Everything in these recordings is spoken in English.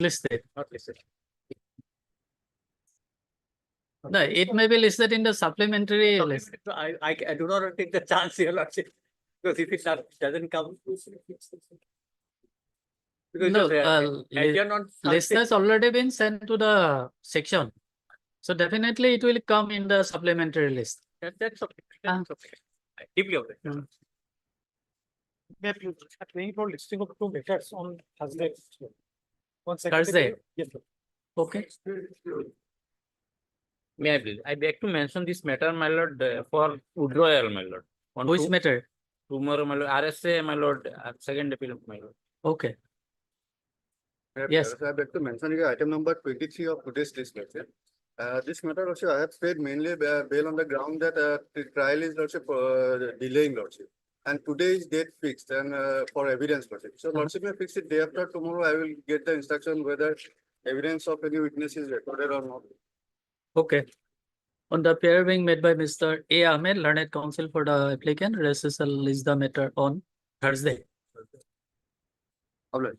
listed. Not listed. No, it may be listed in the supplementary list. I do not take the chance, your lordship, because if it doesn't come. Because No, as you're not list has already been sent to the section. So definitely it will come in the supplementary list. That's okay. That's okay. I deeply aware. We are playing for listing of 2 matters on Thursday. On Thursday? Yes, sir. Okay. May I please? I beg to mention this matter, my lord, for withdrawal, my lord. On Which matter? tomorrow, my lord, RSA, my lord, second appeal, my lord. Okay. Yes. I beg to mention item number 23 of today's list. This matter also I have paid mainly bail on the ground that the trial is also delaying lordship. And today is date fixed and for evidence lordship. So lordship may fix it day after tomorrow. I will get the instruction whether evidence of any witness is recorded or not. Okay. On the appeal being made by Mr. A. Ahmed, learned counsel for the applicant, recessal is the matter on Thursday. Alright.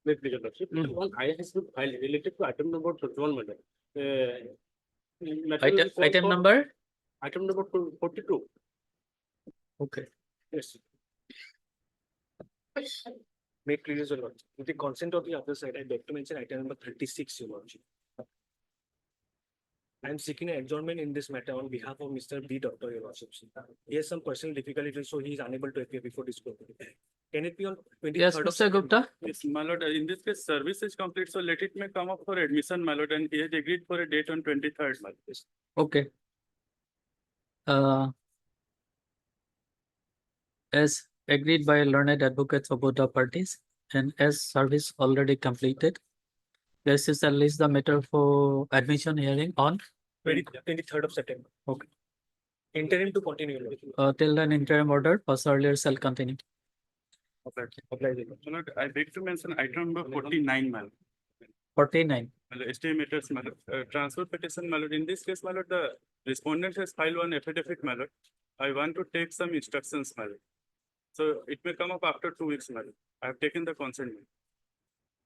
May please, your lordship. One I has been filed related to item number 21, madam. Item number? Item number 42. Okay. Yes. May please, your lordship. With the consent of the other side, I beg to mention item number 36, your lordship. I am seeking an adjournment in this matter on behalf of Mr. B. Doctor, your lordship. He has some personal difficulties, so he is unable to appear before this court. Can it be on 23rd? Yes, Mr. Gupta. Yes, my lord, in this case, service is complete, so let it may come up for admission, my lord, and he has agreed for a date on 23rd, my lord. Okay. As agreed by learned advocates of both the parties, and as service already completed, this is at least the matter for admission hearing on 23rd of September. Okay. Interim to continue. your lordship. till an interim order, pass earlier shall continue. Apply the- My lord, I beg to mention item number 49, my lord. 49. My lord, estimators, my lord, transfer petition, my lord. In this case, my lord, the respondent has filed one affidavit, my lord. I want to take some instructions, my lord. So it may come up after 2 weeks, my lord. I have taken the consent.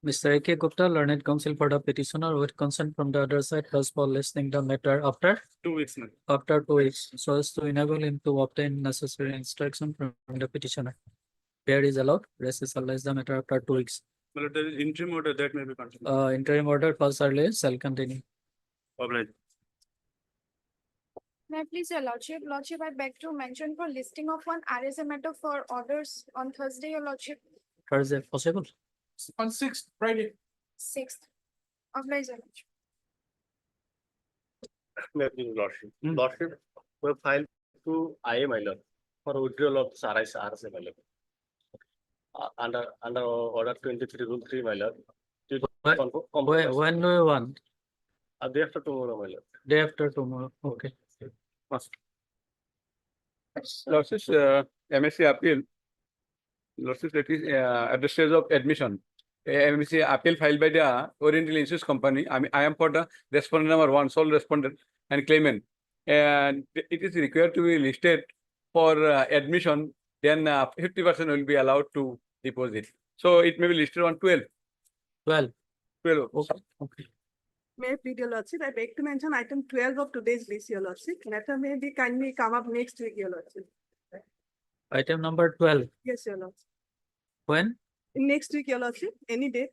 Mr. A.K. Gupta, learned counsel for the petitioner with consent from the other side, thus for listening the matter after 2 weeks, my lord. after 2 weeks, so as to enable him to obtain necessary instruction from the petitioner. Where is allowed, recessal is the matter after 2 weeks. My lord, there is interim order that may be continued. Interim order, pass earlier shall continue. Obliged. May I please, your lordship? Lordship, I beg to mention for listing of one RSA matter for orders on Thursday, your lordship, Thursday possible? On 6th, Friday. 6th. Oblige, your lordship. May please lordship. Hmm. Lordship, we have filed to IA, my lord, for withdrawal of RSA, my lord. Under order 23 rule 3, my lord. When do you want? Day after tomorrow, my lord. Day after tomorrow, okay. Lordship, MSc appeal. Lordship, that is at the stage of admission. MSc appeal filed by the Oriental Insurance Company. I am for the respondent number 1, sole respondent and claimant. And it is required to be listed for admission. Then 50% will be allowed to deposit. So it may be listed on 12. 12. 12. Okay. May I plead, your lordship? I beg to mention item 12 of today's list, your lordship. Matter may be kindly come up next week, your lordship. Item number 12. Yes, your lordship. When? Next week, your lordship. Any date?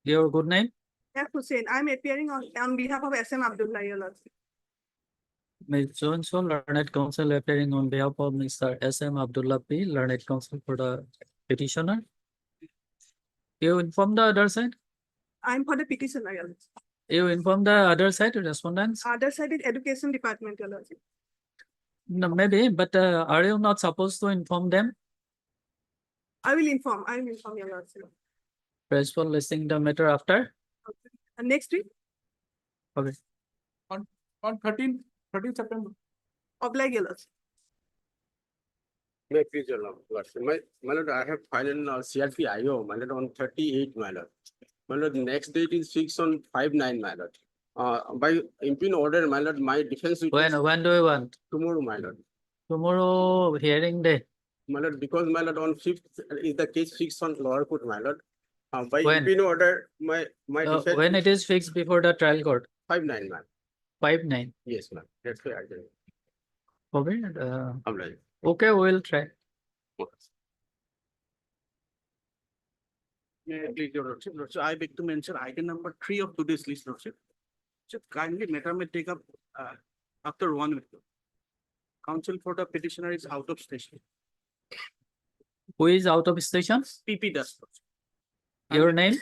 Your good name? F. Hussain. I'm appearing on behalf of SM Abdullah, your lordship. Ms. So-and-so, learned counsel appearing on behalf of Mr. S.M. Abdullah P., learned counsel for the petitioner. You inform the other side? I'm for the petitioner, your lordship. You inform the other side, respondents? Other side is education department, your lordship. No, maybe, but are you not supposed to inform them? I will inform your lordship. Press for listing the matter after? And next week, Okay. On 13th September. oblige, your lordship. May please, your lordship. My lord, I have filed in CRP IO, my lord, on 38, my lord. My lord, the next date is fixed on 5/9, my lord. By impugn order, my lord, my defense will When do you want? tomorrow, my lord. Tomorrow hearing day. My lord, because my lord on fifth is the case fixed on lower court, my lord. By When? opinion order, my defense. When it is fixed before the trial court, 5-9, ma'am. 5-9. Yes, ma'am. That's why I did. Okay, I'm like. okay, we'll try. May I please, your lordship? Lordship, I beg to mention item number 3 of today's list, lordship. So kindly matter may take up after 1 week. Counsel for the petitioner is out of station. Who is out of station? PP Das. lordship. Your name?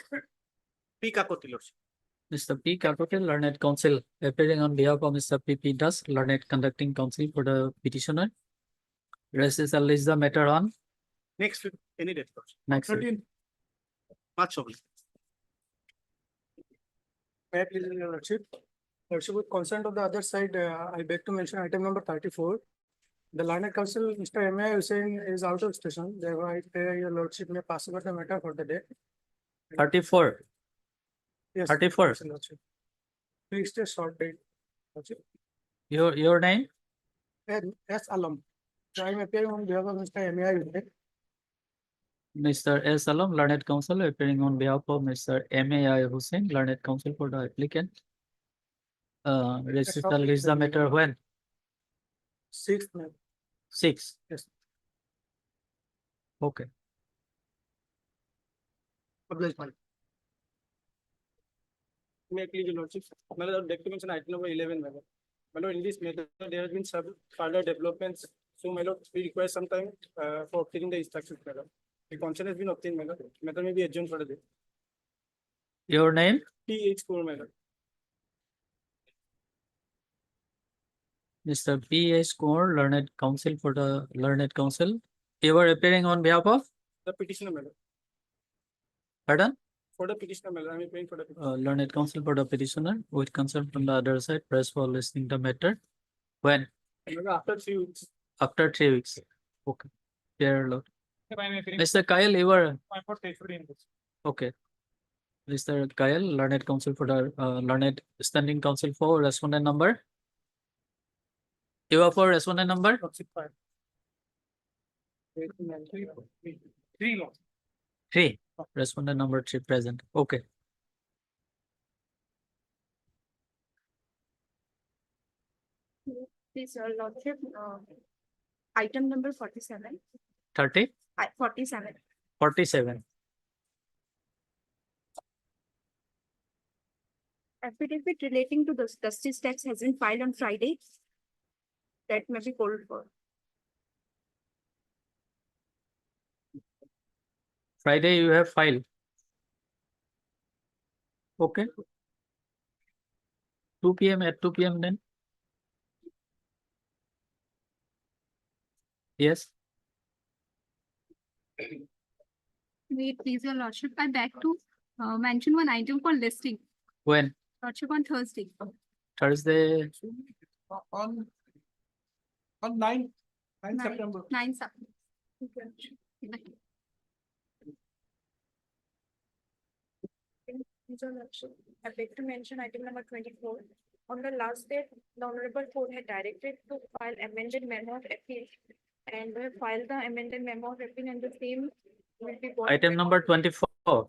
P Kakoti, lordship. Mr. P. Kapote, learned counsel, appearing on behalf of Mr. P. Das, learned conducting counsel for the petitioner. Rest is list the matter on Next week, any date, lordship. next week. 13 March of. May I please, your lordship? Lordship, with consent of the other side, I beg to mention item number 34. The learned counsel, Mr. M.A. Hussain is out of station, therefore I pray your lordship may pass over the matter for the day. 34. Yes. 34. yes, lordship. Fixed a short date. Lordship. Your name? S. Alam. So I am appearing on behalf of Mr. M.A. Hussain. Mr. S. Alam, learned counsel, appearing on behalf of Mr. M.A. Hussain, learned counsel for the applicant. Rest is list the matter when? 6th May. 6. Yes. Okay. Obliged, my lord. May I please, your lordship? My lord, I beg to mention item number 11, my lord. My lord, in this matter, there has been some further developments. So, my lord, we require some time for obtaining the instructions, my lord. The consent has been obtained, my lord. Matter may be adjourned for the day. Your name? P.H. Kaur, my lord. Mr. P.S. Kaur, learned counsel for the learned counsel. You are appearing on behalf of? The petitioner, my lord. Pardon? For the petitioner, my lord, I am paying for the petitioner. Learned counsel for the petitioner with consent from the other side. Press for listening the matter. When? My lord, after 3 weeks. After 3 weeks. Okay. Dear Lord. Mr. Kyle, you are okay. Mr. Kyle, learned counsel for the learned standing counsel for respondent number. You are for respondent number? 3 laws. 3. Respondent number 3 present. Okay. Please, your lordship, item number 47. 30. 47. 47. Affidavit relating to the justice tax has been filed on Friday. That may be called for. Friday you have filed. Okay. 2 p.m. at 2 p.m. then. Yes. Wait, please, your lordship, I beg to mention one item for listing. When? Lordship on Thursday. Thursday. On 9 9 September. 9 September. Your lordship, I beg to mention item number 24. On the last date, the honorable court had directed to file amended memo of appeal. And we have filed the amended memo of appeal and the same will be. brought Item back number on- 24.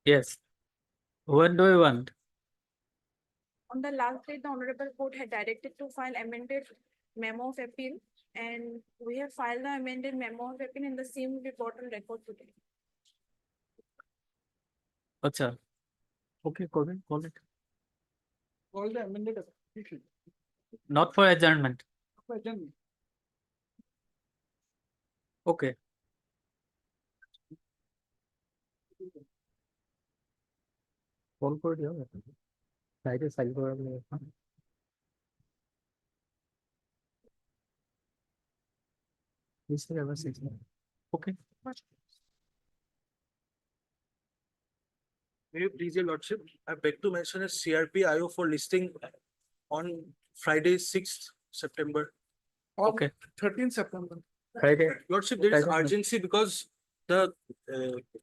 Yes. When do you want? On the last date, the honorable court had directed to file amended memo of appeal. And we have filed the amended memo of appeal and the same will be brought on record today. Acha. Okay, call it. Call it. All the amended application. Not for adjournment. Adjournment. Okay. Call for the Friday file for this is ever 6. Okay. May you please, your lordship, I beg to mention a CRP IO for listing on Friday, 6th September. Okay. 13 September. Friday. Lordship, there is Friday. urgency because the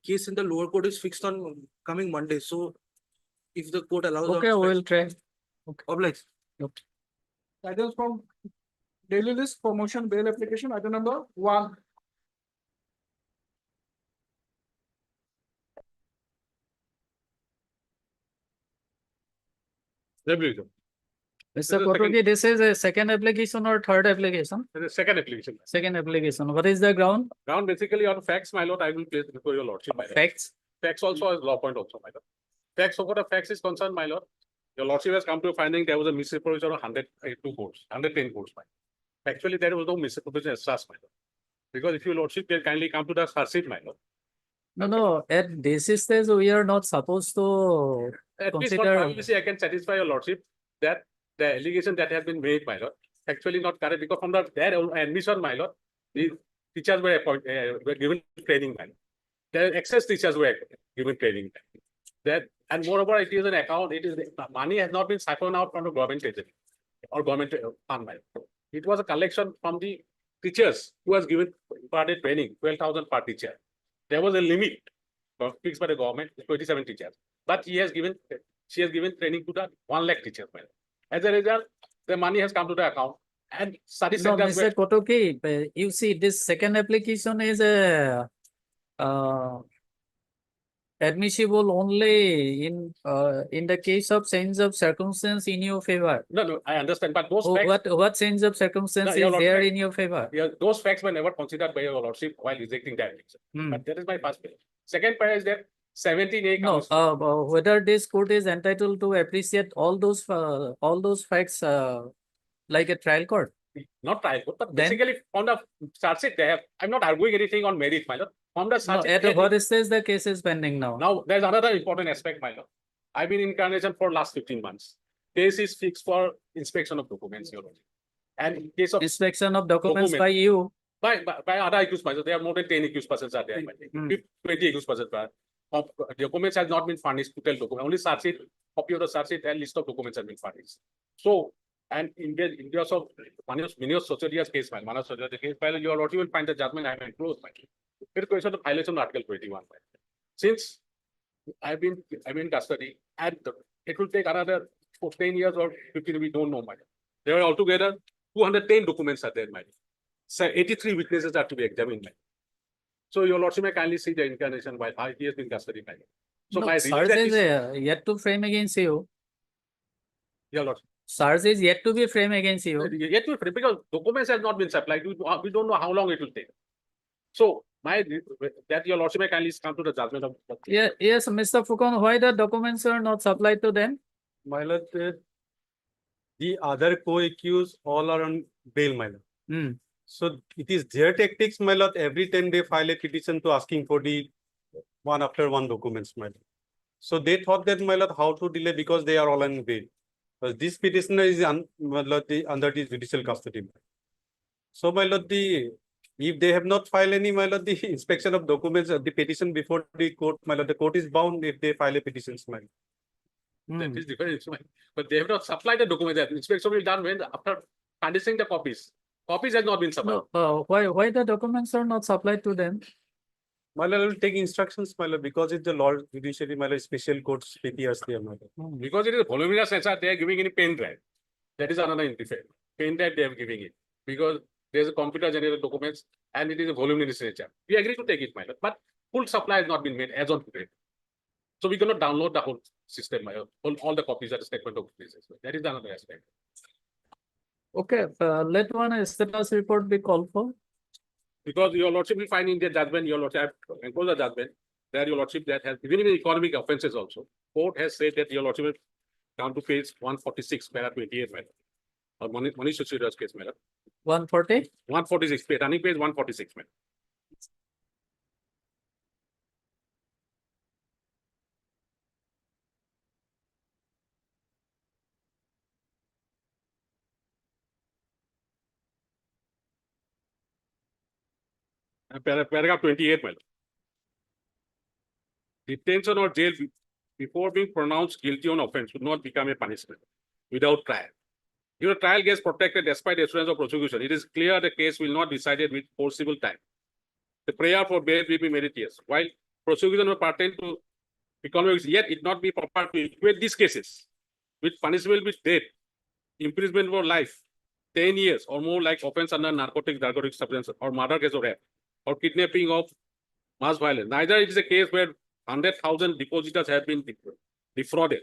case in the lower court is fixed on coming Monday. So if the court allows. Okay, we'll try. Obliged. That is from daily list for motion bail application, item number 1. Mr. Mr. Kotogi, this is a second application or third application? The second application. Second application. What is the ground? Ground basically on facts, my lord, I will place before your lordship, my lord. Facts? Facts also as law point also, my lord. Facts, so far the facts is concerned, my lord. Your lordship has come to a finding there was a misappropriation of 102 crores, 110 crores, my lord. Actually, there was no misappropriation as such, my lord. Because if your lordship can kindly come to the search sheet, my lord. No. At this stage, we are not supposed to At least for consider. privacy, I can satisfy your lordship that the allegation that has been made, my lord, actually not correct because from their own admission, my lord, the teachers were given training, my lord. The excess teachers were given training. That and moreover, it is an account. It is the money has not been siphoned out from the government agency or government fund, my lord. It was a collection from the teachers who was given per day training, 12,000 per teacher. There was a limit fixed by the government, 27 teachers. But she has given training to the 1 lakh teachers. As a result, the money has come to the account and study No, centers Mr. Kotoki, you see, this second application is admissible only in the case of change of circumstance in your favor. No, I understand, but those Oh, facts, what change of circumstance No, your is lord, there in your favor? yeah, those facts were never considered by your lordship while rejecting the application. Hmm. But that is my first point. Second point is that 17A No, counts. whether this court is entitled to appreciate all those facts like a trial court. Not trial court, but Then- basically on the charge sheet, they have. I'm not arguing anything on merit, my lord. On the No, charge sheet, at clearly- what stage the case is pending now? Now, there's another important aspect, my lord. I've been in incarnation for last 15 months. Case is fixed for inspection of documents, your lordship. And in case of Inspection of documents Document. by you. by other accused persons, there are more than 10 accused persons are there. Hmm. 20 accused persons are. Documents has not been furnished to tell document. Only search sheet, copy of the search sheet and list of documents have been furnished. So, and in case of Manoj Sosodia's case file, Manoj Sosodia's case file, your lordship will find the judgment I have enclosed. It is question of violation of Article 21. Since I've been in custody and it will take another 10 years or 15, we don't know, my. There are altogether 210 documents are there, my. So 83 witnesses are to be examined, my. So your lordship may kindly see the incarnation while he has been in custody, my. So No, my charge is yet to frame against you. your lordship. Charge is yet to be framed against you. Yet to because documents have not been supplied. We don't know how long it will take. So that your lordship may kindly come to the judgment of. Yeah, yes, Mr. Fukon, why the documents are not supplied to them? My lord, the other co-accused all are on bail, my lord. Hmm. So it is their tactics, my lord. Every time they file a petition to asking for the one after one documents, my lord. So they thought that, my lord, how to delay because they are all on bail. But this petitioner is my lord, under the judicial custody. So, my lord, if they have not filed any, my lord, the inspection of documents, the petition before the court, my lord, the court is bound if they file a petition, my lord. Hmm. That is different, but they have not supplied the documents. The inspection will be done when after furnishing the copies. Copies has not been supplied. No, why the documents are not supplied to them? My lord will take instructions, my lord, because it's the Lord Judiciary, my lord, special courts, PTRs there, my lord. Because it is a voluminous nature, they are giving any pen drive. That is another defect. Pen drive they are giving it because there is a computer generated documents and it is a voluminous nature. We agree to take it, my lord, but full supply has not been made as on today. So we cannot download the whole system, my lord. All the copies are the statement of cases. That is another aspect. Okay, let one status report be called for. Because your lordship will find in the judgment, your lordship enclose the judgment, there your lordship that has even in economic offences also. Court has said that your lordship will come to page 146, para 28, madam. Or Manish Sosodia's case, madam. 140? 146, turning page 146, madam. Paragraph 28, madam. Detention or jail before being pronounced guilty on offense should not become a punishment without trial. If the trial gets protected despite assurance of prosecution, it is clear the case will not be decided with forcible time. The prayer for bail will be meritorious. While prosecution will pertain to economics, yet it not be proper to equate these cases with punishment with death, imprisonment for life, 10 years or more like offense under narcotic substance or murder case of rape or kidnapping of mass violence. Neither it is a case where 100,000 depositors have been defrauded.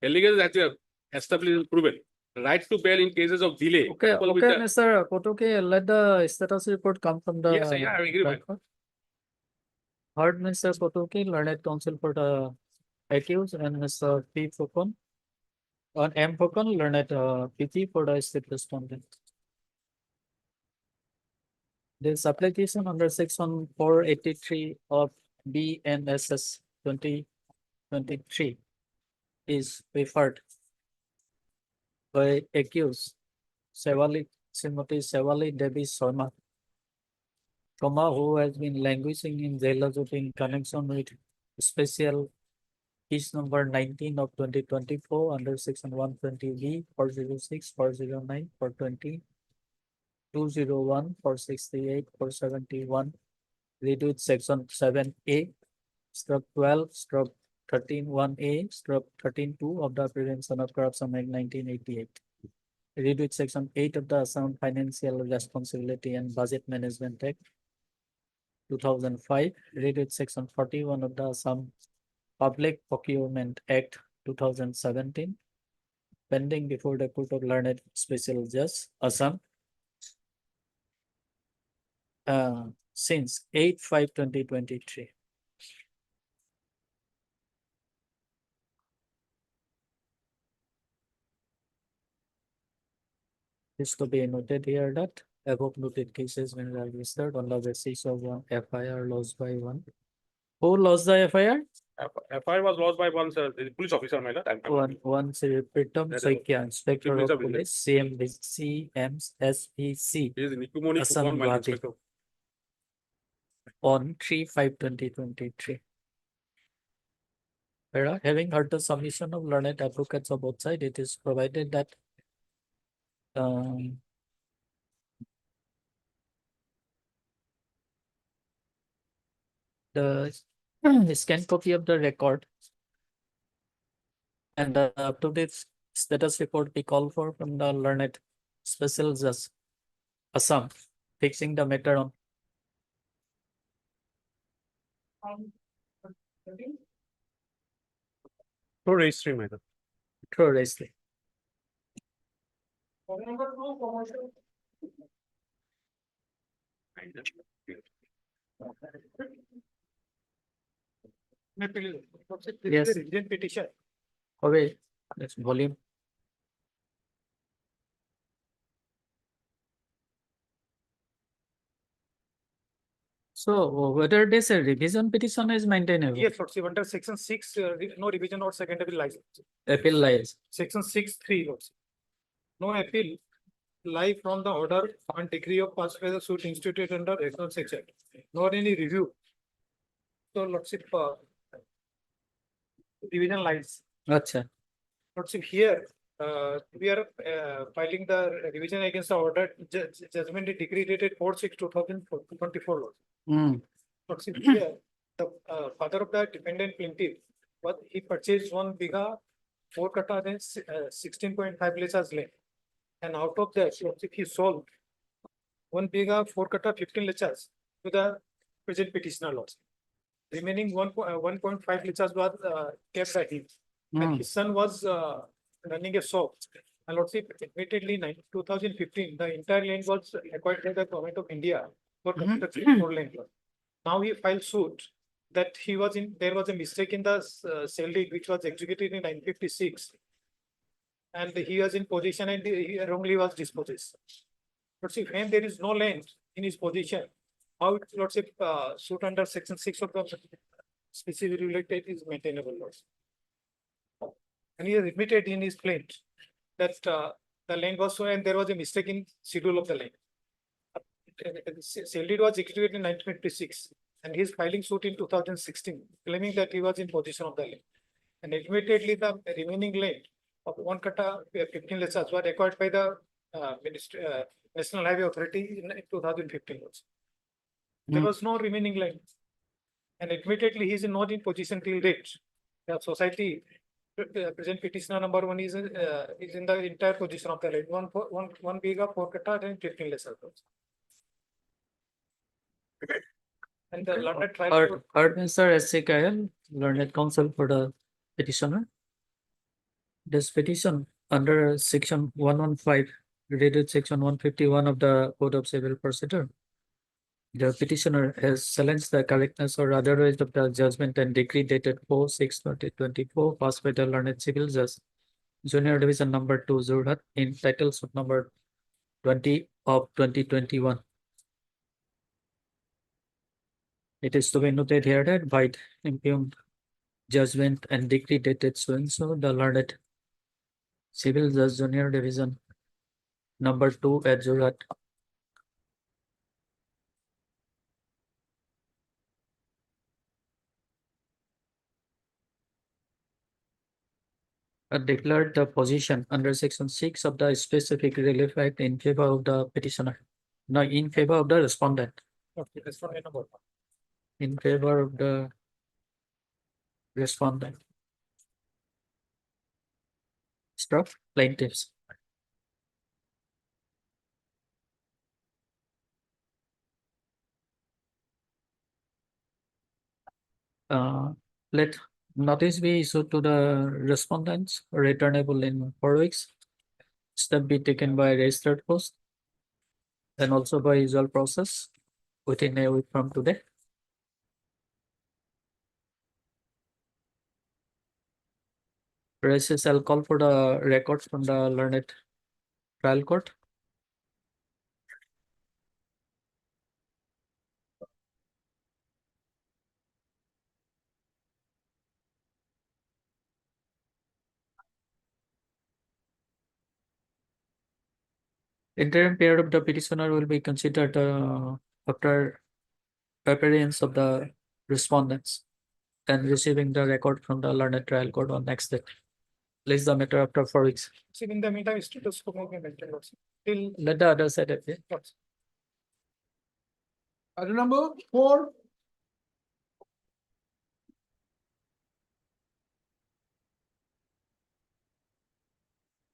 Allegations that are established and proven. Right to bail in cases of delay. Okay, coupled with okay, the- Mr. Kotoke, let the status report come from the. Yes, yeah, I agree, man. record. Heard Mr. Kotoke, learned counsel for the accused, and Mr. P. Fukun. On M. Fukun, learned PT for the state respondent. This application under section 483 of BNSS 2023 is referred by accused Srimati Sevali Devi Sharma, who has been languishing in jail in connection with special case number 19 of 2024 under section 120B 406 409 420 201 468 471 read with section 7A stroke 12 stroke 13(1)A stroke 13(2) of the Prevention of Corruption Act 1988. Read with section 8 of the Assam Financial Responsibility and Budget Management Act 2005. Read with section 41 of the Assam Public Procurement Act 2017. Pending before the Court of Learned Special Judge, Assam, since 8/5/2023. This to be noted here that above noted cases when registered on the basis of one FIR lodged by one. Who lodged the FIR? FIR was lodged by one the police officer, my lord. One Pritam That is Saikia, Inspector Police of Officer. Police, CMSPC He is Nikumoni Assam, Kupon, my Guwahati. inspector. On 3/5/2023. Having heard the submission of learned advocates of both sides, it is provided that the scanned copy of the record and the up-to-date status report be called for from the learned special judge Assam, fixing the matter on So registry matter. thoroughly. Yes. Petition. Okay, that's volume. So whether this a revision petition is maintainable? Yes, Lordship, under section 6, no revision or secondary license. Appeal lies. Section 6(3), Lordship. No appeal lie from the order on degree of pass by the suit instituted under Regional Section, nor any review. So, Lordship, revision lies. Acha. Lordship, here, we are filing the revision against the order judgment decree dated 4/6/2024, Lordship. Lordship, here, the father of the dependent plaintiff, he purchased 1 bigha 4 kata and 16.5 lichas land. And out of that, Lordship, he sold 1 bigha 4 kata 15 lichas to the present petitioner, Lordship. Remaining 1.5 lichas was kept by him. And his son was running a shop. And Lordship, admittedly, in 2015, the entire land was acquired by the government of India for construction of land. Now he filed suit that there was a mistake in the sale deed which was executed in 1956. And he was in possession and he wrongly was dispossessed. Lordship, when there is no land in his possession, how Lordship suit under section 6 of the specific related is maintainable, Lordship. And he has admitted in his plaint that the land was so and there was a mistake in schedule of the land. Sale deed was executed in 1956 and he is filing suit in 2016, claiming that he was in possession of the land. And admittedly, the remaining land of 1 kata 15 lichas were acquired by the National Highway Authority in 2015. There was no remaining land. And admittedly, he is not in possession till date. The society present petitioner number one is in the entire position of the land. One big of 4 katta and 15 lesser. And the learned trial. Heard Mr. S.C. Kayal, learned counsel for the petitioner. This petition under section 115, related section 151 of the Code of Civil Procedure. The petitioner has challenged the correctness or otherwise of the judgment and decree dated 4/6/2024 passed by the learned civil judge, Junior Division number 2, Jorhat, in title suit number 20 of 2021. It is to be noted here that by impugned judgment and decree dated so and so, the learned civil judge, Junior Division number 2 at Jorhat, declared the position under section 6 of the specific relief act in favor of the petitioner. No, in favor of the respondent. Okay, that's for number. In favor of the respondent. Struck plaintiffs. Let notice be issued to the respondents, returnable in 4 weeks. Step be taken by registered post and also by usual process within a week from today. Recess, I'll call for the records from the learned trial court. Interim period of the petitioner will be considered after appearance of the respondents and receiving the record from the learned trial court on next day. Place the matter after 4 weeks. See, in the meantime, status quo may be maintained also. Till. Let the other side appear. Item number 4.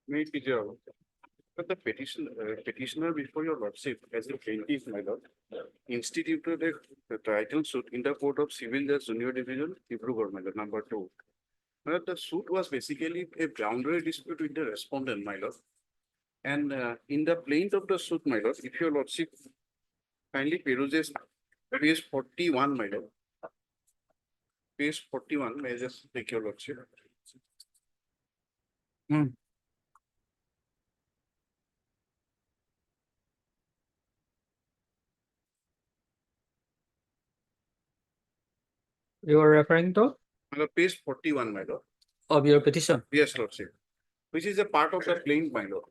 May it be your- But the petitioner before your lordship as a plaintiff, my lord, instituted a title suit in the Court of Civil Judge Junior Division, Dibrugarh, my lord, number 2. My lord, the suit was basically a boundary dispute with the respondent, my lord. And in the plaint of the suit, my lord, if your lordship kindly peruses page 41, my lord. Page 41, may I just take your lordship? You are referring to My lord, page 41, my lord. of your petition. Yes, lordship. Which is a part of the plaint, my lord.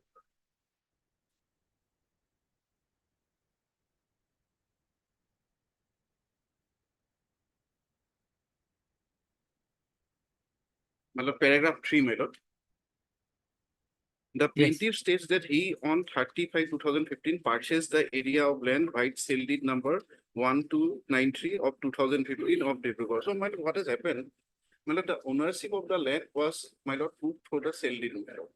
My lord, paragraph 3, my lord. The plaintiff states that he on 35/2015 purchased the area of land by sale deed number 1293 of 2015 of Dibrugarh. So my lord, what has happened? My lord, the ownership of the land was, my lord, put for the sale deed, my lord.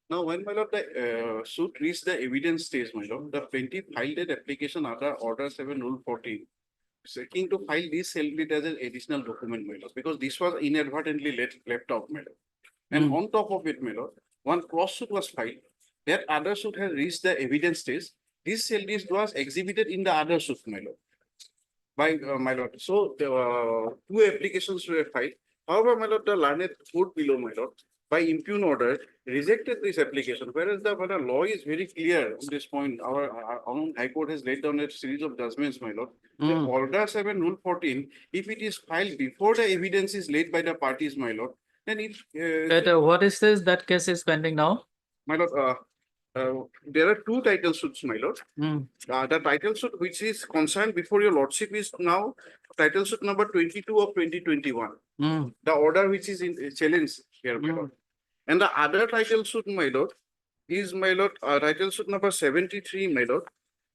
Now, when my lord, the suit reached the evidence stage, my lord, the plaintiff filed an application under Order 7 Rule 14, seeking to file this sale deed as an additional document, my lord, because this was inadvertently left out, my lord. And on top of it, my lord, one cross suit was filed. That other suit has reached the evidence stage. This sale deed was exhibited in the other suit, my lord. By my lord. So there were 2 applications were filed. However, my lord, the learned court below, my lord, by impugn order, rejected this application. Whereas the law is very clear on this point. Our own High Court has laid down a series of judgments, my lord. The Order 7 Rule 14, if it is filed before the evidence is laid by the parties, my lord, then it. What is this? That case is pending now. My lord, there are 2 title suits, my lord. The title suit which is concerned before your lordship is now title suit number 22 of 2021. The order which is in challenge here, my lord. And the other title suit, my lord, is, my lord, title suit number 73, my lord.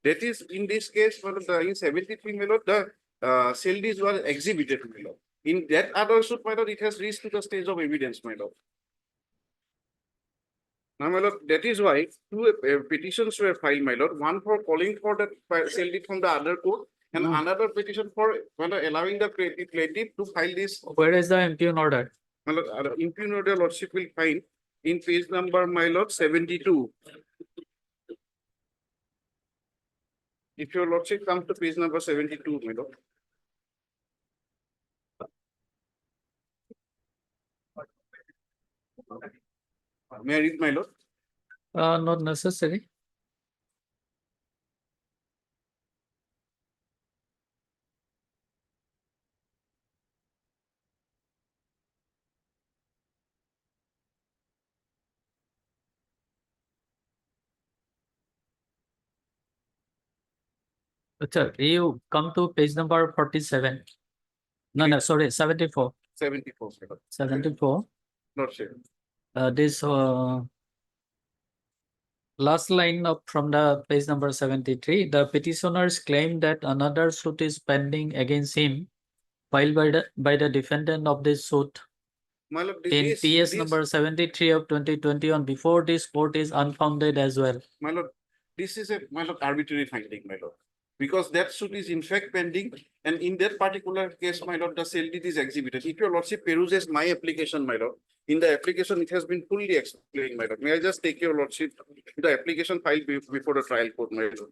That is in this case, my lord, in 73, my lord, the sale deeds were exhibited, my lord. In that other suit, my lord, it has reached to the stage of evidence, my lord. Now, my lord, that is why two petitions were filed, my lord. One for calling for the sale deed from the other court, and another petition for allowing the plaintiff to file this. Where is the impugn order? My lord, impugn order lordship will find in page number, my lord, 72. If your lordship comes to page number 72, my lord. May I read, my lord? Not necessary. Achha, you come to page number 47. No, sorry, 74. 74, my lord. 74. Lordship. This last line up from the page number 73, the petitioners claim that another suit is pending against him filed by the defendant of this suit My lord, in PS number 73 of 2021 before this court is unfounded as well. My lord, this is a, my lord, arbitrary finding, my lord. Because that suit is in fact pending, and in that particular case, my lord, the sale deed is exhibited. If your lordship peruses my application, my lord, in the application, it has been fully explained, my lord. May I just take your lordship, the application filed before the trial court, my lord.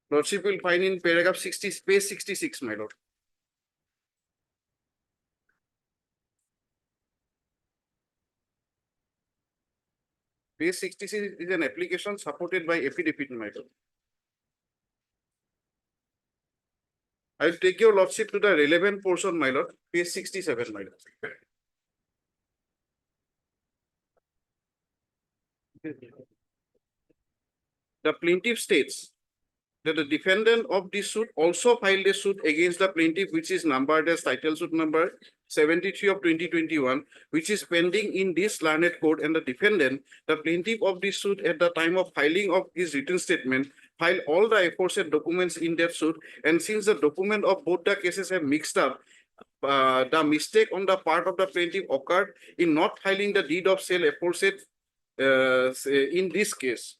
Lordship will find in paragraph 60, page 66, my lord. Page 66 is an application supported by affidavit, my lord. I will take your lordship to the relevant portion, my lord, page 67, my lord. The plaintiff states that the defendant of this suit also filed a suit against the plaintiff, which is numbered as title suit number 73 of 2021, which is pending in this learned court, and the defendant, the plaintiff of this suit at the time of filing of his written statement, filed all the aforesaid documents in that suit, and since the document of both the cases have mixed up, the mistake on the part of the plaintiff occurred in not filing the deed of sale aforesaid in this case.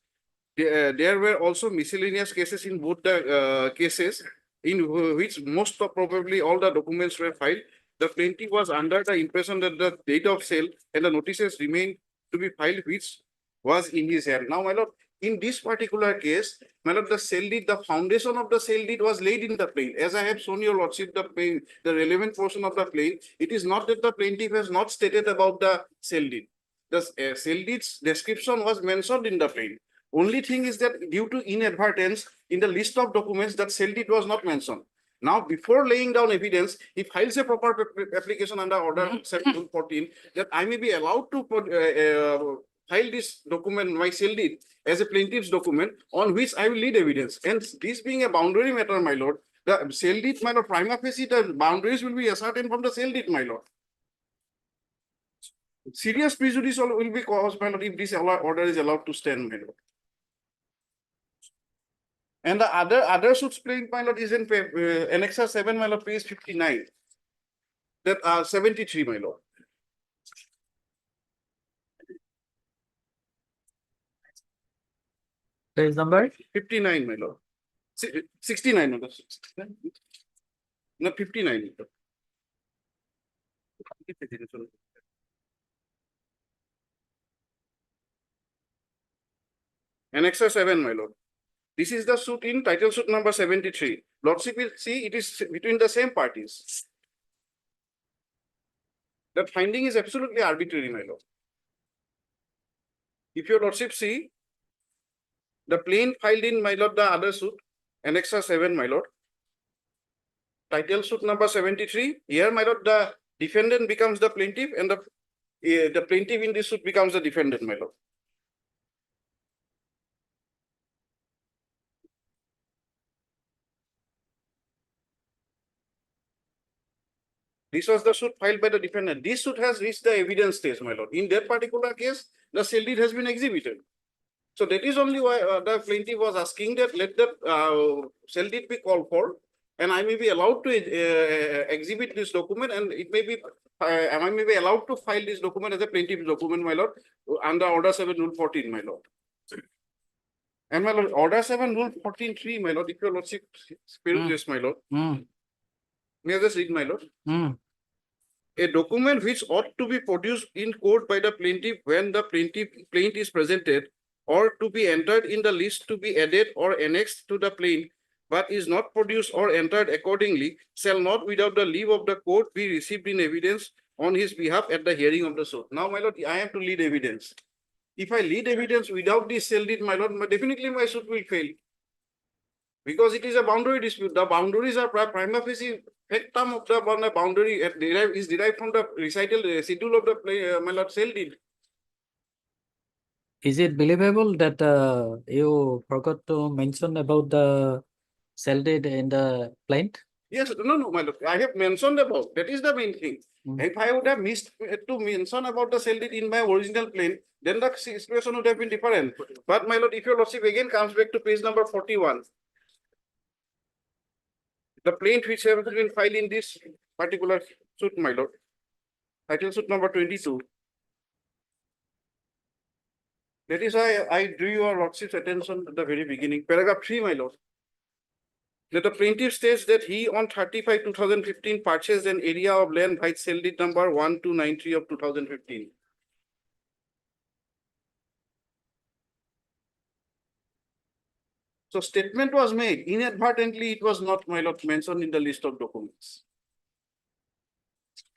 There were also miscellaneous cases in both the cases, in which most of probably all the documents were filed. The plaintiff was under the impression that the date of sale and the notices remained to be filed, which was in his hand. Now, my lord, in this particular case, my lord, the sale deed, the foundation of the sale deed was laid in the plain. As I have shown your lordship, the relevant portion of the plain, it is not that the plaintiff has not stated about the sale deed. The sale deed's description was mentioned in the plain. Only thing is that due to inadvertence in the list of documents, that sale deed was not mentioned. Now, before laying down evidence, he files a proper application under order 714 that I may be allowed to file this document, my sale deed, as a plaintiff's document on which I will lead evidence. And this being a boundary matter, my lord, the sale deed, my lord, prima facie, the boundaries will be ascertained from the sale deed, my lord. Serious prejudice will be caused, my lord, if this order is allowed to stand, my lord. And the other suits plain, my lord, is in Annexure 7, my lord, page 59. That 73, my lord. Page number 59, my lord. 69, my lord. No, 59. Annexure 7, my lord. This is the suit in title suit number 73. Lordship will see it is between the same parties. The finding is absolutely arbitrary, my lord. If your lordship see, the plain filed in, my lord, the other suit, Annexure 7, my lord. Title suit number 73. Here, my lord, the defendant becomes the plaintiff, and the plaintiff in this suit becomes the defendant, my lord. This was the suit filed by the defendant. This suit has reached the evidence stage, my lord. In that particular case, the sale deed has been exhibited. So that is only why the plaintiff was asking that let the sale deed be called for, and I may be allowed to exhibit this document, and it may be, I may be allowed to file this document as a plaintiff document, my lord, under Order 7, Rule 14, my lord. And my lord, Order 7, Rule 14(3), my lord, if your lordship spares this, my lord. May I just read, my lord? A document which ought to be produced in court by the plaintiff when the plaint is presented, or to be entered in the list to be added or annexed to the plaint, but is not produced or entered accordingly, shall not without the leave of the court be received in evidence on his behalf at the hearing of the suit. Now, my lord, I have to lead evidence. If I lead evidence without this shall deed, my lord, definitely my suit will fail. Because it is a boundary dispute. The boundaries are prima facie factum of the boundary is derived from the recital schedule of the my lord shall deed. Is it believable that you forgot to mention about the cell deed in the plaint? Yes, no, my lord. I have mentioned about that is the main thing. If I would have missed to mention about the cell deed in my original plaint, then the situation would have been different. But my lord, if your lordship again comes back to page number 41, the plaint which has been filed in this particular suit, my lord, title suit number 22. That is why I drew your lordship's attention at the very beginning. Paragraph 3, my lord. That the plaintiff states that he on 35/2015 purchased an area of land by cell deed number 1293 of 2015. So statement was made. Inadvertently, it was not, my lord, mentioned in the list of documents.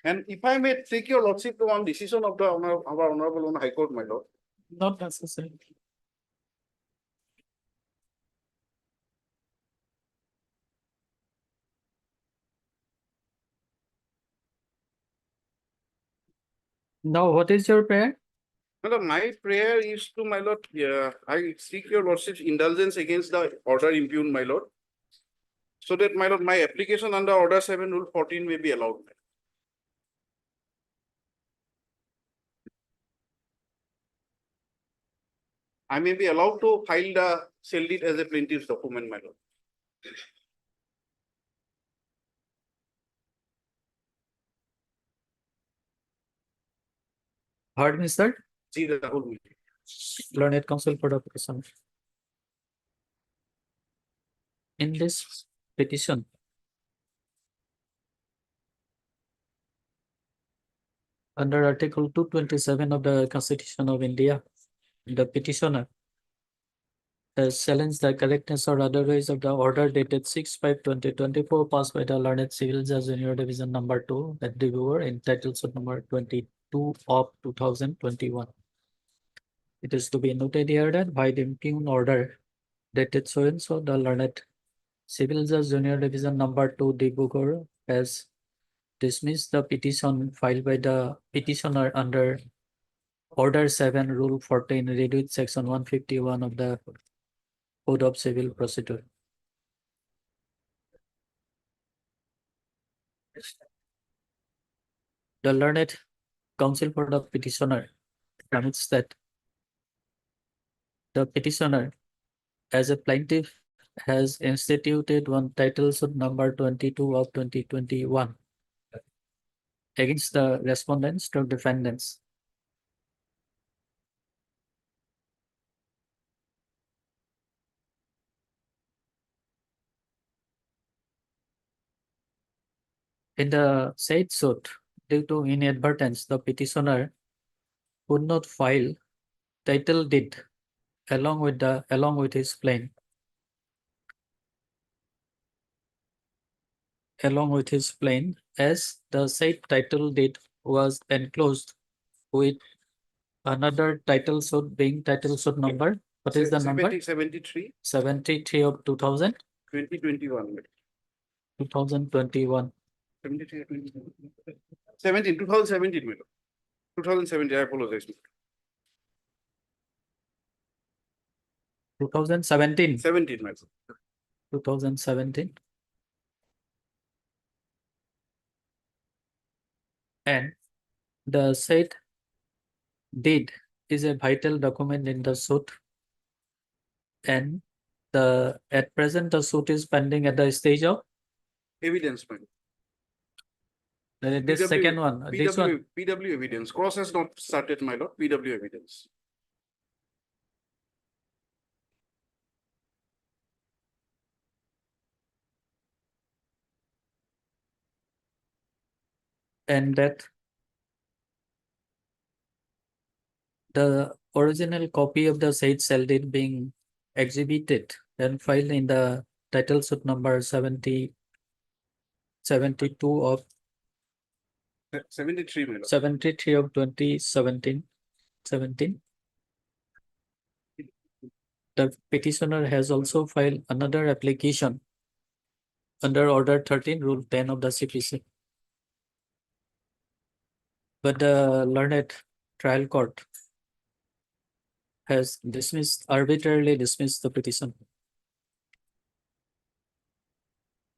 And if I may take your lordship to one decision of the our honorable High Court, my lord. Not necessarily. Now, what is your prayer? My lord, my prayer is to, my lord, I seek your lordship's indulgence against the order impugned, my lord, so that, my lord, my application under Order 7, Rule 14 may be allowed. I may be allowed to file the cell deed as a plaintiff's document, my lord. Heard me, sir? See the whole meeting. Learned counsel for the petition. In this petition, under Article 227 of the Constitution of India, the petitioner has challenged the correctness or otherwise of the order dated 6/5/2024 passed by the learned civil judge junior division number 2 at Dibrugarh entitled suit number 22 of 2021. It is to be noted here that by the impugned order dated so and so, the learned civil judge junior division number 2 Dibrugarh has dismissed the petition filed by the petitioner under Order 7, Rule 14, read with Section 151 of the Code of Civil Procedure. The learned counsel for the petitioner commits that the petitioner, as a plaintiff, has instituted one title suit number 22 of 2021 against the respondents to defendants. In the said suit, due to inadvertence, the petitioner could not file title deed along with his plaint. Along with his plaint, as the said title deed was enclosed with another title suit being title suit number. What is the number? 73. 73 of 2000. 2021. 2021. 17, 2017, 2017, I apologize. 2017. 17, my lord. 2017. And the said deed is a vital document in the suit. And at present the suit is pending at the stage of Evidence, my This second one, this one, PW evidence. Cross has not started, my lord. PW evidence. and that the original copy of the said cell deed being exhibited and filed in the title suit number 72 of 73, my lord. 73 of 2017. The petitioner has also filed another application under Order 13, Rule 10 of the CPC. But the learned trial court has arbitrarily dismissed the petition.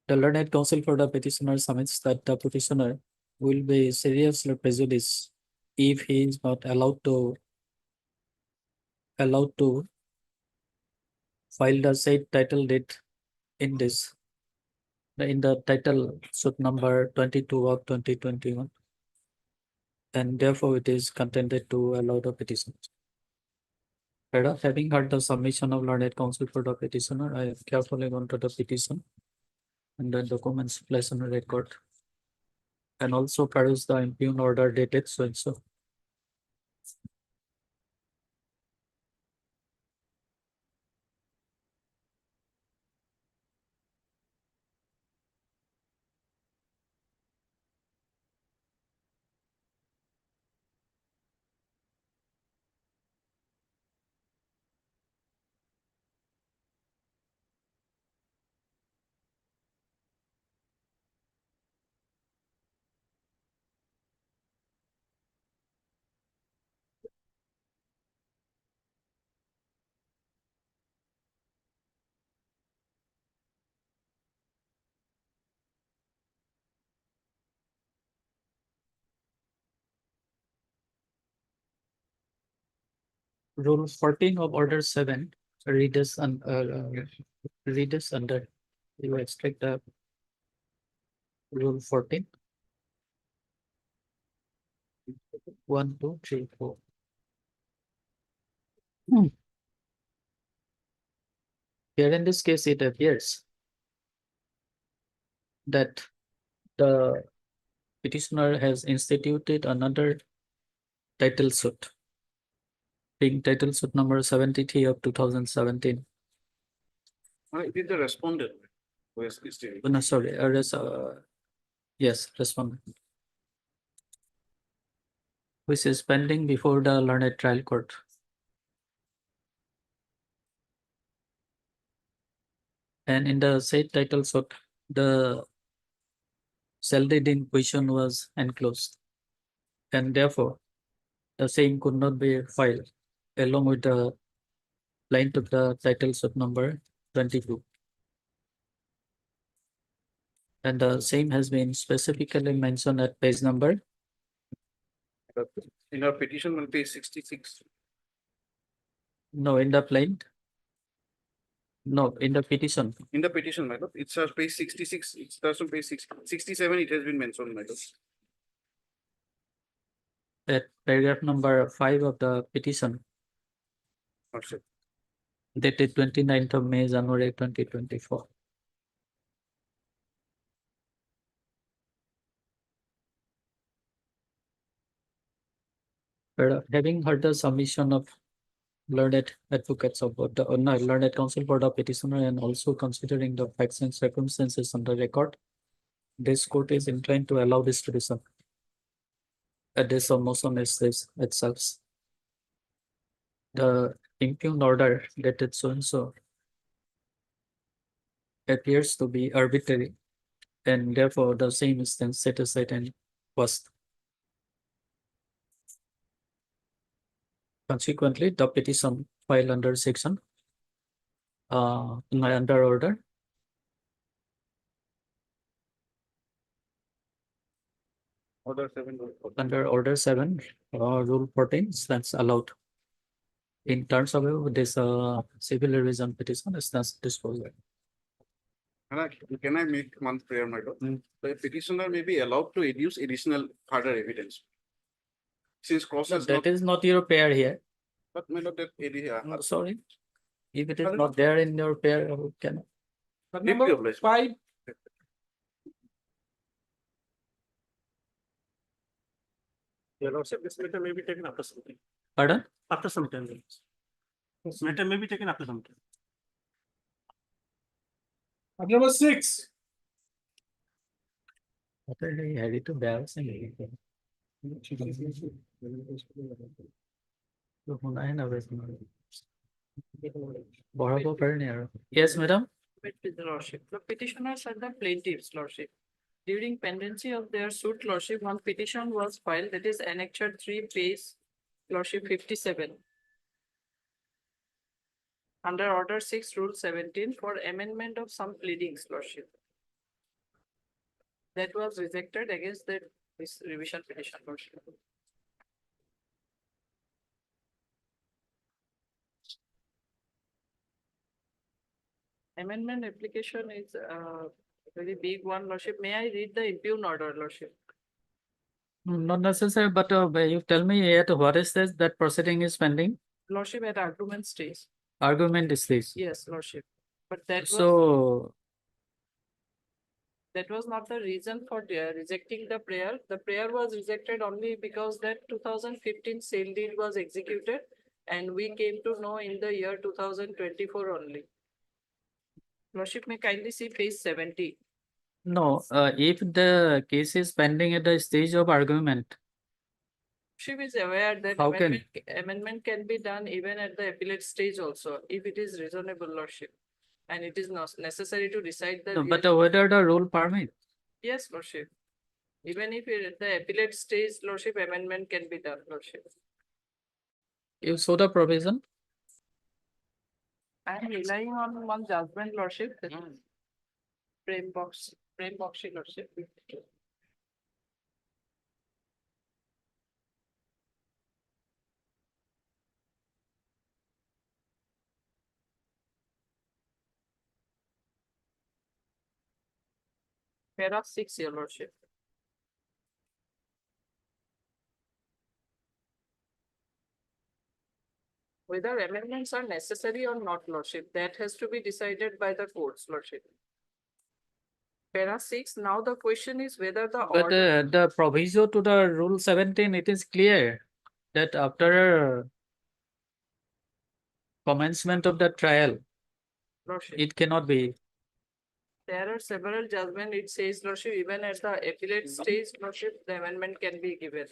The learned counsel for the petitioner submits that the petitioner will be seriously prejudiced if he is not allowed to file the said title deed in the title suit number 22 of 2021, and therefore it is contended to allow the petition. Having heard the submission of learned counsel for the petitioner, I have carefully gone to the petition and the documents placed on the record, and also perused the impugned order dated so and so. Rule 14 of Order 7 readers under you extract the Rule 14. 1, 2, 3, 4. Here in this case, it appears that the petitioner has instituted another title suit, being title suit number 73 of 2017. It is the respondent who has listed. No, sorry, yes, respondent, which is pending before the learned trial court. And in the said title suit, the cell deed in question was enclosed, and therefore the same could not be filed along with the line of the title suit number 22. And the same has been specifically mentioned at page number. In our petition on page 66. No, in the plaint. No, in the petition. In the petition, my lord, it's page 66. It starts on page 67. It has been mentioned, my lord. At paragraph number 5 of the petition, Also, dated 29th of May, January 2024. Having heard the submission of learned advocates of the learned counsel for the petitioner, and also considering the facts and circumstances on the record, this court is inclined to allow this petition. This motion is this itself. The impugned order dated so and so appears to be arbitrary, and therefore the same is then set aside and quashed. Consequently, the petition filed under section under order Order 7. under Order 7, Rule 14 stands allowed. In terms of this civil revision petition stands disposal. Can I make one prayer, my lord? The petitioner may be allowed to adduce additional further evidence. Since cross is not, That is not your pair here. but my lord, that area. No, sorry. If it is not there in your pair, how can? Number 5. Your lordship, this matter may be taken after some time. Pardon? After some time. This matter may be taken after some time. Number 6. Ready to balance and Yes, madam. With the lordship, the petitioners are the plaintiffs, lordship. During pendency of their suit, lordship, one petition was filed, that is annexure 3, page lordship 57. Under order 6, rule 17 for amendment of some pleadings, lordship. That was rejected against this revision petition, lordship. Amendment application is a very big one, lordship. May I read the impugn order, lordship? Not necessary, but you tell me yet what is this that proceeding is pending? Lordship, at argument stage. Argument is this. Yes, lordship. But that was not the reason for rejecting the prayer. The prayer was rejected only because that 2015 sale deed was executed and we came to know in the year 2024 only. Lordship, may kindly see page 70. No, if the case is pending at the stage of argument, She is aware that How can- amendment can be done even at the appellate stage also, if it is reasonable, lordship. And it is not necessary to decide the. no, but whether the rule permit, Yes, lordship. Even if at the appellate stage, lordship, amendment can be done, lordship. you saw the provision. I am relying on one judgment, lordship. That is Prem Bakshi, lordship. Para 6, your lordship. Whether amendments are necessary or not, lordship, that has to be decided by the courts, lordship. Para 6, now the question is whether the But order, the proviso to the rule 17, it is clear that after commencement of the trial, lordship, it cannot be. there are several judgments, it says, lordship, even at the appellate stage, lordship, the amendment can be given.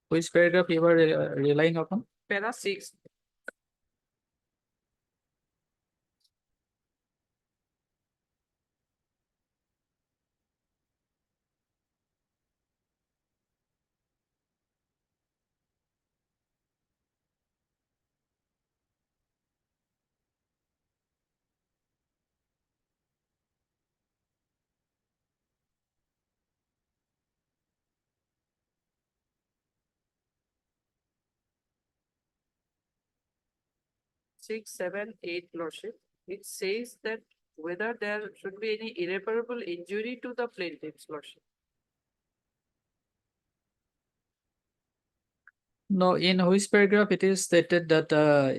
Which paragraph you were relying upon? Para 6. Six, 7, 8, lordship, it says that whether there should be any irreparable injury to the plaintiff's, lordship. No, in which paragraph it is stated that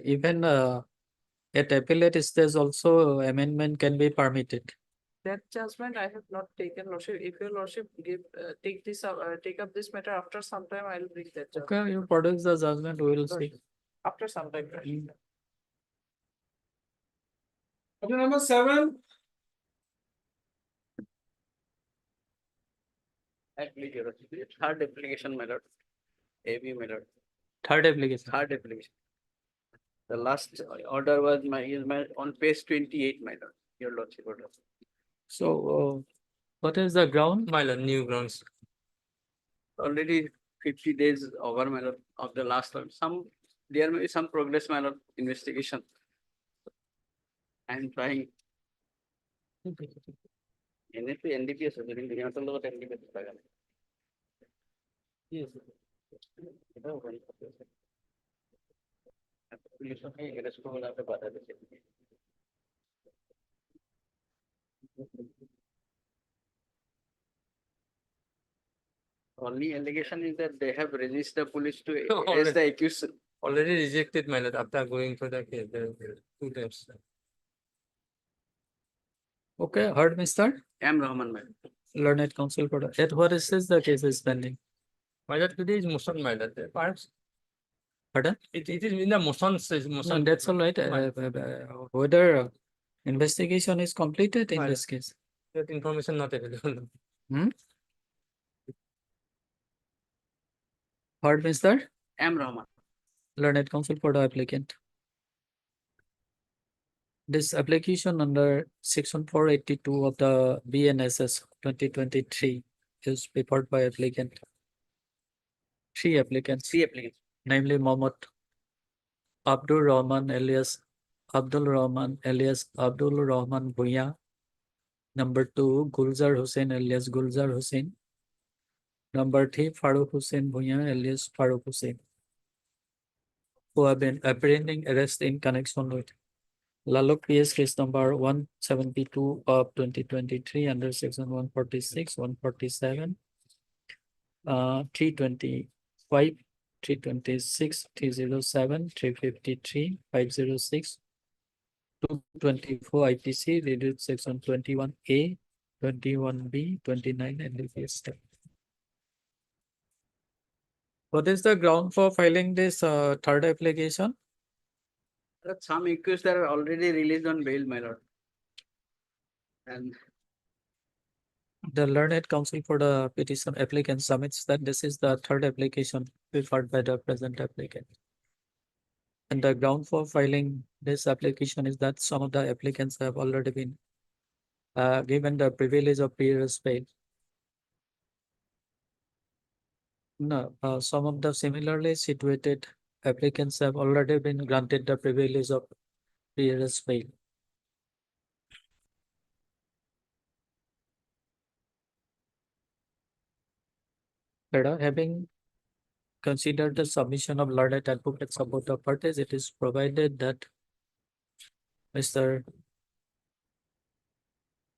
even at appellate stage also amendment can be permitted. That judgment I have not taken, lordship. If your lordship take up this matter after some time, I will bring that judgment. Okay, you produce the judgment, we will see. After some time. lordship. Number 7. Third application method, AB method, Third application. third application. The last order was on page 28, my lord, your lordship order. So what is the ground? My lord, new grounds. Already 50 days over, my lord, of the last one. There may be some progress, my lord, investigation. I am trying. NFP, NDPS, NDPS. Yes. Only allegation is that they have released the police to arrest the accused. Already rejected, my lord, after going for the case, there are 2 times. Okay, heard, Mr. M. Rahman, ma'am. Learned counsel for the, at what is this the case is pending? My lord, today is motion, my lord, perhaps Pardon? it is in the motion, says No, motion. that's all right. Whether investigation is completed in Right. this case. That information not available. Heard, Mr. M. Rahman. Learned counsel for the applicant. This application under section 482 of the BNSS 2023 is prepared by applicant. 3 applicants, C applicant. namely Mohammad Abdul Rahman alias Abdul Rahman alias Abdul Rahman Bhuya. Number 2, Gulzar Hussain alias Gulzar Hussain. Number 3, Farooq Hussain Bhuya alias Farooq Hussain, who have been apprehending arrest in connection with Lalok PS case number 172 of 2023 under section 146, 147, 325, 326, 307, 353, 506, 224 IPC, reduced section 21A, 21B, 29, and previous step. What is the ground for filing this third application? But some accused are already released on bail, my lord. And The learned counsel for the petition applicant submits that this is the third application preferred by the present applicant. And the ground for filing this application is that some of the applicants have already been given the privilege of peerless bail. No, some of the similarly situated applicants have already been granted the privilege of peerless bail. Further, having considered the submission of learned advocates about the parties, it is provided that Mr.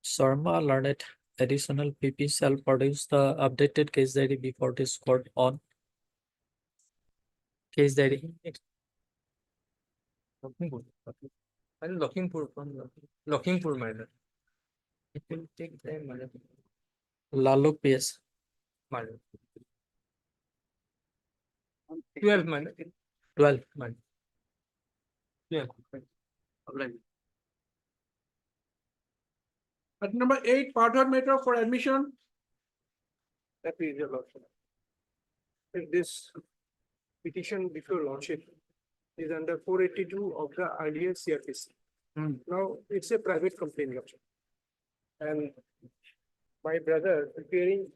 Sharma, learned additional PP, shall produce the updated case diary before this court on case diary. Looking for my lord. It will take time, my lord. Laluk PS. My lord. 12, my lord. 12. My lord. 12. apply. At number 8, part one matter for admission. That is your lordship. If this petition before lordship is under 482 of the earlier CRPC. Now, it's a private complaint, lordship. And my brother appearing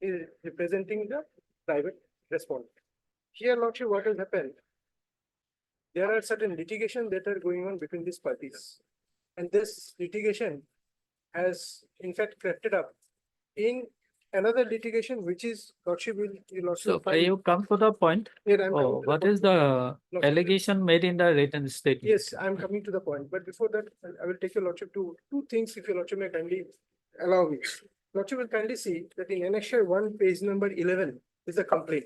is representing the private respondent. Here, lordship, what has happened? There are certain litigation that are going on between these parties. And this litigation has in fact crafted up in another litigation, which is lordship will So find. you come to the point. Here I'm coming Oh, to the what point. is the Lordship. allegation made in the written statement? Yes, I'm coming to the point, but before that, I will take your lordship to 2 things, if your lordship may kindly allow me. Lordship will kindly see that in annexure 1, page number 11 is the complaint.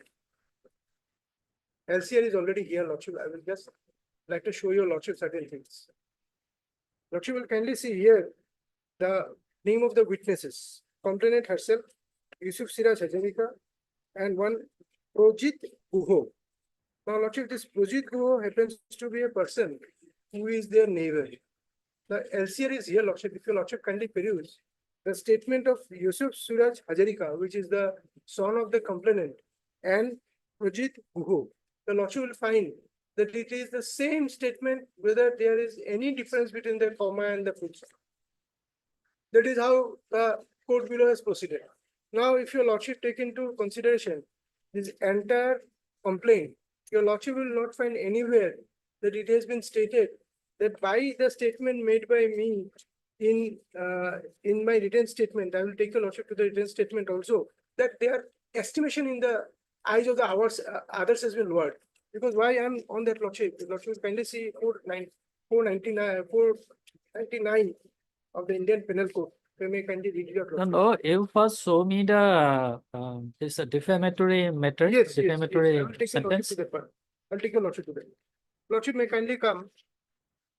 LCR is already here, lordship. I will just like to show your lordship certain things. Lordship will kindly see here the name of the witnesses, complainant herself, Yusuf Siraj Hajarika, and one Projit Guho. Now, lordship, this Projit Guho happens to be a person who is their neighbor. The LCR is here, lordship. If your lordship kindly peruse the statement of Yusuf Suraj Hajarika, which is the son of the complainant, and Projit Guho, the lordship will find that it is the same statement, whether there is any difference between the comma and the full stop. That is how the court below has proceeded. Now, if your lordship take into consideration this entire complaint, your lordship will not find anywhere that it has been stated that by the statement made by me in my written statement, I will take your lordship to the written statement also, that their estimation in the eyes of the others has been lowered. Because why I'm on that lordship, kindly see 499 of the Indian Penal Code. You may kindly read it out. No, no, you first show me the, this defamatory matter, Yes, yes, yes. defamatory I will take a lordship sentence. to that part. I'll take a lordship to that. Lordship may kindly come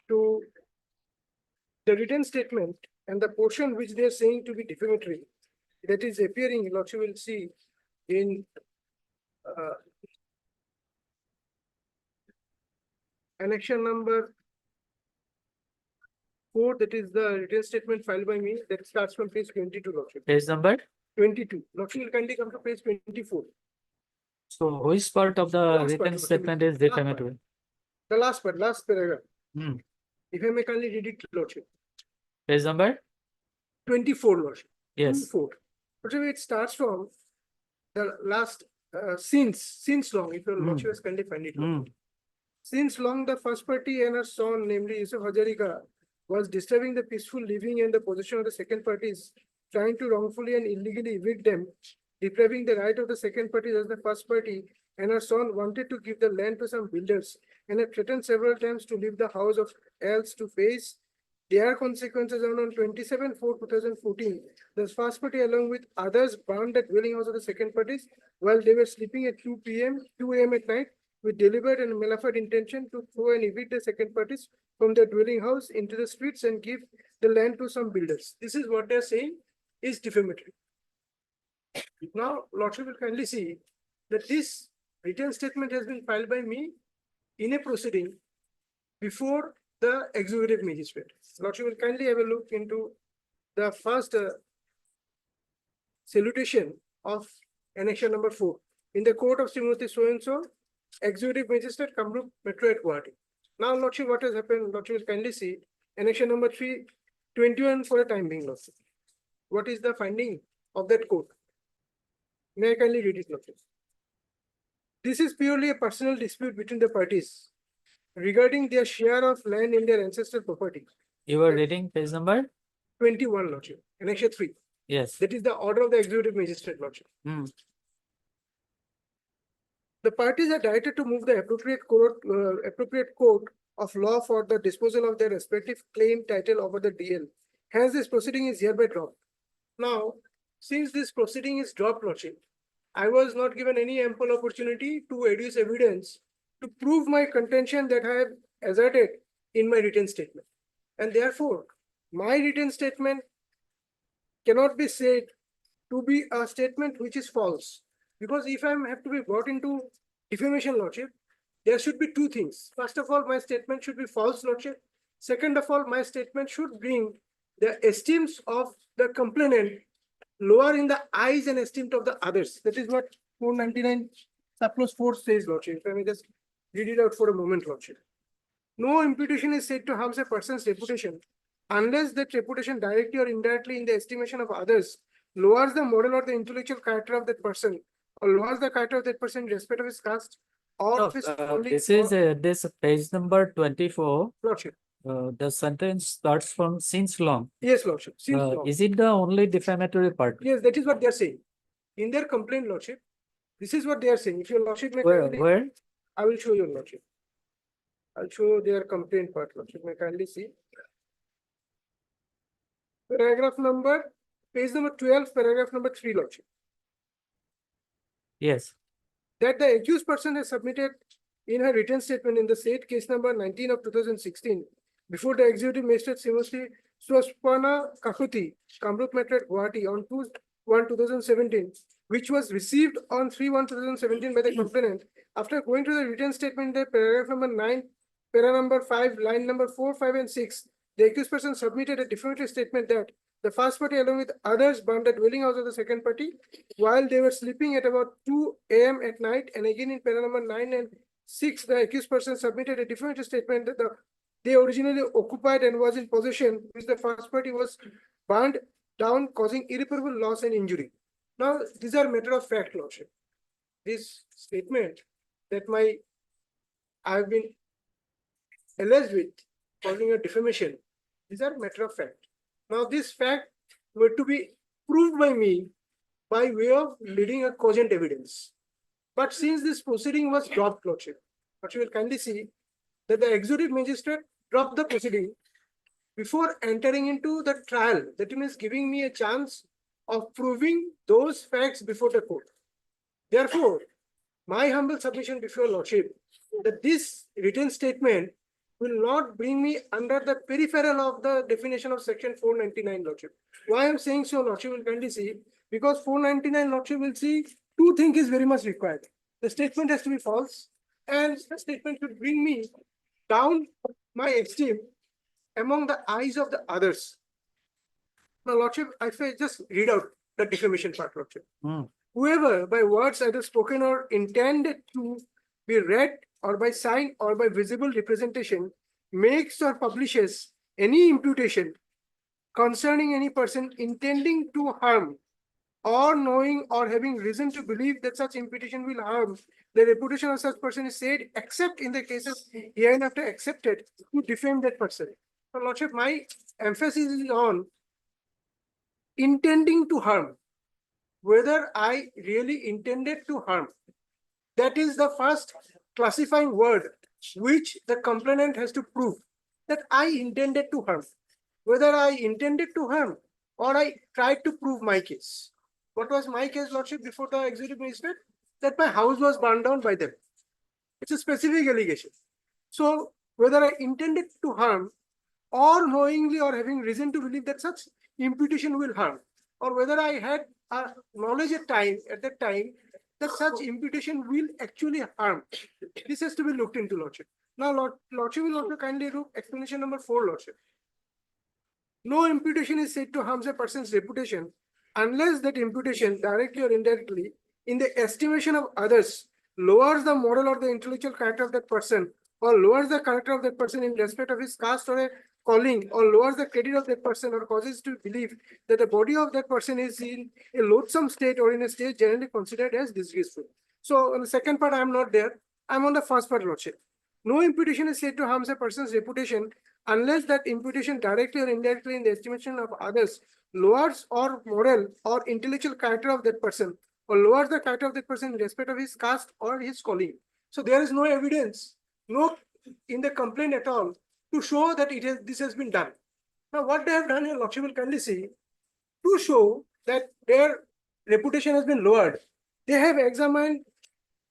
to the written statement and the portion which they are saying to be defamatory. That is appearing, lordship will see in annexure number 4, that is the written statement filed by me, that starts from page 22, lordship. Page number. 22. Lordship will kindly come to page 24. So which part of the Last part, written lordship. statement is Last part. defamatory? The last part, last paragraph. Hmm. If I may kindly read it, lordship. Page number? 24, lordship. Yes. 24. Lordship, it starts from the last since long, if your lordship has kindly find it. lordship. Since long, the first party and her son, namely Yusuf Hazarika, was disturbing the peaceful living and the possession of the second parties, trying to wrongfully and illegally evict them, depriving the right of the second party as the first party, and her son wanted to give the land to some builders and had threatened several times to leave the house of else to face their consequences. On 27/4/2014, the first party along with others burned the dwelling house of the second parties while they were sleeping at 2 a.m. at night, with deliberate and malafide intention to throw and evict the second parties from their dwelling house into the streets and give the land to some builders. This is what they're saying is defamatory. Now, lordship will kindly see that this written statement has been filed by me in a proceeding before the executive magistrate. Lordship will kindly have a look into the first salutation of annexure number 4 in the court of Srimati so-and-so, executive magistrate, Kamrup Metro at Guwahati. Now, lordship, what has happened? Lordship will kindly see annexure number 321 for the time being, lordship. What is the finding of that court? May I kindly read it, lordship? This is purely a personal dispute between the parties regarding their share of land in their ancestral property. You were reading page number? 21, lordship, annexure 3. Yes. That is the order of the executive magistrate, lordship. The parties are directed to move the appropriate court of law for the disposal of their respective claim title over the DL. Hence, this proceeding is hereby dropped. Now, since this proceeding is dropped, lordship, I was not given any ample opportunity to adduce evidence to prove my contention that I have asserted in my written statement. And therefore, my written statement cannot be said to be a statement which is false. Because if I have to be brought into defamation, lordship, there should be two things. First of all, my statement should be false, lordship. Second of all, my statement should bring the esteems of the complainant lower in the eyes and esteem of the others. That is what 499 subclause 4 says, lordship. If I may just read it out for a moment, lordship. No imputation is said to harm a person's reputation unless that reputation directly or indirectly in the estimation of others lowers the moral or the intellectual character of that person, or lowers the character of that person in respect of his caste or No, of his family. this is this page number 24. Lordship. The sentence starts from since long. Yes, lordship. Since long. Is it the only defamatory part? Yes, that is what they are saying. In their complaint, lordship, this is what they are saying. If your lordship may kindly, Where? I will show you, lordship. I'll show their complaint part, lordship. May kindly see. Paragraph number, page number 12, paragraph number 3, lordship. Yes. That the accused person has submitted in her written statement in the said case number 19 of 2016 before the executive magistrate Srimati Swaspana Kakuti, Kamrup Metro at Guwahati on 2/1/2017, which was received on 3/1/2017 by the complainant. After going to the written statement, the paragraph number 9, para number 5, line number 4, 5, and 6, the accused person submitted a defamatory statement that the first party along with others burned the dwelling house of the second party while they were sleeping at about 2 a.m. at night. And again in para number 9 and 6, the accused person submitted a defamatory statement that they originally occupied and was in possession, which the first party was burned down, causing irreparable loss and injury. Now, these are matter of fact, lordship. This statement that I have been alleged with causing a defamation, these are matter of fact. Now, this fact were to be proved by me by way of leading a cogent evidence. But since this proceeding was dropped, lordship, But you will kindly see that the executive magistrate dropped the proceeding before entering into the trial. That means giving me a chance of proving those facts before the court. Therefore, my humble submission before your lordship that this written statement will not bring me under the peripheral of the definition of section 499 lordship. Why I am saying so, lordship will kindly see, because 499 lordship will see two things is very much required. The statement has to be false, and the statement should bring me down my esteem among the eyes of the others. Now, lordship, I say just read out the defamation part, lordship. Whoever by words either spoken or intended to be read or by sign or by visible representation makes or publishes any imputation concerning any person intending to harm or knowing or having reason to believe that such imputation will harm the reputation of such person is said, except in the cases hereinafter accepted, to defame that person. So, lordship, my emphasis is on intending to harm. Whether I really intended to harm. That is the first classifying word which the complainant has to prove, that I intended to harm. Whether I intended to harm or I tried to prove my case. What was my case, lordship, before the executive magistrate? That my house was burned down by them. It's a specific allegation. So whether I intended to harm or knowingly or having reason to believe that such imputation will harm, or whether I had knowledge at that time that such imputation will actually harm. This has to be looked into, lordship. Now, lordship will also kindly look explanation number 4, lordship. No imputation is said to harm a person's reputation unless that imputation, directly or indirectly, in the estimation of others, lowers the moral or the intellectual character of that person, or lowers the character of that person in respect of his caste or a calling, or lowers the credit of that person, or causes to believe that the body of that person is in a loathsome state or in a state generally considered as disgraceful. So on the second part, I am not there. I am on the first part, lordship. No imputation is said to harm a person's reputation unless that imputation directly or indirectly in the estimation of others lowers or moral or intellectual character of that person, or lowers the character of that person in respect of his caste or his calling. So there is no evidence, no in the complaint at all, to show that this has been done. Now, what they have done here, lordship will kindly see, to show that their reputation has been lowered. They have examined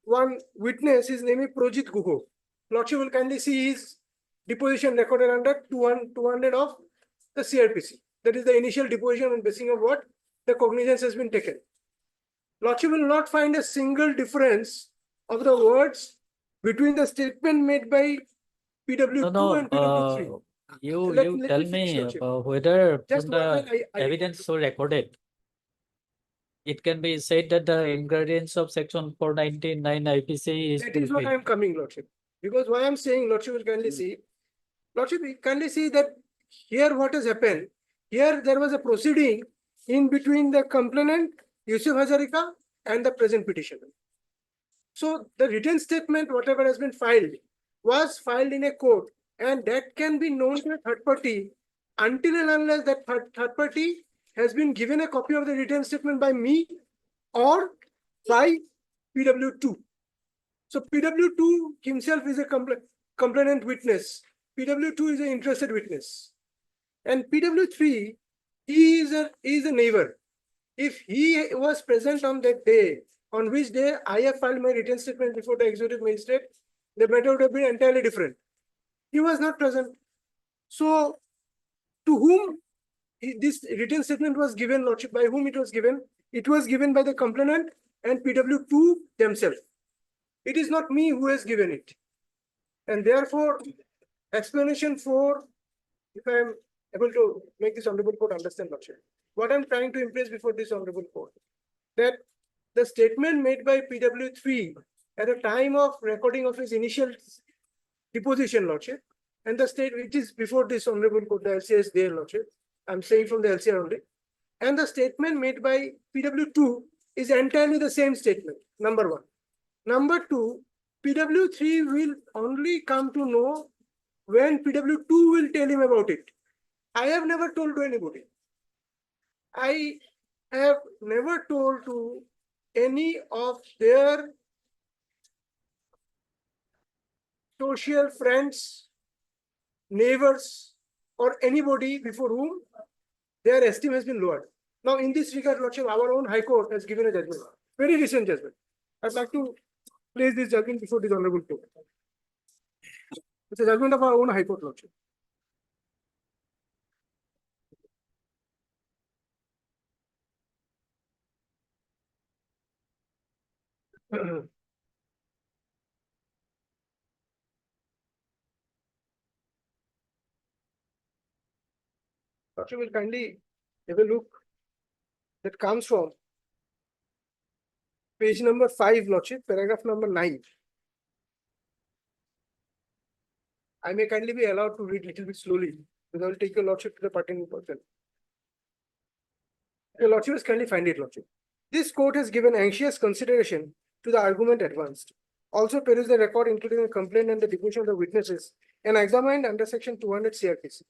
one witness, his name is Projit Guho. Lordship will kindly see his deposition recorded under 200 of the CRPC. That is the initial deposition on basis of what the cognizance has been taken. Lordship will not find a single difference of the words between the statement made by PW2 and PW3. You tell me whether Just from the one line, evidence so recorded, it can be said that the ingredients of section 499 IPC is that is what I am coming, lordship. Because why I am saying, lordship will kindly see. Lordship, you kindly see that here what has happened. Here there was a proceeding in between the complainant, Yusuf Hazarika, and the present petitioner. So the written statement, whatever has been filed, was filed in a court, and that can be known to a third party until and unless that third party has been given a copy of the written statement by me or by PW2. So PW2 himself is a complainant witness. PW2 is an interested witness. And PW3, he is a neighbor. If he was present on that day, on which day I have filed my written statement before the executive magistrate, the matter would have been entirely different. He was not present. So, to whom this written statement was given, lordship, by whom it was given? It was given by the complainant and PW2 themselves. It is not me who has given it. And therefore, explanation for, if I am able to make this honorable court understand, lordship, what I am trying to impress before this honorable court, that the statement made by PW3 at the time of recording of his initial deposition, lordship, and the state which is before this honorable court, the LCR is there, lordship. I'm saying from the LCR only. And the statement made by PW2 is entirely the same statement, number one. Number two, PW3 will only come to know when PW2 will tell him about it. I have never told to anybody. I have never told to any of their social friends, neighbors, or anybody before whom their esteem has been lowered. Now, in this regard, Lordship, our own High Court has given a judgment, very recent judgment. I'd like to place this judgment before this honorable court. It's a judgment of our own High Court, Lordship. Lordship will kindly have a look that comes from page number 5, Lordship, paragraph number 9. I may kindly be allowed to read little bit slowly, because I will take your Lordship to the pertinent portion. Your Lordship has kindly find it, Lordship. This court has given anxious consideration to the argument advanced. Also perused the record, including the complaint and the deposition of the witnesses, and examined under section 200 CRPC.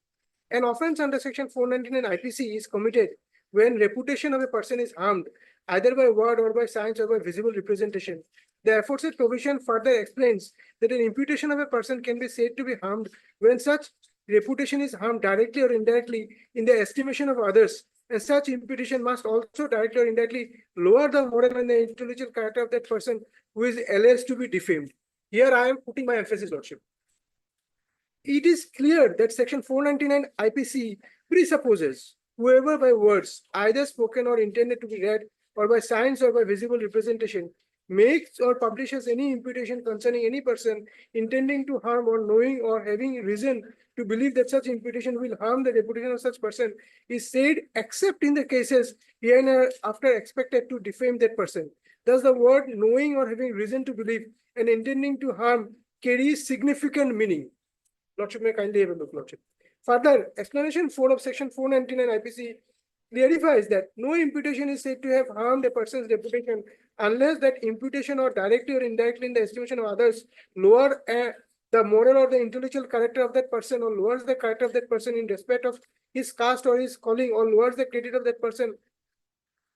An offense under section 499 IPC is committed when reputation of a person is harmed, either by word or by signs or by visible representation. The aforesaid provision further explains that an imputation of a person can be said to be harmed when such reputation is harmed directly or indirectly in the estimation of others, and such imputation must also directly or indirectly lower the moral and the intellectual character of that person who is alleged to be defamed. Here I am putting my emphasis, Lordship. It is clear that section 499 IPC presupposes whoever by words, either spoken or intended to be read, or by signs or by visible representation, makes or publishes any imputation concerning any person intending to harm or knowing or having reason to believe that such imputation will harm the reputation of such person, is said except in the cases hereinafter expected to defame that person. Thus, the word knowing or having reason to believe and intending to harm carries significant meaning. Lordship may kindly have a look, Lordship. Further, explanation 4 of section 499 IPC clarifies that no imputation is said to have harmed a person's reputation unless that imputation or directly or indirectly in the estimation of others lower the moral or the intellectual character of that person, or lowers the character of that person in respect of his caste or his calling, or lowers the credit of that person,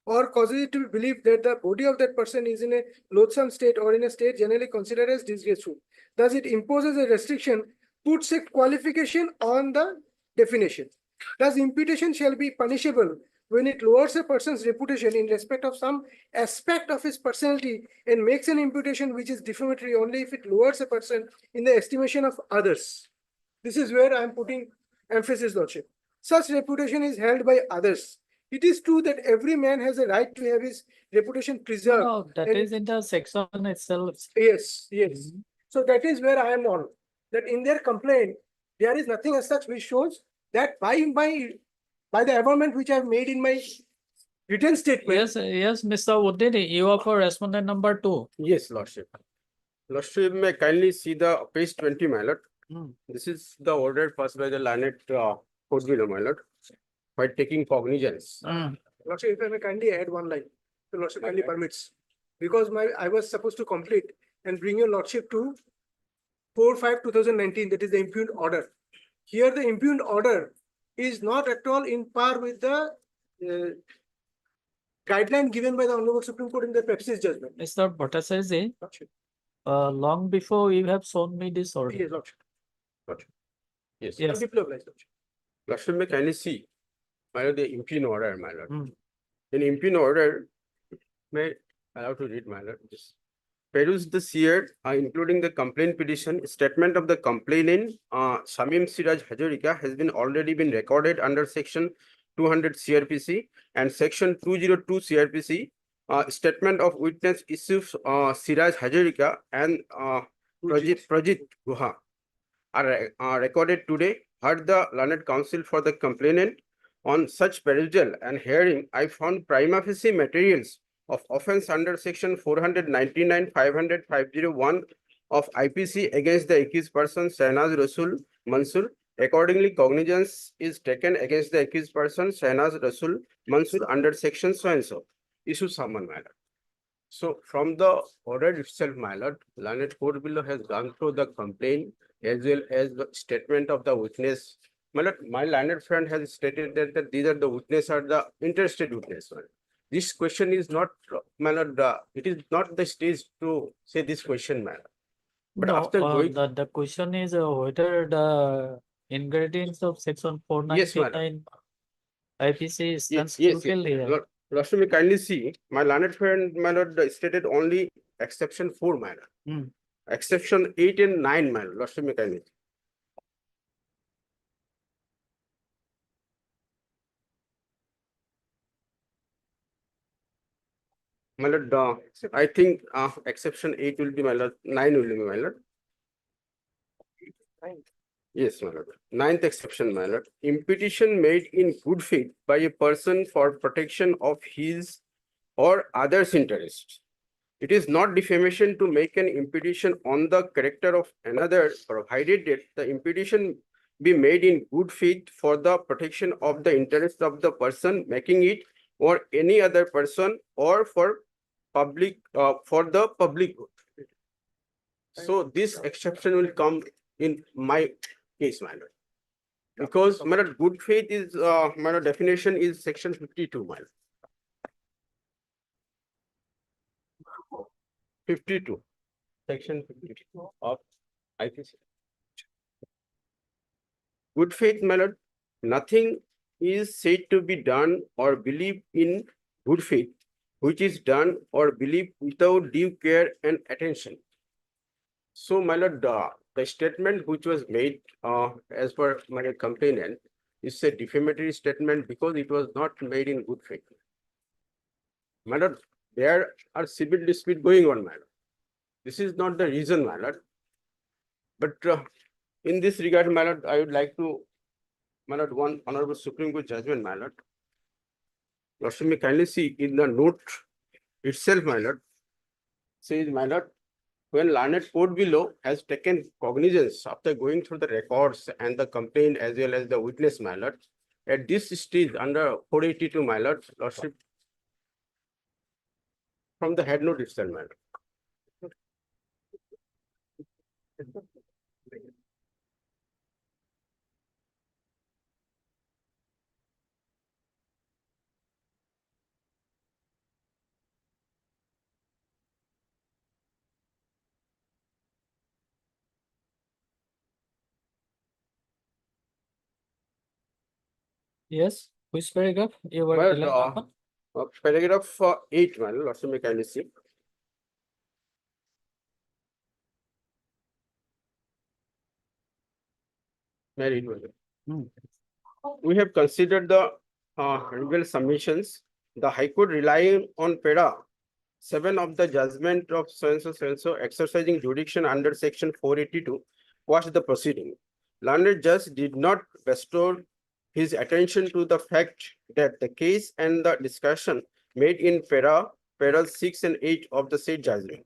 or causes it to be believed that the body of that person is in a loathsome state or in a state generally considered as disgraceful. Thus, it imposes a restriction, puts a qualification on the definition. Thus, imputation shall be punishable when it lowers a person's reputation in respect of some aspect of his personality, and makes an imputation which is defamatory only if it lowers a person in the estimation of others. This is where I am putting emphasis, Lordship. Such reputation is held by others. It is true that every man has a right to have his reputation preserved. No, that and- is in the section itself. Yes, yes. So that is where I am on. That in their complaint, there is nothing as such which shows that by the amendment which I have made in my written statement. Yes, Mr. Uddin, you are for respondent number 2. Yes, Lordship. Lordship, may kindly see the page 20, my lord. This is the order passed by the learned court below, my lord, by taking cognizance. Lordship, if I may kindly add one line, the Lordship kindly permits. Because I was supposed to complete and bring your Lordship to 4/5/2019, that is the impugned order. Here the impugned order is not at all in par with the guideline given by the Honorable Supreme Court in the Pepsi's judgment. Mr. Bhattacharya, Lordship. long before you have shown me this order. Yes, Lordship. Yes. Yes. Deeply obliged, Lordship. Lordship, may kindly see, my lord, the impugned order, my lord. Hmm. In impugned order, may allow to read, my lord. Just peruse the seer, including the complaint petition, statement of the complainant, Shamim Siraj Hazarika, has been already been recorded under section 200 CRPC and section 202 CRPC. Statement of witness Isuf Siraj Hazarika and Prajit Guha are recorded today. Heard the learned counsel for the complainant. On such perusal and hearing, I found prima facie materials of offense under section 499, 500, 501 of IPC against the accused person Shahnaz Rasul Mansur. Accordingly, cognizance is taken against the accused person Shahnaz Rasul Mansur under section so and so. Issue summon, my lord. So from the order itself, my lord, learned court below has gone through the complaint as well as the statement of the witness. My lord, my learned friend has stated that these are the witness are the interested witness. This question is not, my lord, it is not the stage to say this question, my lord. But No, after going, the question is whether the ingredients of section four yes, madam. 99 IPC stands Yes, fulfilled here. Lakshmi, kindly see, my learned friend, my lord, stated only exception 4, my lord. Hmm. Exception 8 and 9, my lord, Lakshmi, kindly. My lord, I think exception 8 will be my lord, 9 will be my lord. Yes, my lord. Ninth exception, my lord. Imputation made in good faith by a person for protection of his or others' interests. It is not defamation to make an imputation on the character of another, provided that the imputation be made in good faith for the protection of the interest of the person making it or any other person or for the public good. So this exception will come in my case, my lord. Because my lord, good faith is my lord, definition is section 52, my lord. 52. Section 52 of IPC. Good faith, my lord, nothing is said to be done or believed in good faith, which is done or believed without due care and attention. So, my lord, the statement which was made as per my complainant is a defamatory statement because it was not made in good faith. My lord, there are civil dispute going on, my lord. This is not the reason, my lord. But in this regard, my lord, I would like to, my lord, one honorable Supreme Court judgment, my lord. Lordship may kindly see in the note itself, my lord, says, my lord, when learned court below has taken cognizance after going through the records and the complaint as well as the witness, my lord, at this stage under 482, my lord, Lordship, from the head note itself, my lord. Yes, which paragraph you were My relying lord, upon? paragraph 8, my lord, Lordship may kindly see. May I read, my lord? Hmm. We have considered the legal submissions. The High Court relying on para 7 of the judgment of so and so exercising jurisdiction under section 482 quashed the proceeding. Learned judge did not bestow his attention to the fact that the case and the discussion made in para 6 and 8 of the said judgment.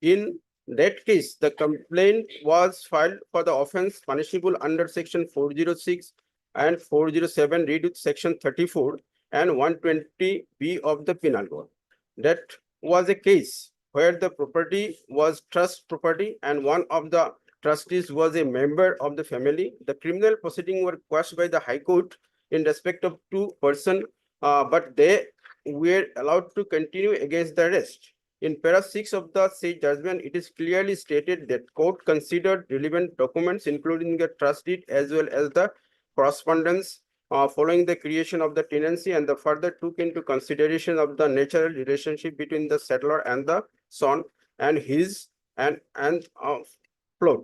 In that case, the complaint was filed for the offense punishable under section 406 and 407 read with section 34 and 120B of the penal code. That was a case where the property was trust property and one of the trustees was a member of the family. The criminal proceedings were quashed by the High Court in respect of 2 persons, but they were allowed to continue against the rest. In para 6 of the said judgment, it is clearly stated that court considered relevant documents, including the trust deed as well as the correspondence following the creation of the tenancy, and the further took into consideration of the natural relationship between the settler and the son and his and plot.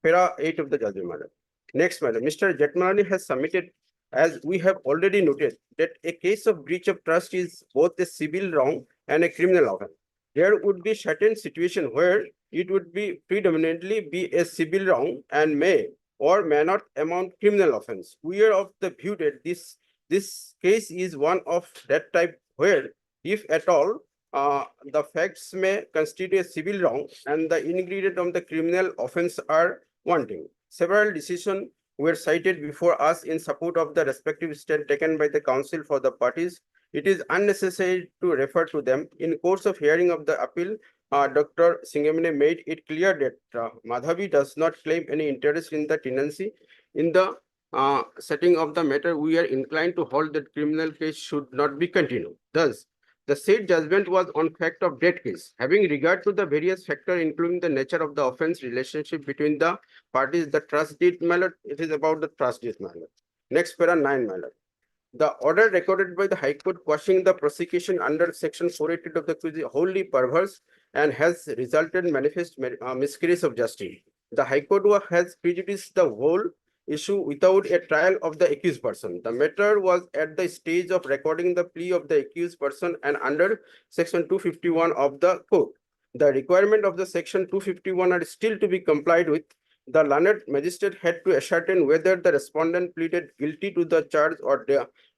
Para 8 of the judgment, madam. Next, madam, Mr. Jetmalani has submitted, as we have already noted, that a case of breach of trust is both a civil wrong and a criminal offense. There would be certain situation where it would be predominantly be a civil wrong and may or may not amount criminal offense. We are of the view that this case is one of that type where, if at all, the facts may constitute a civil wrong and the ingredient of the criminal offense are wanting. Several decisions were cited before us in support of the respective stand taken by the counsel for the parties. It is unnecessary to refer to them. In course of hearing of the appeal, Dr. Singamane made it clear that Madhavi does not claim any interest in the tenancy. In the setting of the matter, we are inclined to hold that criminal case should not be continued. Thus, The said judgment was on fact of debt case, having regard to the various factors including the nature of the offence, relationship between the parties, the trust deed, my lord. It is about the trust deed, my lord. Next para 9, my lord. The order recorded by the High Court quashing the prosecution under Section 480 of the Code is wholly perverse and has resulted in manifest miscarriage of justice. The High Court has prejudiced the whole issue without a trial of the accused person. The matter was at the stage of recording the plea of the accused person and under Section 251 of the Code. The requirement of the Section 251 are still to be complied with. The learned magistrate had to ascertain whether the respondent pleaded guilty to the charge or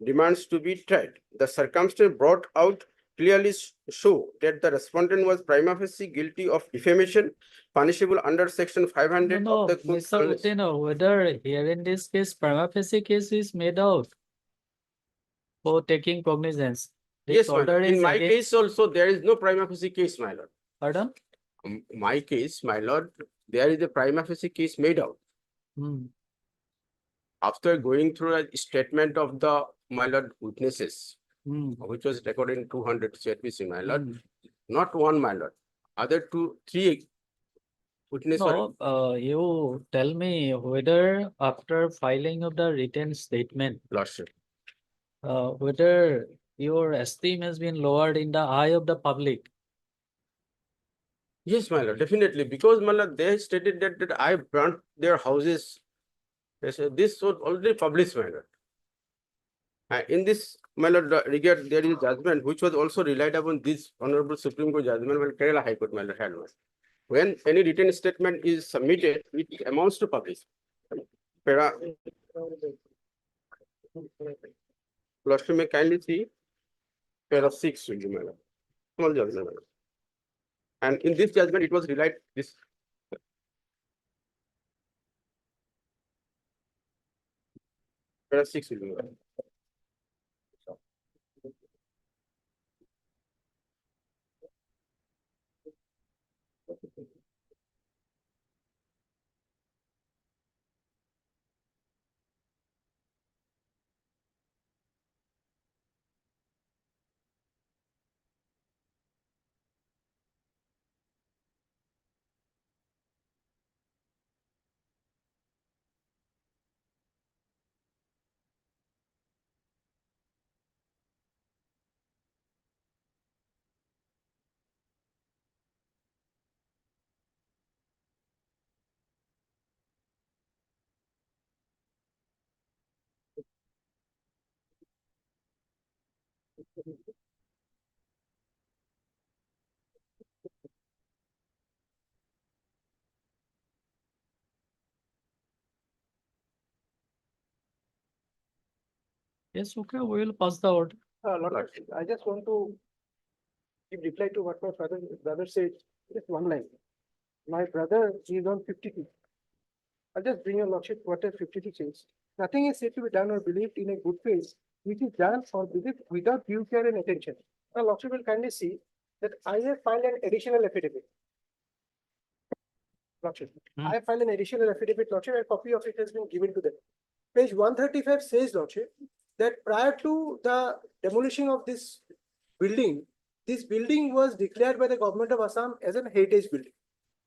demands to be tried. The circumstance brought out clearly show that the respondent was prima facie guilty of defamation, punishable under Section 500 No, of the Code. Mr. Uteno, whether here in this case, prima facie case is made out for taking cognizance. This Yes, my order lord. In is my against- case also, there is no prima facie case, my lord. Pardon? My case, my lord, there is a prima facie case made out. Hmm. After going through a statement of the, my lord, witnesses, Hmm. which was recorded in 200 CRPC, my lord, Hmm. not one, my lord, other three witnesses. No, you tell me whether after filing of the written statement, Lordship. whether your esteem has been lowered in the eye of the public. Yes, my lord, definitely, because, my lord, they stated that I burnt their houses. They said this was already published, my lord. In this, my lord, regard, there is judgment which was also relied upon this Honorable Supreme Court judgment when Kerala High Court, my lord, had one. When any written statement is submitted, it amounts to publish. Lordship may kindly see para 6 will be, my lord. Small judgment, my lord. And in this judgment, it was relied this. Para 6 will be, my lord. Yes, okay, we will pass the order. Lord, I just want to give reply to what my brother said. Just one line. My brother is on 52. I'll just bring your lordship what a 52 says. Nothing is said to be done or believed in a good faith, which is done or believed without due care and attention. Now, lordship will kindly see that I have filed an additional affidavit. Lordship, I have filed an additional affidavit, lordship, a copy of it has been given to them. Page 135 says, lordship, that prior to the demolition of this building was declared by the government of Assam as a heritage building.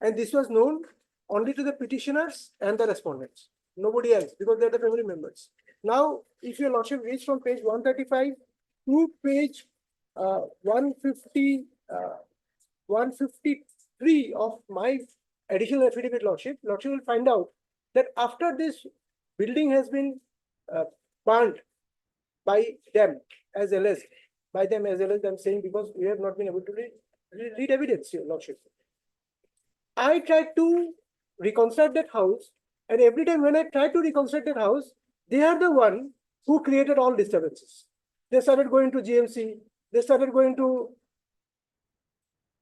And this was known only to the petitioners and the respondents, nobody else, because they are the family members. Now, if your lordship reads from page 135 to page 153 of my additional affidavit, lordship will find out that after this building has been burned by them as alleged, I'm saying because we have not been able to read evidence, your lordship. I tried to reconstruct that house, and every time when I tried to reconstruct that house, they are the one who created all disturbances. They started going to GMC, they started going to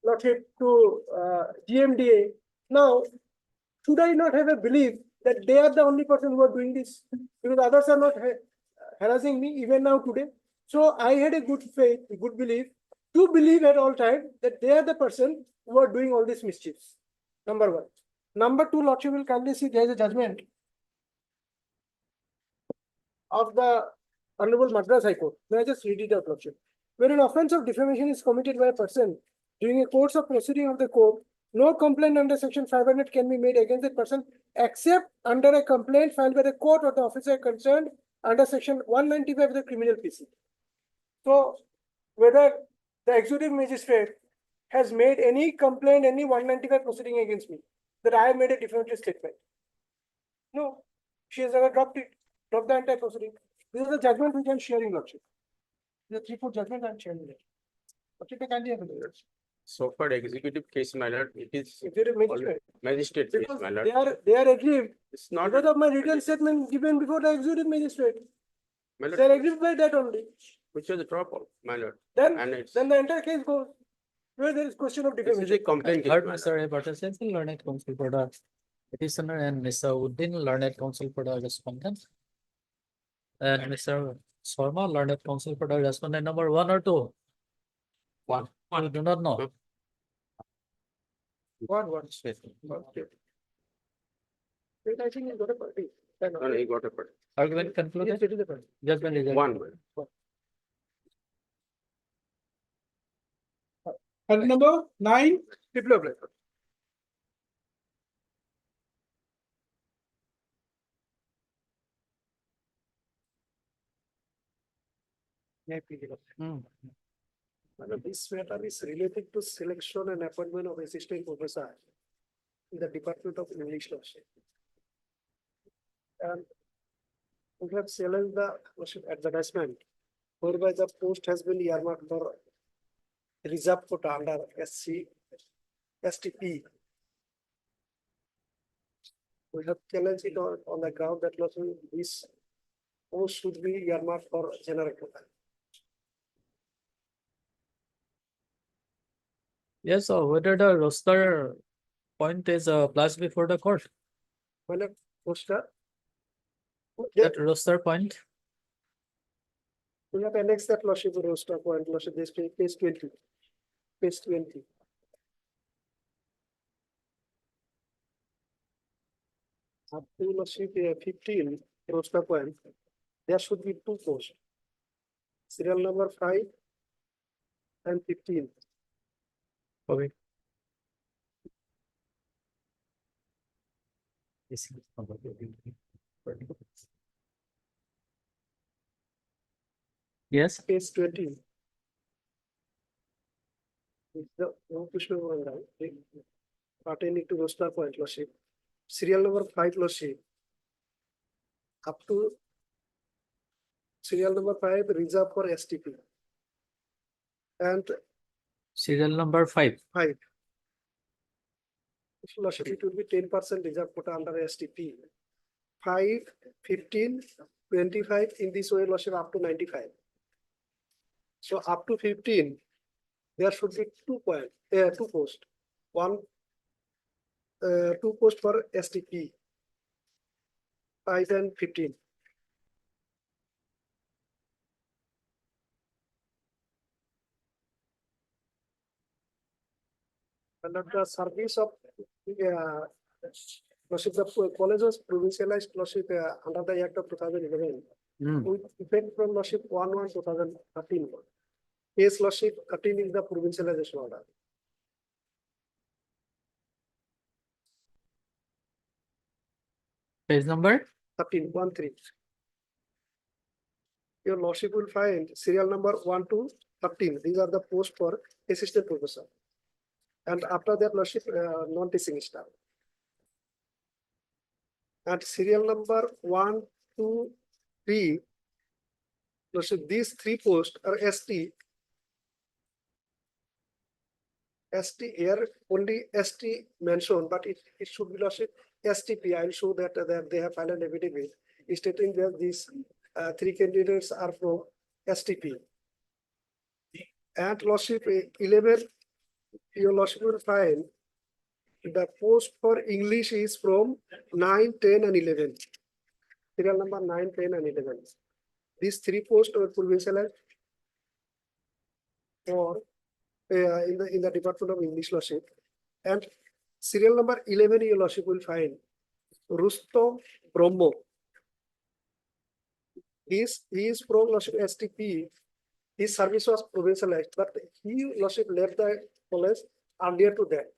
lordship, to GMDA. Now, should I not have a belief that they are the only person who are doing this? Because others are not harassing me even now today. So I had a good faith, a good belief, to believe at all times that they are the person who are doing all these mischiefs. Number one. Number two, lordship will kindly see there is a judgment of the Honorable Madras High Court. May I just read it out, lordship? When an offense of defamation is committed by a person during a course of proceeding of the court, no complaint under section 500 can be made against that person except under a complaint filed by the court or the officer concerned under section 195 of the criminal PC. So whether the executive magistrate has made any complaint, any 195 proceeding against me, that I have made a defamatory statement. No, she has never dropped it, dropped the entire proceeding. This is the judgment which I am sharing, Lordship. The 3-4 judgment I am sharing it. Lordship, I can't have it. So for executive case, my lord, it is Executive magistrate. magistrate case, Because my lord. they are aggrieved It's not, because of my written statement given before the executive magistrate. my They are lord, aggrieved by that only. which was a dropout, my lord. Then, And it's, then the entire case goes where there is question of this is a defamation. complaint case, Heard my lord. Mr. Bhattacharya, learned counsel for the petitioner, and Mr. Uddin, learned counsel for the respondent. And Mr. Sharma, learned counsel for the respondent number 1 or 2. One. You do not know. What? Okay. Wait, I think you got a party. No, no, he got a part. Argument Yes, concluded. it is a party. Judgment is One, my lord. And number 9, people apply. This matter is related to selection and appointment of assistant professor in the Department of English Law. And we have challenged the advertisement whereby the post has been earmarked for reserved quota under STP. We have challenged it on the ground that this post should be earmarked for general quota. Yes, so whether the roster point is placed before the court, Well, poster. that roster point. We have annexed that lordship roster point, lordship, this page 20. Page 20. Up to lordship 15 roster point, there should be 2 posts. Serial number 5 and 15. Okay. Yes. Page 20. It's the Krishna pertaining to roster point lordship. Serial number 5 lordship. Up to serial number 5 reserved for STP. And Serial number 5. 5. Lordship, it will be 10% reserve quota under STP. 5, 15, 25 in this way, lordship, up to 95. So up to 15, there should be 2 posts. 2 posts for STP. 5 and 15. Under the service of lordship, the college was provincialized lordship under the Act of 2011 with effect from lordship 1/1/2013. Case lordship 13 is the provincialization order. Page number 13. Your lordship will find serial number 1 to 13. These are the posts for assistant professor. And after that, lordship, non-teaching staff. And serial number 1, 2, 3. Lordship, these 3 posts are ST. ST here, only ST mentioned, but it should be lordship STP. I will show that they have filed an affidavit stating that these 3 candidates are from STP. And lordship 11, your lordship will find the post for English is from 9, 10, and 11. Serial number 9, 10, and 11. These 3 posts are provincialized or in the Department of English lordship. And serial number 11, your lordship will find Rustom Brahmo. He is from lordship STP. his service was provincialized, but he lordship left the college earlier to that.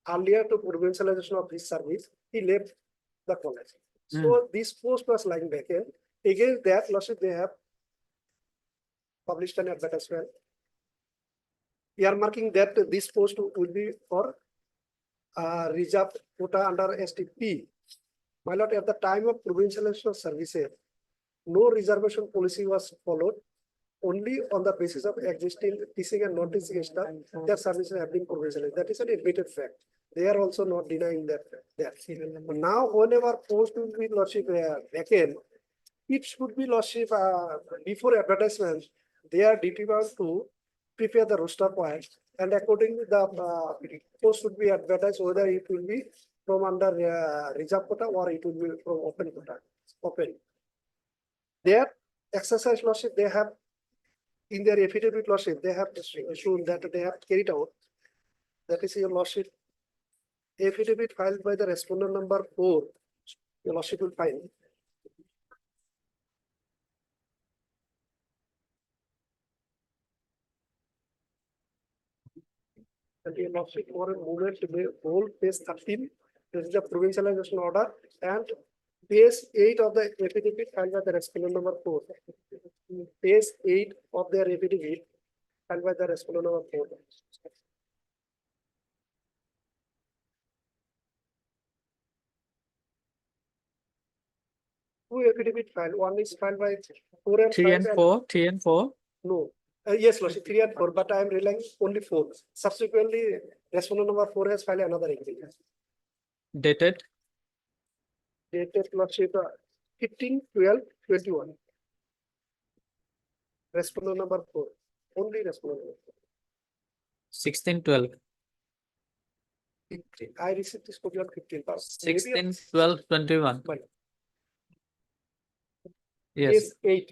Earlier to provincialization of his service, he left the college. So this post was lying vacant. Against that, lordship, they have published an advertisement earmarking that this post will be for reserved quota under STP. My lord, at the time of provincialization of services, no reservation policy was followed. Only on the basis of existing teaching and non-teaching staff, their services have been provincialized. That is an admitted fact. They are also not denying that. Now, whenever post will be lordship vacant, it should be lordship before advertisement. They are determined to prepare the roster point, and accordingly, the post should be advertised whether it will be from under reserve quota or it will be from open quota. Open. Their exercise lordship, they have in their affidavit lordship, they have shown that they have carried out. That is your lordship. Affidavit filed by the respondent number 4. Your lordship will find. And your lordship for a moment to be whole page 13. This is the provincialization order, and page 8 of the affidavit filed by the respondent number 4. Page 8 of their affidavit filed by the respondent number 4. Two affidavit filed. One is filed by 4 and 3 and 5 4, 3 and 4. No. Yes, lordship, 3 and 4, but I am relying only 4. Subsequently, respondent number 4 has filed another agreement. Dated Dated lordship 15/12/21. Respondent number 4. Only respondent number 4. 16/12. I received this copy on 15. 16/12/21. But Yes. page 8.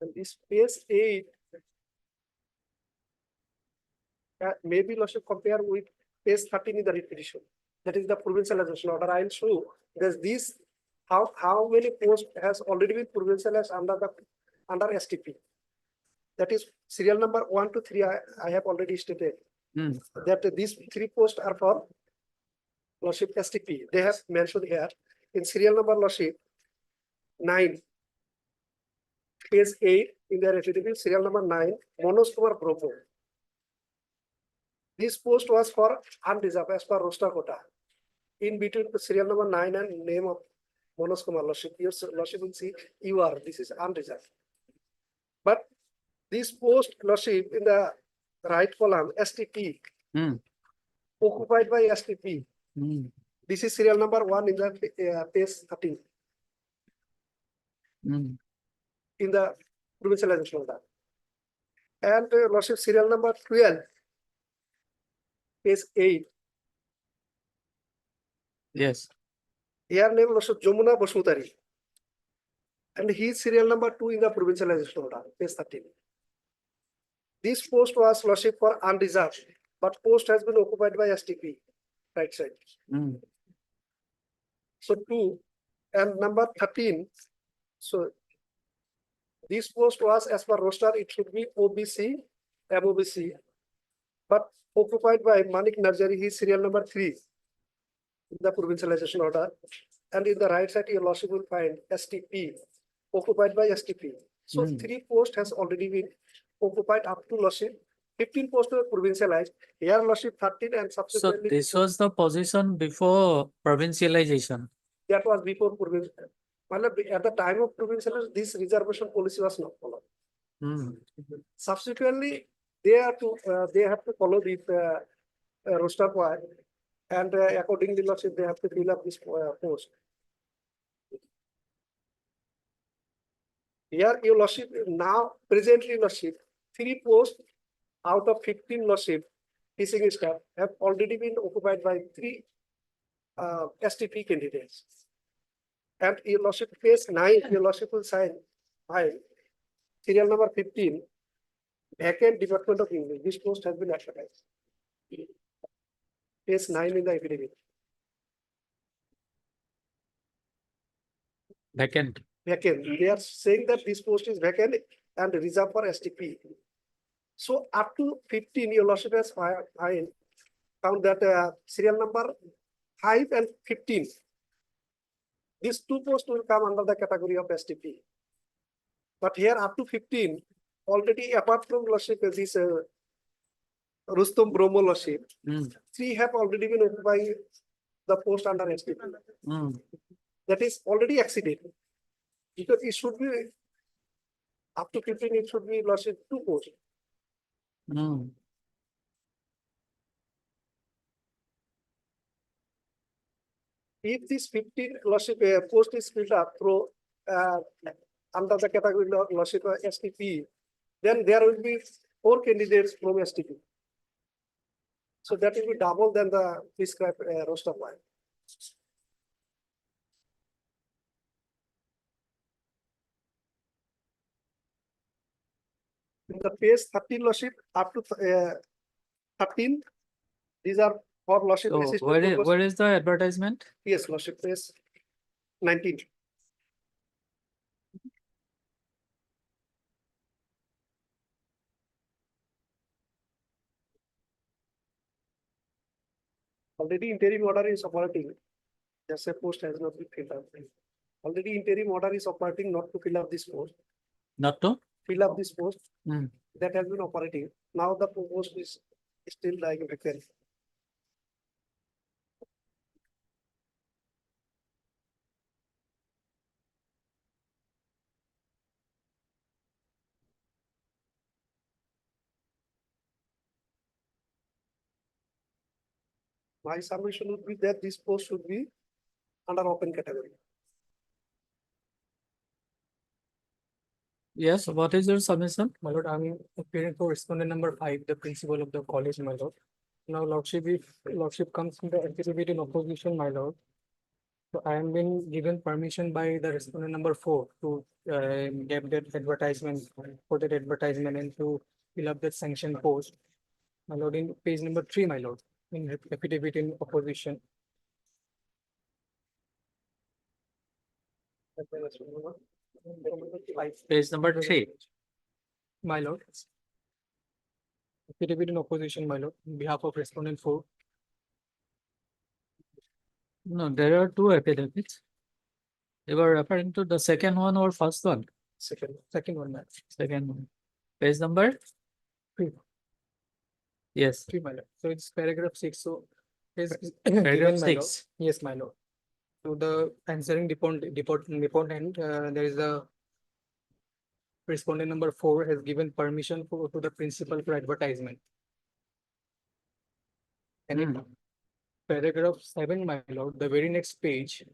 And this page 8 maybe lordship compare with page 13 in the repetition. That is the provincialization order. I will show that this how many posts has already been provincialized under STP. That is serial number 1 to 3. I have already stated that these 3 posts are for lordship STP. They have mentioned here in serial number lordship 9. Page 8 in their affidavit, serial number 9, Manoj Kumar Bropo. This post was for unreserved as per roster quota. In between the serial number 9 and name of Manoj Kumar lordship, your lordship will see this is unreserved. But this post lordship in the right column, STP, occupied by STP. This is serial number 1 in the page 13. In the provincialization order. And lordship serial number 12, page 8. Yes. Here name lordship Jamuna Basmutari. And his serial number 2 in the provincialization order, page 13. This post was lordship for unreserved, but post has been occupied by STP, right side. So 2 and number 13. So this post was as per roster, it should be OBC, MOBC, but occupied by Manik Narjari, his serial number 3 in the provincialization order. And in the right side, your lordship will find STP, occupied by STP. So 3 posts has already been occupied up to lordship. 15 posts were provincialized. Here lordship 13 and So subsequently. this was the position before provincialization. That was before provincial. At the time of provincialization, this reservation policy was not followed. Subsequently, they have to follow this roster point, and accordingly, lordship, they have to fill up this post. Here, your lordship, now presently lordship, 3 posts out of 15 lordship teaching staff have already been occupied by 3 STP candidates. And your lordship, page 9, your lordship will sign file serial number 15, vacant Department of English. This post has been advertised. Page 9 in the affidavit. Vacant. vacant. They are saying that this post is vacant and reserved for STP. So up to 15, your lordship has found that serial number 5 and 15. These two posts will come under the category of STP. But here up to 15, already apart from lordship, this Rustom Bromo lordship, 3 have already been occupying the post under STP. That is already exceeded. Because it should be up to 15, it should be lordship 2 posts. If this 15 lordship post is filled up through under the category lordship STP, then there will be 4 candidates from STP. So that will be double than the prescribed roster line. In the page 13 lordship up to 13, these are for lordship So assistant. where is the advertisement? Yes, lordship page 19. Already interim order is operating. Just a post has not been filled up. Already interim order is operating not to fill up this post. Not to? Fill up this post that has been operating. Now the post is still like vacant. My submission would be that this post should be under open category. Yes, what is your submission? My lord, I'm appearing for respondent number 5, the principal of the college, my lord. Now, lordship, if lordship comes in the affidavit in opposition, my lord. So I am being given permission by the respondent number 4 to get that advertisement, for that advertisement and to fill up that sanction post. My lord, in page number 3, my lord, in affidavit in opposition. Page number 3. My lord. Affidavit in opposition, my lord, on behalf of respondent 4. No, there are 2 affidavits. You were referring to the second one or first one? Second one, ma'am. Second one. Page number? 3. Yes. 3, my lord. So it's paragraph 6. So is Paragraph given, my lord. 6. Yes, my lord. So the answering deponent, there is a respondent number 4 has given permission to the principal for advertisement. And in paragraph 7, my lord, the very next page.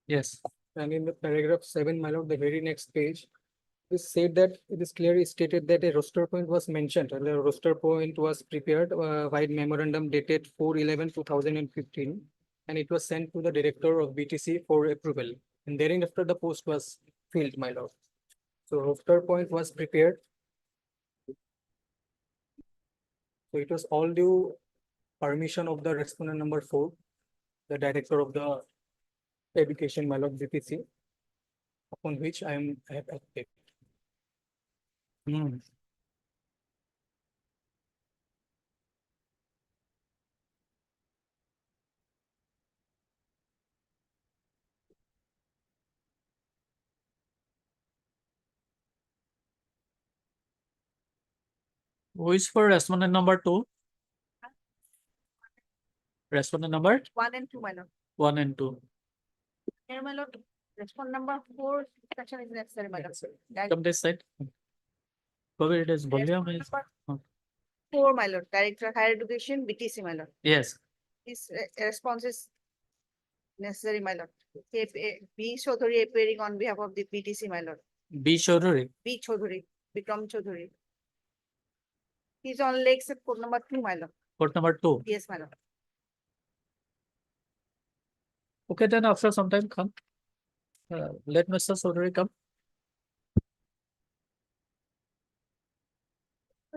Yes. And in the paragraph 7, my lord, the very next page, it said that it is clearly stated that a roster point was mentioned, and the roster point was prepared by memorandum dated 4/11/2015, and it was sent to the director of BTC for approval. And thereafter the post was filled, my lord. So roster point was prepared. So it was all due permission of the respondent number 4, the director of the education, my lord, BPC, upon which I have acted. Who is for respondent number 2? Respondent number? 1 and 2, my lord. 1 and 2. Here, my lord, respondent number 4 section is necessary, my lord. That Come this side. Cover it as volume respondent is. number 4, my lord, Director Higher Education, BTC, my lord. Yes. This response is necessary, my lord. B. Chaudhary appearing on behalf of the BTC, my lord. B. Chaudhary. B. Chaudhary, Bikram Chaudhary. He's on Lakes at code number 2, my lord. Court number 2. Yes, my lord. Okay, then after some time come. Let Mr. Chaudhary come.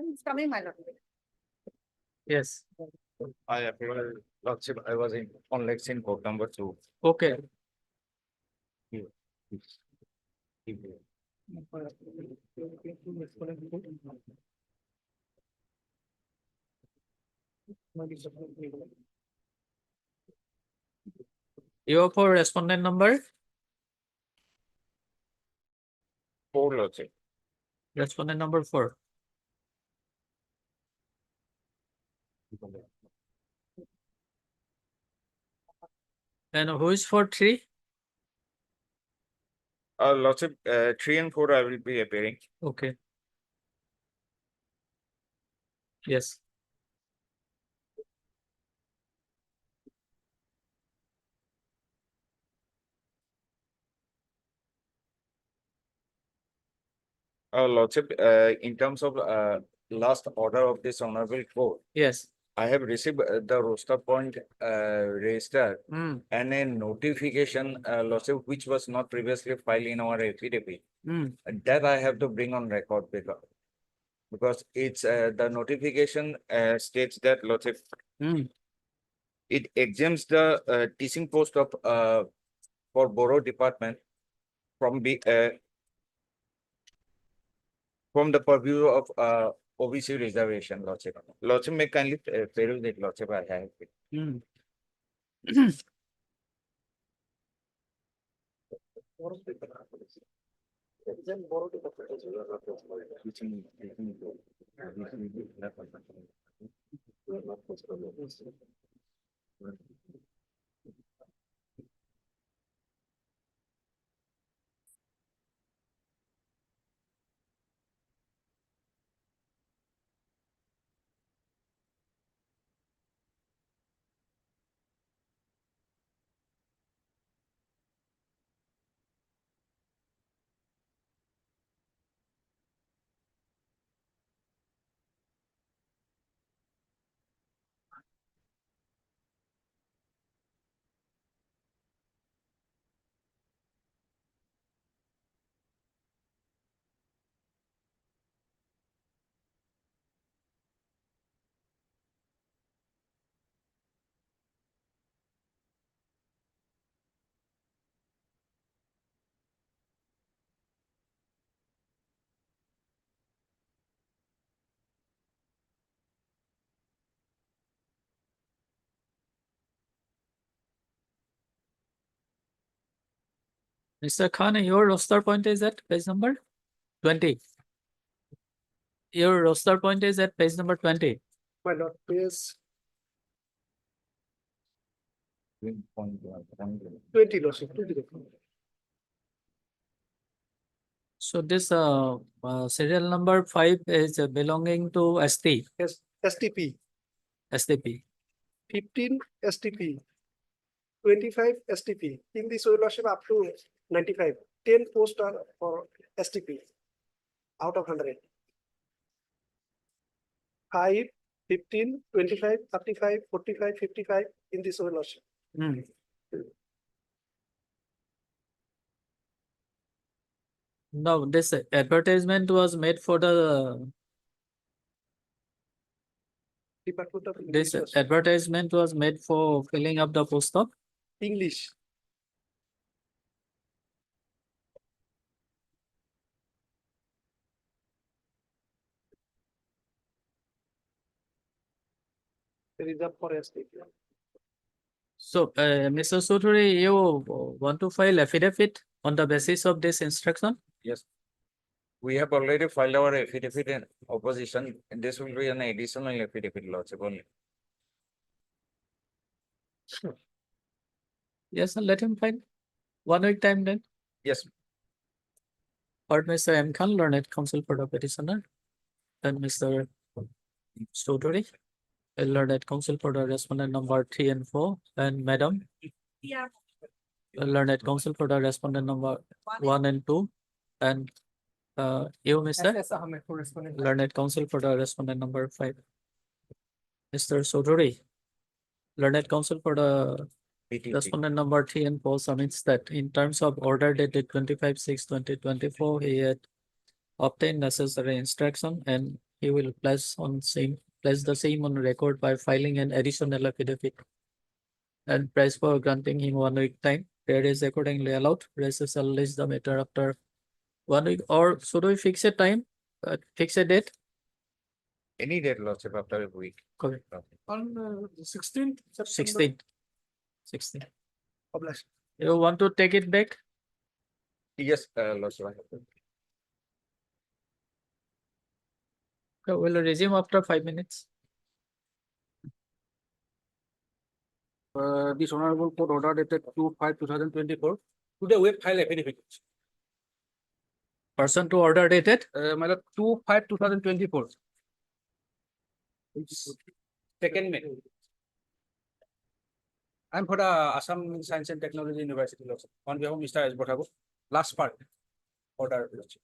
He's coming, my lord. Yes. I appeal, Lordship, I was on Lexington court number 2. Okay. You are for respondent number? 4, Lordship. Respondent number 4. And who is for 3? Lordship, 3 and 4 I will be appearing. Okay. Yes. Lordship, in terms of last order of this honorable court, Yes. I have received the roster point register Mm. and a notification, Lordship, which was not previously filed in our affidavit. Mm. That I have to bring on record because it's the notification states that, Lordship, Mm. it exempts the teaching post of for borough department from the purview of OBC reservation, Lordship. Lordship, may kindly peruse it, Lordship, I have it. Mm. Mr. Khan, your roster point is at page number 20. Your roster point is at page number 20. My lord, page 20, lordship, 20. So this serial number 5 is belonging to ST, Yes, STP, STP. 15 STP, 25 STP. In this way, lordship, up to 95. 10 posts are for STP out of 100. 5, 15, 25, 35, 45, 55 in this way, lordship. Mm. No, this advertisement was made for the Department of this English, lordship. advertisement was made for filling up the post of English. Reserved for STP. So Mr. Sudhuri, you want to file affidavit on the basis of this instruction? Yes. We have already filed our affidavit in opposition, and this will be an additional affidavit, Lordship, only. Yes, let him file 1 week time then. Yes. Or Mr. M. Khan, learned counsel for the petitioner, and Mr. Sudhuri, learned counsel for the respondent number 3 and 4, and Madam, Yeah. learned counsel for the respondent number 1 and 2, and you, Mr. SS Ahmed for responding. Learned counsel for the respondent number 5. Mr. Sudhuri, learned counsel for the PTT. respondent number 3 and 4 submits that in terms of order dated 25/6/2024, he had obtained necessary instruction and he will place on same place the same on record by filing an additional affidavit. And price for granting him 1 week time. Prayer is accordingly allowed. Rest shall list the matter after 1 week, or should we fix a time, fix a date? Any date, Lordship, after a week. Correct. On 16th September. 16. You want to take it back? Yes, Lordship. Okay, we'll resume after 5 minutes. This honorable court order dated 2/5/2024. Today we have filed affidavit. Person to order dated? My lord, 2/5/2024. Second May. I'm for the Assam Science and Technology University, Lordship. On behalf of Mr. S. Bothago. Last part. Order, Lordship.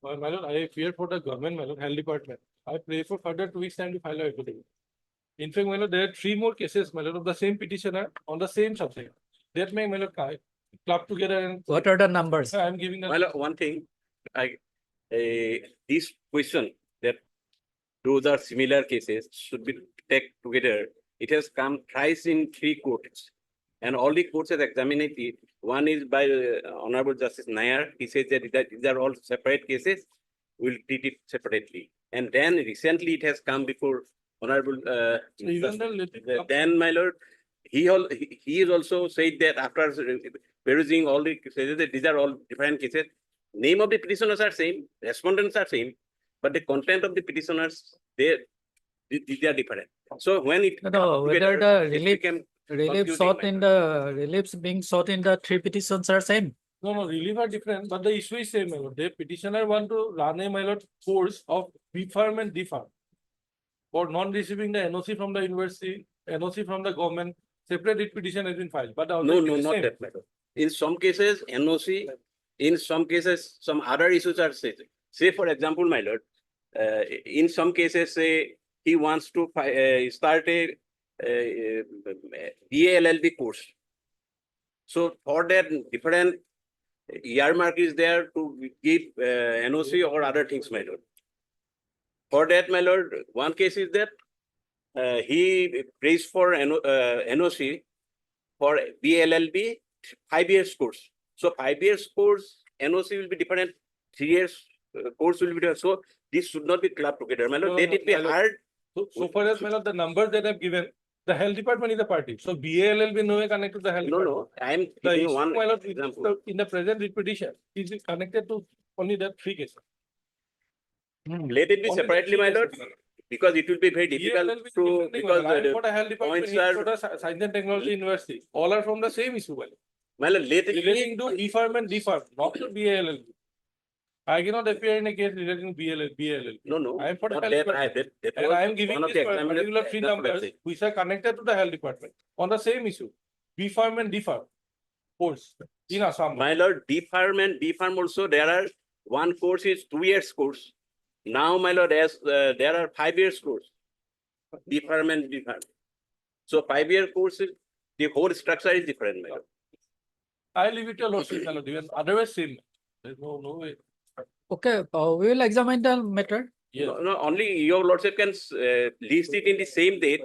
My lord, I fear for the government, my lord, health department. I pray for further 2 weeks time to file a affidavit. In fact, my lord, there are 3 more cases, my lord, of the same petitioner on the same subject. That may, my lord, club together and. What are the numbers? I'm giving the. Well, one thing, this question that those are similar cases should be taken together. It has come thrice in 3 courts, and all the courts have examined it. One is by Honorable Justice Nair. He says that these are all separate cases. We'll treat it separately. And then recently it has come before Honorable. Then, my lord, he is also said that after perusing all the cases, that these are all different cases. Name of the petitioners are same, respondents are same, but the content of the petitioners, these are different. So when it No, whether the relief sought in the reliefs being sought in the 3 petitions are same. No, relief are different, but the issue is same, my lord. The petitioner want to run a, my lord, course of BFarm and DFarm for non-receiving the NOC from the university, NOC from the government. Separate petition has been filed, but the no, not that matter. In some cases, NOC. In some cases, some other issues are set. Say, for example, my lord, in some cases, say he wants to start a BALLB course. So for that, different earmark is there to give NOC or other things, my lord. For that, my lord, one case is that he prays for NOC for BLLB 5 years course. So 5 years course, NOC will be different, 3 years course will be different. So this should not be clubbed together. My lord, let it be hard. So far as, my lord, the numbers that I've given, the health department is a party. So BALLB no way connected to the health department. No, I am the giving issue, one my lord, example. in the present petition is connected to only the 3 cases. Let it be Only separately, my lord, because it will be very difficult to, because the health department, points are. Science and Technology University, all are from the same issue. Well, let it relating to BFarm and DFarm, not to BALLB. I cannot appear in a case relating to BALLB. No. I am for the not health that, department. that And was I am giving one of this the examiners particular 3 example, numbers which are connected to the health department on the same issue. BFarm and DFarm course in Assam. My lord, DFarm and BFarm also, there are one course is 2 years course. Now, my lord, as there are 5 years course. DFarm and BFarm. So 5-year course, the whole structure is different, my lord. I leave it to your lordship, my lord. Even otherwise same. There's no way. Okay, we will examine the matter. Yes. No, only your lordship can list it in the same date.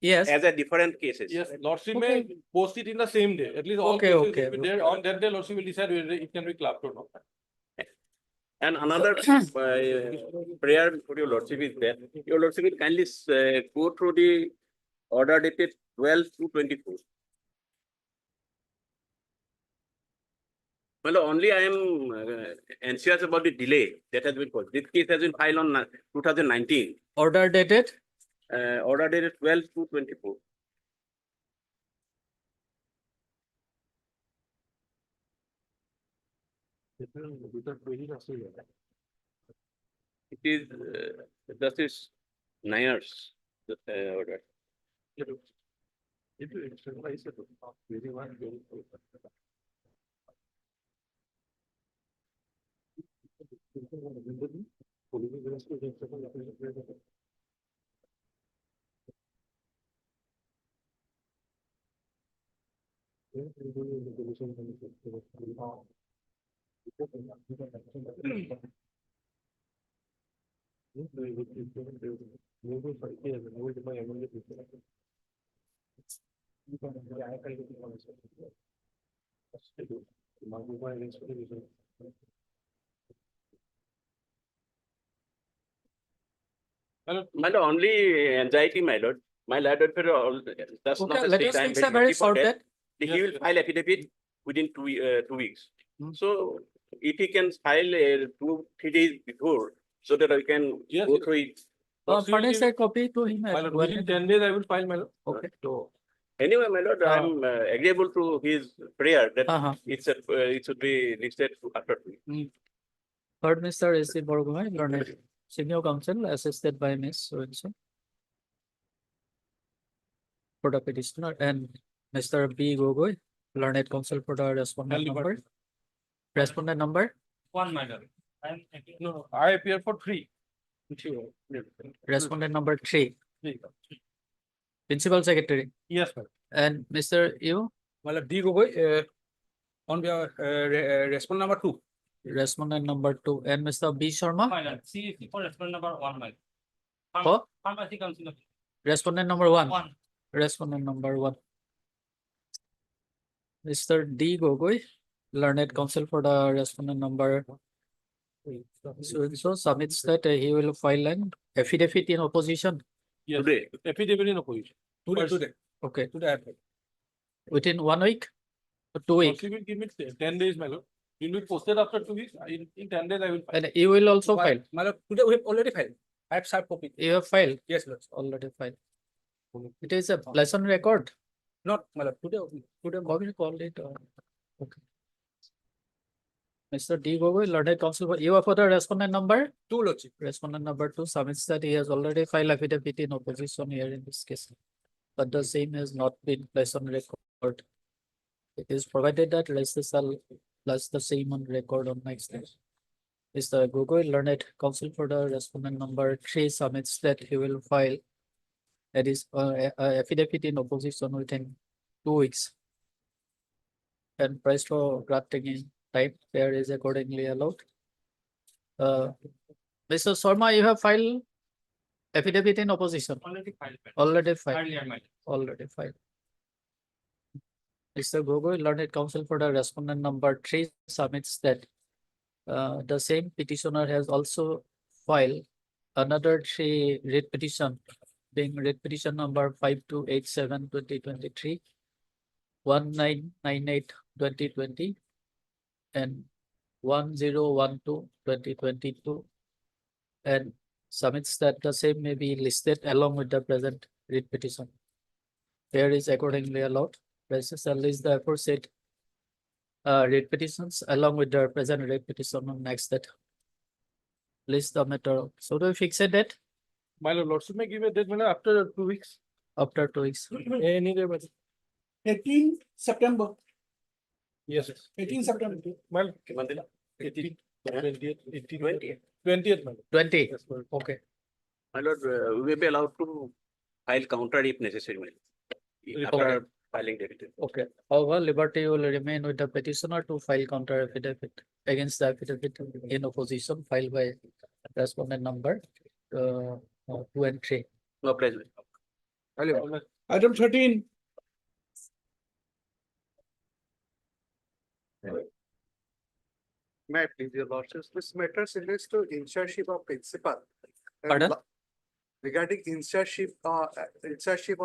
Yes. As a different cases. Yes, lordship may post it in the same day. At least all Okay, cases okay, will be there. On that day, lordship will decide whether it can be clubbed or not. And another prayer for your lordship is that your lordship will kindly go through the order dated 12/2/24. Well, only I am anxious about the delay that has been caused. This case has been filed on 2019. Order dated? Order dated 12/2/24. It is Justice Nair's order. My lord, only anxiety, my lord. My lord, that's not Okay, the let state us I am things are very happy for that. sorted. He will file affidavit within 2 weeks. Hmm. So if he can file 2-3 days before, so that I can go through it. Furnish a copy to him. My lord, within 10 days, I will file, my lord. Okay. So anyway, my lord, I am agreeable to his prayer that it should be listed after 2 weeks. Third, Mr. S.C. Borgohain, learned senior counsel, assisted by Ms. So-and-so. For the petitioner, and Mr. B. Gogoi, learned counsel for the respondent number. Respondent number, One, my lord. No, I appear for 3. respondent number 3, Three. principal secretary, Yes, madam. and Mr. You, My lord, D. Gogoi, on behalf, respondent number 2. respondent number 2, and Mr. B. Sharma, My lord, CSC for respondent number 1, my lord. for Pharmacy council. respondent number 1. 1. Respondent number 1. Mr. D. Gogoi, learned counsel for the respondent number so submits that he will file an affidavit in opposition. Yes. Today. Affidavit in opposition. Today. Okay, Today I have. within 1 week or 2 weeks, He will give me 10 days, my lord. It will be posted after 2 weeks. In 10 days, I will file. and you will also file. My lord, today we have already filed. I have sharp copy. You have filed, Yes, lord. already filed. It is a lesson record. Not, my lord, today only. Today. How will you call it? Okay. Mr. D. Gogoi, learned counsel, you are for the respondent number? 2, lordship. Respondent number 2 submits that he has already filed affidavit in opposition here in this case, but the same has not been placed on record. It is provided that license shall place the same on record on next day. Mr. Gogoi, learned counsel for the respondent number 3 submits that he will file affidavit in opposition within 2 weeks. And price for drafting in type there is accordingly allowed. Mr. Sharma, you have filed affidavit in opposition. Already filed. Already filed. Earlier, my lord. Already filed. Mr. Gogoi, learned counsel for the respondent number 3 submits that the same petitioner has also filed another 3 writ petition, being writ petition number 5287/2023, 1998/2020, and 1012/2022, and submits that the same may be listed along with the present writ petition. Here is accordingly allowed. Places shall list the aforesaid writ petitions along with the present writ petition on next date. List the matter. So do we fix a date? My lord, lordship may give a date, my lord, after 2 weeks. After 2 weeks. Any day, but 18 September. yes. 18 September. My lord. 18, 20th, 20th, my lord. 20. Yes, my lord. Okay. My lord, we may be allowed to file counter if necessary, my lord. After filing date. Okay. However, liberty will remain with the petitioner to file counter affidavit against the affidavit in opposition filed by respondent number 2 and 3. No pleasure. Item 13. May I please your lordships, this matter relates to insurership of principal. And Pardon? Regarding insurership of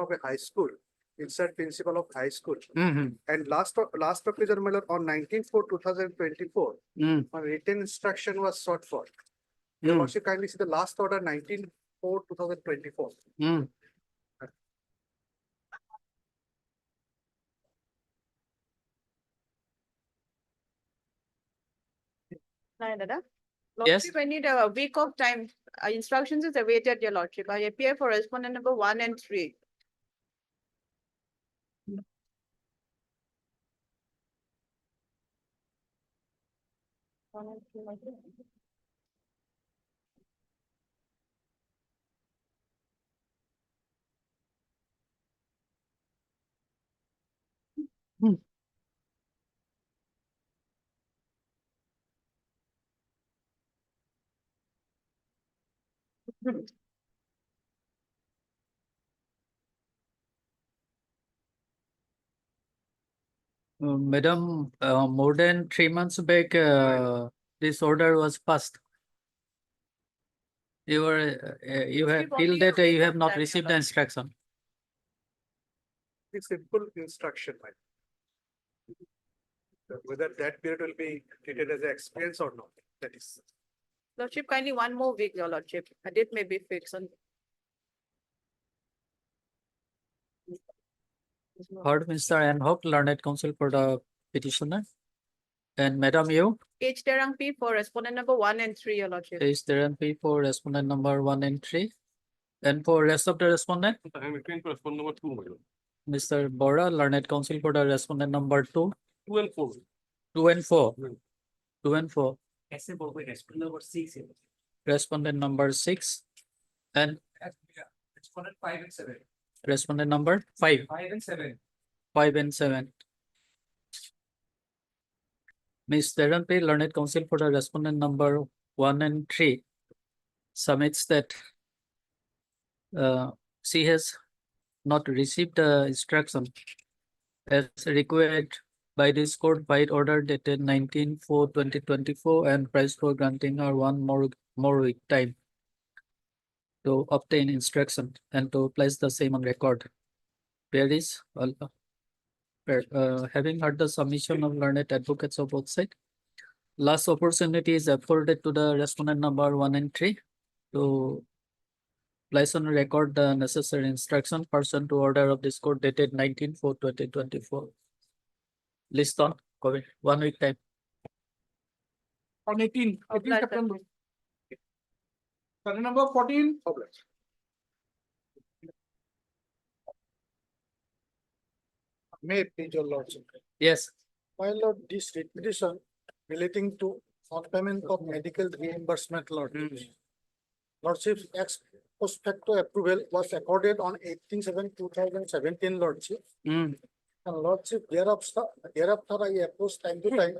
a high school, insert principal of high school. And last occasion, my lord, on 19/4/2024, a written instruction was sought for. Your lordship kindly see the last order 19/4/2024. Dada. Yes. Lordship, I need a week of time. Instructions is awaited, your lordship. I appear for respondent number 1 and 3. Madam, more than 3 months back, this order was passed. You have feel that you have not received the instruction. It's simple instruction, right? Whether that period will be treated as an expense or not, that is. Lordship, kindly 1 more week, your lordship. A date may be fixed on. Heard Mr. Anhock, learned counsel for the petitioner. And Madam, you, H. Terang P for respondent number 1 and 3, your lordship. is there an P for respondent number 1 and 3? And for rest of the respondent, I am attending to respond number 2, my lord. Mr. Bora, learned counsel for the respondent number 2, 2 and 4. 2 and 4. Hmm. 2 and 4. Respondent number 6. Respondent number 6. And Respondent 5 and 7. respondent number 5. 5 and 7. 5 and 7. Ms. Darren P, learned counsel for the respondent number 1 and 3, submits that she has not received the instruction as required by this court by order dated 19/4/2024 and price for granting her 1 more week time to obtain instruction and to place the same on record. There is having heard the submission of learned advocates of both sides, last opportunity is afforded to the respondent number 1 and 3 to place on record the necessary instruction pursuant to order of this court dated 19/4/2024. List on COVID 1 week time. On 18 September. Surrender number 14. May it please your lordship. Yes. My lord, this petition relating to non-payment of medical reimbursement, lordship's ex post facto approval was accorded on 18/7/2017, lordship. Mm. And lordship thereafter I approach time to time.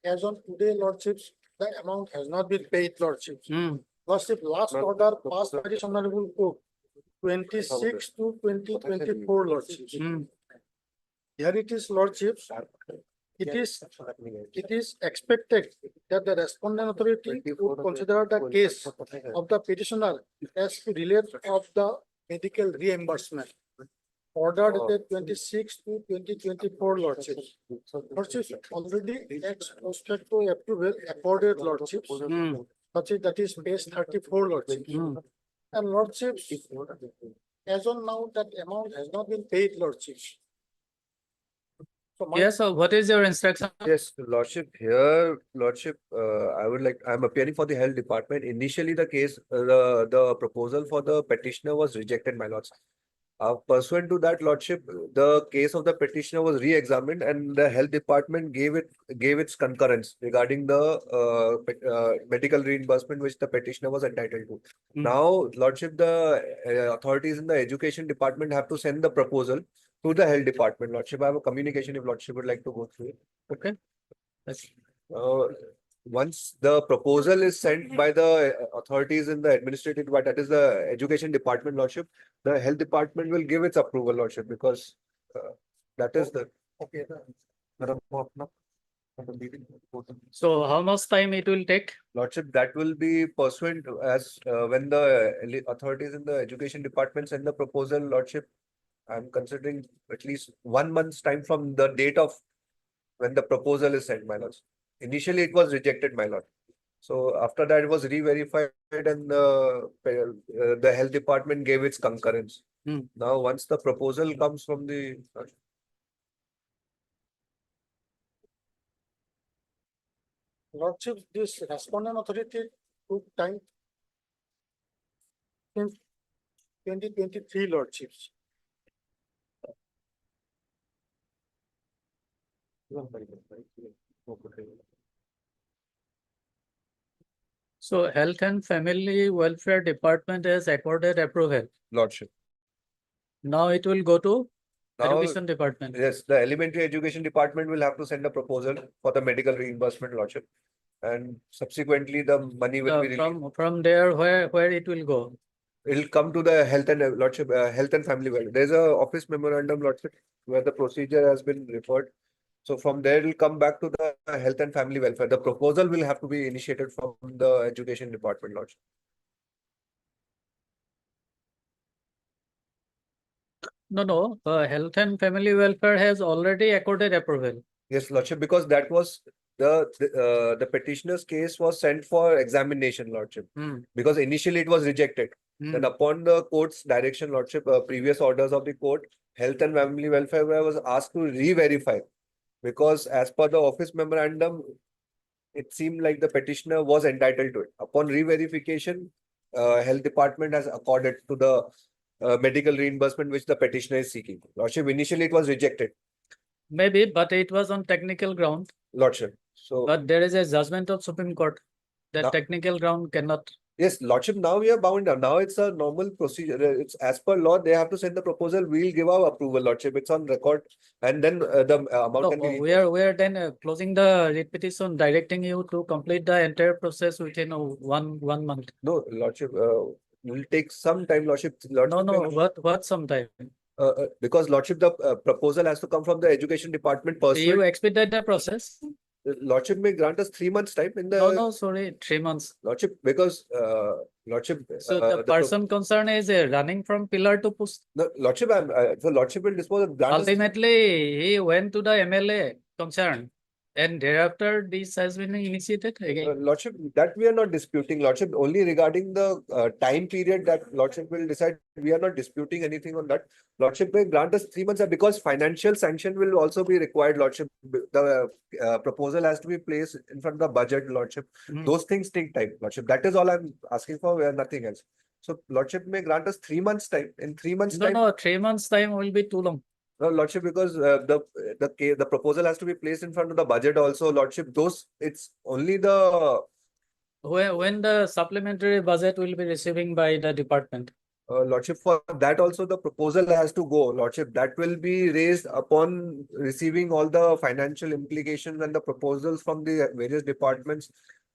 As on today, lordships, the amount has not been paid, lordship. Mm. Lordship, last order passed by this honorable court 26/2/2024, lordship. Mm. Here it is, lordships. It is expected that the respondent authority would consider the case of the petitioner as to relate of the medical reimbursement. Order dated 26/2/2024, lordship. Lordships, already ex post facto approval accorded, lordships. Mm. That is page 34, lordship. Mm. And lordships, as on now, that amount has not been paid, lordships. So my Yes, so what is your instruction? Yes, Lordship, here, Lordship, I'm appearing for the health department. Initially, the case, the proposal for the petitioner was rejected, my lords. Pursuant to that, Lordship, the case of the petitioner was re-examined and the health department gave its concurrence regarding the medical reimbursement which the petitioner was entitled to. Mm. Now, Lordship, the authorities in the education department have to send the proposal to the health department, Lordship. I have a communication if Lordship would like to go through it. Okay. Yes. Once the proposal is sent by the authorities in the administrative, that is the education department, Lordship, the health department will give its approval, Lordship, because that is the. Okay. So how much time it will take? Lordship, that will be pursuant as when the authorities in the education department send the proposal, Lordship. I'm considering at least 1 month's time from the date of when the proposal is sent, my lords. Initially, it was rejected, my lord. So after that, it was re-verified and the health department gave its concurrence. Hmm. Now, once the proposal comes from the Lordship, this respondent authority took time since 2023, lordships. So Health and Family Welfare Department has accorded approval. Lordship. Now it will go to Now, Education Department. yes, the elementary education department will have to send a proposal for the medical reimbursement, Lordship. and subsequently the money will be released. From there, where it will go? It'll come to the health and lordship, health and family welfare. There's a office memorandum, lordship, where the procedure has been referred. So from there, it'll come back to the health and family welfare. The proposal will have to be initiated from the education department, lordship. No, health and family welfare has already accorded approval. Yes, lordship, because that was the petitioner's case was sent for examination, lordship. Because initially it was rejected. Then upon the court's direction, lordship, previous orders of the court, health and family welfare was asked to re-verify. Because as per the office memorandum, it seemed like the petitioner was entitled to it. Upon re-verification, health department has accorded to the medical reimbursement which the petitioner is seeking. Lordship, initially it was rejected. Maybe, but it was on technical ground. Lordship. So, but there is a judgment of Supreme Court that now, technical ground cannot. Yes, lordship. Now we are bound down. Now it's a normal procedure. It's as per law. They have to send the proposal. We'll give our approval, lordship. It's on record, and then the amount can be. We are then closing the writ petition, directing you to complete the entire process within one month. No, lordship. Will take some time, lordship. No. What some time? Because lordship, the proposal has to come from the education department. You expedite the process. Lordship may grant us 3 months time in the. No, sorry, 3 months. Lordship, because lordship. So the person concerned is running from pillar to post. No, lordship, so lordship will dispose of. Ultimately, he went to the MLA concerned, and thereafter this has been initiated again. Lordship, that we are not disputing, lordship. Only regarding the time period that lordship will decide. We are not disputing anything on that. Lordship may grant us 3 months because financial sanction will also be required, lordship. The proposal has to be placed in front of the budget, lordship. Those things take time, lordship. That is all I'm asking for. We are nothing else. So lordship may grant us 3 months time. In 3 months time. No, 3 months time will be too long. No, lordship, because the proposal has to be placed in front of the budget also, lordship. It's only the. When the supplementary budget will be receiving by the department. Lordship, for that also the proposal has to go, lordship. That will be raised upon receiving all the financial implications and the proposals from the various departments.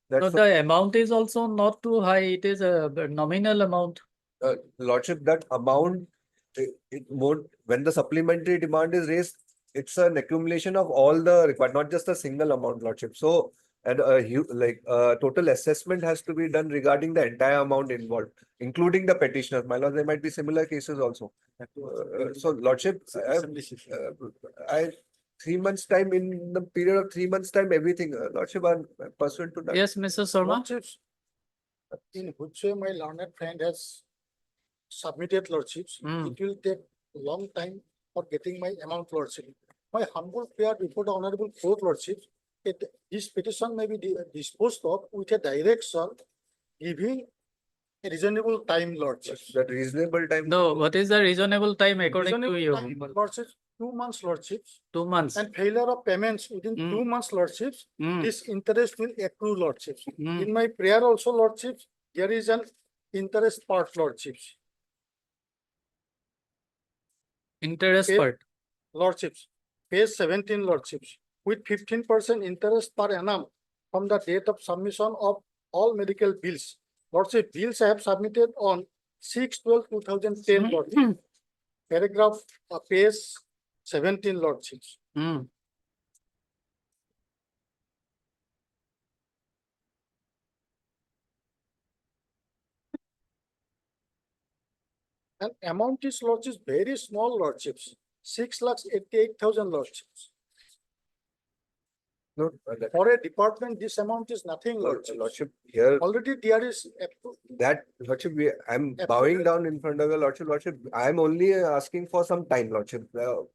No, the amount is also not too high. It is a nominal amount. Lordship, that amount, it won't. When the supplementary demand is raised, it's an accumulation of all the required, not just a single amount, lordship. So, and total assessment has to be done regarding the entire amount involved, including the petitioners. My lord, there might be similar cases also. So, lordship, 3 months time, in the period of 3 months time, everything, lordship, I'm pursuant to that. Yes, Mr. Sharma. In which way my learned friend has submitted lordships, it will take long time for getting my amount, lordship. My humble prayer before the honorable court, lordship, this petition may be disposed of with a direction giving a reasonable time, lordship. That reasonable time. No, what is the reasonable time according to you? Lordship, 2 months, lordships. 2 months. And failure of payments within 2 months, lordships, this interest will accrue, lordships. In my prayer also, lordships, there is an interest part, lordships. Interest part. Lordships, page 17, lordships, with 15% interest per annum from the date of submission of all medical bills. Lordship, bills I have submitted on 6/12/2010, lordship. Paragraph page 17, lordships. And amount is, lordships, very small, lordships, 6,88,000, lordships. No, For a department, this amount is nothing, lordship. Here already there is that, lordship, I'm bowing down in front of your lordship. Lordship, I'm only asking for some time, lordship,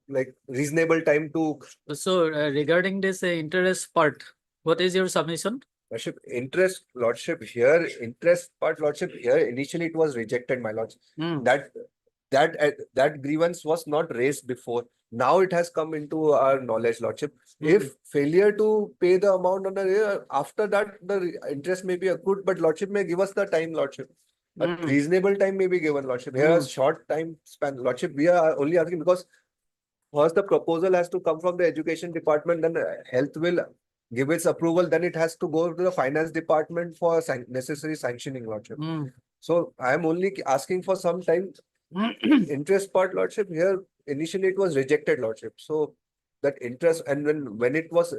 like reasonable time to. So regarding this interest part, what is your submission? Lordship, interest, lordship, here, interest part, lordship, here, initially it was rejected, my lords. That grievance was not raised before. Now it has come into our knowledge, lordship. If failure to pay the amount on the after that, the interest may be accrued, but lordship may give us the time, lordship. A reasonable time may be given, lordship. Here, a short time span, lordship. We are only asking because first the proposal has to come from the education department, then health will give its approval, then it has to go to the finance department for necessary sanctioning, Lordship. So I am only asking for some time. Interest part, Lordship, here initially it was rejected, Lordship. So that interest, and when it was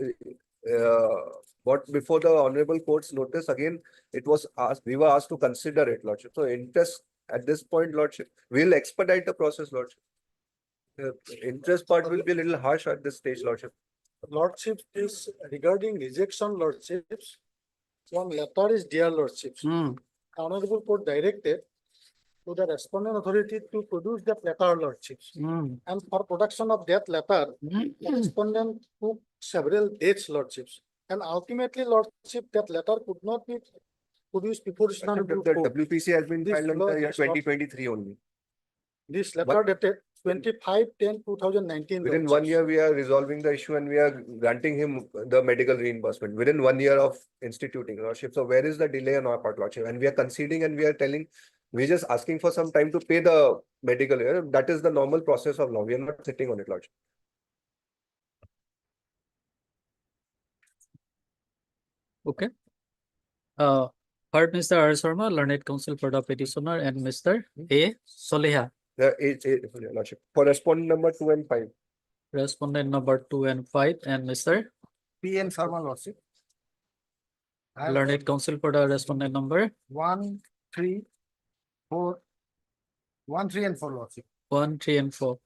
brought before the honorable court's notice, again, it was asked, we were asked to consider it, Lordship. So interest at this point, Lordship, we'll expedite the process, Lordship. The interest part will be a little harsh at this stage, Lordship. Lordship is regarding rejection, Lordships. One letter is dear Lordships. Honorable Court directed to the respondent authority to produce that letter, Lordships. And for production of that letter, the respondent took several dates, Lordships. And ultimately, Lordship, that letter could not be produced before The WPC has been filed in the year 2023 only. This letter dated 25/10/2019. Within 1 year, we are resolving the issue and we are granting him the medical reimbursement within 1 year of instituting, Lordship. So where is the delay on our part, Lordship? And we are conceding and we are telling, we're just asking for some time to pay the medical. That is the normal process of law. We are not sitting on it, Lordship. Okay. Heard Mr. R. Sharma, learned counsel for the petitioner, and Mr. A. Soleha. Lordship. For respondent number 2 and 5. Respondent number 2 and 5, and Mr. P.N. Sharma, Lordship. Learned counsel for the respondent number 1, 3, 4. 1, 3, and 4, Lordship. 1, 3, and 4.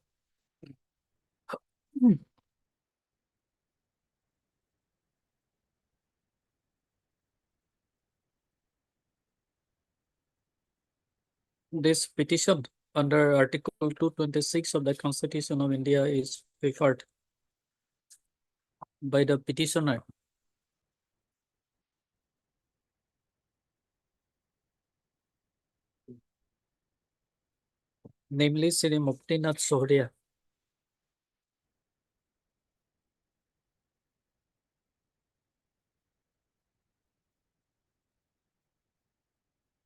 This petition under Article 226 of the Constitution of India is preferred by the petitioner. Namely, Sri Muktinath Sohria.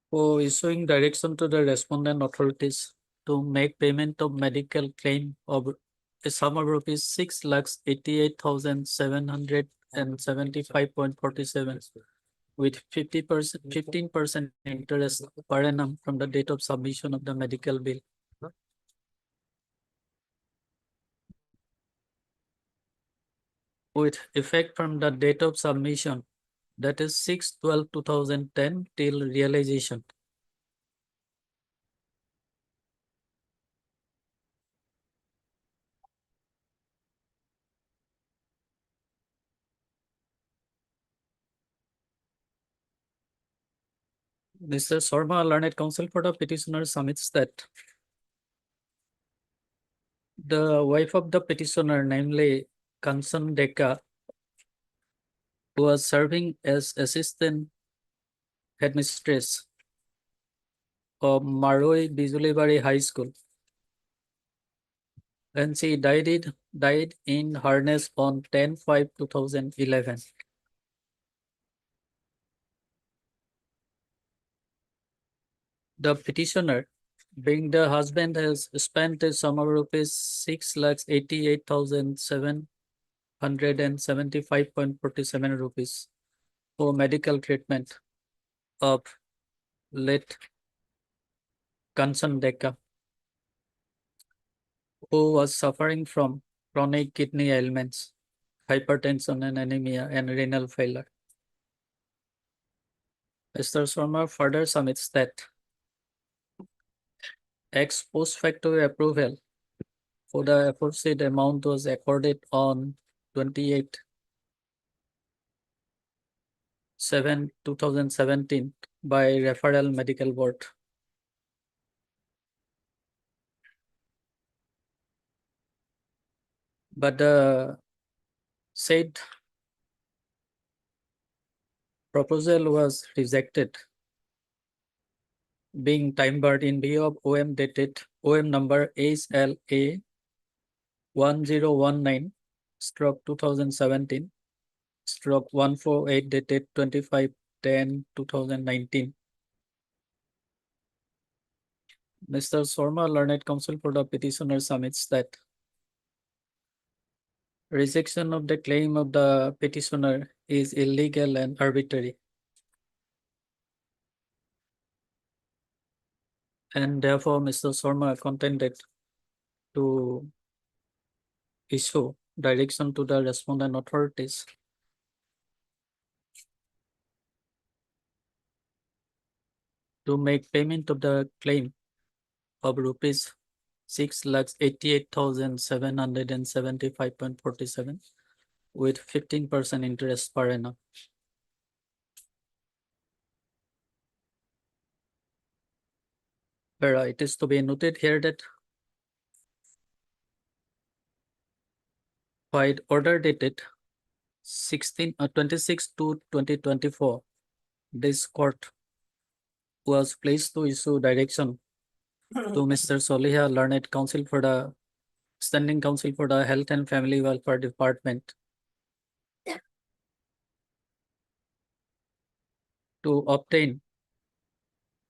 For issuing direction to the respondent authorities to make payment of medical claim of a sum of rupees 6,88,775.47 with 15% interest per annum from the date of submission of the medical bill. With effect from the date of submission, that is 6/12/2010 till realization. Mr. Sharma, learned counsel for the petitioner, submits that the wife of the petitioner, namely Kansan Deka, who was serving as assistant headmistress of Maroi Bijulibari High School, and she died in harness on 10/5/2011. The petitioner, being the husband, has spent a sum of rupees 6,88,775.47 rupees for medical treatment of late Kansan Deka, who was suffering from chronic kidney ailments, hypertension and anemia, and renal failure. Mr. Sharma further submits that ex post facto approval for the aforesaid amount was accorded on 28/7/2017 by referral medical board. But the said proposal was rejected, being time barred in view of OM dated OM number HLA 1019/2017/148 dated 25/10/2019. Mr. Sharma, learned counsel for the petitioner, submits that rejection of the claim of the petitioner is illegal and arbitrary. And therefore, Mr. Sharma contended to issue direction to the respondent authorities to make payment of the claim of rupees 6,88,775.47 with 15% interest per annum. But it is to be noted here that by order dated 26 to 2024, this court was pleased to issue direction to Mr. Soliha, learned counsel for the standing counsel for the Health and Family Welfare Department, to obtain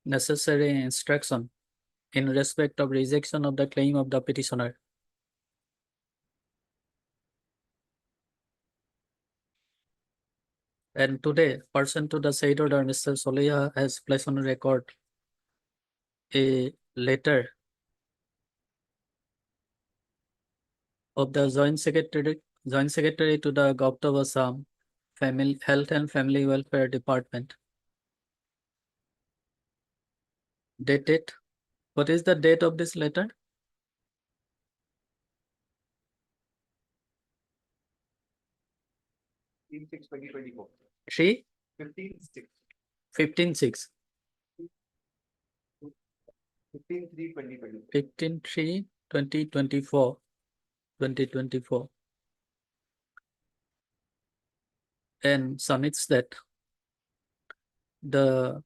necessary instruction in respect of rejection of the claim of the petitioner. And today, pursuant to the said order, Mr. Soliha has placed on record a letter of the Joint Secretary to the Government of Assam Family Health and Family Welfare Department, dated. What is the date of this letter? Three? 15/6. 15/3/2024. 2024. And submits that the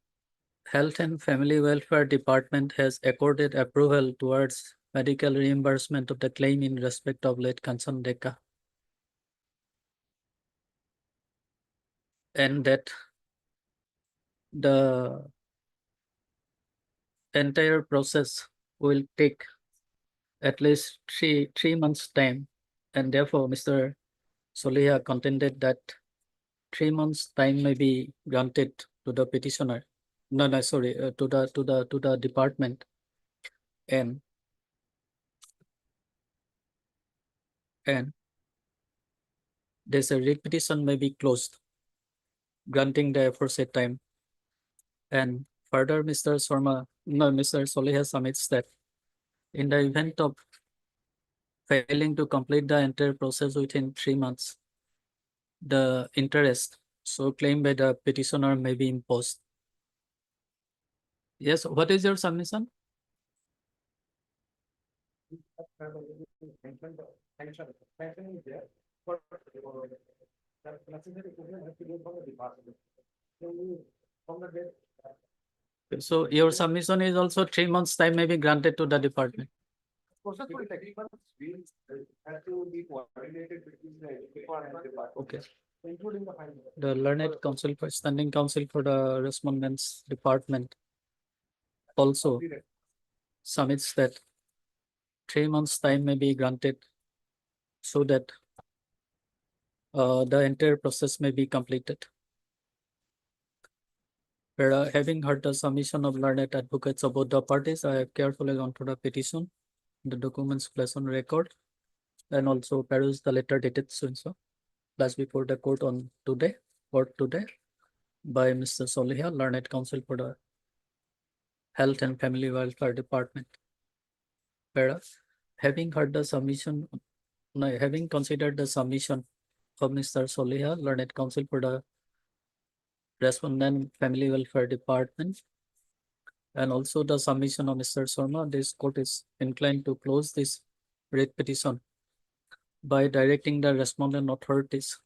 Health and Family Welfare Department has accorded approval towards medical reimbursement of the claim in respect of late Kanchan Deka. And that the entire process will take at least three months time, and therefore Mr. Soliha contended that 3 months time may be granted to the petitioner. To the department, and there's a writ petition may be closed, granting the aforesaid time. And further, Mr. Soliha submits that in the event of failing to complete the entire process within 3 months, the interest so claimed by the petitioner may be imposed. Yes, what is your submission? So your submission is also 3 months time may be granted to the department. Okay. The learned counsel for standing counsel for the respondents department also submits that 3 months time may be granted so that the entire process may be completed. But having heard the submission of learned advocates of both the parties, I have carefully gone through the petition, the documents placed on record, and also perused the letter dated so and so, placed before the court on today by Mr. Soliha, learned counsel for the Health and Family Welfare Department. Whereas, having heard the submission, having considered the submission of Mr. Soliha, learned counsel for the Respondent Family Welfare Department, and also the submission of Mr. Sharma, this court is inclined to close this writ petition by directing the respondent authorities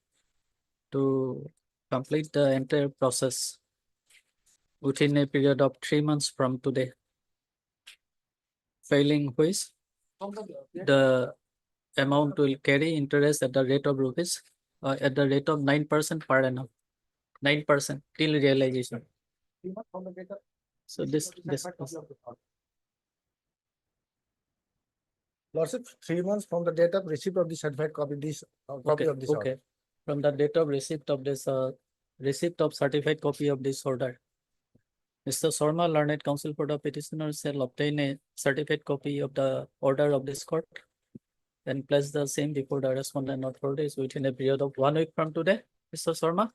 to complete the entire process within a period of 3 months from today. Failing which, the amount will carry interest at the rate of rupees at the rate of 9% per annum, 9% till realization. So this Lordship, 3 months from the date of receipt of the certified copy, copy of this order. Okay. from the date of receipt of this, receipt of certified copy of this order. Mr. Sharma, learned counsel for the petitioner, shall obtain a certified copy of the order of this court and place the same before the respondent authorities within a period of 1 week from today. Mr. Sharma,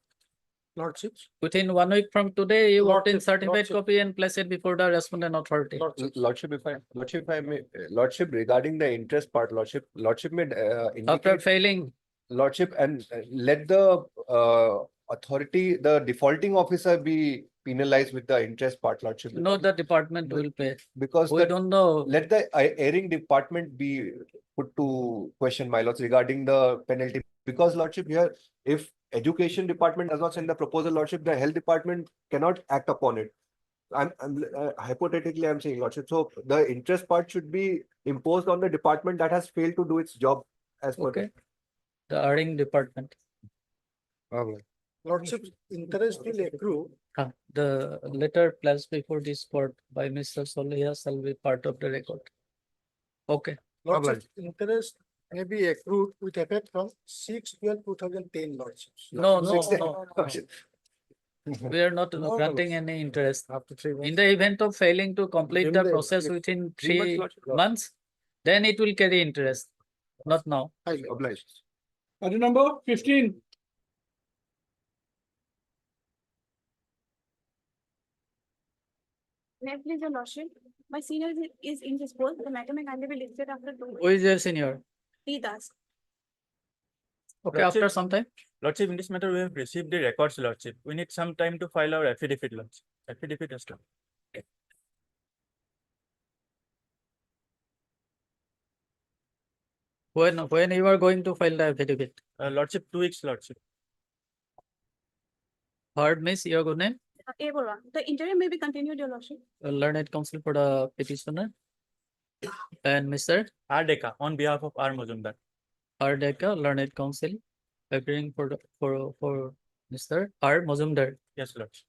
Lordship. within 1 week from today, you obtain Lordship, certified Lordship. copy and place it before the respondent authority. Lordship, if I may, Lordship, regarding the interest part, Lordship may After indicate, failing, Lordship, and let the authority, the defaulting officer be penalized with the interest part, Lordship. no, the department will pay. Because We the, don't know. let the erring department be put to question, my lords, regarding the penalty. Because Lordship, here, if education department does not send the proposal, Lordship, the health department cannot act upon it. I'm hypothetically, I'm saying, Lordship. So the interest part should be imposed on the department that has failed to do its job as per. Okay. The erring department. Lordship, interest will accrue. The letter placed before this court by Mr. Solia shall be part of the record. Okay. Lordship, interest may be accrued with effect from 6/12/2010, Lordship. No, no, 6 no. Lordship. We are not No, granting any interest. After 3 months. In the event of failing to complete In the the- process yes. within 3 months, 3 Lordship. months, then it will carry interest. Not now. Obliged. Item number 15. May I please your lordship? My senior is indisposed. The matter may kindly be listed after 2 Who is your senior? T. Das. Okay, after some time. Lordship, in this matter, we have received the records, Lordship. We need some time to file our affidavit, Lordship. Affidavit has to. When you are going to file the affidavit? Lordship, 2 weeks, Lordship. Heard, miss, your good name? A. Bora. The interim may be continued, your lordship. Learned counsel for the petitioner. And Mr. R. Deka, on behalf of R. Majumdar. R. Deka, learned counsel, appearing for Mr. R. Majumdar. Yes, Lordship.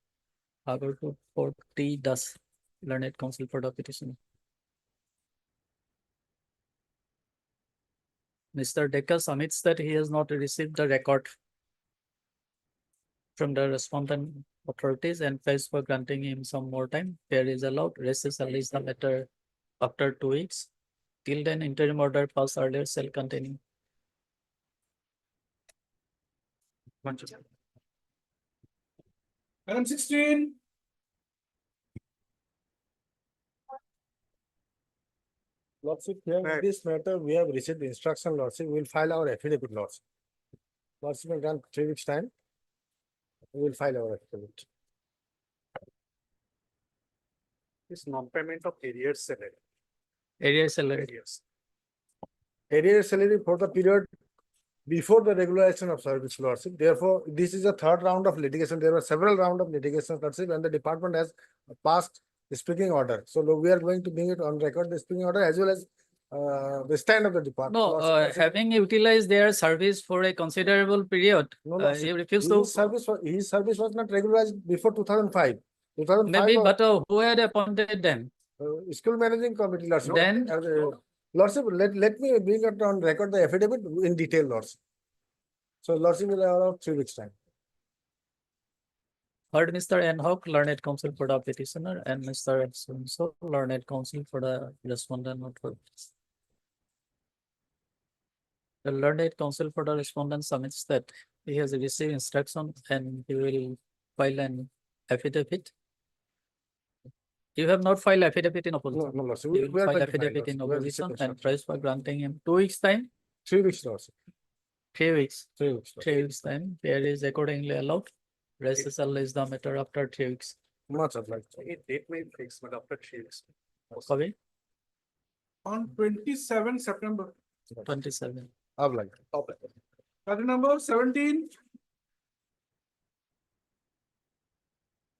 Agar to for T. Das, learned counsel for the petitioner. Mr. Deka submits that he has not received the record from the respondent authorities and pays for granting him some more time. Fair is allowed. Recess at least the matter after 2 weeks. Till then, interim order passed earlier shall continue. Item 16. Lordship, here in this matter, we have received instruction, Lordship. We will file our affidavit, Lordship. Lordship, will grant 3 weeks time. We will file our affidavit. This non-payment of arrears salary. Area salary. Yes. Arrears salary for the period before the regularization of service, Lordship. Therefore, this is a third round of litigation. There were several rounds of litigation, Lordship, and the department has passed the speaking order. So we are going to bring it on record, the speaking order, as well as the stand of the department. No, Lordship, having utilized their service for a considerable period, No, Lordship. he refused to. His service was not regularized before 2005. 2005 Maybe, was, but who had appointed them? school managing committee, Lordship. Then- Lordship, let me bring it on record the affidavit in detail, Lordship. So Lordship will allow 3 weeks time. Heard Mr. N. Hawk, learned counsel for the petitioner, and Mr. So learned counsel for the respondent authorities. The learned counsel for the respondent submits that he has received instruction and he will file an affidavit. You have not filed affidavit in opposition. No, Lordship. You We will are file going to file, affidavit in Lordship. We have opposition received and instruction. price for granting him 2 weeks time, 3 weeks, Lordship. 3 weeks. 3 weeks. 3 weeks time, fair is accordingly allowed. Recessal is the matter after 3 weeks. Much obliged. Date may be fixed, but after 3 weeks. Sorry, On 27 September. 27. Obliged. Item number 17.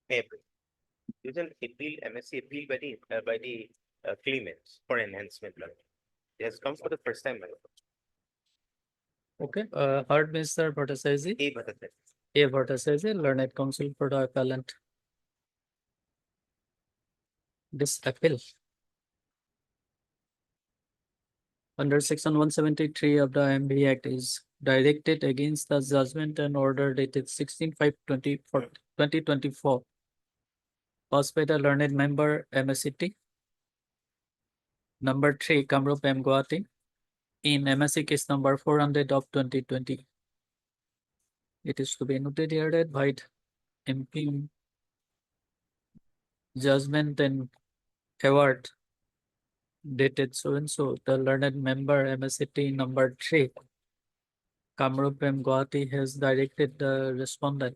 April. There's an appeal, MSc appeal by the claimants for enhancement learning. It has come for the first time. Okay, heard Mr. Bhattacharya. A Bhattacharya. A. Bhattacharya, learned counsel for the appellant. This appeal under section 173 of the MB Act is directed against the judgment and order dated 16/5/2024 passed by the learned member MSCT. Number 3, Kamrup M. Guwahati, in MSC case number 400 of 2020. It is to be noted here that by impugn judgment and award dated so and so, the learned member MSCT number 3, Kamrup M. Guwahati, has directed the respondent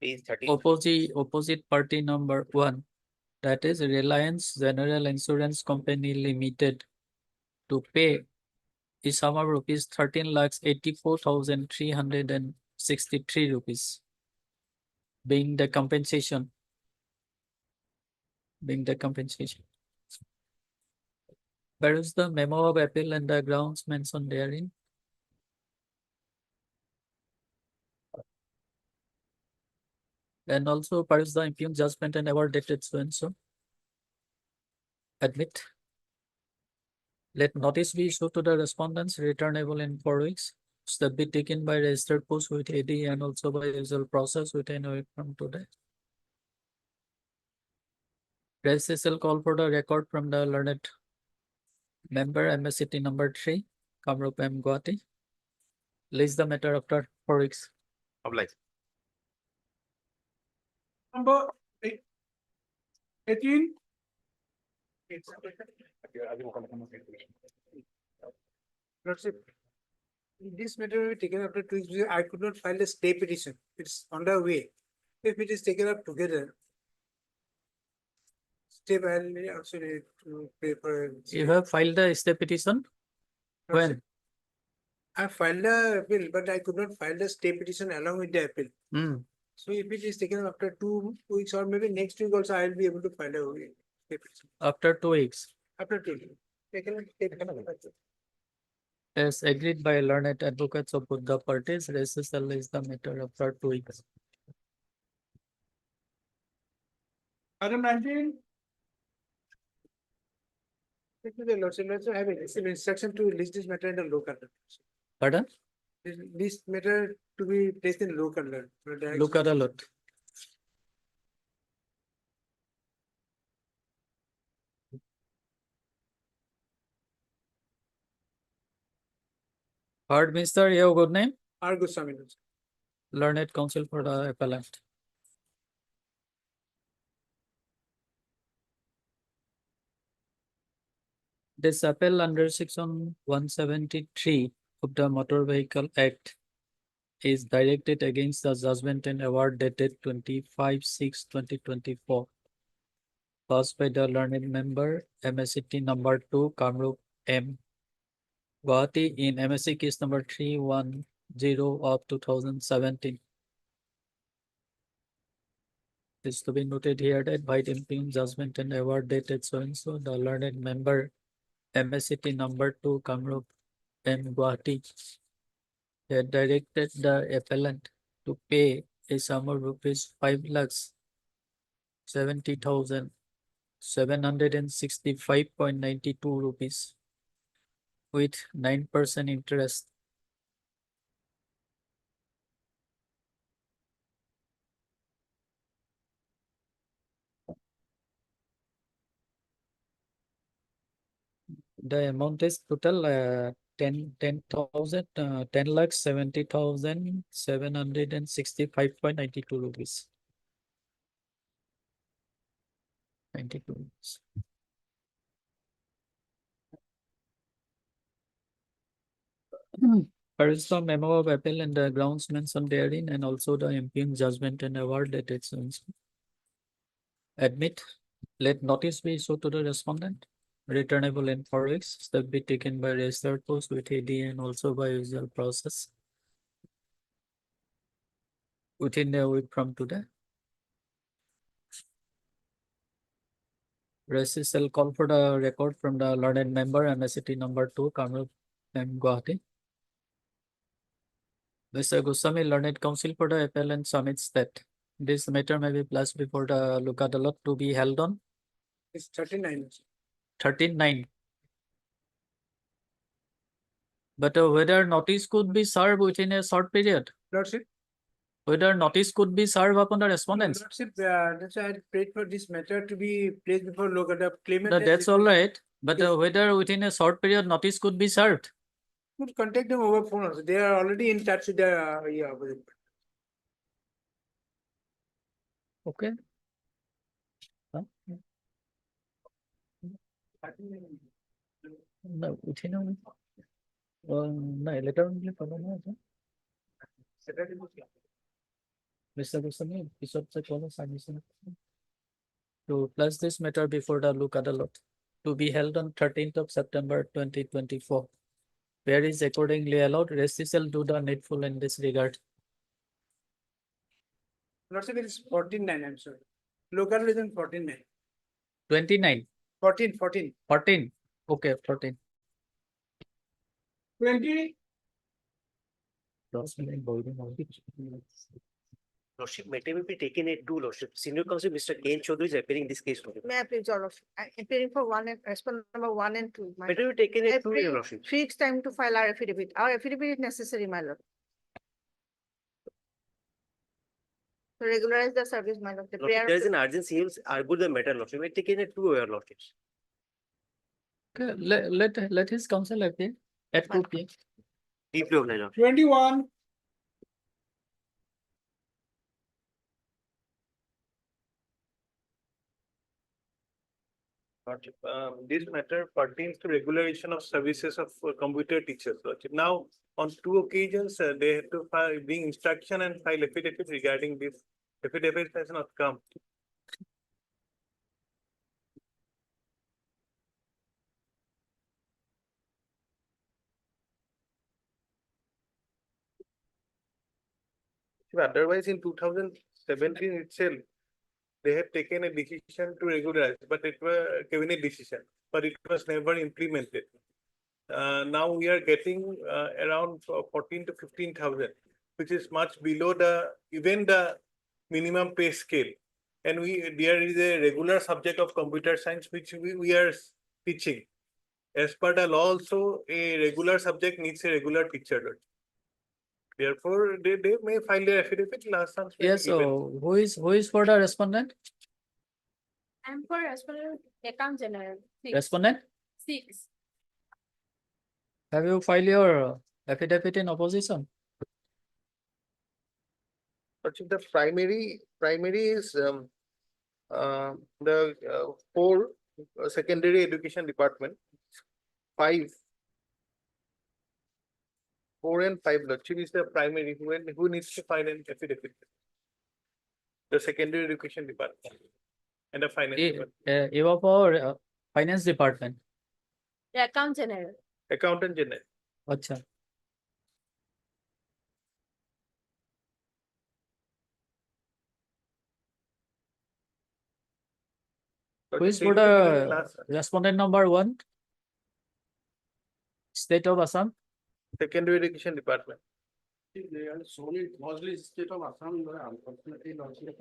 Page 30. opposite party number 1, that is Reliance General Insurance Company Limited, to pay is sum of rupees 13,84,363 rupees, being the compensation. Where is the memo of appeal and the grounds mentioned therein? And also peruse the impugned judgment and award dated so and so. Admit. Let notice be issued to the respondents returnable in 4 weeks. Step be taken by registered post with AD and also by usual process within a week from today. Registration call for the record from the learned member MSCT number 3, Kamrup M. Guwahati. List the matter after 4 weeks. Oblige. Number 18. Lordship, this matter will be taken after 2 weeks because I could not file a stay petition. It's on the way. If it is taken up together, stay file also need to pay for. You have filed the stay petition? When? I filed the appeal, but I could not file the stay petition along with the appeal. So if it is taken up after 2 weeks or maybe next week also, I will be able to file a stay petition. After 2 weeks. After 2 weeks. Taken As agreed by learned advocates of both the parties, recessal is the matter after 2 weeks. Item 19. Lordship, let's have an instruction to list this matter in the local. Pardon? This matter to be placed in local. Look at a lot. Heard, Mr. Your good name? R. Goswami. Learned counsel for the appellant. This appeal under section 173 of the Motor Vehicle Act is directed against the judgment and award dated 25/6/2024 passed by the learned member MSCT number 2, Kamrup M. Guwahati, in MSC case number 310 of 2017. It is to be noted here that by the impugned judgment and award dated so and so, the learned member MSCT number 2, Kamrup M. Guwahati, had directed the appellant to pay a sum of rupees 5,70,765.92 rupees with 9% interest. The amount is total 10,70,765.92 rupees. 92 rupees. Peruse the memo of appeal and the grounds mentioned therein, and also the impugned judgment and award dated so and so. Admit. Let notice be issued to the respondent returnable in 4 weeks. Step be taken by registered post with AD and also by usual process within a week from today. Recessal call for the record from the learned member MSCT number 2, Kamrup M. Guwahati. Mr. Goswami, learned counsel for the appellant, submits that this matter may be placed before the look adalat to be held on It's 39. 13/9. But whether notice could be served within a short period, Lordship, whether notice could be served upon the respondents. Lordship, that's why I prayed for this matter to be placed before local the claimant. has That's all right. But Yes. whether within a short period notice could be served. Could contact them over phone also. They are already in touch with the, yeah, with it. Okay. Huh? No, within a no, later only problem আছে। Mr. Goswami, episode check করো submission to place this matter before the look adalat to be held on 13th of September 2024. Where is accordingly allowed, rest shall do the needful in this regard. Lordship, it is 14/9, I'm sorry. Local is in 14/9. 29, 14, 14. 14. Okay, 14. 20. Lordship, matter will be taken at two, Lordship. Senior counsel, Mr. Ken Chaudhary is appearing this case. Lordship. May I please, Your Lordship? I'm appearing for one and respondent number 1 and 2. My Matter will be taken at two, every Your Lordship. fixed time to file our affidavit. Our affidavit is necessary, my lord. To regularize the service, my lord. The Lordship, prayer. there is an urgency. He will argue the matter, Lordship. We taken at two, Your Lordship. Okay, let his counsel appear at 2 p.m. Deeply obliged, Lordship. 21. Lordship, this matter pertains to regularization of services of computer teachers. Lordship. Now, on two occasions, they had to bring instruction and file affidavit regarding this. Affidavit has not come. Otherwise, in 2017 itself, they had taken a decision to regularize, but it was a cabinet decision, but it was never implemented. Now we are getting around 14 to 15,000, which is much below even the minimum pay scale. And there is a regular subject of computer science which we are teaching. As per the law, also a regular subject needs a regular teacher. Therefore, they may file their affidavit last time. Yes, so who is for the respondent? I'm for respondent account general. 6. Respondent? 6. Have you filed your affidavit in opposition? But the primary is the 4 secondary education department, 5, 4 and 5. Lordship is the primary who needs to file an affidavit. The secondary education department and the finance department. You are for finance department. The account general. Accountant general. Acha. Who is for the respondent number 1? State of Assam? Secondary education department. They are solely mostly state of Assam, unfortunately, Lordship.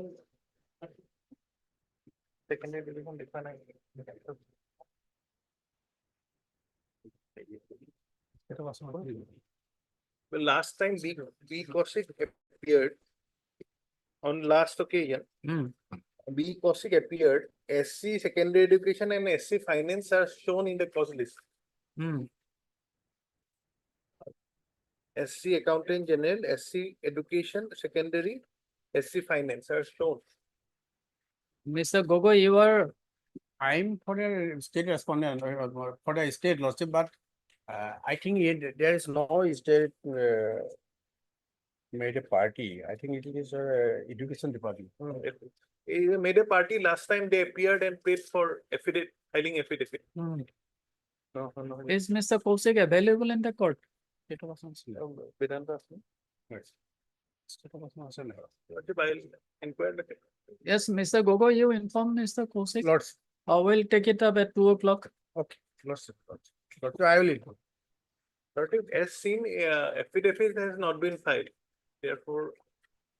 Secondary education department. Well, last time B Kaushik appeared on last occasion. B Kaushik appeared. SC secondary education and SC finance are shown in the cause list. SC accountant general, SC education secondary, SC finance are shown. Mr. Gogoi, you are. I'm for a state respondent or for the state Lordship, but I think there is no state made a party. I think it is education department. He made a party last time. They appeared and paid for filing affidavit. No. Is Mr. Kaushik available in the court? Vedanta. Yes. Yes, Mr. Gogoi, you inform Mr. Kaushik. Lords. I will take it up at 2 o'clock. Okay. Lordship. I will inform. As seen, affidavit has not been filed. Therefore,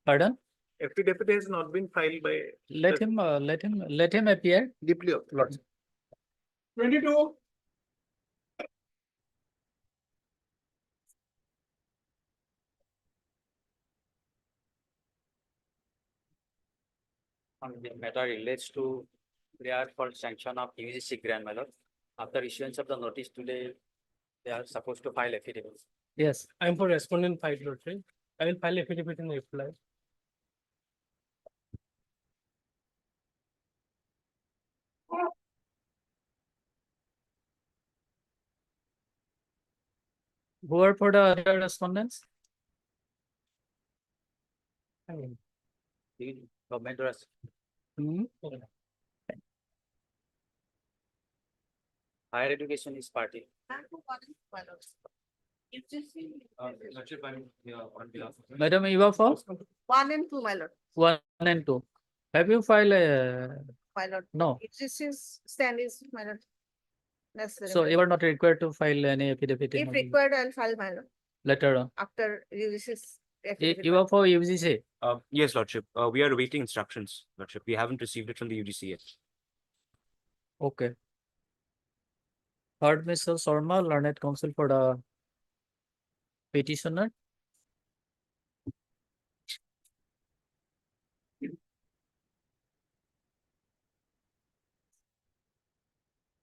Pardon? affidavit has not been filed by. Let him appear. Deeply, Lordship. 22. On the matter relates to prayer for sanction of UGC grant, my lord. After issuance of the notice today, they are supposed to file affidavit. Yes. I am for respondent file, Lordship. I will file affidavit in reply. Who are for the other respondents? The government was Hmm? higher education is party. Madam, you are for 1 and 2, my lord. 1 and 2. Have you filed a? My lord. No. This is stand is, my lord. Necessary. So my you lord. are not required to file any affidavit. If required, I'll file, my lord, Later on. after UGC's You affidavit. are for UGC. Yes, Lordship. We are awaiting instructions, Lordship. We haven't received it from the UGC yet. Okay. Third, Mr. Sharma, learned counsel for the petitioner.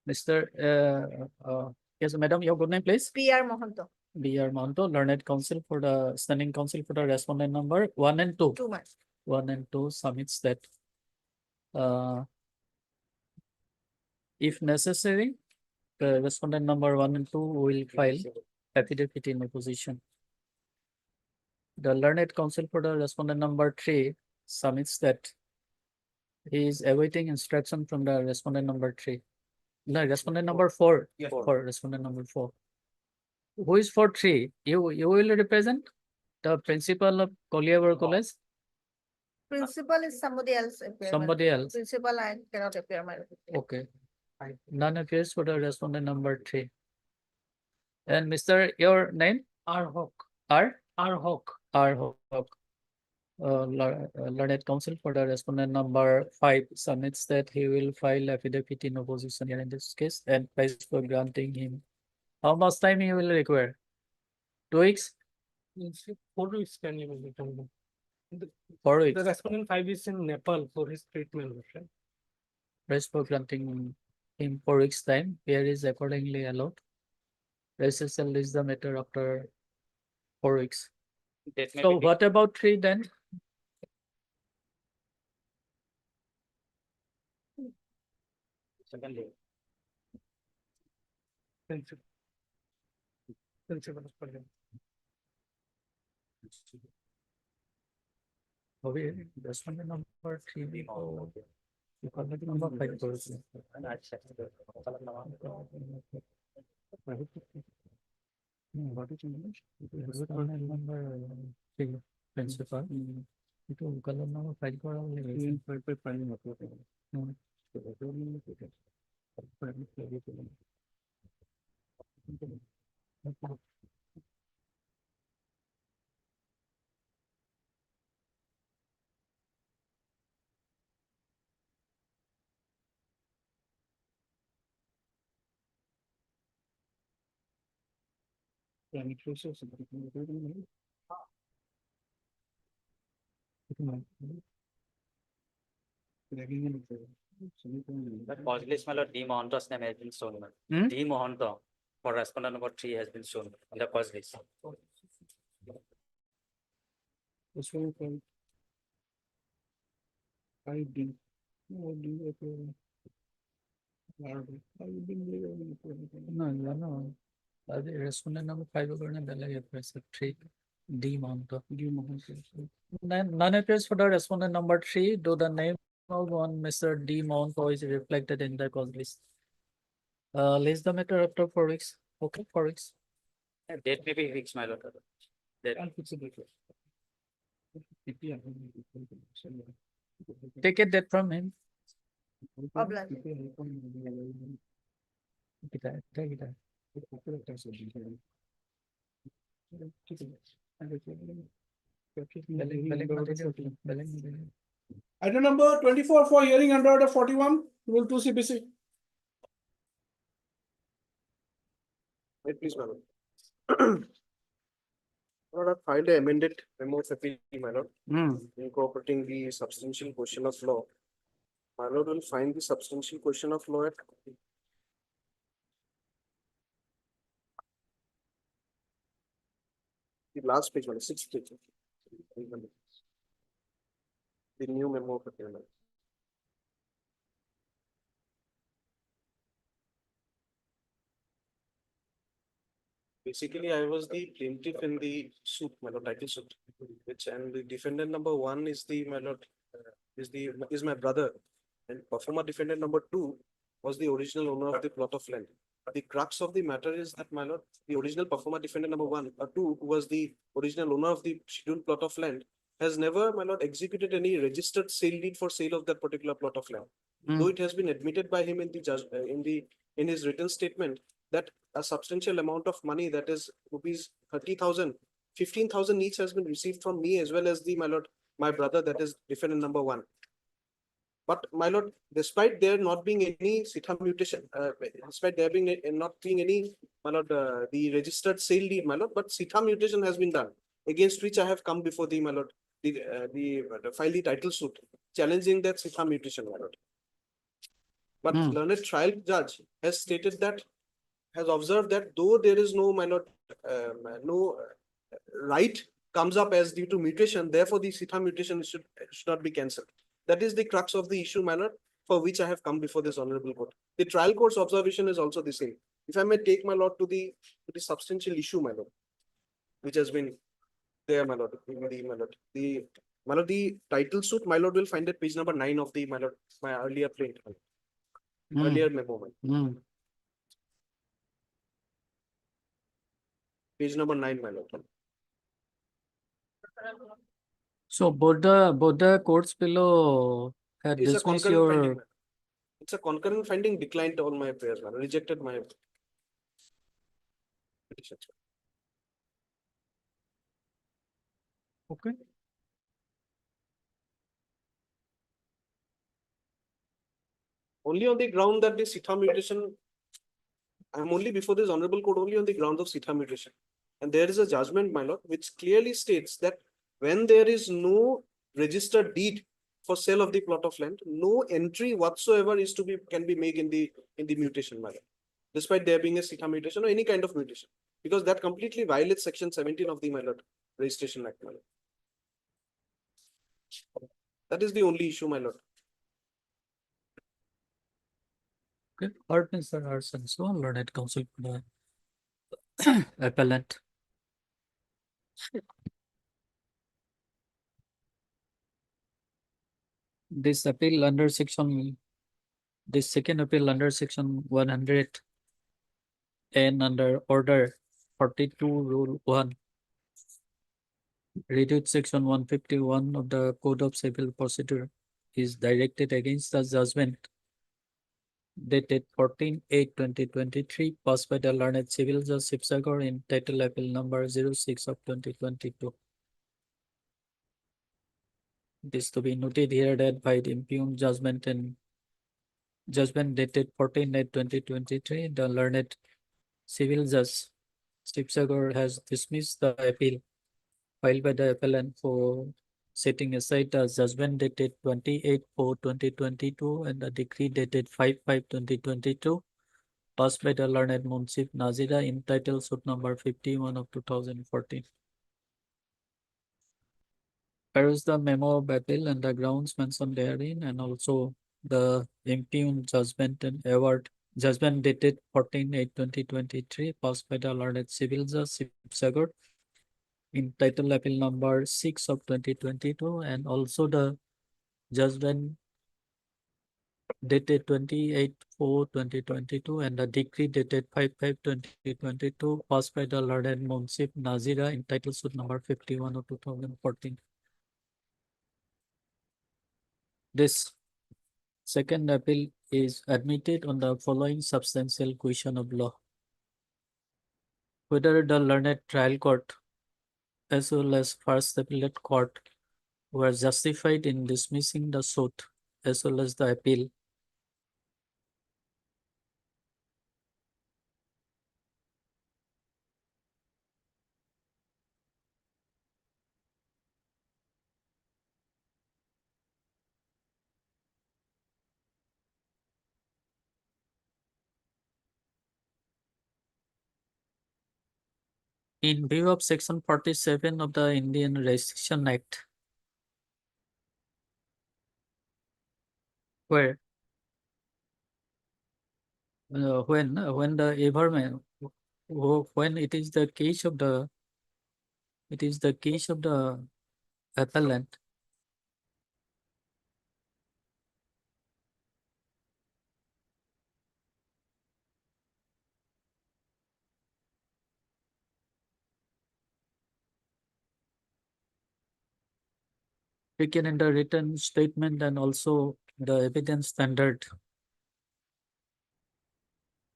Mr. Yes, madam, your good name, please. PR Mohanto, B.R. Monto, learned counsel for the standing counsel for the respondent number 1 and 2. 2 months. 1 and 2 submits that if necessary, the respondent number 1 and 2 will file affidavit in opposition. The learned counsel for the respondent number 3 submits that he is awaiting instruction from the respondent number 3. No, respondent number 4. Yeah, For respondent number 4. Who is for 3? You will represent the principal of Collier College? Principal is somebody else. appear, my lord. Somebody else. Principal, I cannot appear, my lord. Okay. None appears for the respondent number 3. And Mr. Your name? R Hawk. R? R Hawk. R. Hawk. Learned counsel for the respondent number 5 submits that he will file affidavit in opposition here in this case and pays for granting him. How much time he will require? 2 weeks? 4 weeks can you return? 4 weeks. The respondent 5 is in Nepal for his treatment. Right? Pays for granting him 4 weeks time. Here is accordingly allowed. Registrar shall list the matter after 4 weeks. That may So be what about 3 then? secondly. Principal. Principal is for him. Okay, respondent number 3 before. Number 5 goes. What is English? Respondent number 3 principal. Itu kalau nama file kau orang But cause list, my lord, D Mohanto's name has been shown. Hmm? D Mohanto for respondent number 3 has been shown on the cause list. This one called ID. No, D. No. The respondent number 5 appears 3 D mount. None appears for the respondent number 3. Do the name of one Mr. D Mount is reflected in the cause list. List the matter after 4 weeks. Okay, 4 weeks. Date may be fixed, my lord. Date. Take a date from him. Take it. Item number 24 for hearing under order 41, rule 2 CPC. Wait, please, madam. Lord, I filed an amended memo of appeal, my lord, incorporating the substantial question of law. My lord will find the substantial question of law at the last page, madam, 6th page. The new memo of appeal, madam. Basically, I was the plaintiff in the suit, my lord, title suit, which, and the defendant number 1 is the, my lord, is my brother, and performer defendant number 2 was the original owner of the plot of land. The crux of the matter is that, my lord, the original performer defendant number 1 or 2, who was the original owner of the scheduled plot of land, has never, my lord, executed any registered sale deed for sale of that particular plot of land. Though it has been admitted by him in the in his written statement that a substantial amount of money, that is rupees 30,000, 15,000 each, has been received from me as well as the, my lord, my brother, that is defendant number 1. But, my lord, despite there not being any sitha mutation, despite there being not being any, my lord, the registered sale deed, my lord, but sitha mutation has been done, against which I have come before the, my lord, file the title suit, challenging that sitha mutation, my lord. But learned trial judge has stated that, has observed that though there is no, my lord, right comes up as due to mutation, therefore the sitha mutation should not be cancelled. That is the crux of the issue, my lord, for which I have come before this honorable court. The trial court's observation is also the same. If I may take, my lord, to the substantial issue, my lord, which has been there, my lord, the title suit, my lord, will find at page number 9 of the, my lord, my earlier plaint, earlier memo. Page number 9, my lord. So both the courts below had It's a dismissed concurrent your. finding. It's a concurrent finding, declined all my prayers, man. Rejected my petitions. Okay. Only on the ground that the sitha mutation, I'm only before this honorable court only on the ground of sitha mutation. And there is a judgment, my lord, which clearly states that when there is no registered deed for sale of the plot of land, no entry whatsoever is to be, can be made in the mutation, my lord, despite there being a sitha mutation or any kind of mutation, because that completely violates section 17 of the, my lord, Registration Act, my lord. That is the only issue, my lord. Okay, pardon, Mr. Arson, so learned counsel for the appellant. This appeal under section, this second appeal under section 100 and under order 42 rule 1. Reduced section 151 of the Code of Civil Procedure is directed against the judgment dated 14/8/2023 passed by the learned civil judge Sibsagar in title appeal number 06 of 2022. This to be noted here that by the impugned judgment and judgment dated 14/8/2023, the learned civil judge Sibsagar has dismissed the appeal filed by the appellant for setting aside the judgment dated 28/4/2022 and the decree dated 5/5/2022 passed by the learned Munsif Nazira entitled suit number 51 of 2014. Here is the memo of appeal and the grounds mentioned therein, and also the impugned judgment and award judgment dated 14/8/2023 passed by the learned civil judge Sibsagar in title appeal number 6 of 2022, and also the judgment dated 28/4/2022 and the decree dated 5/5/2022 passed by the learned Munsif Nazira entitled suit number 51 of 2014. This second appeal is admitted on the following substantial question of law: whether the learned trial court as well as First Appellate Court were justified in dismissing the suit as well as the appeal. In view of Section 47 of the Indian Registration Act, where when the everman when it is the case of the appellant, taken in the written statement and also the evidence standard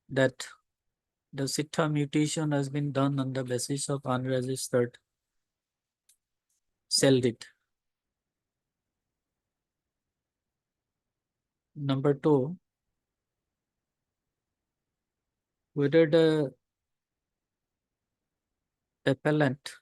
that the Siddha mutation has been done on the basis of unregistered cell deed. Number two, whether the appellant.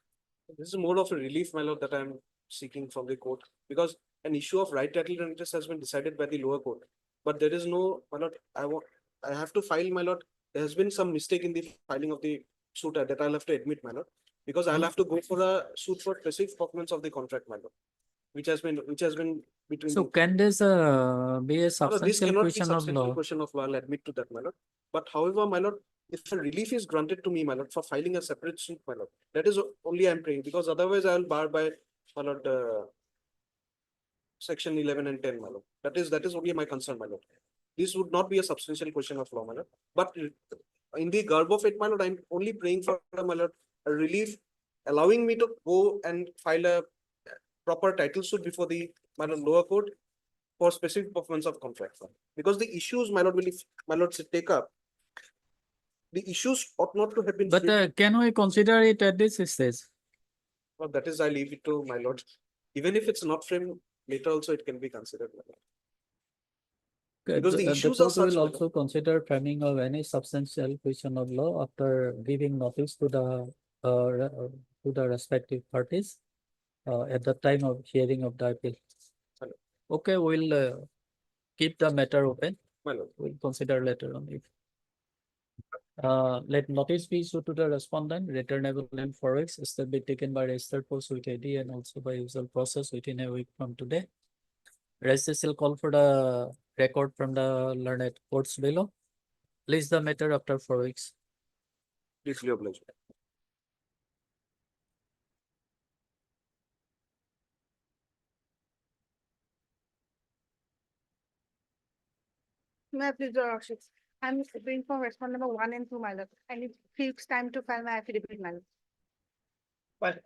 This is more of a relief, my lord, that I'm seeking from the court, because an issue of right title and interest has been decided by the lower court. But there is no, my lord, I have to file, my lord. There has been some mistake in the filing of the suit that I'll have to admit, my lord, because I'll have to go for a suit for specific performance of the contract, my lord, which has been between. So can this be a this substantial cannot be question of substantial law? question of law. I'll admit to that, my lord. But however, my lord, if a relief is granted to me, my lord, for filing a separate suit, my lord, that is only I'm praying, because otherwise I'll bar by, my lord, section 11 and 10, my lord. That is only my concern, my lord. This would not be a substantial question of law, my lord. But in the garb of it, my lord, I'm only praying for, my lord, a relief allowing me to go and file a proper title suit before the, my lord, lower court for specific performance of contract. Because the issues, my lord, will, if my lord take up, the issues ought not to have been. But can we consider it at this stage? Well, that is, I leave it to my lord. Even if it's not framed, later also it can be considered, my lord. Because the issues court are such, will my lord. also consider framing of any substantial question of law after giving notice to the respective parties at the time of hearing of the appeal. Hello. Okay, we'll keep the matter open. My lord. We'll consider later on it. Let notice be issued to the respondent, returnable in 4 weeks, is to be taken by registered post with ID and also by usual process within a week from today. Register shall call for the record from the learned courts below. List the matter after 4 weeks. Please, your pleasure. May I please, your lordships? I'm going for respond number 1 and 2, my lord. I need 3 weeks time to file my affidavit, my lord. But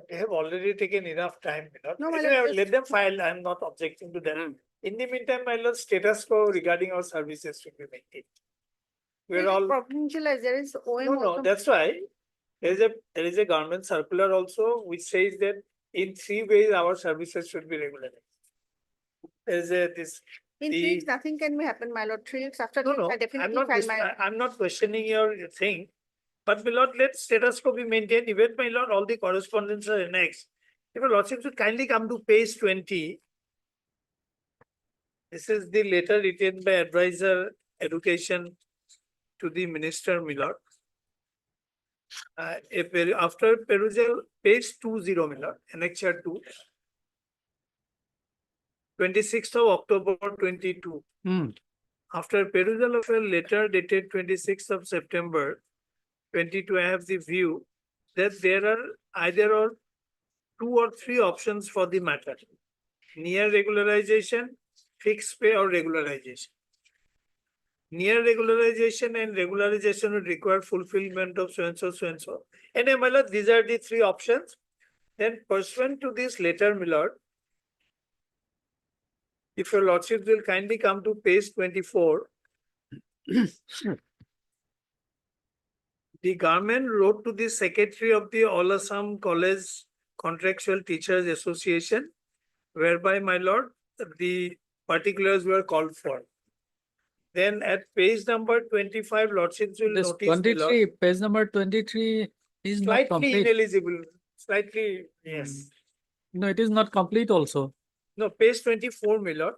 they have already taken enough time, you know. No, my Anyway, lord, let them file. I'm not objecting to that. In the meantime, my lord, status quo regarding our services should be maintained. We're all provincialized. There is OM no, also. that's why there is a government circular also which says that in 3 ways our services should be regularized. There is a this. In 3 weeks, nothing can be happen, my lord. 3 weeks after, No, I definitely file my. I'm not questioning your thing, but my lord, let status quo be maintained. Even my lord, all the correspondence are annexed. If your lordship should kindly come to page 20. This is the letter written by advisor education to the minister, my lord. After perusal, page 20, my lord, annexure 2. 26th of October 22. After perusal of a letter dated 26th of September 22, I have the view that there are either 2 or 3 options for the matter: near regularization, fixed pay, or regularization. Near regularization and regularization would require fulfillment of so and so, so and so. And my lord, these are the 3 options. Then, pursuant to this letter, my lord, if your lordship will kindly come to page 24, The government wrote to the secretary of the All Assam College Contractual Teachers Association, whereby, my lord, the particulars were called for. Then at page number 25, lordships will This notice, my lord, 23, page number 23 is not slightly complete. ineligible, slightly, yes. No, it is not complete also. No, page 24, my lord.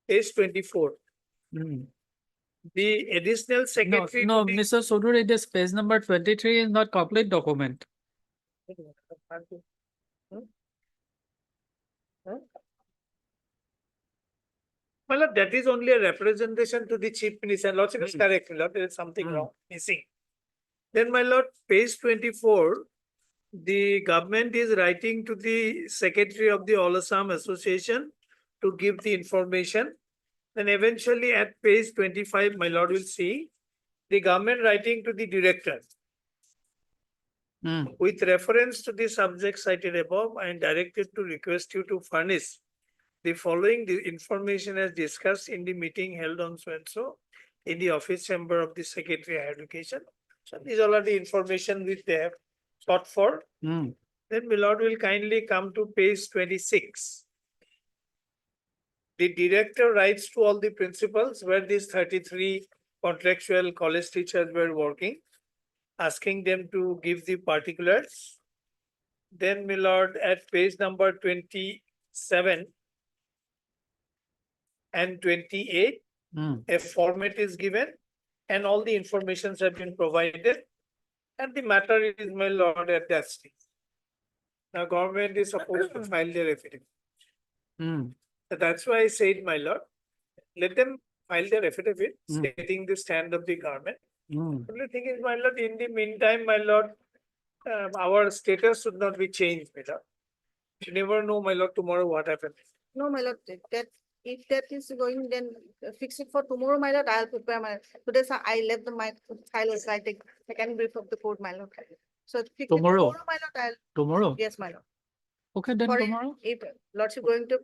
Page 24. Hmm. The additional No, secretary. no, to the- Mr. Sudhuri, this page number 23 is not complete document. Well, that is only a representation to the chief minister. Lordship is correct, my lord. There is something wrong, missing. Then, my lord, page 24, the government is writing to the secretary of the All Assam Association to give the information. Then eventually at page 25, my lord will see the government writing to the director. With reference to the subject cited above, I am directed to request you to furnish the following the information as discussed in the meeting held on so and so in the office chamber of the Secretary of Higher Education. So these all are the information which they have sought for. Then my lord will kindly come to page 26. The director writes to all the principals where these 33 contractual college teachers were working, asking them to give the particulars. Then, my lord, at page number 27 and 28, a format is given and all the informations have been provided. And the matter is, my lord, at that stage. Now, government is supposed to file their affidavit. So that's why I said, my lord, let them file their affidavit stating the stand of the government. Only thing is, my lord, in the meantime, my lord, our status should not be changed, my lord. You never know, my lord, tomorrow what happens. No, my lord, that if that is going, then fix it for tomorrow, my lord. I'll prepare my, today, sir, I left my file aside, take second brief of the court, my lord. So fix it Tomorrow? tomorrow, my lord, Tomorrow? yes, my lord. Okay, then For tomorrow. if lordship going to.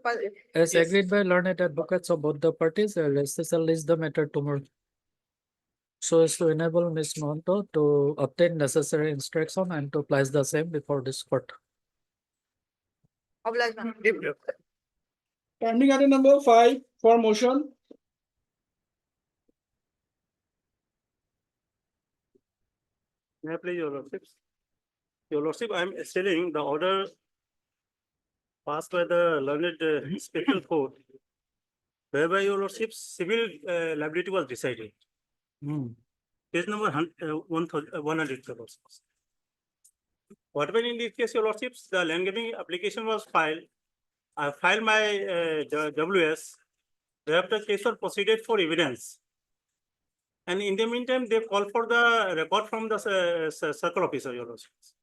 As Yes. agreed by learned advocates of both the parties, let's list the matter tomorrow. So as to enable Ms. Monto to obtain necessary instruction and to place the same before this court. Oblige, ma'am. Pending item number 5 for motion. May I please, your lordships? Your lordship, I am stating the order passed by the learned special court, whereby your lordships civil liability was decided. Page number 100. What happened in this case, your lordships? The land giving application was filed. I filed my WS. Thereafter, case was proceeded for evidence. And in the meantime, they called for the record from the circle officer, your lordships.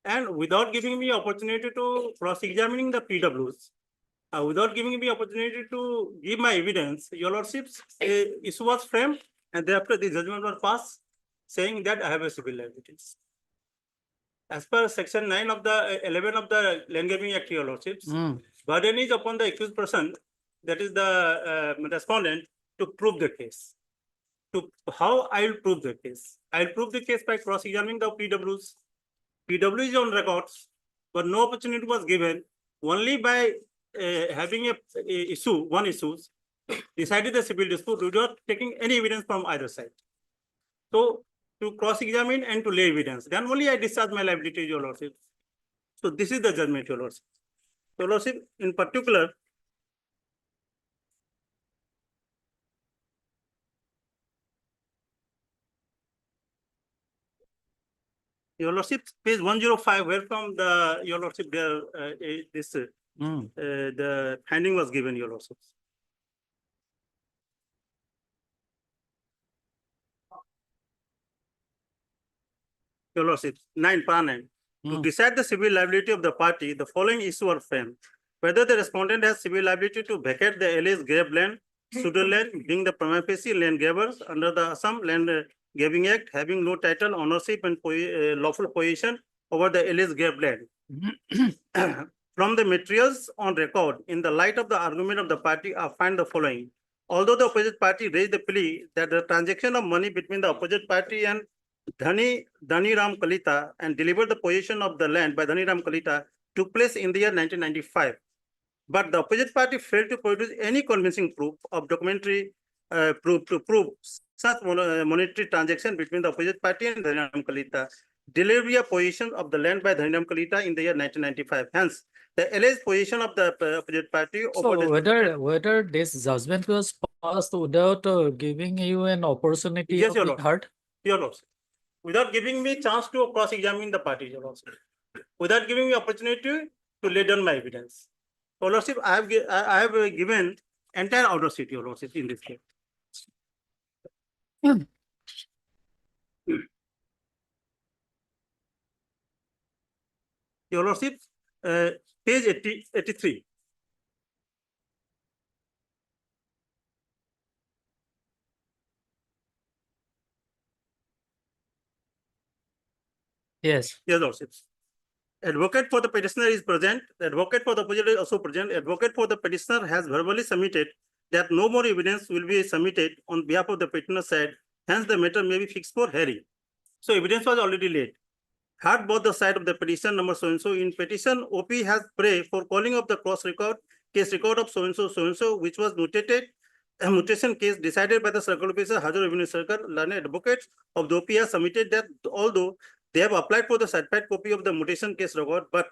And without giving me opportunity to cross-examining the PWs, without giving me opportunity to give my evidence, your lordships, issue was framed, and thereafter the judgment was passed, saying that I have a civil liabilities. As per section 9 of the 11 of the Land Grabbing Act, your lordships, burden is upon the accused person, that is the respondent, to prove the case. To how I will prove the case? I will prove the case by cross-examining the PWs. PW is on records, but no opportunity was given. Only by having one issue, decided the civil dispute without taking any evidence from either side. So to cross-examine and to lay evidence, then only I discharge my liability, your lordship. So this is the judgment, your lordship. Your lordship, in particular, your lordship, page 105, where from the your lordship there the finding was given, your lordship. Your lordship, 9, para 9. To decide the civil liability of the party, the following issue are framed. Whether the respondent has civil liability to vacate the alleged grave land, pseudo land, being the prima facie land grabbers under the Assam Land Grabbing Act, having no title, ownership, and lawful possession over the alleged grave land. From the materials on record, in the light of the argument of the party, I find the following. although the opposite party raised the plea that the transaction of money between the opposite party and Dhani Ram Kalita and delivered the possession of the land by Dhani Ram Kalita took place in the year 1995. But the opposite party failed to produce any convincing proof of documentary proof to prove such monetary transaction between the opposite party and Dhani Ram Kalita. Delivery of possession of the land by Dhani Ram Kalita in the year 1995. Hence, the alleged position of the opposite party. So whether this judgment was passed without giving you an opportunity Yes, of Your being Lordship. heard? Your Lordship. Without giving me chance to cross-examine the parties, Your Lordship. Without giving me opportunity to lay down my evidence. Your Lordship, I have given entire order sheet, Your Lordship, in this case. Your Lordship, page 83. Yes. Yes, Lordship. Advocate for the petitioner is present. The advocate for the opposition is also present. Advocate for the petitioner has verbally submitted that no more evidence will be submitted on behalf of the petitioner side. Hence, the matter may be fixed for hearing. So, evidence was already laid. Heard both the side of the petition number so-and-so. In petition, OP has prayed for calling of the cross record, case record of so-and-so, which was notated. A mutation case decided by the circle officer, Hajar Revenue Circle, learned advocates of the OP has submitted that although they have applied for the certified copy of the mutation case record, but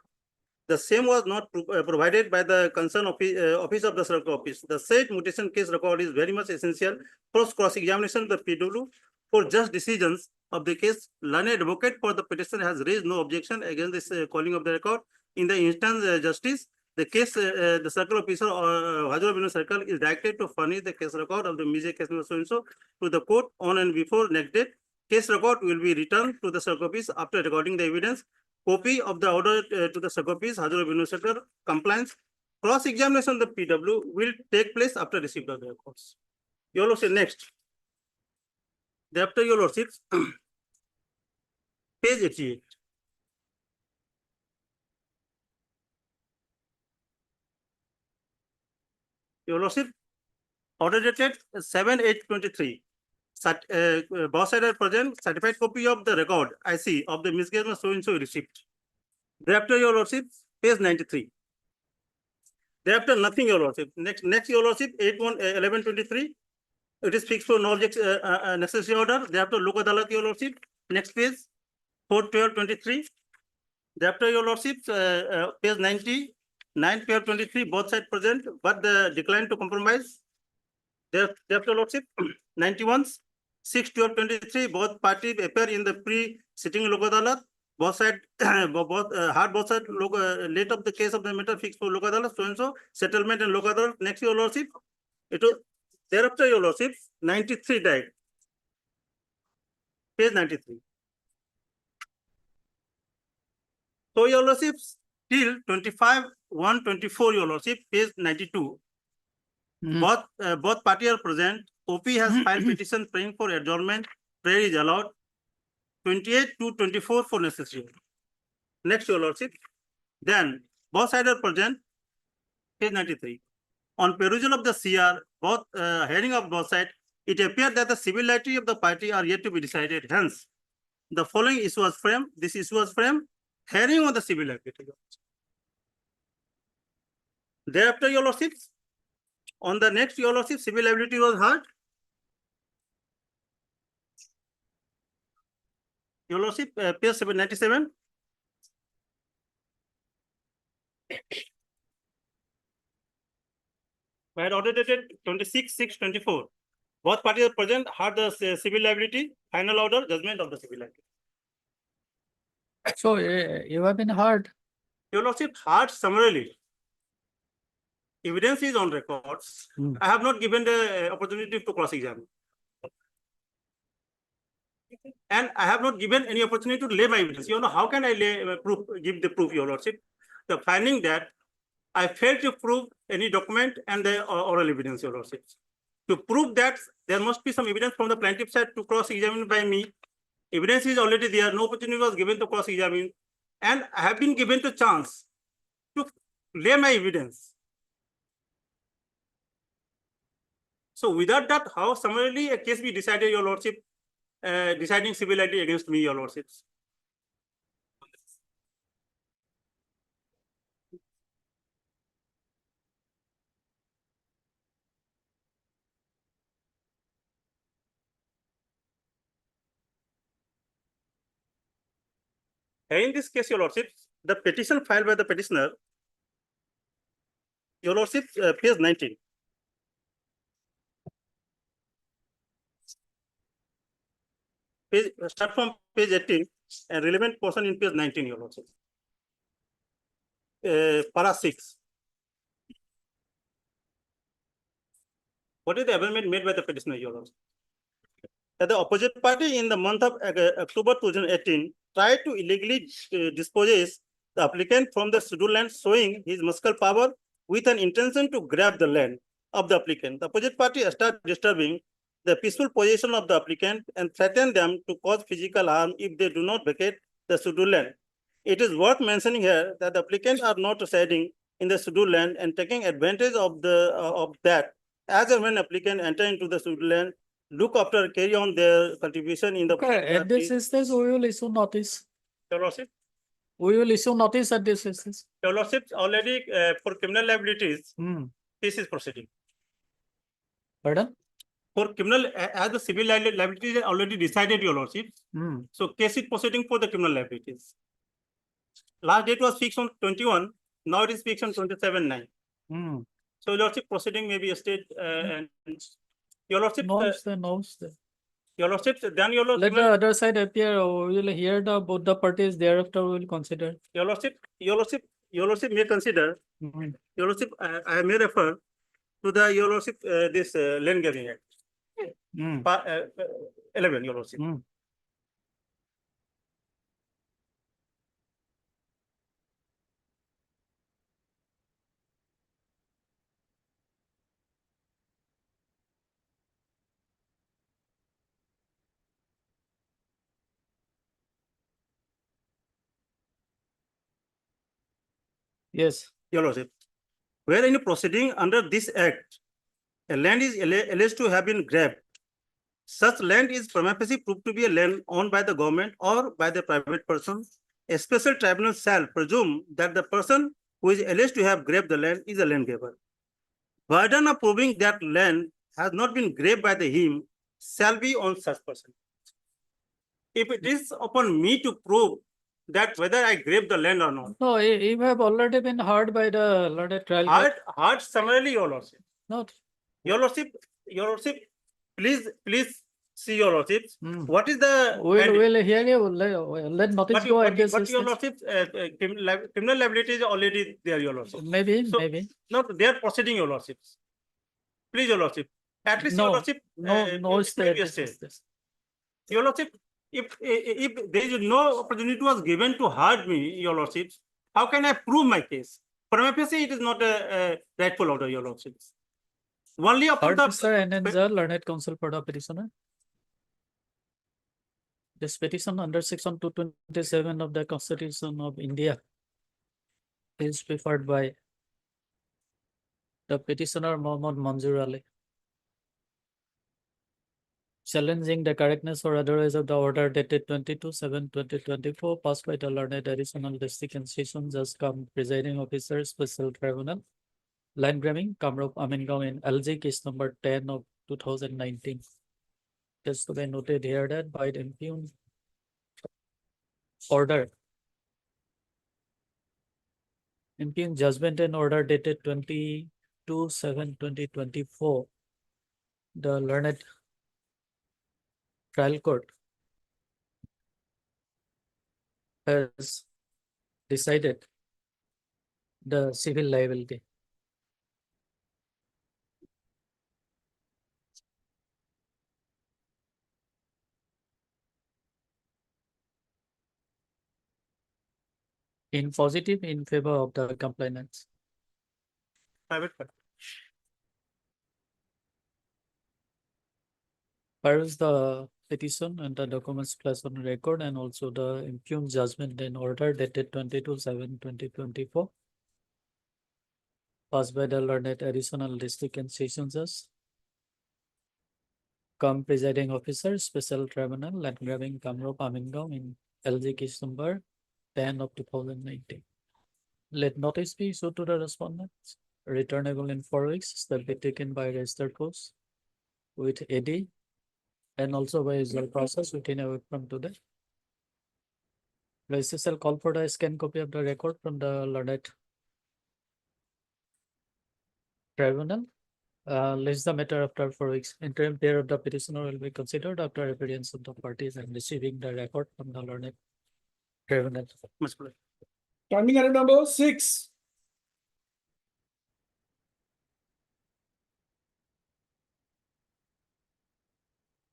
the same was not provided by the concerned office of the circle office. The said mutation case record is very much essential for cross-examination of the PW for just decisions of the case. Learned advocate for the petitioner has raised no objection against this calling of the record. In the instance justice, the case, the circle officer or Hajar Revenue Circle is directed to furnish the case record of the music case so-and-so to the court on and before next date. Case record will be returned to the circle office after recording the evidence. Copy of the order to the circle office, Hajar Revenue Circle, compliance. Cross-examination of the PW will take place after receipt of the records. Your Lordship, next. Thereafter, Your Lordship, page 88. Your Lordship, order dated 7/8/23. Both sides are present, certified copy of the record, IC, of the miscellaneous so-and-so receipt. Thereafter, Your Lordship, page 93. Thereafter, nothing, Your Lordship. Next, Your Lordship, 8/1/11/23. It is fixed for no necessary order. Thereafter, Lok Adalat, Your Lordship. Next page, 4/12/23. Thereafter, Your Lordship, page 90, 9/12/23, both sides present, but the decline to compromise. Thereafter, Lordship, 91, 6/12/23, both parties appear in the pre-sitting Lok Adalat. Both sides, both sides late of the case of the matter fixed for Lok Adalat, so-and-so, settlement and Lok Adalat. Next, Your Lordship, it was thereafter, Your Lordship, 93 died. Page 93. So, Your Lordship, till 25/1/24, Your Lordship, page 92. Both parties are present. OP has filed petition praying for adjournment. Prayer is allowed. 28/2/24 for necessary. Next, Your Lordship. Then both sides are present. Page 93. On perusal of the CR, both hearing of both sides, it appears that the civility of the party are yet to be decided. Hence, the following issue was framed. This issue was framed. Hearing on the civility. Thereafter, Your Lordship, on the next, Your Lordship, civil liability was heard. Your Lordship, page 797. By order dated 26/6/24. Both parties are present, heard the civil liability, final order, judgment of the civil liability. So you have been heard. Your Lordship, heard summarily. Evidence is on records. I have not given the opportunity to cross-examine. And I have not given any opportunity to lay my evidence. You know, how can I give the proof, Your Lordship? The finding that I failed to prove any document and the oral evidence, Your Lordship. To prove that there must be some evidence from the plaintiff side to cross-examine by me. Evidence is already there. No opportunity was given to cross-examine. And I have been given the chance to lay my evidence. So without that, how summarily a case be decided, your lordship, deciding civility against me, your lordships? In this case, your lordship, the petition filed by the petitioner, your lordship, page 19. Start from page 18 and relevant portion in page 19, your lordship. Para 6. What is the amendment made by the petitioner, your lordship? That the opposite party in the month of October 2018 tried to illegally dispossess the applicant from the scheduled land, showing his muscle power with an intention to grab the land of the applicant. The opposite party started disturbing the peaceful possession of the applicant and threatened them to cause physical harm if they do not vacate the scheduled land. It is worth mentioning here that the applicants are not residing in the scheduled land and taking advantage of that as and when applicant enter into the scheduled land, look after carry on their contribution in the. Okay, at this instance, we will issue notice. Your lordship, We will issue notice at this instance. your lordship, already for criminal liabilities, Hmm. case is proceeding. Pardon? For criminal, as the civil liabilities are already decided, your lordship. Hmm. So case is proceeding for the criminal liabilities. Last date was fixed on 21. Now it is fixed on 27/9. Hmm. So your lordship proceeding may be a state and your lordship. Notes there. Your lordship, then your Let lordship. the other side appear. We will hear both the parties. Thereafter, we will consider. Your lordship may consider. Mhm. Your lordship, I may refer to the your lordship this land grabbing act. 11, your lordship. Yes. Your lordship, where any proceeding under this act, a land is alleged to have been grabbed. Such land is prima facie proved to be a land owned by the government or by the private person. A special tribunal shall presume that the person who is alleged to have grabbed the land is a land grabber. Burden of proving that land has not been grabbed by the him shall be on such person. If it is upon me to prove that whether I grabbed the land or not. No, you have already been heard by the learned trial. Heard summarily, your lordship. Not. Your lordship, please see your lordship. What is the We'll hear you. Let notice go at this but your instance. lordship, criminal liability is already there, your lordship. Maybe. No, they are proceeding, your lordship. Please, your lordship. At least your lordship. No stay. Your lordship, if there is no opportunity was given to hurt me, your lordship, how can I prove my case? Prima facie, it is not a rightful order, your lordship. Only upon the Mr. Anenza, learned counsel for the petitioner. This petition under section 227 of the Constitution of India is preferred by the petitioner Mohammad Manzoor Ali, challenging the correctness or otherwise of the order dated 22/7/2024 passed by the learned additional district and session judge cum presiding officer special tribunal land grabbing Kamrup Amingaon in LG case number 10 of 2019. Just to be noted here that by the impugned order, impugned judgment and order dated 22/7/2024, the learned trial court has decided the civil liability. In positive in favor of the complainants. private party. Peruse the petition and the documents placed on record and also the impugned judgment and order dated 22/7/2024 passed by the learned additional district and session judge cum presiding officer, special tribunal, land grabbing Kamrup Amingam in LG case number 10 of 2019. Let notice be issued to the respondents, returnable in 4 weeks, shall be taken by registered post with AD and also by usual process within a week from today. Registrar shall call for the scan copy of the record from the learned tribunal. List the matter after 4 weeks. Interim period of the petitioner will be considered after appearance of the parties and receiving the record from the learned tribunal. Timing item number 6.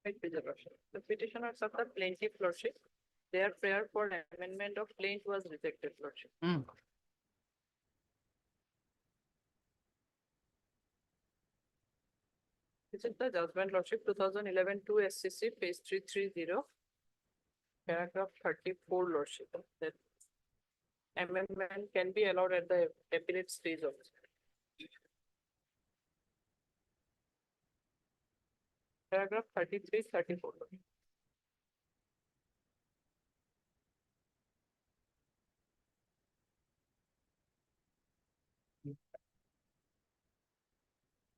The petitioners of the plaintiff lordship, their prayer for amendment of plaint was rejected, lordship. This is the judgment, lordship, 2011 2 SCC, page 330, paragraph 34, lordship. That amendment can be allowed at the appellate stage of. Paragraph 33, 34.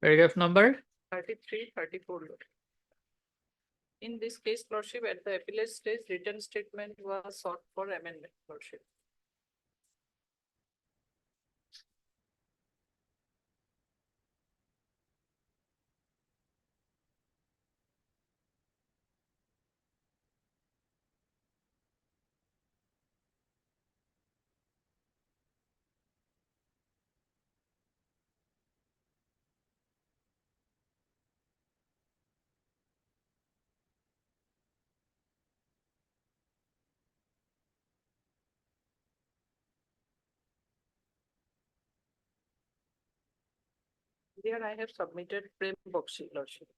Paragraph number 33, 34. In this case, lordship, at the appellate stage, written statement was sought for amendment, lordship. Here I have submitted Prem Bakshi, lordship.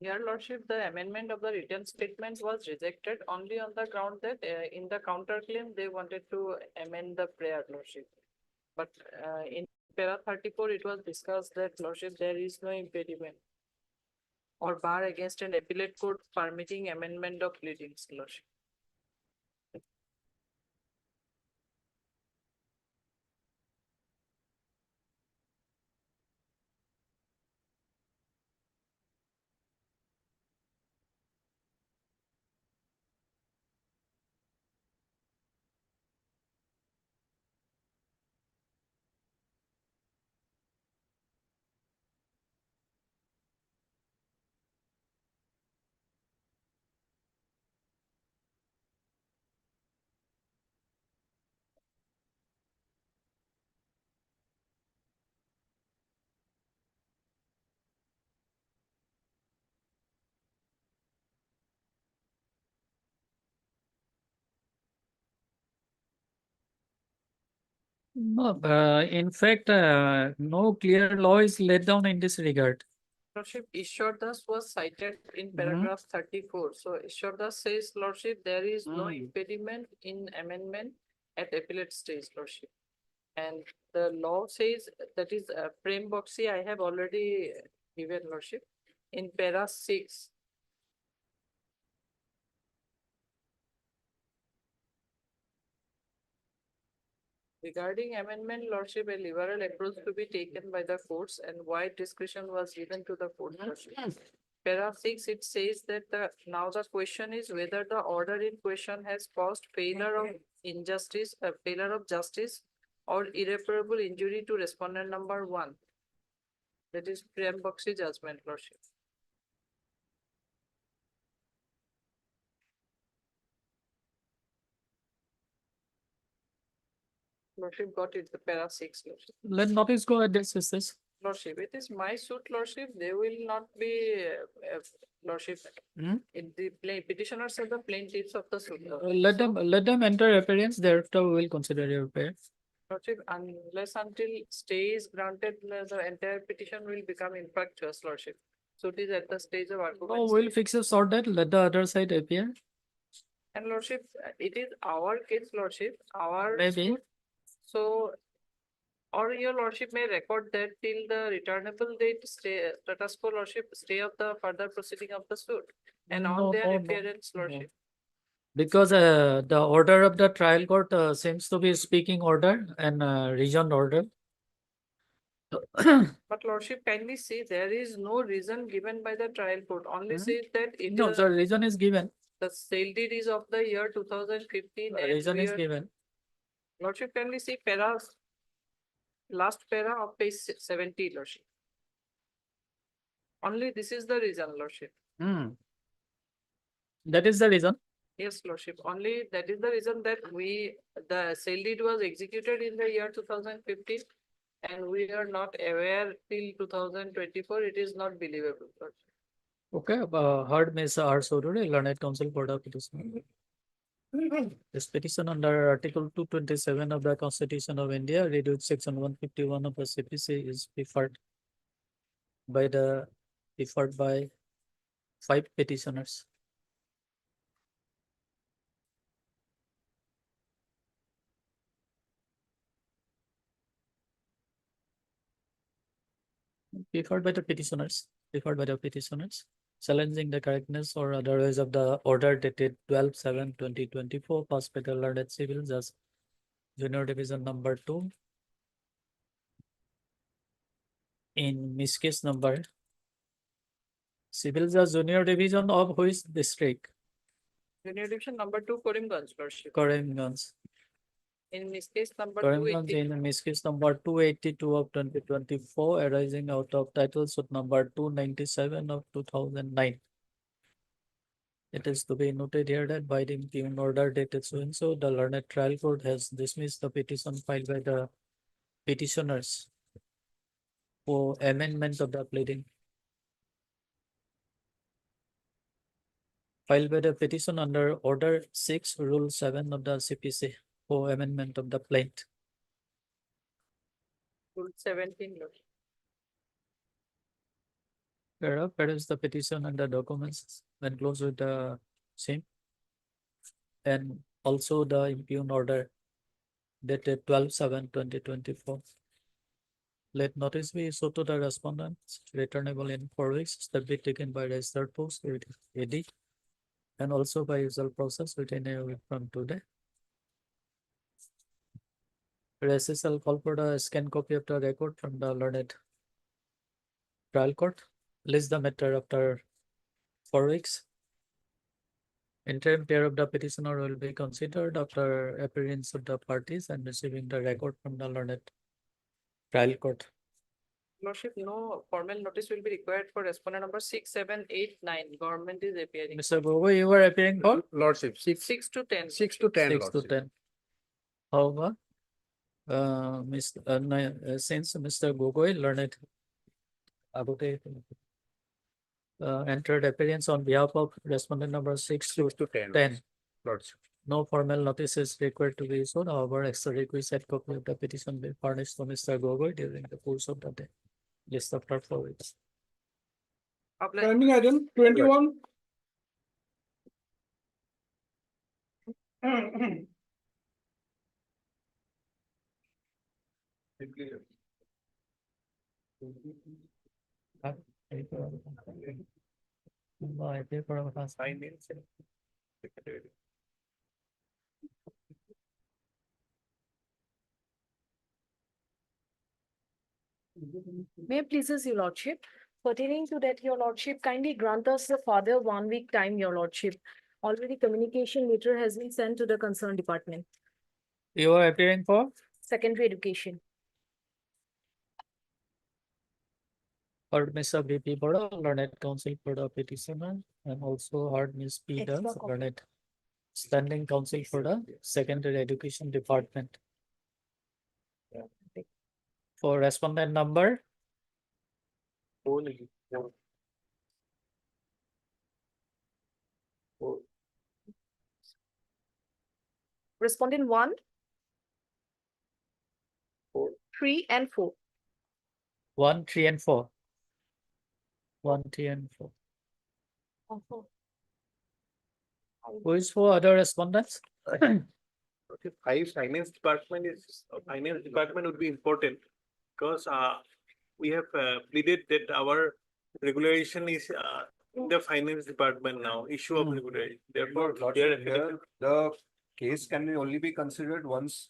Your lordship, the amendment of the written statement was rejected only on the ground that in the counterclaim, they wanted to amend the prayer, lordship. But in para 34, it was discussed that, lordship, there is no impediment or bar against an appellate court permitting amendment of pleadings, lordship. no, in fact, no clear law is laid down in this regard. Lordship, Ishwardas was cited in paragraph 34. So Ishwardas says, lordship, there is no impediment in amendment at appellate stage, lordship. And the law says, that is Prem Bakshi, I have already given, lordship, in para 6. Regarding amendment, lordship, a liberal approach to be taken by the courts and wide discretion was given to the court, lordship. Para 6, it says that now the question is whether the order in question has caused failure of injustice, failure of justice or irreparable injury to respondent number 1. That is Prem Bakshi judgment, lordship. Lordship got it, the para 6, lordship. Let notice go ahead, this is this. Lordship, it is my suit, Lordship, they will not be, Lordship. Hmm? In the petitioners are the plaintiffs of the suit. Let them enter appearance, thereafter we will consider your appearance. Lordship, unless until stay is granted, the entire petition will become infructuous, Lordship. So it is at the stage of argument. Oh, we'll fix a sort that, let the other side appear. And Lordship, it is our case, Lordship, our. Maybe. suit. So, or your Lordship may record that till the returnable date stay, status quo, Lordship, stay of the further proceeding of the suit. And No, on their no, no, appearance, no. Lordship. Because the order of the trial court seems to be speaking order and region order. But Lordship, kindly see, there is no reason given by the trial court, only says that it No, is. the reason is given. The sale deed is of the year 2015. The and reason we is are- given. Lordship, kindly see paras, last para of page 70, Lordship. Only this is the reason, Lordship. That is the reason. Yes, Lordship, only that is the reason that the sale deed was executed in the year 2015. And we are not aware till 2024, it is not believable, Lordship. Okay, heard Ms. R. Soduri, learned counsel for the petition. This petition under Article 227 of the Constitution of India, read with Section 151 of the CPC, is preferred by 5 petitioners. Preferred by the petitioners, challenging the correctness or otherwise of the order dated 12/7/2024 passed by the learned civil judge, Junior Division number 2, in miscase number Civil Judge Junior Division of which district? Junior Division number 2, Karimganj, Lordship. Karimganj. In this case, number Karimganj 280. in miscase number 282 of 2024 arising out of title suit number 297 of 2009. It is to be noted here that by the impugned order dated so and so, the learned trial court has dismissed the petition filed by the petitioners for amendment of the pleading. Filed by the petition under Order 6, Rule 7 of the CPC for amendment of the plaint. Rule 17, Lordship. Whereof, where is the petition and the documents enclosed with the same? And also the impugned order dated 12/7/2024. Let notice be issued to the respondents, returnable in 4 weeks, that be taken by registered post with AD, and also by usual process within a week from today. Recess shall call for the scan copy of the record from the learned trial court. List the matter after 4 weeks. Interim pair of the petitioner will be considered after appearance of the parties and receiving the record from the learned trial court. Lordship, no formal notice will be required for respondent number 6, 7, 8, 9. Government is appearing. Mr. Gogoi, you were appearing for? Lordship, 6 to 10. 6 to 10. 6 to Lordship. 10. However, since Mr. Gogoi learned entered appearance on behalf of respondent number 6 to 10. Lordship. No formal notice is required to be issued. However, extra requisite copy of the petition will be furnished to Mr. Gogoi during the course of the day. List after 4 weeks. Pending item 21. May it pleases your lordship, pertaining to that, your lordship, kindly grant us the further 1 week time, your lordship. Already communication letter has been sent to the concerned department. You are appearing for? Secondary education. Heard Mr. BP Bora, learned counsel for the petitioner, and also heard Ms. P. Extra Dance, copy. learned standing counsel for the secondary education department. For respondent number Respondent 1, 3, and 4. 1, 3, and 4. 1, 3, and 4. Who is for other respondents? Finance department would be important because we have pleaded that our regulation is in the finance department now, issue of regulation. Therefore, Here, the case can only be considered once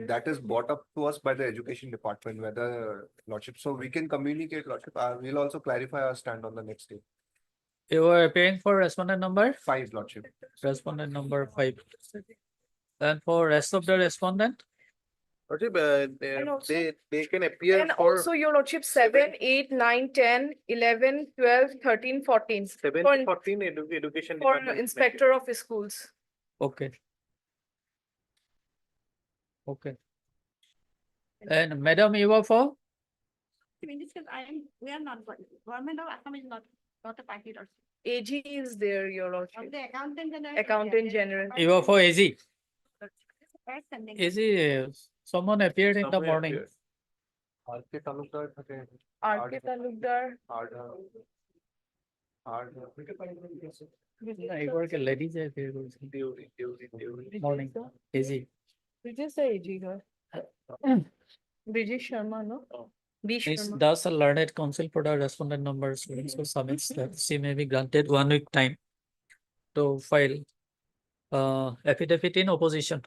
that is brought up to us by the education department, whether lordship. So we can communicate lordship. We'll also clarify our stand on the next day. You are appearing for respondent number 5, lordship. Respondent number 5. And for rest of the respondent, they can appear And for also your lordship 7, 8, 9, 10, 11, 12, 13, 14. 7 For- to 14 education For department. inspector of schools. okay. Okay. And madam, you are for? In this case, we are not, government of Assam is not a party. AG is there, your lordship. The accountant general. Accountant general. You are for AG. As pending. AG, someone appeared in the Somewhere morning. appeared. RK Talukdar. I work a ladies appeared. Morning. AG. British AG, her. British Sharma, no? B Is Sharma. thus a learned counsel for the respondent number so submits that she may be granted 1 week time to file affidavit in opposition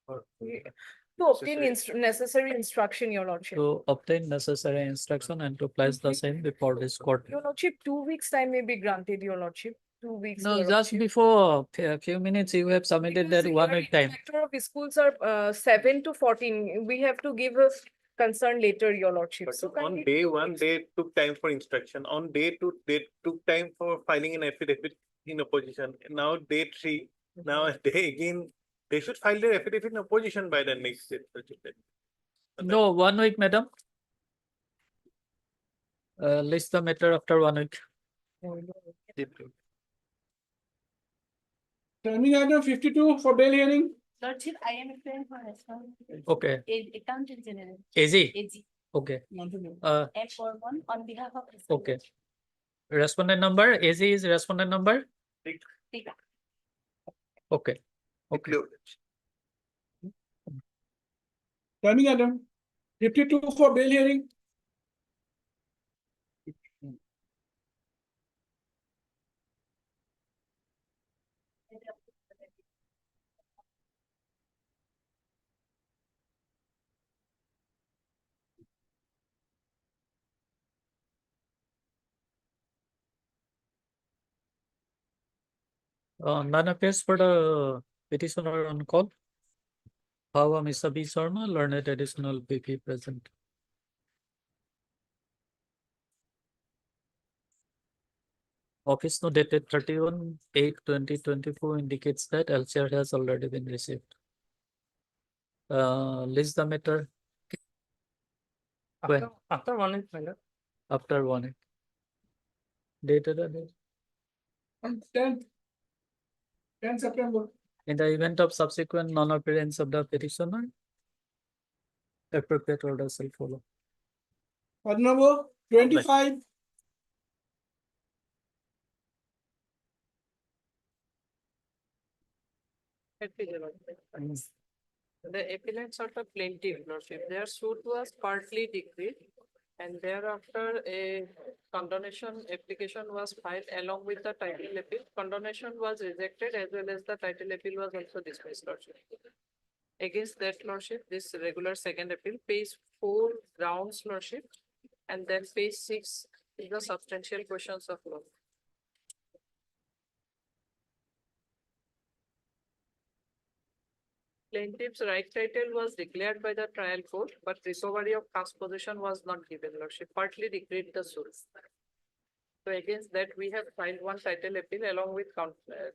To obtain necessary instruction, your lordship. to obtain necessary instruction and to place the same before this court. Your lordship, 2 weeks time may be granted, your lordship. 2 weeks. No, your just lordship. before a few minutes you have submitted Because that 1 your week time. inspector of schools are 7 to 14. We have to give us concern later, your lordship. But So on kindly day 2 1, weeks. they took time for instruction. On day 2, they took time for filing an affidavit in opposition. Now day 3, now they again, they should file their affidavit in opposition by the next day. No, 1 week, madam. List the matter after 1 week. Turning item 52 for bail hearing. Lordship, I am appearing for respondent. Okay. Accountant general. AG. AG. Okay. F41 on behalf of. Okay. Respondent number, AG is respondent number? Tika. Okay. Okay. Turning item 52 for bail hearing. None appears for the petitioner on call. However, Mr. B. Sharma, learned additional PP present. Office note dated 31/8/2024 indicates that LCR has already been received. List the matter. When? After 1 week, madam. After 1 week. Dated On 10th September. in the event of subsequent non-appearance of the petitioner, appropriate order shall follow. Order number 25. The appellants are the plaintiff, lordship. Their suit was partly decreed, and thereafter a condonation application was filed along with the title appeal. Condonation was rejected as well as the title appeal was also dismissed, lordship. Against that, lordship, this regular second appeal, page 4 grounds, lordship, and then page 6 is the substantial questions of law. Plaintiff's right title was declared by the trial court, but recovery of transposition was not given, lordship, partly decreed the suit. So against that, we have filed one title appeal along with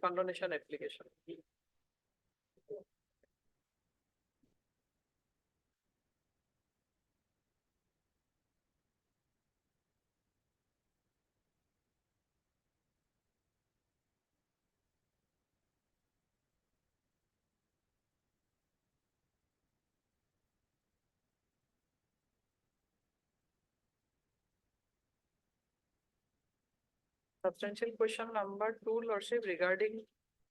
condonation application. Substantial question number 2, Lordship, regarding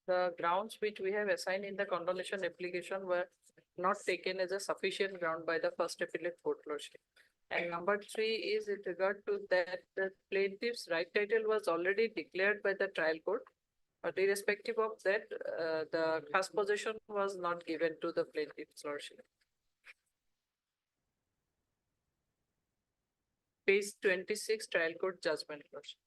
the grounds which we have assigned in the condonation application were not taken as a sufficient ground by the first appellate court, Lordship. And number 3 is in regard to that the plaintiff's right title was already declared by the trial court. But irrespective of that, the class possession was not given to the plaintiff's, Lordship. Page 26, trial court judgment, Lordship.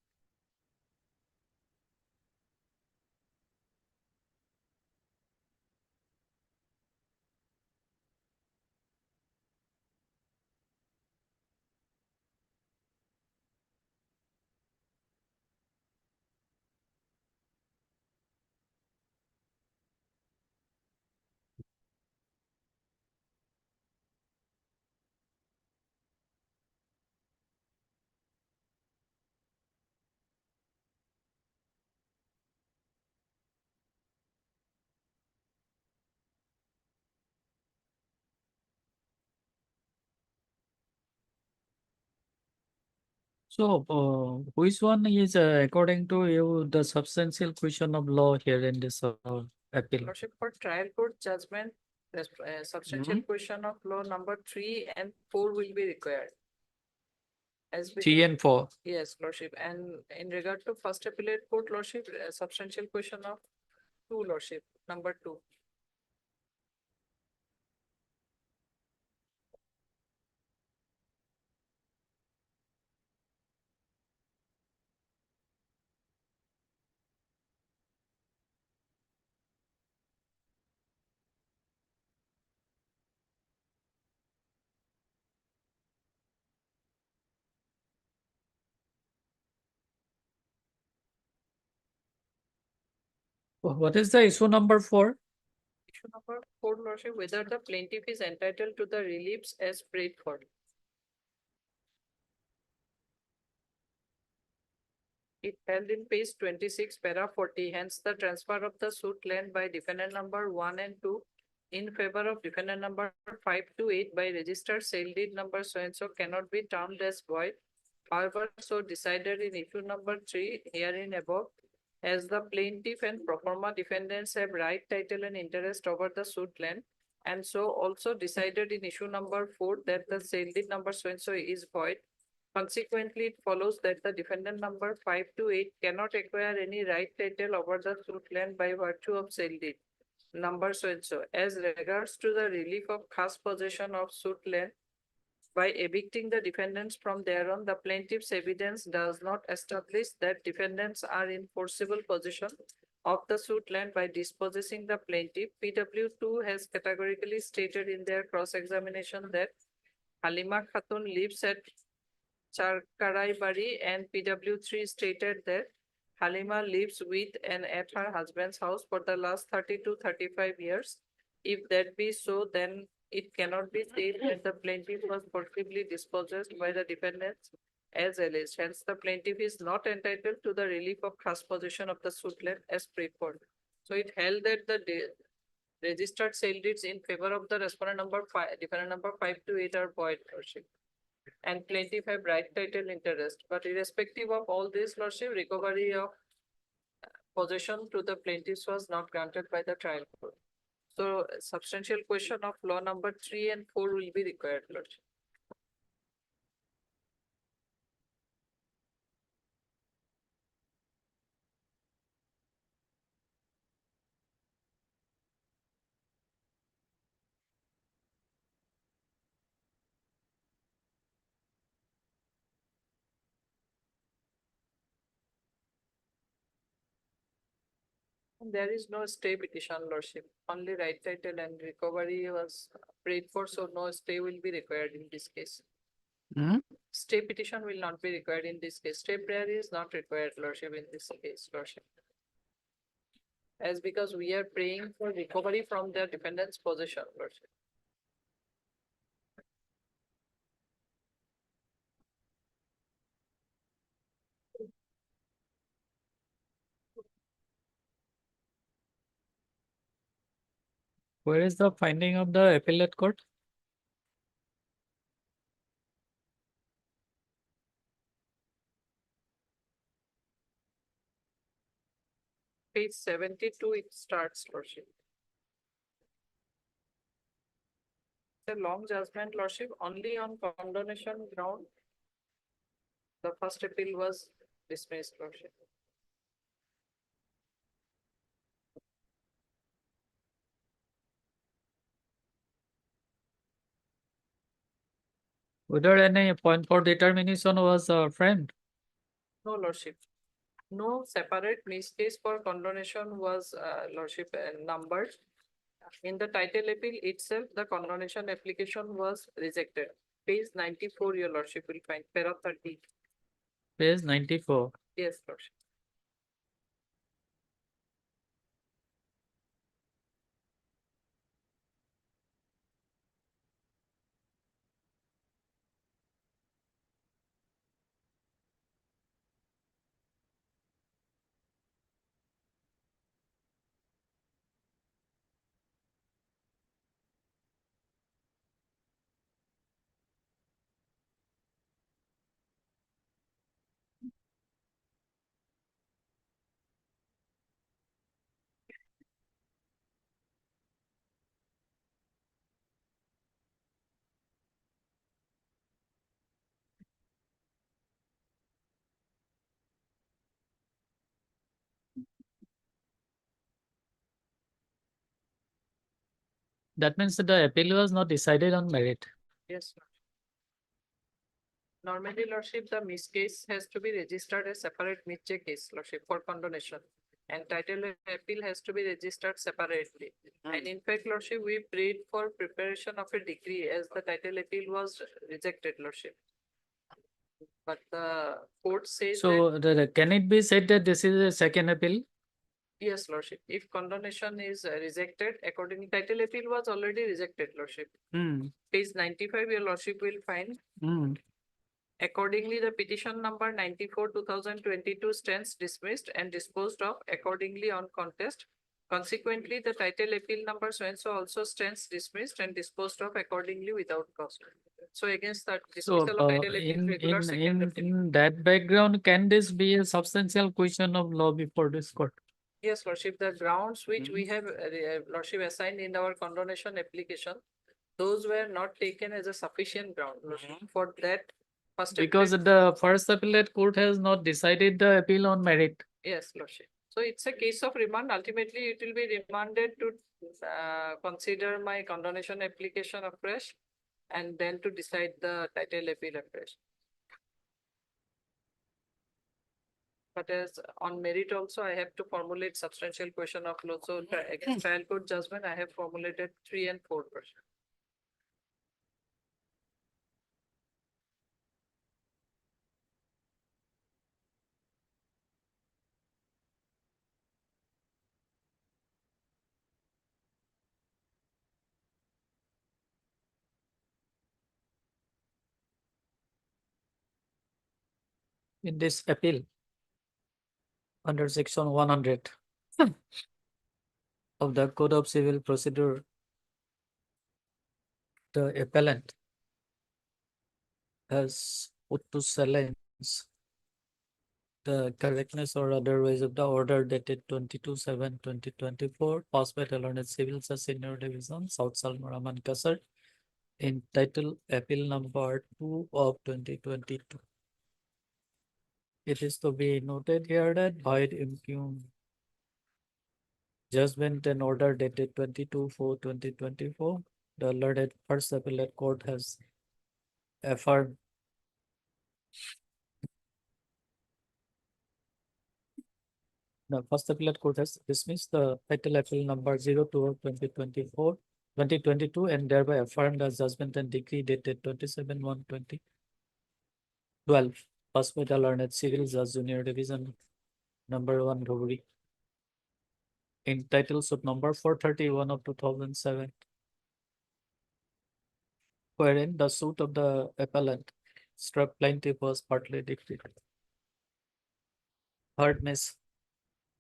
So, which one is, according to you, the substantial question of law here in this appeal? Lordship, for trial court judgment, the substantial question of law number 3 and 4 will be required. As 3 and 4. Yes, Lordship. And in regard to first appellate court, Lordship, substantial question of 2, Lordship, number 2. What is the issue number 4? Issue number 4, Lordship, whether the plaintiff is entitled to the reliefs as prayed for. It held in page 26, para 40, hence the transfer of the suit land by defendant number 1 and 2 in favor of defendant number 5 to 8 by registered sale deed number so and so cannot be termed as void. However, so decided in issue number 3 herein above, as the plaintiff and pro forma defendants have right, title, and interest over the suit land, and so also decided in issue number 4 that the sale deed number so and so is void. Consequently, it follows that the defendant number 5 to 8 cannot acquire any right title over the suit land by virtue of sale deed number so and so. As regards to the relief of khas possession of suit land by evicting the defendants from thereon, the plaintiff's evidence does not establish that defendants are in forcible possession of the suit land by dispossessing the plaintiff. PW2 has categorically stated in their cross-examination that Halima Khatun lives at Charkaraibari, and PW3 stated that Halima lives with and at her husband's house for the last 30 to 35 years. If that be so, then it cannot be said that the plaintiff was forcibly dispossessed by the defendants as alleged. Hence, the plaintiff is not entitled to the relief of khas possession of the suit land as preferred. So it held that the registered sale deeds in favor of the respondent number 5, defendant number 5 to 8 are void, Lordship. And plaintiff have right, title, interest. But irrespective of all this, Lordship, recovery of possession to the plaintiffs was not granted by the trial court. So substantial question of law number 3 and 4 will be required, Lordship. There is no stay petition, Lordship. Only right, title, and recovery was prayed for, so no stay will be required in this case. Stay petition will not be required in this case. Stay prayer is not required, Lordship, in this case, Lordship. As because we are praying for recovery from the defendant's possession, Lordship. Where is the finding of the appellate court? page 72, it starts, Lordship. The long judgment, Lordship, only on condonation ground. The first appeal was dismissed, Lordship. Whether any point for determination was framed? No, Lordship. No separate miscase for condonation was, Lordship, numbered. In the title appeal itself, the condonation application was rejected. Page 94, your Lordship will find, para 30. Page 94. Yes, Lordship. That means that the appeal was not decided on merit. Yes, Lordship. Normally, Lordship, the miscase has to be registered as separate mische case, Lordship, for condonation. And title appeal has to be registered separately. And in fact, Lordship, we prayed for preparation of a decree as the title appeal was rejected, Lordship. But the court says that, So can it be said that this is a second appeal? yes, Lordship, if condonation is rejected, according title appeal was already rejected, Lordship. Page 95, your Lordship will find. Accordingly, the petition number 94, 2022 stands dismissed and disposed of accordingly on contest. Consequently, the title appeal number so-and-so also stands dismissed and disposed of accordingly without cost. So against that So dismissal of title appeal, regular second appeal. in that background, can this be a substantial question of law before this court? Yes, Lordship, the grounds which we have, Lordship, assigned in our condonation application, those were not taken as a sufficient ground, Lordship, for that. Because the first appellate court has not decided the appeal on merit. Yes, Lordship. So it's a case of remand. Ultimately, it will be remanded to consider my condonation application afresh and then to decide the title appeal afresh. But as on merit also, I have to formulate substantial question of law. So against trial court judgment, I have formulated 3 and 4%. In this appeal under section 100 of the Code of Civil Procedure, the appellant has put to challenge the correctness or otherwise of the order dated 22/7/2024 passed by the Learned Civil Senior Division, South Salmora Mankasar, entitled Appeal Number 2 of 2022. It is to be noted here that void impugn judgment and order dated 22/4/2024, the Learned First Appellate Court has affirmed the First Appellate Court has dismissed the title appeal number 02 of 2022 and thereby affirmed the judgment and decree dated 27/1/2012 passed by the Learned Civil Judge Junior Division number 1 Dhubri, entitled suit number 431 of 2007, wherein the suit of the appellant struck plaintiff was partly defeated. Heard Miss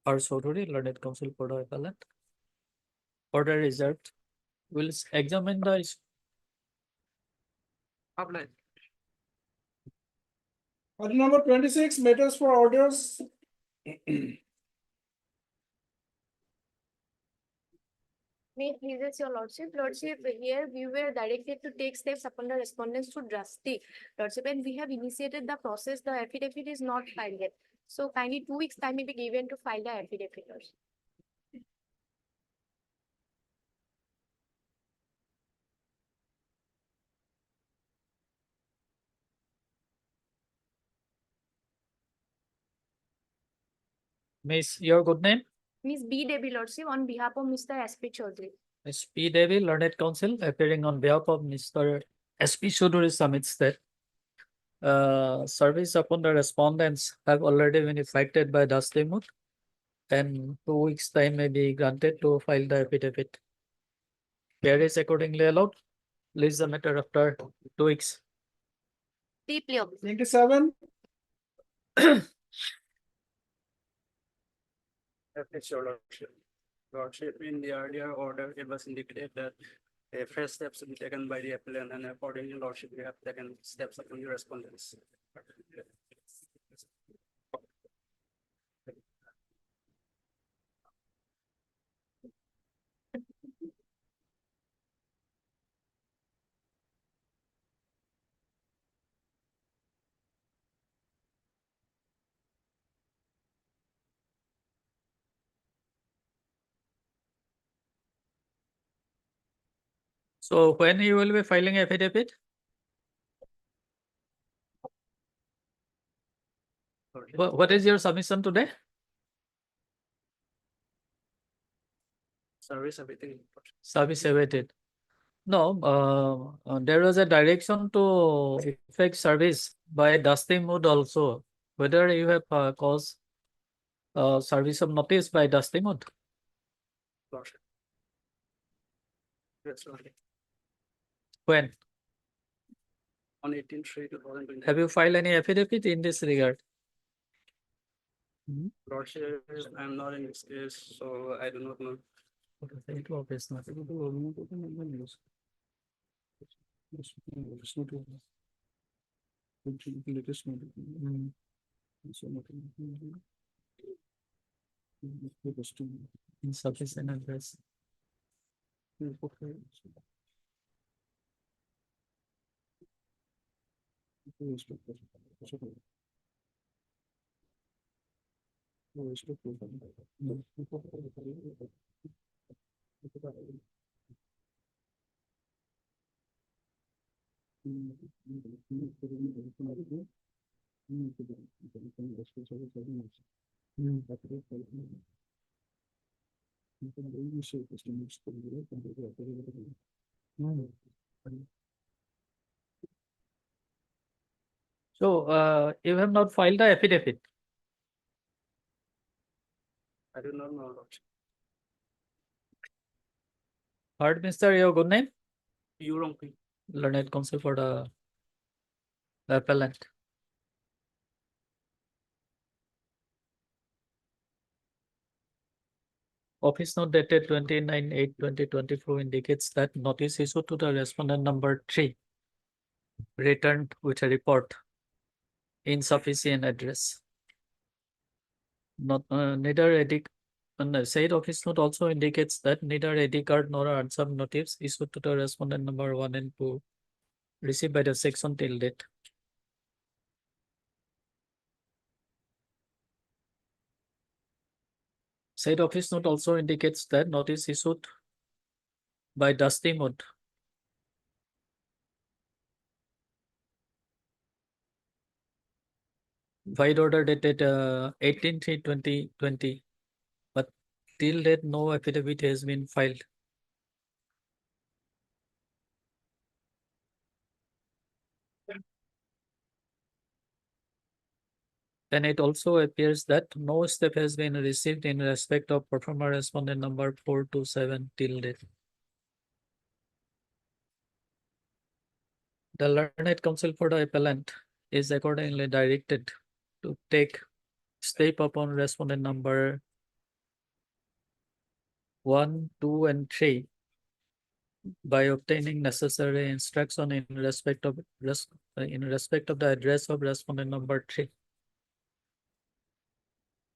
R. Chaudhary, Learned Counsel for the appellant. Order reserved. Will examine the issue. Apply. Order number 26, matters for orders. May it pleases your lordship. Lordship, here we were directed to take steps upon the respondents to drastic. Lordship, and we have initiated the process. The affidavit is not filed yet. So kindly 2 weeks time may be given to file the affidavit. Lordship. Miss, your good name? Miss B. Devi, Lordship, on behalf of Mr. S.P. Chaudhary. Miss P. Devi, learned counsel, appearing on behalf of Mr. S.P. Chaudhary submits that service upon the respondents have already been effected by Dastimut, and 2 weeks time may be granted to file the affidavit. Care is accordingly allowed. Leaves the matter after 2 weeks. Deeply observed. 97. Yes, your lordship. Lordship, in the earlier order, it was indicated that fresh steps to be taken by the appellant, and accordingly, lordship, we have taken steps upon your respondents. So when you will be filing affidavit? What is your submission today? Service, everything. Service awaited. No, there was a direction to effect service by Dusty Mood also. Whether you have caused service of notice by Dusty Mood? Lordship. Yes, lordship. When? On 18/3/2020. Have you filed any affidavit in this regard? Lordship, I'm not in this case, so I do not know. Insufficient address. So you have not filed the affidavit. I do not know, lordship. Heard, Mr. Your good name? You wrong. Learned counsel for the appellant. Office note dated 29/8/2024 indicates that notice issued to the respondent number 3 returned with a report insufficient address. Not neither edit. Said office note also indicates that neither ID card nor answer notice issued to the respondent number 1 and 2 received by the section till date. Said office note also indicates that notice issued by Dusty Mood void order dated 18/3/2020, but till date no affidavit has been filed. And it also appears that no step has been received in respect of performer respondent number 427 till date. The learned counsel for the appellant is accordingly directed to take step upon respondent number 1, 2, and 3 by obtaining necessary instruction in respect of the address of respondent number 3,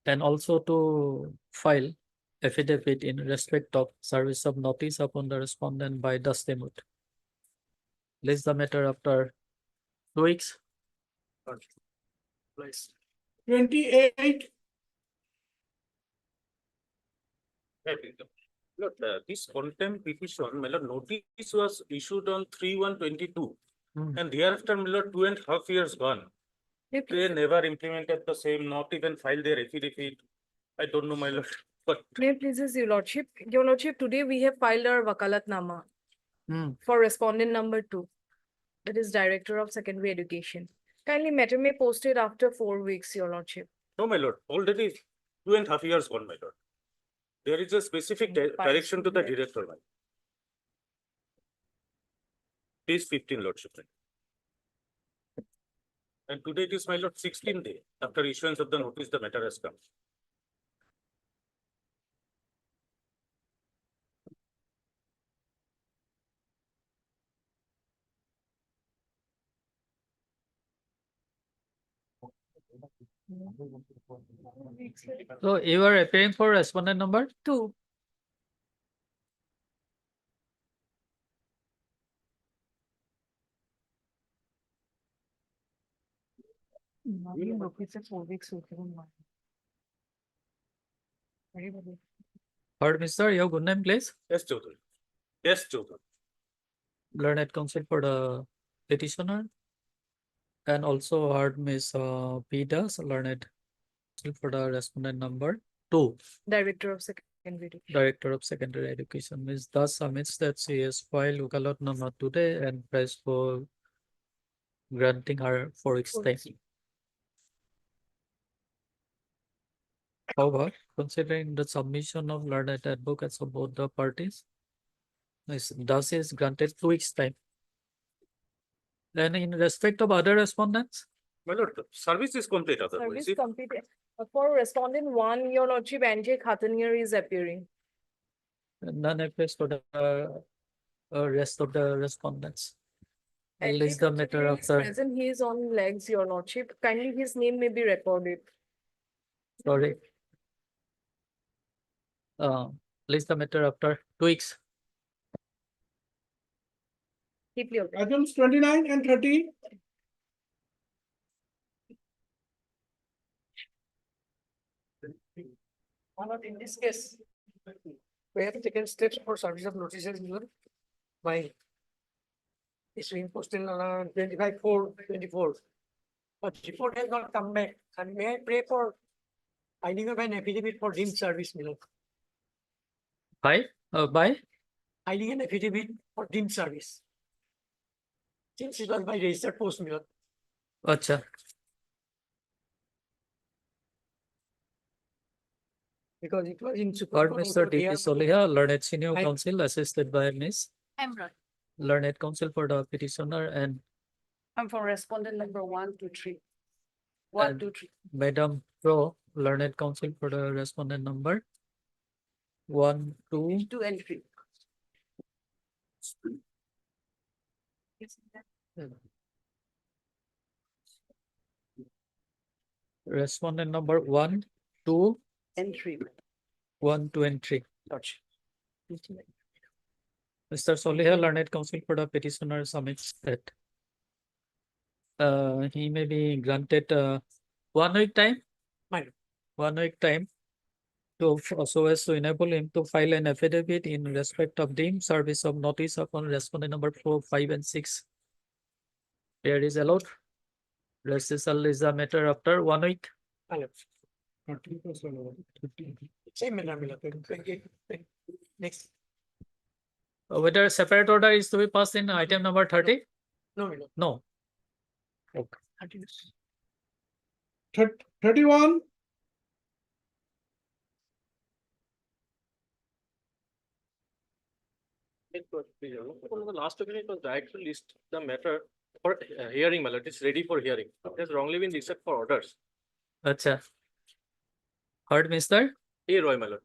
and also to file affidavit in respect of service of notice upon the respondent by the same. List the matter after 2 weeks. Please. 28. Look, this contempt petition, my lord, notice was issued on 3/1/22. Hmm. And thereafter, my lord, 2.5 years gone. They never implemented the same, not even filed their affidavit. I don't know, my lord, but May I please, your lordship, today we have filed our wakalatnama Hmm. for respondent number 2. That is Director of Secondary Education. Kindly matter may posted after 4 weeks, your lordship. no, my lord, already 2.5 years gone, my lord. There is a specific direction to the director, my. Page 15, lordship. And today it is, my lord, 16th day after issuance of the notice, the matter has come. So you are appearing for respondent number 2. Heard, Mr. Your good name, please. Yes, Chaudhary. Yes, Chaudhary. Learned counsel for the petitioner. And also heard Miss P. Das, learned counsel for the respondent number 2. Director of Secondary Education. Director of Secondary Education. Ms. Das submits that she has filed wakalatnama today and press for granting her 4 weeks stay. However, considering the submission of learned advocates of both the parties, Ms. Das is granted 2 weeks time. Then in respect of other respondents, My lord, the service is complete otherwise. Service If- completed. For respondent 1, your lordship, NJ Khatanier is appearing. none appears for the rest of the respondents. At NJ least the matter Khatanier of is the, present, he is on legs, your lordship. Kindly his name may be recorded. sorry. List the matter after 2 weeks. Keep your. Items 29 and 30. In this case, we have taken steps for service of notices by issuing postal 25/4/24. But report has not come back, and may I pray for filing of an affidavit for deemed service, my lord. By Filing an affidavit for deemed service. Since it was by registered post, my lord. Acha. Because it was in. Or Mr. D.P. Soliha, learned senior I- counsel assisted by Miss Emron. learned counsel for the petitioner and I'm for respondent number 1, 2, 3. And- 1, 2, 3. Madam Pro, learned counsel for the respondent number 1, 2, 2 and 3. respondent number 1, 2, And 3. 1, 2, and 3. Lordship. Mr. Soliha, learned counsel for the petitioner submits that he may be granted 1 week time. Fine. 1 week time to so as to enable him to file an affidavit in respect of deemed service of notice upon respondent number 4, 5, and 6. There is allowed. Recessal is a matter after 1 week. Same manner, my lord. Next, Whether separate order is to be passed in item number 30? no, my lord. No. 31. On the last occasion, it was directly list the matter for hearing, my lord. It's ready for hearing. It has wrongly been listed for orders. Acha. Heard, Mr. A. Roy, my lord.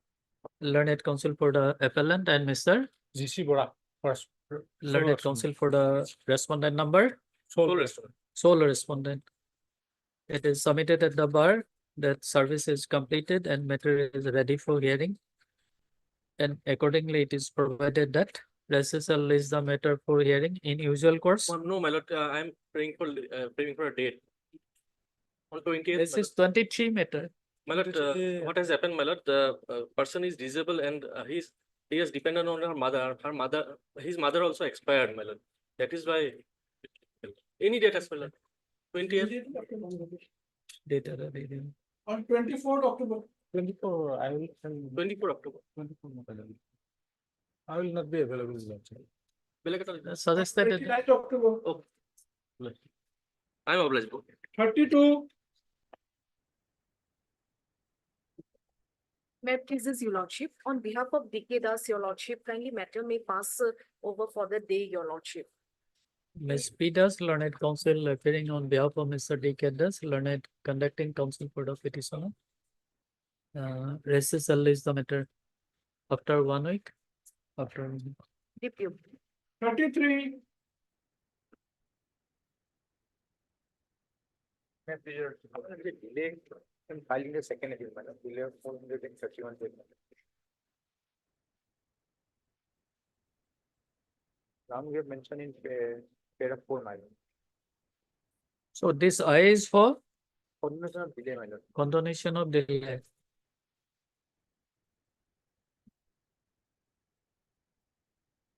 Learned counsel for the appellant and Mr. GC Bora first. Learned counsel for the respondent number, Sole restaurant. sole respondent. It is submitted at the bar that service is completed and matter is ready for hearing. And accordingly, it is provided that recessal is the matter for hearing in usual course. No, my lord, I am praying for a date. On 20th. This is 23 matter. My lord, what has happened, my lord? The person is disabled and he is dependent on her mother. His mother also expired, my lord. That is why any date as well. 20th. Data reading. On 24th October. 24, I will. 24 October. 24 November. I will not be available. Suggested. 29th October. Oh. I am obliged. 32. May it pleases your lordship, on behalf of DK Das, your lordship, kindly matter may pass over for the day, your lordship. Ms. P. Das, learned counsel appearing on behalf of Mr. D. K. Das, learned conducting counsel for the petitioner. Recessal is the matter after 1 week. After Deputy. 33. Delay in filing the second appeal, madam. Delay of 431 days. Now we have mentioned in pair of 4 madam. so this I is for Continuation of delay, madam. continuation of delay.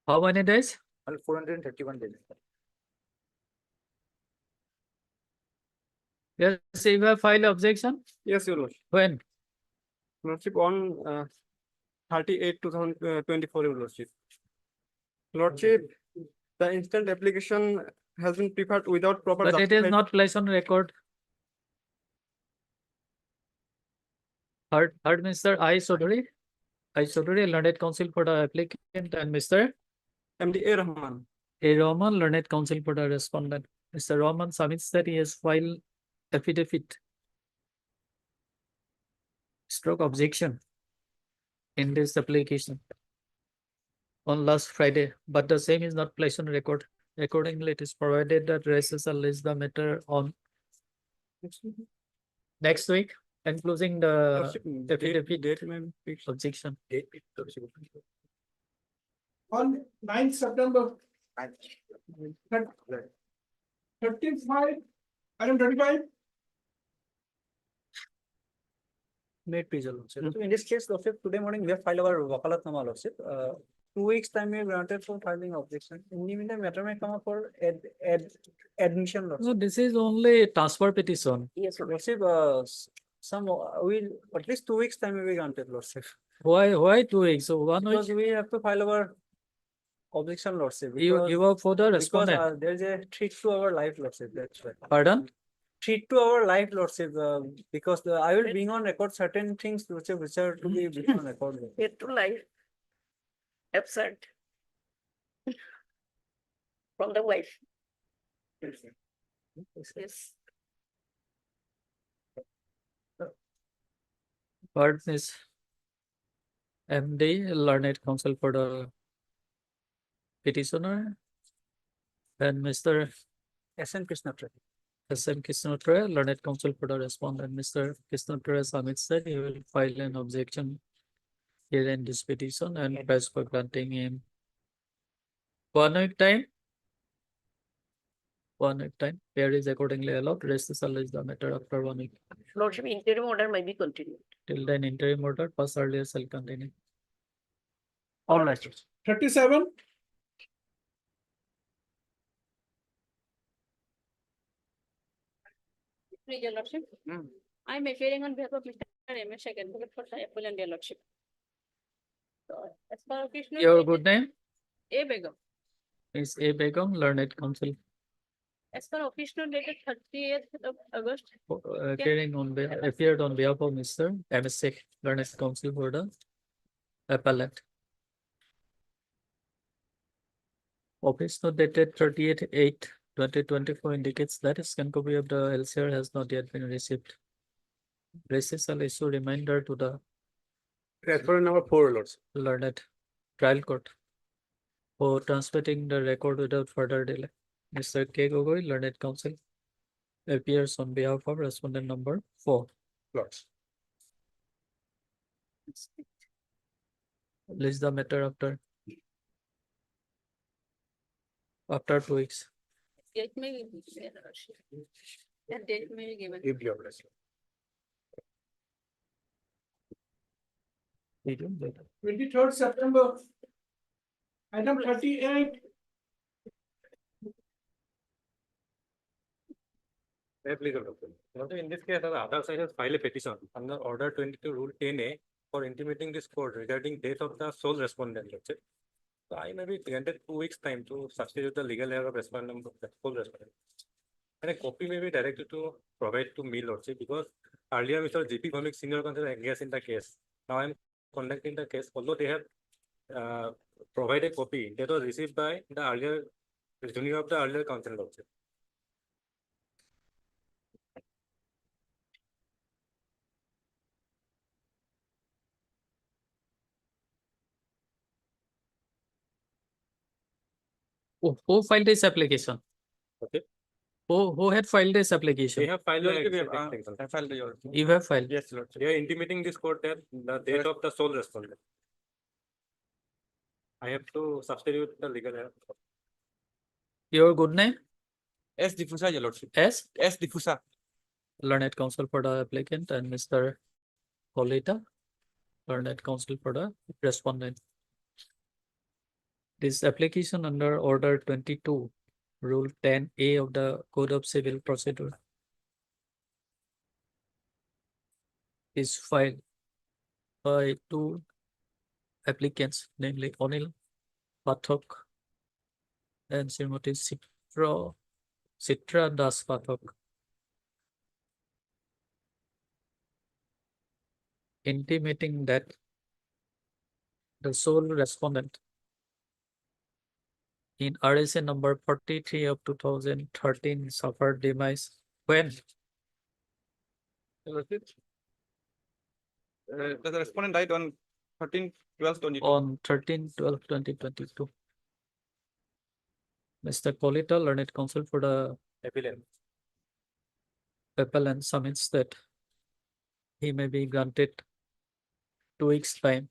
How many days? 431 days. Yes, if you have filed objection, Yes, your lordship. when? Lordship on 38/2024, your lordship. Lordship, the instant application has been prepared without proper. But it is not placed on record. Heard Mr. I. Chaudhary. I. Chaudhary, learned counsel for the applicant, and Mr. MD A. Rahman. A. Rahman, learned counsel for the respondent. Mr. Rahman submits that he has filed affidavit stroke objection in this application on last Friday, but the same is not placed on record. Accordingly, it is provided that recessal is the matter on next week, including the affidavit objection. On 9th September. 35. Item 35. Made please, lordship. So in this case, lordship, today morning we have filed our wakalatnama, lordship. 2 weeks time we have granted for filing objection. In the meantime, matter may come up for admission, lordship. So this is only transfer petition. Yes, lordship. Some will at least 2 weeks time will be granted, lordship. Why 2 weeks? So 1 week. Because we have to file our objection, lordship. You are for the Because respondent. there is a threat to our life, lordship. That's why. Pardon? Threat to our life, lordship. Because I will bring on record certain things, lordship, which are to be bring on record. Yet to life. Absent. From the wife. Yes. Pardon is MD, learned counsel for the petitioner, and Mr. S.N. Krishnatra. S.M. Krishnatra, learned counsel for the respondent. Mr. Krishnatra submits that he will file an objection here in this petition and press for granting him 1 week time. 1 week time. Pair is accordingly allowed. Recessal is the matter after 1 week. Lordship, interim order may be continued. Till then, interim order pass earlier shall continue. All right. 37. Please, your lordship. I am appearing on behalf of Mr. M.S. Advocate for appellant, your lordship. So, as per official. Your good name A. Begum. is A. Begum, learned counsel. As per official dated 30th of August. Appearing on appeared on behalf of Mr. M.S. learned counsel for the appellant. Office note dated 38/8/2024 indicates that a scanned copy of the LCR has not yet been received. Recessal issue reminder to the Reference number 4, lords. learned trial court for transmitting the record without further delay. Mr. K. Gogoi, learned counsel, appears on behalf of respondent number 4. Lords. list the matter after 2 weeks. Date may be given, Your Lordship. That date may be given. If you are blessed. Medium data. 23rd September. Item 38. In this case, the other side has filed a petition under Order 22 Rule 10A for intimating this court regarding death of the sole respondent. So I may be granted 2 weeks time to substitute the legal heir of respondent, the sole respondent. And a copy may be directed to provide to me, Lordship, because earlier Mr. G.P. Bhomik, senior counsel, engaged in the case. Now I am conducting the case, although they have provided a copy that was received by the earlier junior of the earlier counsel, Lordship. Who filed this application? Okay. Who had filed this application? They have filed Lordship, a I filed your. You have filed. Yes, Lordship. They are intimating this court that the date of the sole respondent. I have to substitute the legal heir. Your good name? S. Diffusa, Your Lordship. S. Diffusa. Learned counsel for the applicant, and Mr. Colita, learned counsel for the respondent. This application under Order 22, Rule 10A of the Code of Civil Procedure is filed by two applicants, namely Anil Pathak and Srimati Citra Das Pathak, intimating that the sole respondent in RSA number 43 of 2013 suffered demise when The respondent died on 13/12/22. on 13/12/2022. Mr. Colita, learned counsel for the appellant, submits that he may be granted 2 weeks time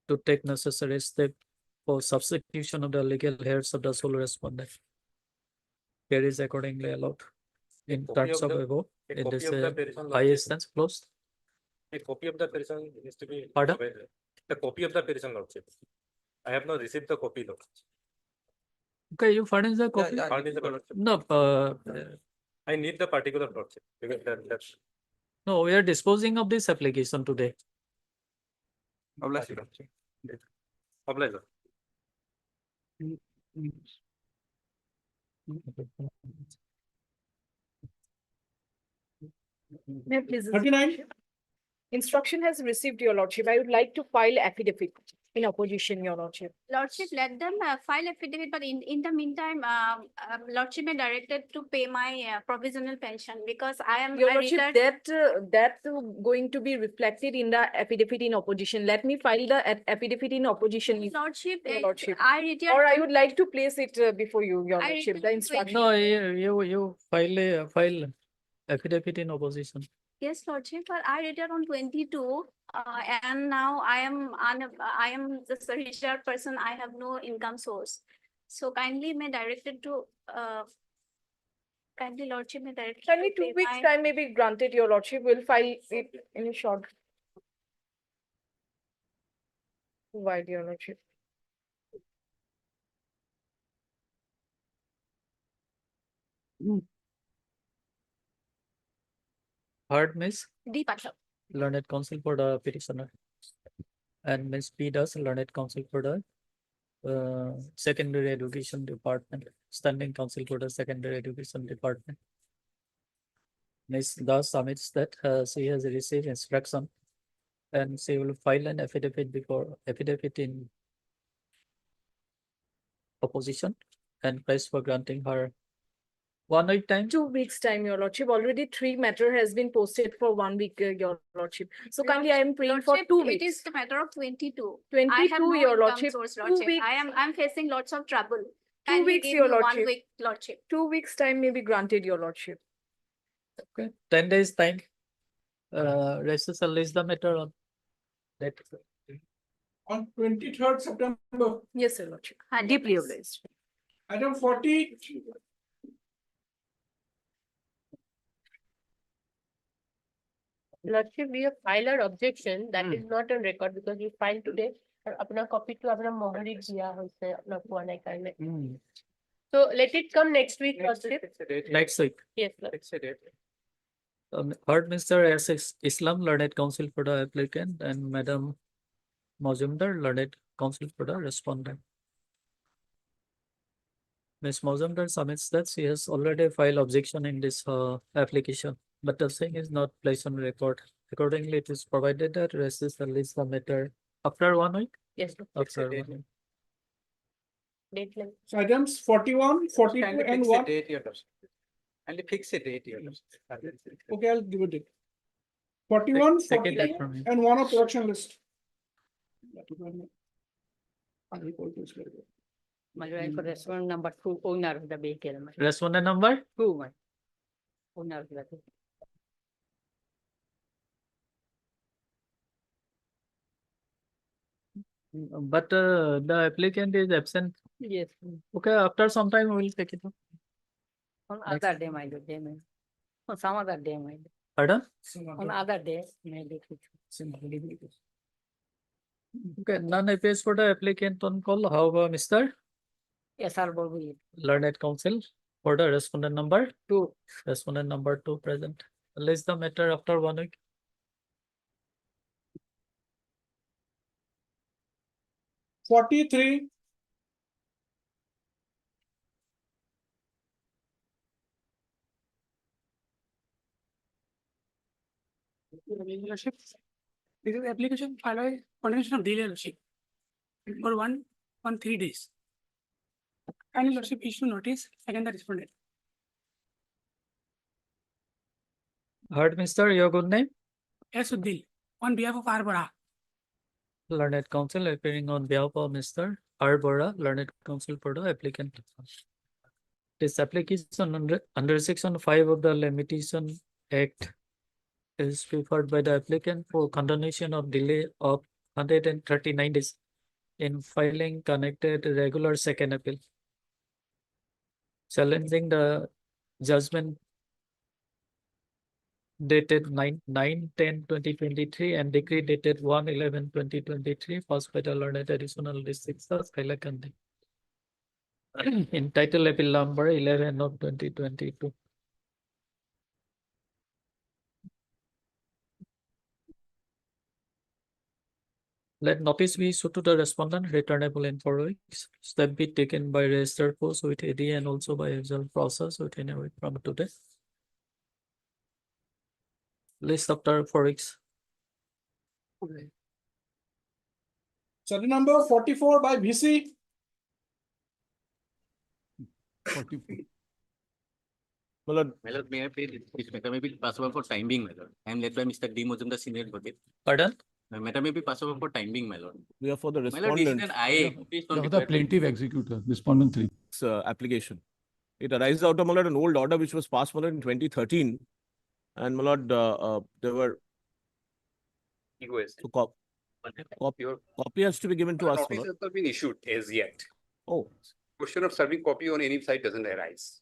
to take necessary step for substitution of the legal heirs of the sole respondent. Here is accordingly allowed in terms of above. In this high instance closed. A copy of the petition needs to be Pardon? provided. The copy of the petition, Lordship. I have not received the copy, Lordship. Okay, you furnish the copy? Furnish the Lordship. No, I need the particular, Lordship, because that's. no, we are disposing of this application today. Obliged, Your Lordship. Obliged. May I please? 39. Instruction has received, Your Lordship. I would like to file affidavit in opposition, Your Lordship. Lordship, let them file affidavit, but in the meantime, Lordship may directed to pay my provisional pension because Your I Lordship, retired. that going to be reflected in the affidavit in opposition. Let me file the affidavit in opposition. Lordship, Your Lordship. I retired. Or I would like to place it before you, Your I Lordship, the retired instruction. No, you file affidavit in opposition. Yes, Lordship, but I retired on 22, and now I am just a retired person. I have no income source. So kindly may directed to, kindly Lordship may direct. Only 2 weeks time may be granted, Your Lordship. We'll file it in a short. Why, Your Lordship? Heard, Miss? D. Pathak. Learned counsel for the petitioner. And Miss P. Das, learned counsel for the secondary education department, standing counsel for the secondary education department. Miss Das submits that she has received instruction and she will file an affidavit in opposition and press for granting her 1 week time. 2 weeks time, Your Lordship. Already 3 matter has been posted for 1 week, Your Lordship. So kindly I am praying for Lordship, 2 it weeks. is the matter of 22. 22, I have no Your income Lordship. source, 2 Lordship. weeks. I'm facing lots of trouble. 2 Kindly weeks, give Your me 1 Lordship. week, Lordship. 2 weeks time may be granted, Your Lordship. Okay, 10 days time. Recess list the matter on that. on 23rd September. Yes, Your Lordship. Had Deeply it. obliged. Item 40, Lordship, we have filed our objection that is not on record because we filed today. अपना copy to अपना मोहरी दिया होइसे अपना पुआने करने. So let it come next week, Lordship. Next week. Yes, Lord. Heard Mr. S. Islam, learned counsel for the applicant, and Madam Mozumdar, learned counsel for the respondent. Ms. Mozumdar submits that she has already filed objection in this application, but the thing is not placed on record. Accordingly, it is provided that rest is the list the matter after 1 week. Yes, Lord. After 1 week. Date like. so items 41, 42 and 1. And fix a date, Your Lordship. Okay, I'll give it date. 41, Second 42 date from you. and 1 of production list. Restaurant number 2 owner of the bakery. Respondent number? 2 owner of the bakery. But the applicant is absent. Yes. Okay, after some time we will take it up. On other day, my lord, day, my. On some other day, my lord. Pardon? On other day, my lord. Okay, none appears for the applicant on call. How about Mr. Yes, sir, Babu. Learned counsel for the respondent number? 2. Respondent number 2 present. List the matter after 1 week. Forty-three, Lordship, this is application filed by continuation of delay, Lordship. For 113 days. And Lordship issue notice, second the respondent. Heard Mr. Your good name? S. Uddil, on behalf of Arbora. Learned counsel appearing on behalf of Mr. Arbora, learned counsel for the applicant. This application under section 5 of the Limitation Act is preferred by the applicant for condonation of delay of 139 days in filing connected regular second appeal. Challenging the judgment dated 9/10/2023 and decree dated 1/11/2023 passed by the learned additional district judge Hailakandi. Entitled appeal number 11 of 2022. Let notice be issued to the respondent returnable in 4 weeks. Step be taken by registered post with AD and also by usual process within a week from today. List after 4 weeks. study number 44 by VC. 44. My lord, may I plead this matter may be possible for time being, my lord. I am led by Mr. D. Mozumdar, senior advocate. Pardon? The matter may be possible for time being, my lord. We are for the My lord, this is respondent. an IA. Please don't the require plaintiff executor, respondent 3. Application. It arises out of, my lord, an old order which was passed, my lord, in 2013. And, my lord, there were. So, copy has to be given to us, my Notice lord. has not been issued as yet. Oh. Question of serving copy on any side doesn't arise.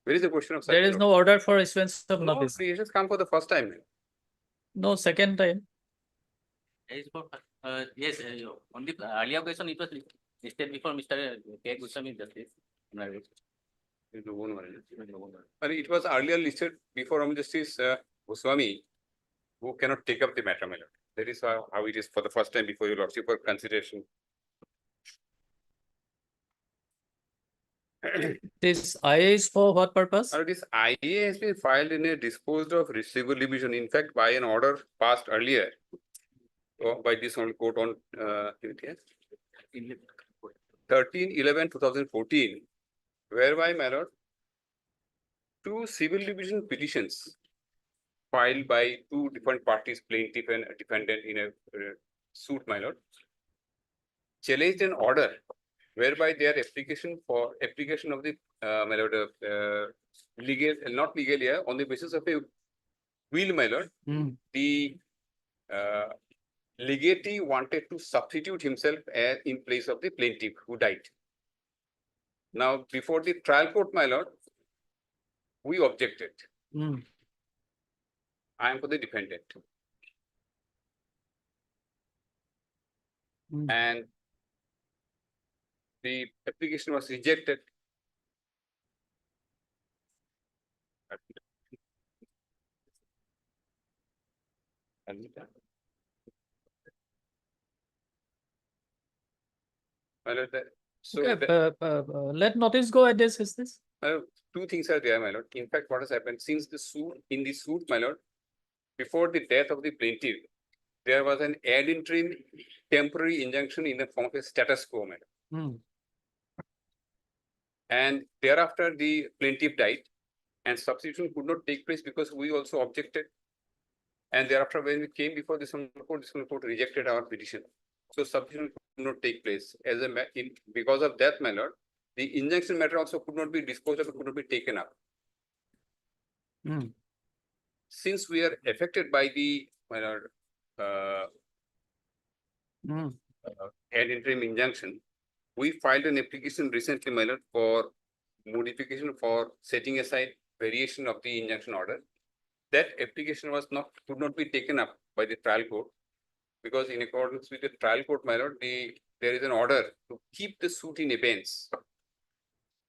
Where is the question of There serving? is no order for issuance of No, notice. it has come for the first time. No, second time. Yes, on the earlier question, it was listed before Mr. K. Goswami Justice. But it was earlier listed before Justice Goswami, who cannot take up the matter, my lord. That is how it is for the first time before your lordship for consideration. This IA is for what purpose? This IA has been filed in a disposed of receivable division, in fact, by an order passed earlier by this court on 13/11/2014, whereby, my lord, 2 civil division petitions filed by 2 different parties, plaintiff and defendant, in a suit, my lord, challenged an order whereby their application of the my lord, legal, not legal here, on the basis of a will, my lord, the legatee wanted to substitute himself as in place of the plaintiff who died. Now, before the trial court, my lord, we objected. I am for the defendant. And the application was rejected. So Okay, let notice go at this, is this? two things are there, my lord. In fact, what has happened since the suit, in the suit, my lord, before the death of the plaintiff, there was an ad interim temporary injunction in the form of a status quo, madam. And thereafter, the plaintiff died, and substitution could not take place because we also objected. And thereafter, when we came before the Supreme Court rejected our petition. So substitution could not take place. Because of that, my lord, the injunction matter also could not be disposed of, could not be taken up. Since we are affected by the, my lord, ad interim injunction, we filed an application recently, my lord, for modification for setting aside variation of the injunction order. That application could not be taken up by the trial court because in accordance with the trial court, my lord, there is an order to keep the suit in abeyance.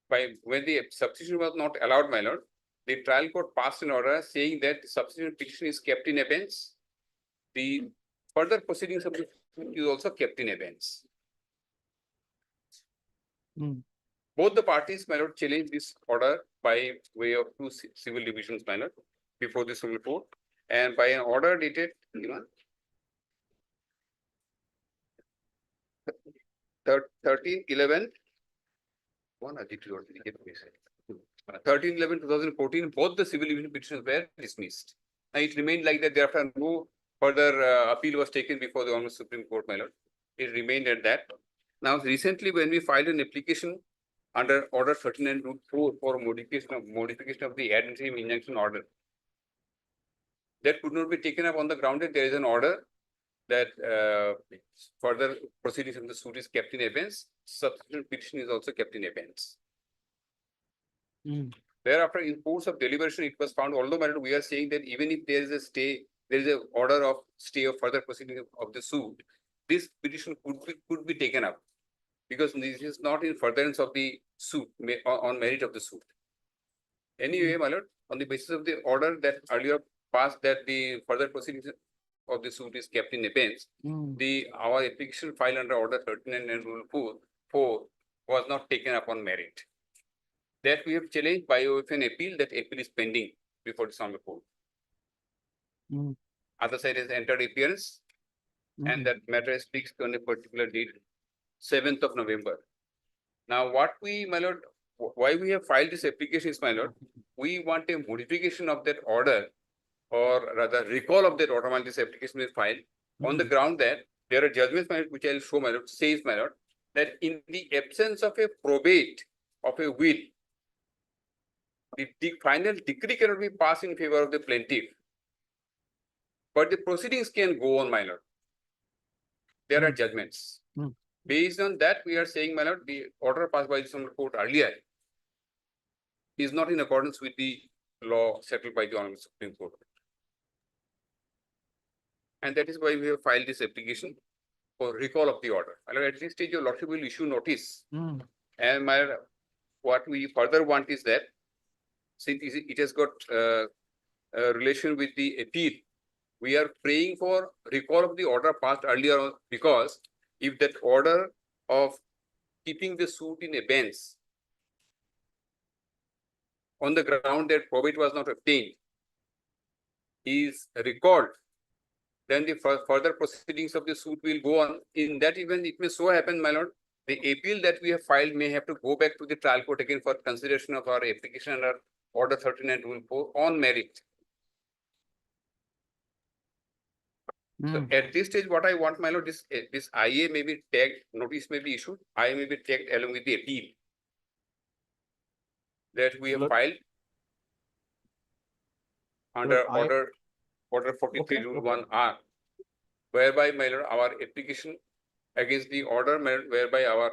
When the substitution was not allowed, my lord, the trial court passed an order saying that the substitution petition is kept in abeyance. The further proceedings of the suit is also kept in abeyance. Both the parties, my lord, challenged this order by way of two civil divisions, my lord, before the Supreme Court, and by an order dated 13/11, 13/11/2014, both the civil division petitions were dismissed. And it remained like that. Thereafter, no further appeal was taken before the Honorable Supreme Court, my lord. It remained at that. Now, recently, when we filed an application under Order 39/4 for modification of the ad interim injunction order, that could not be taken up on the ground that there is an order that further proceedings of the suit is kept in abeyance. Subsequent petition is also kept in abeyance. Thereafter, in course of deliberation, it was found, although we are saying that even if there is a stay, there is an order of stay of further proceeding of the suit, this petition could be taken up because this is not in furtherance of the suit on merit of the suit. Anyway, my lord, on the basis of the order that earlier passed that the further proceedings of the suit is kept in abeyance, our application filed under Order 39 and Rule 4 was not taken up on merit. That we have challenged by way of an appeal. That appeal is pending before the Supreme Court. Other side has entered appearance, and that matter is fixed on a particular date, 7th of November. Now, what we, my lord, why we have filed this application is, my lord, we want a modification of that order, or rather recall of that order while this application is filed, on the ground that there are judgments, my lord, which I will show, my lord, says, my lord, that in the absence of a probate of a will, the final decree cannot be passed in favor of the plaintiff, but the proceedings can go on, my lord. There are judgments. Based on that, we are saying, my lord, the order passed by the Supreme Court earlier is not in accordance with the law settled by the Honorable Supreme Court. And that is why we have filed this application for recall of the order. At this stage, your lordship will issue notice. And my lord, what we further want is that since it has got a relation with the appeal, we are praying for recall of the order passed earlier because if that order of keeping the suit in abeyance on the ground that probate was not obtained is recalled, then the further proceedings of the suit will go on. In that event, it may so happen, my lord, the appeal that we have filed may have to go back to the trial court again for consideration of our application under Order 39 Rule 4 on merit. So at this stage, what I want, my lord, this IA may be tagged, notice may be issued, IA may be tagged along with the appeal that we have filed under Order 43 Rule 1R, whereby, my lord, our application against the order, my lord, whereby our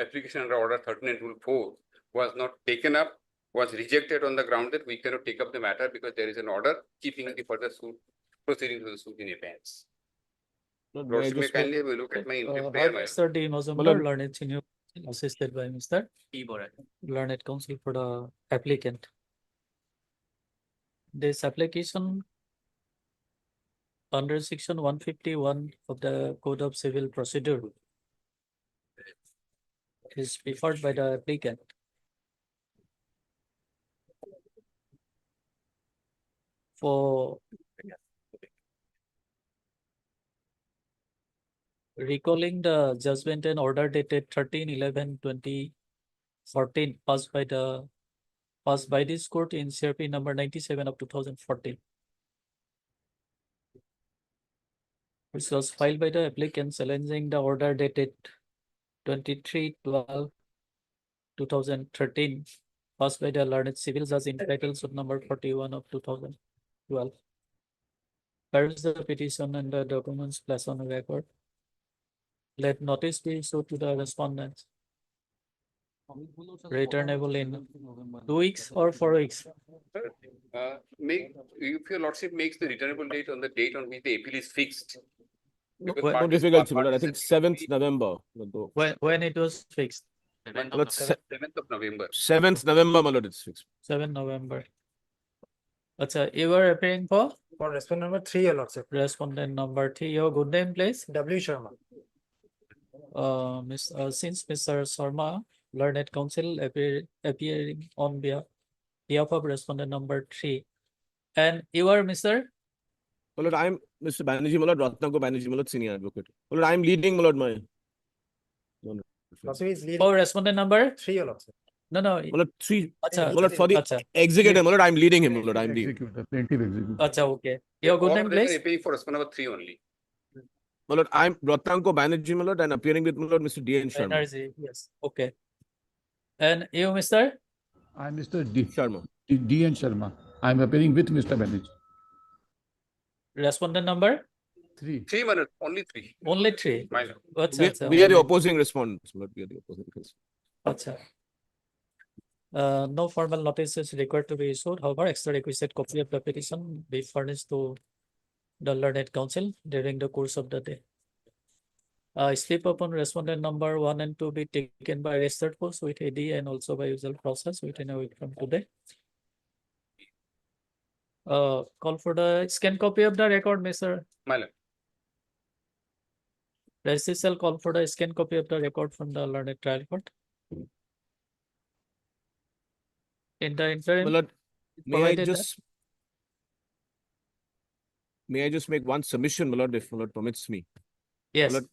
application under order 13 and rule 4 was not taken up, was rejected on the ground that we cannot take up the matter because there is an order keeping the further suit proceedings of the suit in advance. Lordship, may kindly have a look at my interim prayer, my lord. Mr. D. Mazumdar, learned senior, assisted by Mr. Learned counsel for the applicant. This application under section 151 of the Code of Civil Procedure is preferred by the applicant. For recalling the judgment and order dated 13/11/2014 passed by this court in CRP number 97 of 2014. Which was filed by the applicant challenging the order dated 23/12/2013 passed by the learned civil judge entitled suit number 41 of 2012. Whereas the petition and the documents placed on record. Let notice be issued to the respondents. Returnable in 2 weeks or 4 weeks. If your lordship makes the returnable date on the date on which the appeal is fixed. Because No parties- difficulty, my lord. I parties think have 7th November. When it was fixed, 7th of November. 7th November, my lord, it's fixed. 7 November. Acha, you were appearing for respondent number 3, your lordship. respondent number 3. Your good name, please. W. Sharma. Since Mr. Sharma, learned counsel appearing on behalf of respondent number 3, and you are Mr. My lord, I am Mr. Banerjee, my lord, Ratnako Banerjee, my lord, senior advocate. My lord, I am leading, my lord, my. Lordship is leading For respondent number 3, your lordship. no. My lord, 3. Acha, My lord, for the acha. executive, my lord, I am leading him, my lord, I am leading. Executive, plaintiff executive. Acha, okay. Your good Or name, they are please. appealing for respondent number 3 only. My lord, I am Ratnako Banerjee, my lord, and appearing with my lord, Mr. D. N. Sharma. Energy, yes. Okay. And you, Mr. I am Mr. D. N. Sharma. I am appearing with Mr. Banerjee. Respondent number 3. 3 minutes, only 3. only 3. My lord. Acha, We are the only- opposing respondents, my lord, we are the opposing respondents. Acha. No formal notice is required to be issued. However, extra requisite copy of the petition be furnished to the learned counsel during the course of the day. Slip upon respondent number 1 and 2 be taken by registered post with AD and also by usual process within a week from today. Call for the scan copy of the record, Mr. My lord. Registry shall call for the scan copy of the record from the learned trial court. In the My interim, lord, may I provided that- just make one submission, my lord, if my lord permits me? yes, My lord,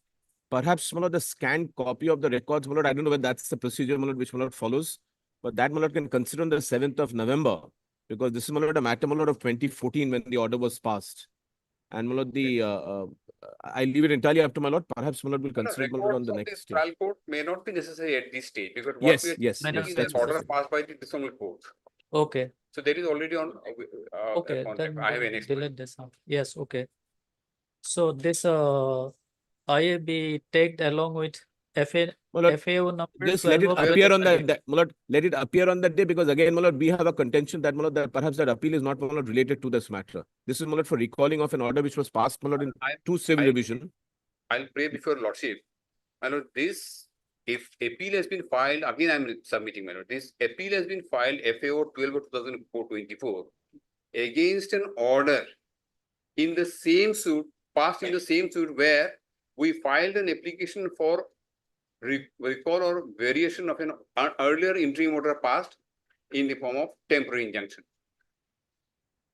perhaps, my lord, the scanned copy of the records, my lord, I don't know whether that's the procedure, my lord, which my lord follows, but that, my lord, can consider on the 7th of November, because this is, my lord, a matter, my lord, of 2014 when the order was passed. And, my lord, I leave it entirely up to my lord. Perhaps, my lord, will consider it, my lord, on the next day. Trial court may not be necessary at this stage because what Yes, we are yes, seeking yes, is that's an what I order said. passed by the dishonorable court. okay, So there is already on. okay, contact. then I have an expert. delete this out. Yes, okay. So this I be tagged along with My lord, FAO number just let it 12 of appear on 2020. that, my lord, let it appear on that day, because again, my lord, we have a contention that, my lord, that perhaps that appeal is not, my lord, related to this matter. This is, my lord, for recalling of an order which was passed, my lord, in two civil division. I'll pray before lordship. My lord, this if appeal has been filed again, I'm submitting. My lord, this appeal has been filed FAO 12 of 2024 against an order in the same suit passed in the same suit where we filed an application for recall or variation of an earlier interim order passed in the form of temporary injunction.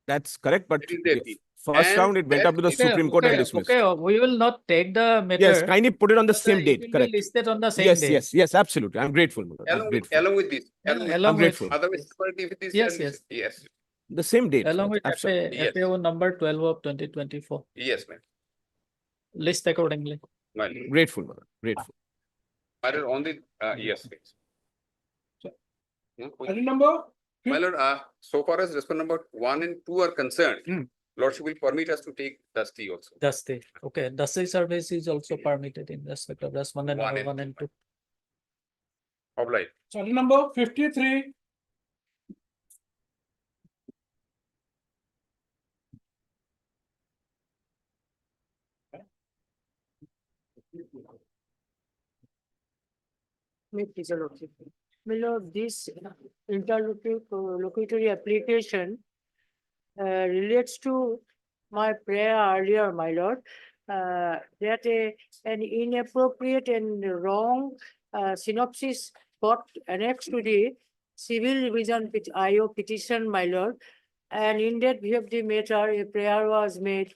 That's correct, but That is the appeal. first And round it went up to the Okay, Supreme Court and okay, dismissed. okay, we will not take the matter. Yes, kindly put it on the but, same it date, will be correct? listed on the same Yes, day. yes, absolutely. I'm grateful, my lord. I'm grateful. Along with this. Along with- grateful. Otherwise, if it is. Yes, yes. Yes. The same date. Along with absolutely. Yes. FAO number 12 of 2024. Yes, ma'am. List accordingly. My lord. Grateful, my lord. Grateful. My lord, on the yes, please. Item number? My lord, so far as respondent number 1 and 2 are concerned, Lordship will permit us to take Dusty also. Dusty. Okay, Dusty service is also permitted in respect of respondent One number and 1 and 2. Obliged. Channel number 53. My lord, this interlocutory application relates to my prayer earlier, my lord, that an inappropriate and wrong synopsis got annexed to the civil division IO petition, my lord. And in that view of the matter, a prayer was made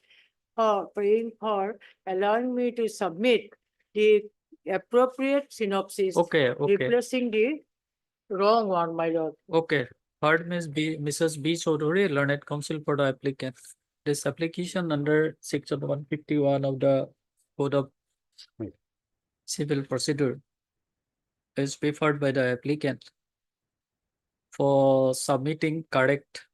for praying for allowing me to submit the appropriate synopsis, Okay, okay, replacing the wrong one, my lord. okay. Heard Mrs. B. Chaudhary, learned counsel for the applicant. This application under section 151 of the Code of Civil Procedure is preferred by the applicant for submitting correct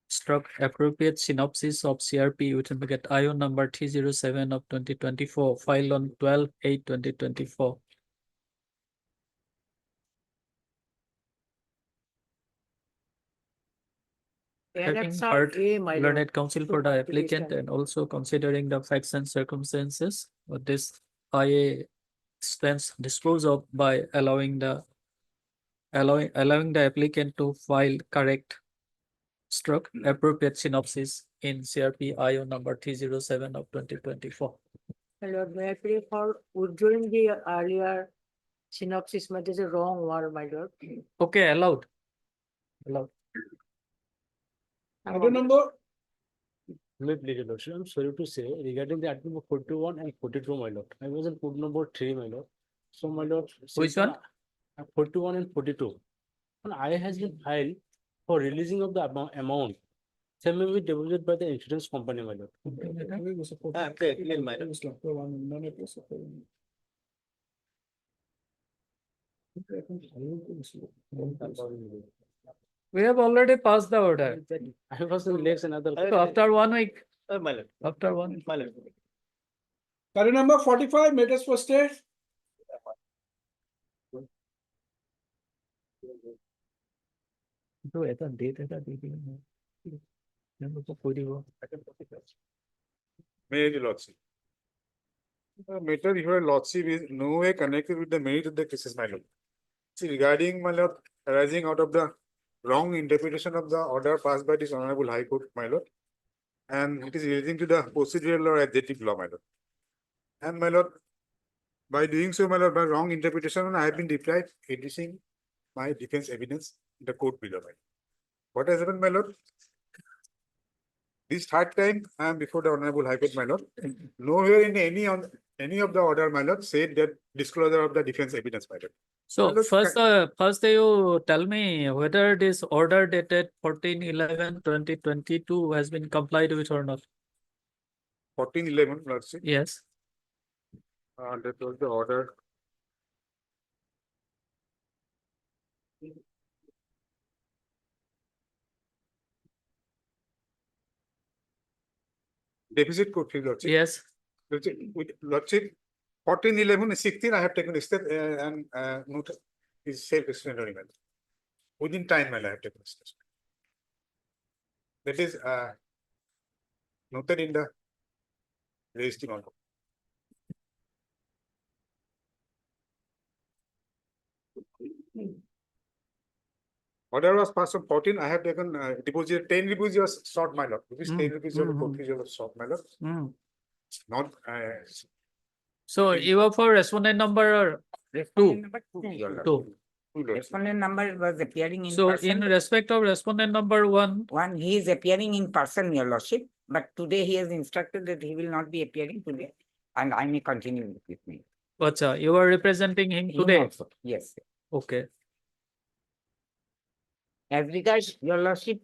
stroke appropriate synopsis of CRP within bracket IO number 307 of 2024, filed on 12/8/2024. Having heard learned counsel for the applicant and also considering the facts and circumstances, this IA stands disposed of by allowing the applicant to file correct stroke appropriate synopsis in CRP IO number 307 of 2024. My lord, may I pray for withdrawing the earlier synopsis, but this is a wrong one, my lord. Okay, allowed. Allowed. Item number. My pleasure, Lordship. I'm sorry to say regarding the item number 41 and 42, my lord. I was in code number 3, my lord. So, my lord. Which one? 41 and 42. And I has been filed for releasing of the amount. Same may be deposited by the insurance company, my lord. We have already passed the order. I was in legs another. So after 1 week, My lord. after 1 week. My lord. Carry number 45, matters for state. তো এটা date এটা দি দিলে না। আমি তো কই দিব। May your lordship. Matter your lordship is no way connected with the merit of the cases, my lord. See, regarding my lord arising out of the wrong interpretation of the order passed by this honorable High Court, my lord, and it is relating to the procedural or adjective law, my lord. And my lord, by doing so, my lord, by wrong interpretation, I have been deprived adducing my defense evidence in the court below, my lord. What has happened, my lord? This third time I am before the honorable High Court, my lord. Nowhere in any of the order, my lord, said that disclosure of the defense evidence, my lord. So first you tell me whether this order dated 14/11/2022 has been complied with or not. 14/11, lordship. Yes. That was the order. Deficit code, lordship. Yes. With lordship, 14/11, 16, I have taken step and note is self-explanatory. Within time, I have taken steps. That is noted in the registry order. Order was passed on 14. I have taken deposit 10 rupees was short, my lord. Rupees 10 rupees was short, my lord. Not. So you are for respondent number two. Two. Respondent number was appearing in So person. in respect of respondent number 1. He is appearing in person, your lordship, but today he has instructed that he will not be appearing today, and I may continue with me. Acha, you are representing him today? Also. Yes. Okay. As regards your lordship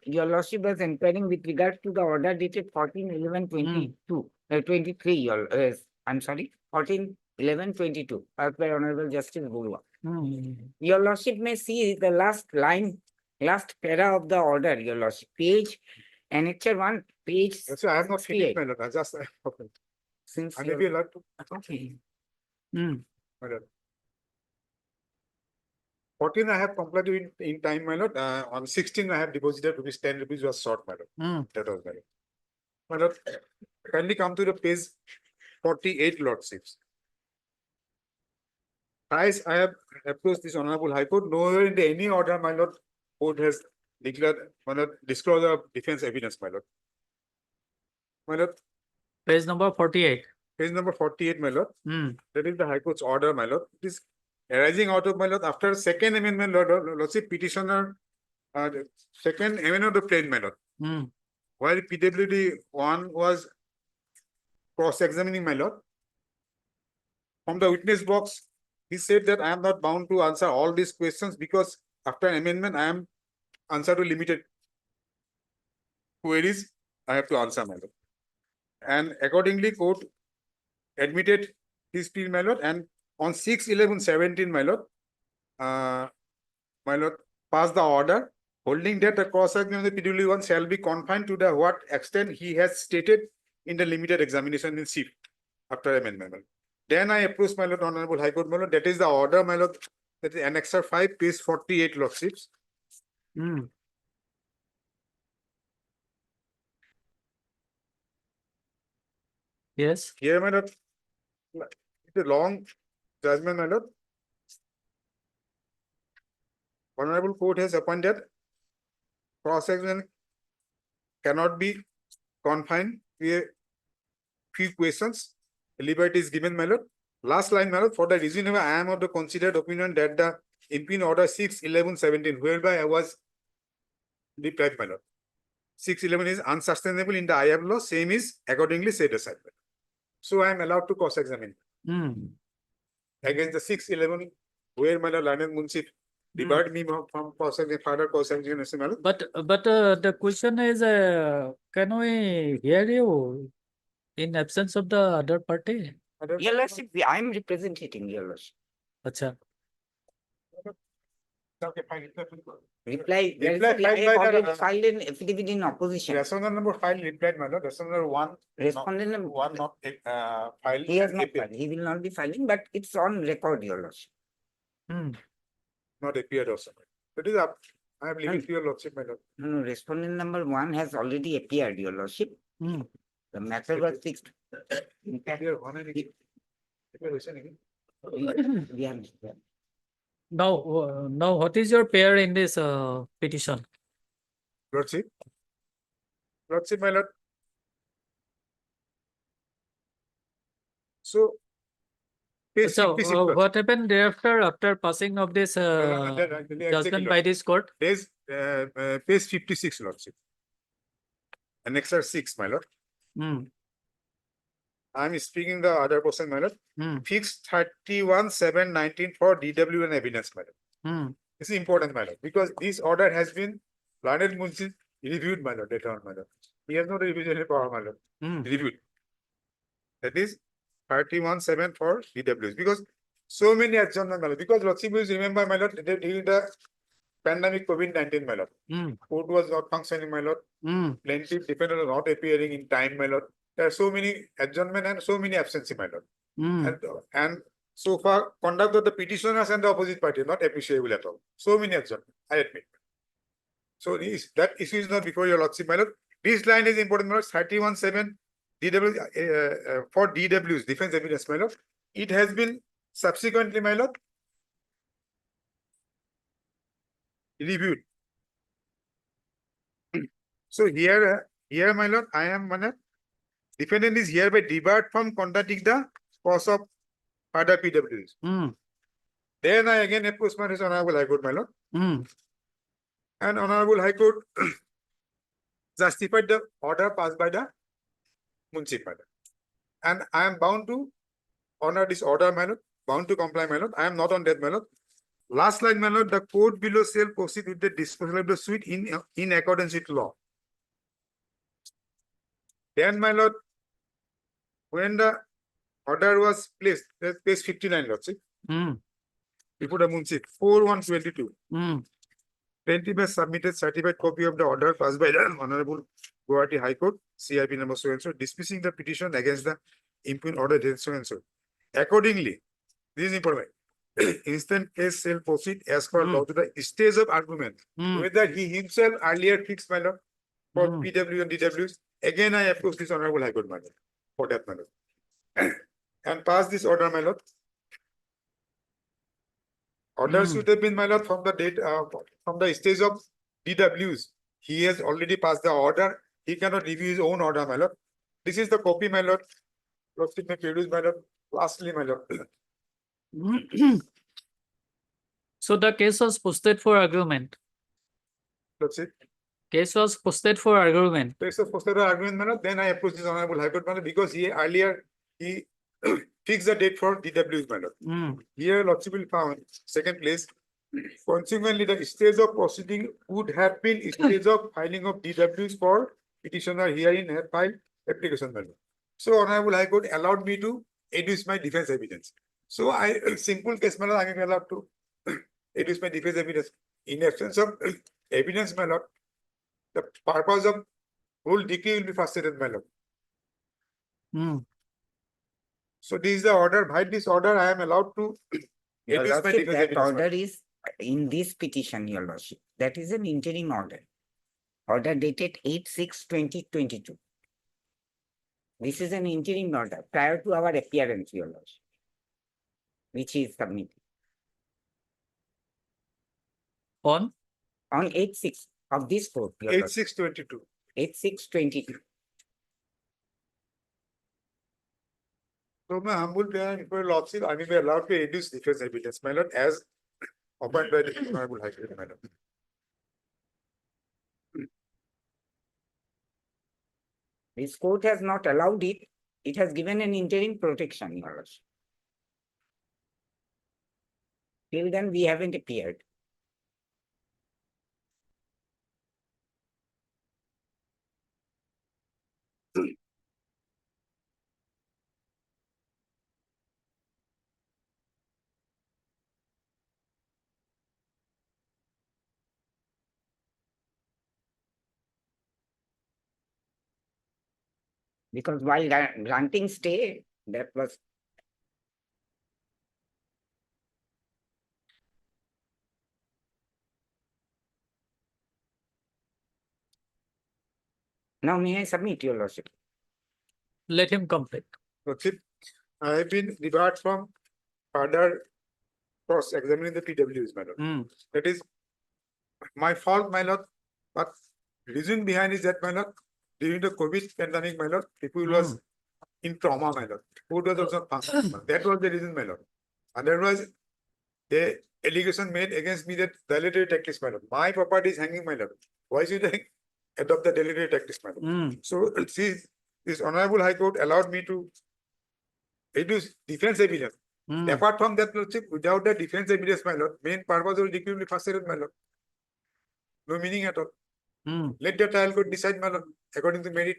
was inquiring with regards to the order dated 14/11/22, 14/11/22, passed by Honorable Justice Burua. Your lordship may see the last line, last para of the order, your lordship, page Annexure 1, page So I have not finished, 68. my lord. I just okay. Since I may be allowed to. okay. My lord. 14 I have complied in time, my lord. On 16 I have deposited rupees 10 rupees was short, my lord. That was my lord. My lord, kindly come to the page 48, lordships. Thrice I have approached this honorable High Court. Nowhere in any order, my lord, court has declared, my lord, disclosure of defense evidence, my lord. My lord, Page number 48. page number 48, my lord. That is the High Court's order, my lord. It is arising out of, my lord, after second amendment, lordship petitioner, second amendment of the plain, my lord. While PWD 1 was cross-examining, my lord, from the witness box, he said that I am not bound to answer all these questions because after amendment, I am answer to limited queries I have to answer, my lord. And accordingly, court admitted his plea, my lord, and on 6/11/17, my lord, passed the order holding that the cross-examination of the PWD 1 shall be confined to the what extent he has stated in the limited examination in chief after amendment. Then I approached, my lord, honorable High Court, my lord. That is the order, my lord. That is Annexure 5, page 48, lordships. Yes. Here, my lord, it's a long judgment, my lord. Honorable Court has appointed cross-examination cannot be confined to a few questions. Liberty is given, my lord. Last line, my lord, for the reason I am of the considered opinion that the imping order 6/11/17, whereby I was deprived, my lord. 6/11 is unsustainable in the eye of law, same is accordingly set aside. So I am allowed to cross-examine against the 6/11, where my lord Learned Munshi debarred me from further cross-examination, my lord. But the question is, can we hear you in absence of the other party? Your lordship, I am representing your lordship. Acha. Okay, fine. Reply, Reply I filed have by already the filed an affidavit in opposition. respondent number filed replied, my lord. Respondent 1. Respondent number 1 not filed. He has not filed. He will not be filing, but it's on record, your lordship. Not appeared also. That is up. I have leaving to your lordship, my lord. No, respondent number 1 has already appeared, your lordship. The matter was fixed. In fact, we have Now, what is your pair in this petition? Lordship, my lord. So, page So, 56, lordship. what happened thereafter after passing of this judgment by this court? Page 56, lordship. Annexure 6, my lord. I am speaking the other person, my lord. Fixed 31/7/19 for DW and evidence, my lord. This is important, my lord, because this order has been Learned Munshi reviewed, my lord, later on, my lord. He has not reviewed any power, my lord. Reviewed. That is 31/7 for DWs, because so many adjournment, my lord. Because lordship is remember, my lord, during the pandemic COVID-19, my lord. Court was not functioning, my lord. Plaintiff defendant was not appearing in time, my lord. There are so many adjournment and so many absences, my lord. And so far, conduct of the petitioners and the opposite party not appreciable at all. So many adjournment, I admit. So that issue is not before your lordship, my lord. This line is important, my lord. 31/7 DW for DWs, defense evidence, my lord. It has been subsequently, my lord, reviewed. So here, my lord, I am, my lord, defendant is hereby debarred from conducting the cause of further PWs. Then I again approach my honorable High Court, my lord. And honorable High Court justified the order passed by the Munshi, my lord. And I am bound to honor this order, my lord, bound to comply, my lord. I am not on that, my lord. Last line, my lord, the court below shall proceed with the disposal of the suit in accordance with law. Then, my lord, when the order was placed, that's page 59, lordship. Before the Munshi, 4/1/22. Plaintiff has submitted certified copy of the order passed by the Honorable Guwahati High Court, CIP number so and so, dismissing the petition against the impugned order dated so and so. Accordingly, this is important. Instant case shall proceed as per law to the stage of argument, whether he himself earlier fixed my lord for PW and DWs. Again, I approach this Honorable High Court, my lord, for that, my lord. And pass this order, my lord. Order should have been, my lord, from the date, from the stage of DWs. He has already passed the order. He cannot review his own order, my lord. This is the copy, my lord. Lordship may produce, my lord. Lastly, my lord. So the case was posted for argument. Lordship. Case was posted for argument. Case was posted for argument, my lord. Then I approach this Honorable High Court, my lord, because he earlier he fixed the date for DWs, my lord. Here, Lordship will found second place. Consequently, the stage of proceeding would have been stage of filing of DWs for petitioner herein have filed application, my lord. So Honorable High Court allowed me to adduce my defense evidence. So simple case, my lord, I am allowed to adduce my defense evidence. In absence of evidence, my lord, the purpose of whole decree will be frustrated, my lord. So this is the order. By this order, I am allowed to Your adduce my Lordship, defense that evidence. order is in this petition, Your Lordship. That is an interim order. Order dated 8/6/2022. This is an interim order prior to our appearance, Your Lordship, which is submitted. On 8/6 of this court. Your Lordship. 8/6/22. 8/6/22. So my humble prayer for Lordship, I may be allowed to adduce defense evidence, my lord, as opened by the Honorable High Court, my lord. This court has not allowed it. It has given an interim protection, Your Lordship. Till then, we haven't appeared. Because while granting stay, that was now may I submit, Your Lordship? let him complete. Lordship, I have been debarred from further cross-examining the PWs, my lord. That is my fault, my lord. But reason behind is that, my lord, during the COVID pandemic, my lord, people was in trauma, my lord. Food was also functional. That was the reason, my lord. Otherwise, the allegation made against me that dilatory tactics, my lord. My property is hanging, my lord. Why should I adopt the dilatory tactics, my lord? So see, this Honorable High Court allowed me to adduce defense evidence. Apart from that, lordship, without the defense evidence, my lord, main purpose of the decree will be frustrated, my lord. No meaning at all. Let the trial court decide, my lord, according to merit.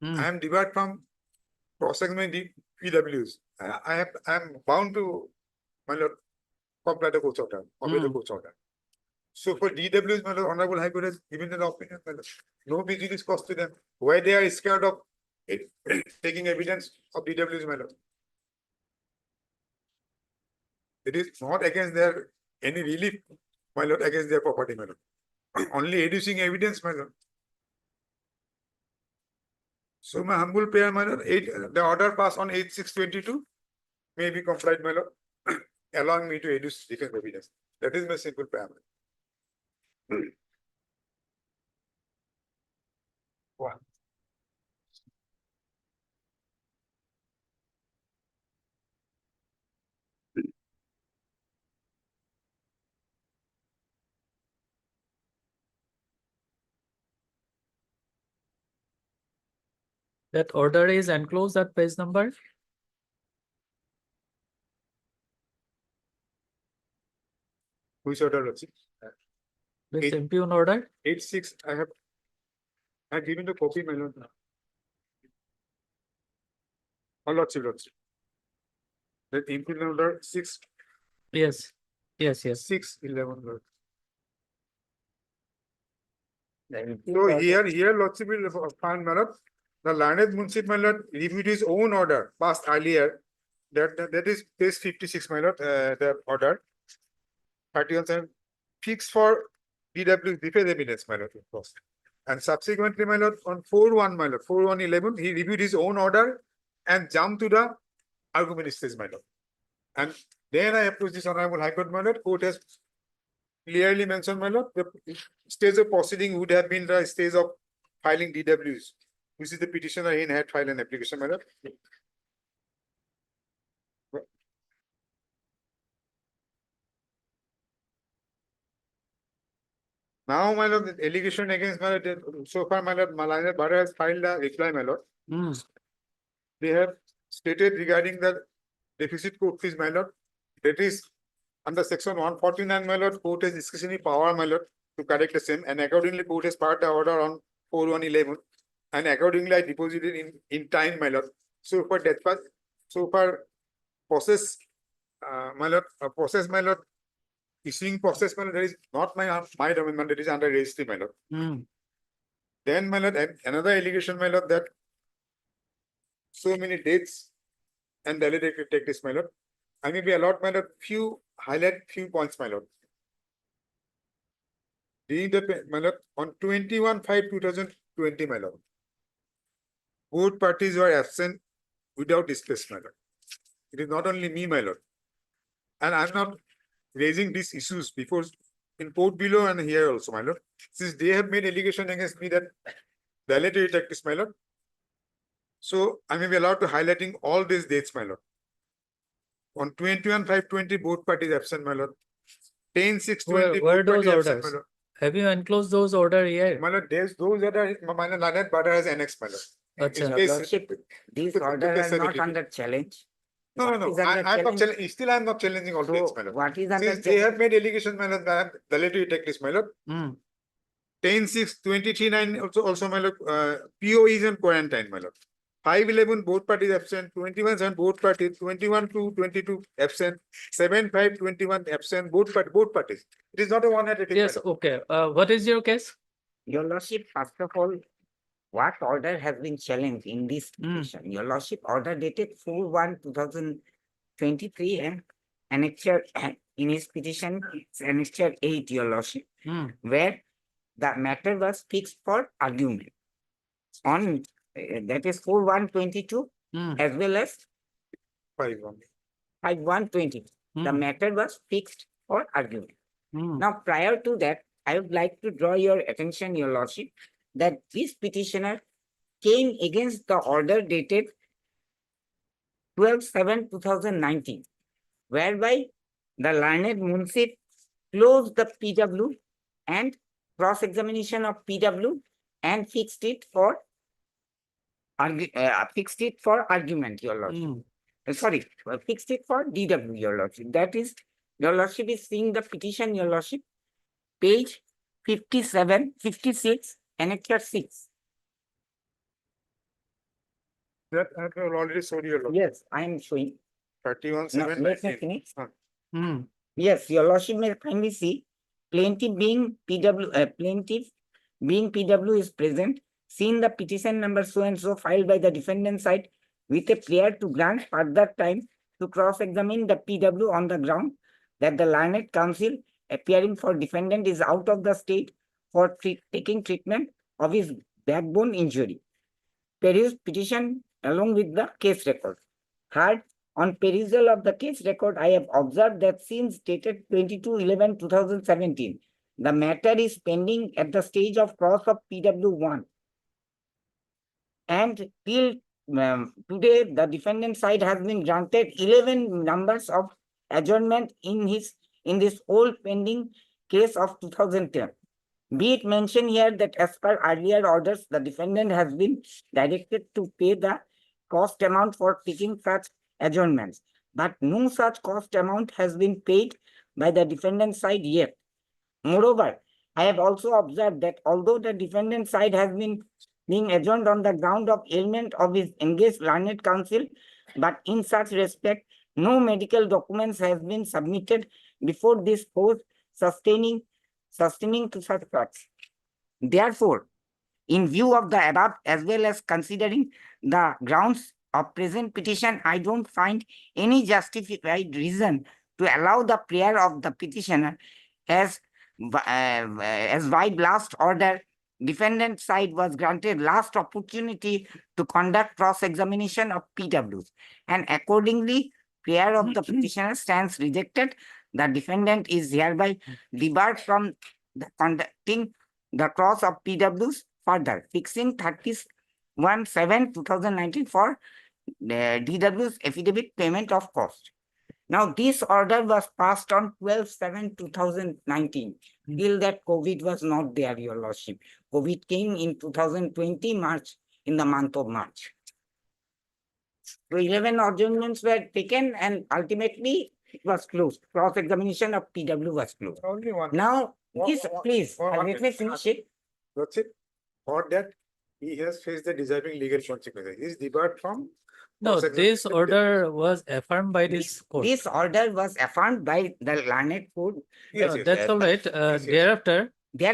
I am debarred from cross-examining PWs. I am bound to, my lord, comply the court's order, obey the court's order. So for DWs, my lord, Honorable High Court has given an opinion, my lord. No prejudice cost to them. Why they are scared of taking evidence of DWs, my lord? It is not against their any relief, my lord, against their property, my lord. Only adducing evidence, my lord. So my humble prayer, my lord, the order passed on 8/6/22 may be complied, my lord, allowing me to adduce defense evidence. That is my simple prayer. One. That order is enclosed at page number. Which order, lordship? This impugn order. 8/6. I have given the copy, my lord. Oh, lordship. The impugn order 6. Yes. 6/11, lord. So here Lordship will find, my lord, the learned Munshi, my lord, reviewed his own order passed earlier. That is page 56, my lord, the order. 31 fixed for DW defense evidence, my lord, of course. And subsequently, my lord, on 4-1, my lord, 4-1-11, he reviewed his own order and jumped to the argument stage, my lord. And then I approached this Honorable High Court, my lord. Court has clearly mentioned, my lord, the stage of proceeding would have been the stage of filing DWs, which is the petitioner in had filed an application, my lord. Now, my lord, the allegation against my lord, so far, my lord, Malaya Bada has filed a reply, my lord. They have stated regarding the deficit court fees, my lord, that is under section 149, my lord, court has discretionary power, my lord, to correct the same, and accordingly, court has passed the order on 4-1-11, and accordingly, I deposited in time, my lord. So for that part, so far process, my lord, process, my lord, issuing process, my lord, that is not my domain, that is under registry, my lord. Then, my lord, another allegation, my lord, that so many dates and validate take this, my lord. I may be allowed, my lord, highlight few points, my lord. During the, my lord, on 21/5/2020, my lord, both parties were absent without displeasure, my lord. It is not only me, my lord. And I'm not raising these issues before in court below and here also, my lord. Since they have made allegation against me that validity tactics, my lord. So I may be allowed to highlighting all these dates, my lord. On 21/5/20, both parties absent, my lord. 10/6/20, Where both those parties absent, my orders? lord. Have you enclosed those order here? My lord, those that are, my lord, Lanet Bada has annexed, my lord. Acha. Your lordship, these orders are not under challenge. No, What is under I'm not challenge? challenging, still I'm not challenging all dates, my lord. What is under Since they have made allegation, my lord, that validity tactics, my lord. 10/6/2023 also, my lord, PO is in quarantine, my lord. 5/11, both parties absent. 21/7, both parties. 21/2/22 absent. 7/5/21 absent. Both parties. It is not a one-headed. Yes, okay. What is your case? Your lordship, first of all, what order has been challenged in this petition? Your lordship, order dated 4/1/2023 and annexure in his petition, it's annexure 8, your lordship, where the matter was fixed for argument on that is 4/1/22 as well as 5/1/20. The matter was fixed for argument. Now, prior to that, I would like to draw your attention, your lordship, that this petitioner came against the order dated 12/7/2019, whereby the learned Munshi closed the PW and cross-examination of PW and fixed it for argument, your lordship. Sorry, fixed it for DW, your lordship. That is, your lordship is seeing the petition, your lordship, page 57, 56, annexure 6. That I have already showed you. Yes, I am showing. 31/7/19. Yes, your lordship may kindly see plaintiff being PW is present, seen the petition number so and so filed by the defendant side with a prayer to grant further time to cross-examine the PW on the ground that the learned counsel appearing for defendant is out of the state for taking treatment of his backbone injury. Peruse petition along with the case record. Heard, on perusal of the case record, I have observed that since dated 22/11/2017, the matter is pending at the stage of cross of PW1. And till today, the defendant side has been granted 11 numbers of adjournment in this whole pending case of 2010. Be it mentioned here that as per earlier orders, the defendant has been directed to pay the cost amount for taking such adjournments, but no such cost amount has been paid by the defendant side yet. Moreover, I have also observed that although the defendant side has been being adjourned on the ground of ailment of his engaged learned counsel, but in such respect, no medical documents have been submitted before this court sustaining to such facts. Therefore, in view of the above, as well as considering the grounds of present petition, I don't find any justified reason to allow the prayer of the petitioner as by last order, defendant side was granted last opportunity to conduct cross-examination of PWs, and accordingly, prayer of the petitioner stands rejected. The defendant is hereby debarred from the conducting the cross of PWs further, fixing 31/7/2019 for DW's affidavit payment of cost. Now, this order was passed on 12/7/2019. Till that, COVID was not there, Your Lordship. COVID came in 2020 March, in the month of March. So 11 adjournments were taken and ultimately it was closed. Cross-examination of PW was closed. Only one. Now, please, let me finish it. That's it. For that, he has faced the deserving legal consequences. He is debarred from. No, this order was affirmed by this court. This order was affirmed by the learned court. That's all right. Thereafter, Your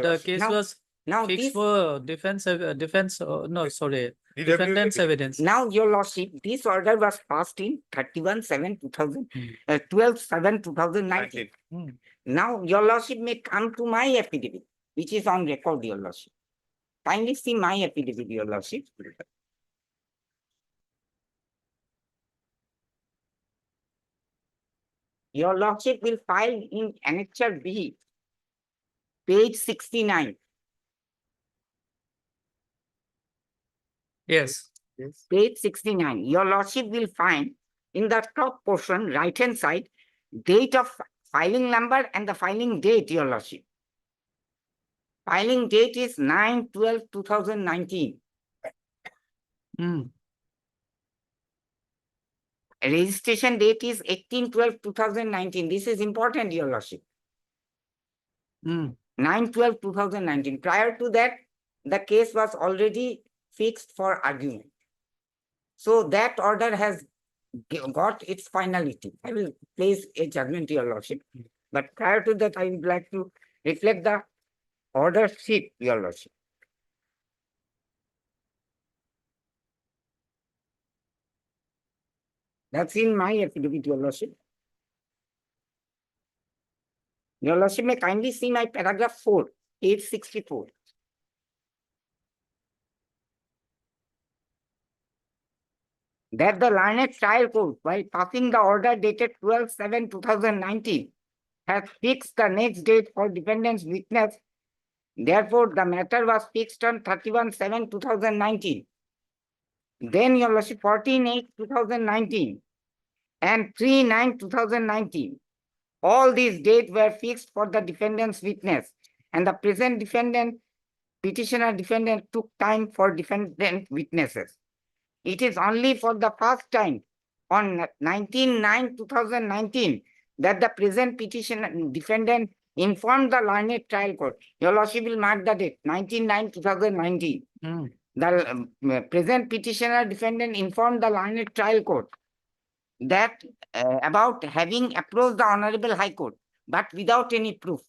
the Lordship. case Now- was now fixed this- for defendant's evidence. Now, Your Lordship, this order was passed in 12/7/2019. Now, Your Lordship may come to my affidavit, which is on record, Your Lordship. Kindly see my affidavit, Your Lordship. Your Lordship will file in Annexure B, page 69. Yes. Page 69. Your Lordship will find in the top portion, right-hand side, date of filing number and the filing date, Your Lordship. Filing date is 9/12/2019. Registration date is 18/12/2019. This is important, Your Lordship. 9/12/2019. Prior to that, the case was already fixed for argument. So that order has got its finality. I will place a judgment, Your Lordship. But prior to that, I would like to reflect the order sheet, Your Lordship. That's in my affidavit, Your Lordship. Your Lordship may kindly see my paragraph 4, page 64. That the learned trial court, while passing the order dated 12/7/2019, has fixed the next date for defendant's witness. Therefore, the matter was fixed on 31/7/2019. Then, Your Lordship, 14/8/2019 and 3/9/2019. All these dates were fixed for the defendant's witness, and the present petitioner defendant took time for defendant witnesses. It is only for the first time on 19/9/2019 that the present petitioner defendant informed the learned trial court. Your Lordship will mark the date, 19/9/2019. The present petitioner defendant informed the learned trial court that about having approached the Honorable High Court, but without any proof.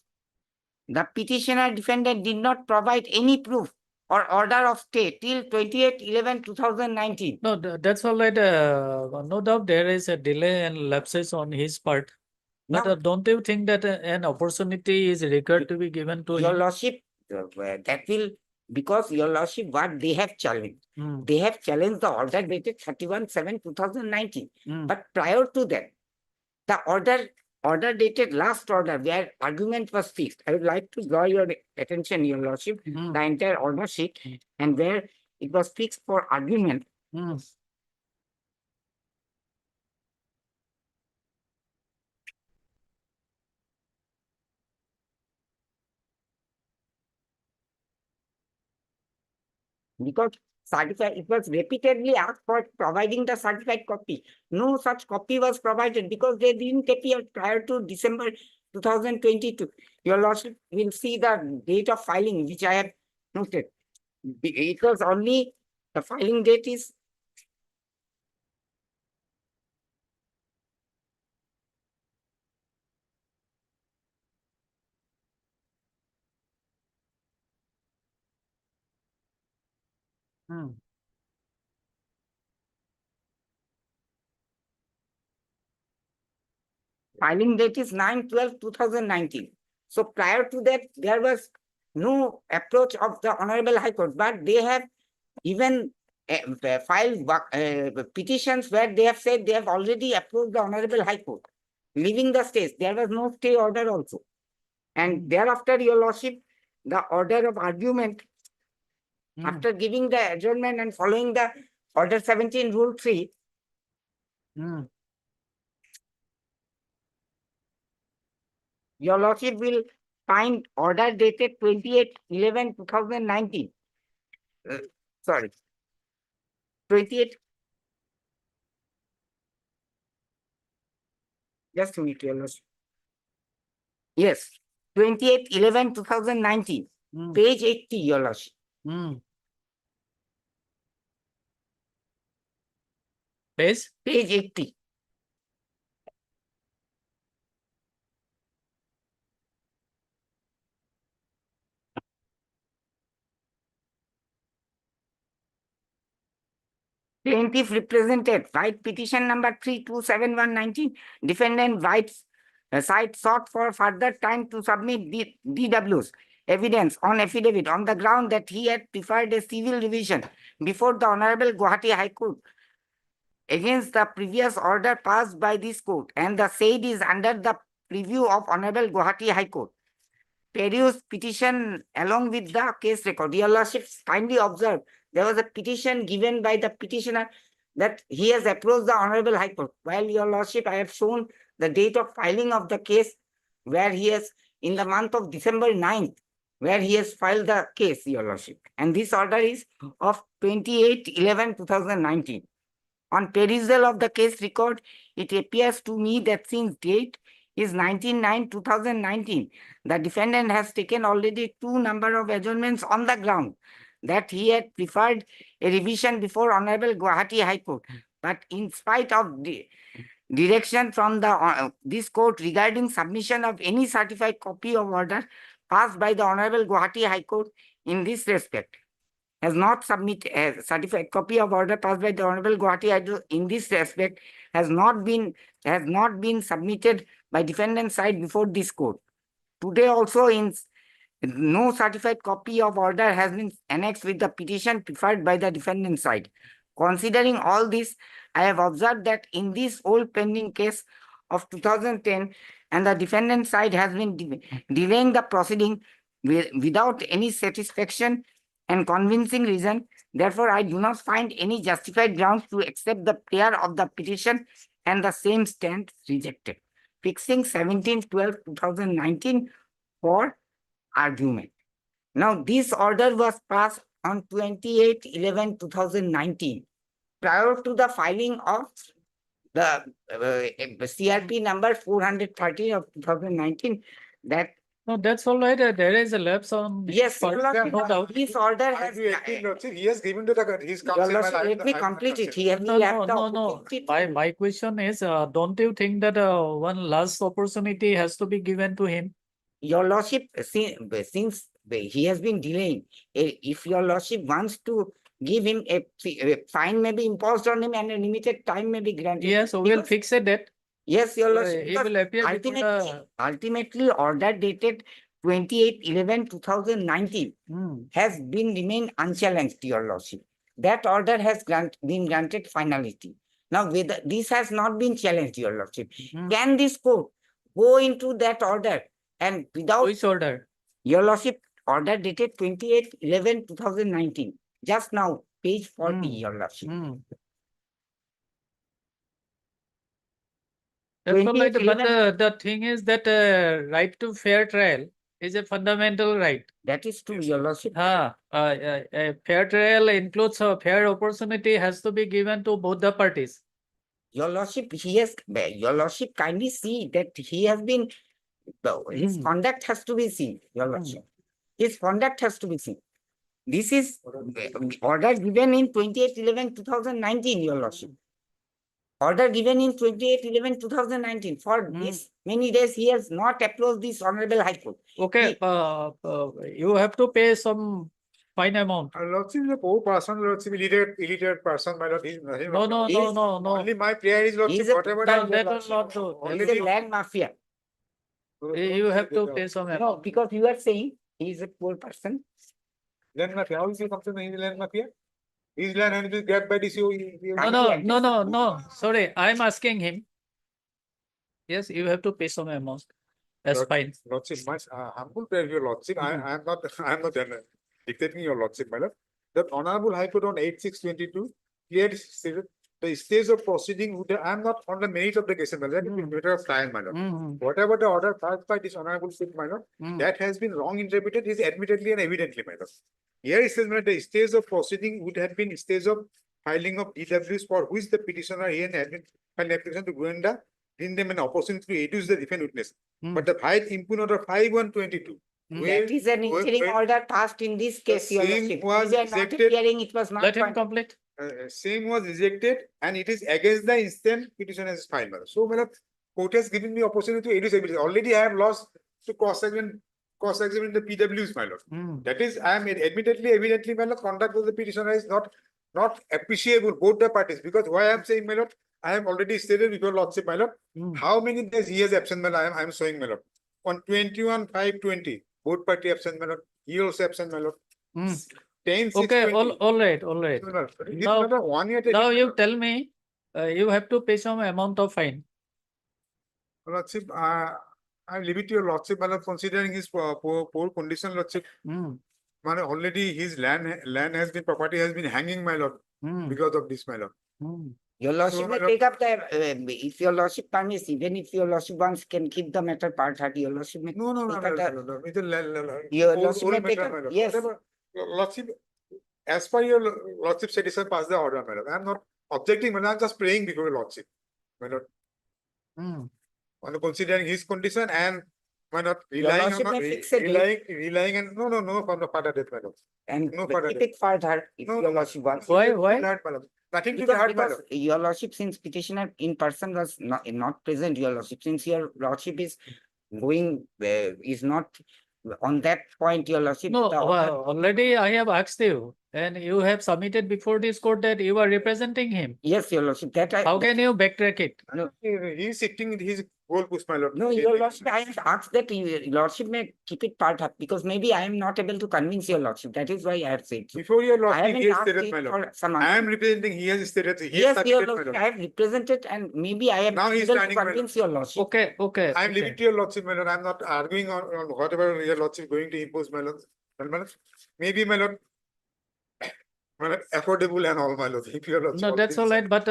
The petitioner defendant did not provide any proof or order of stay till 28/11/2019. No, that's all right. No doubt there is a delay and lapses on his part. But don't you think that an opportunity is required to be given to Your him? Lordship, that will, because Your Lordship, what they have challenged, they have challenged the order dated 31/7/2019. But prior to that, the order dated last order where argument was fixed. I would like to draw your attention, Your Lordship, the entire order sheet and where it was fixed for argument. Because it was repeatedly asked for providing the certified copy. No such copy was provided because they didn't appear prior to December 2022. Your Lordship will see the date of filing, which I have noted. It was only, the filing date is Hmm. Filing date is 9/12/2019. So prior to that, there was no approach of the Honorable High Court, but they have even filed petitions where they have said they have already approved the Honorable High Court, leaving the stays. There was no stay order also. And thereafter, Your Lordship, the order of argument, after giving the adjournment and following the Order 17, Rule 3, Your Lordship will find order dated 28/11/2019. Sorry, 28. Just a minute, Your Lordship. Yes, 28/11/2019, page 80, Your Lordship. Page? Page 80. Plaintiff represented, right petition number 327119, defendant White's side sought for further time to submit DW's evidence on affidavit on the ground that he had preferred a civil revision before the Honorable Guwahati High Court against the previous order passed by this court, and the said is under the preview of Honorable Guwahati High Court. Peruse petition along with the case record. Your Lordship kindly observe, there was a petition given by the petitioner that he has approached the Honorable High Court. While Your Lordship, I have shown the date of filing of the case where he has, in the month of December 9th, where he has filed the case, Your Lordship. And this order is of 28/11/2019. On perusal of the case record, it appears to me that since date is 19/9/2019, the defendant has taken already 2 number of adjournments on the ground that he had preferred a revision before Honorable Guwahati High Court. But in spite of the direction from the this court regarding submission of any certified copy of order passed by the Honorable Guwahati High Court in this respect, has not submitted a certified copy of order passed by the Honorable Guwahati High Court in this respect, has not been submitted by defendant side before this court. Today also, no certified copy of order has been annexed with the petition preferred by the defendant side. Considering all this, I have observed that in this old pending case of 2010, and the defendant side has been delaying the proceeding without any satisfaction and convincing reason. Therefore, I do not find any justified grounds to accept the prayer of the petition, and the same stands rejected. Fixing 17/12/2019 for argument. Now, this order was passed on 28/11/2019, prior to the filing of the CRP number 430 of 2019. That No, that's all right. There is a lapse on. Yes, no doubt. this order has. He has given to his counsel. Your Lordship, let me complete it. He has No, no. My question is, don't you think that one last opportunity has to be given to him? Your Lordship, since he has been delaying, if Your Lordship wants to give him a fine may be imposed on him and a limited time may be granted. Yes, we will fix a date. Yes, Your Lordship. He will appear before Ultimately, order dated 28/11/2019 has been remained unchallenged, Your Lordship. That order has been granted finality. Now, whether this has not been challenged, Your Lordship, can this court go into that order and without Which order? Your Lordship, order dated 28/11/2019, just now, page 40, Your Lordship. That's all right, but the thing is that right to fair trial is a fundamental right. That is true, Your Lordship. A fair trial includes a fair opportunity has to be given to both the parties. Your Lordship, Your Lordship, kindly see that he has been, his conduct has to be seen, Your Lordship. His conduct has to be seen. This is order given in 28/11/2019, Your Lordship. Order given in 28/11/2019. For this many days, he has not approached this Honorable High Court. Okay, you have to pay some fine amount. Lordship is a poor person, Lordship, illiterate person, my lord. He's nothing. No, no, no, no, no. Only my prayer is Lordship, He's a- whatever. No, I that get, will not do. Only He's a the- land mafia. You have to pay some No, amount. because you are saying he's a poor person. Land mafia, how is he something in land mafia? His land and it is grabbed by the CEO. No, no, no, no, no. Sorry, I'm asking him. Yes, you have to pay some amount. That's fine. Lordship, much humble prayer, your Lordship. I am not, I am not dictating your Lordship, my lord. The Honorable High Court on 8/6/22 clearly stated the stage of proceeding would, I am not on the merit of the case, my lord. That is a matter of trial, my lord. Whatever the order passed by this Honorable Court, my lord, that has been wrong interpreted is admittedly and evidently, my lord. Here it says, my lord, the stage of proceeding would have been stage of filing of DWs for which the petitioner here had filed application to Goenda, giving them an opportunity to educe the defendant witness. But the file impugn order 5/1/22. That is an interim order passed in this case, your same lordship. was We were not rejected. hearing, it was not. Let him point. complete. Same was rejected and it is against the instant petition as filed. So, my lord, court has given me opportunity to educe everything. Already I have lost to cross-examine the PWs, my lord. That is, I am admittedly, evidently, my lord, conduct of the petitioner is not appreciable, both the parties, because why I am saying, my lord, I have already stated before lordship, my lord, how many days he has absent, my lord, I am showing, my lord. On 21/5/20, both party absent, my lord, he also absent, my lord. 10/6/20. Okay, all right, all right. No, no, it is Now, not a 1 year. now you tell me, you have to pay some amount of fine. Lordship, I leave it to your lordship, my lord, considering his poor condition, lordship. Man, already his land has been, property has been hanging, my lord, because of this, my lord. Your lordship So, may my take up the, if your lordship permits, even if your lordship wants can keep the matter part 30, your lordship may. No, take up the- no. It is Your old lordship may matter, take my up, lord. yes. Whatever, lordship, as per your lordship said, sir, pass the order, my lord. I am not objecting, my lord. I am just praying before your lordship, my lord. On considering his condition and my lord relying lordship on may fix a date. relying and no from the further death, my lord. And No further keep death. it further if No, your lordship wants. Why? Nothing to be Because, hurt, my because lord. your lordship, since petitioner in person was not present, your lordship, since your lordship is going, is not on that point, your lordship. No, the order- already I have asked you, and you have submitted before this court that you are representing him. Yes, your lordship, that I. How can you backtrack it? No. He is sitting in his goal post, my lord. No, your lordship, I have asked that your lordship may keep it part up because maybe I am not able to convince your lordship. That is why I have said. So. Before your I lordship, haven't he has asked stated, it my lord. for some I am other. representing, he has stated, he has Yes, your submitted, my lordship, lord. I have represented and maybe I am Now he is able to standing, my lord. convince your lordship. Okay, okay. I am okay. leaving to your lordship, my lord. I am not arguing on whatever your lordship is going to impose, my lord. Well, my lord, maybe, my lord, affordable and all, my lord. If your lordship No, that's all already right,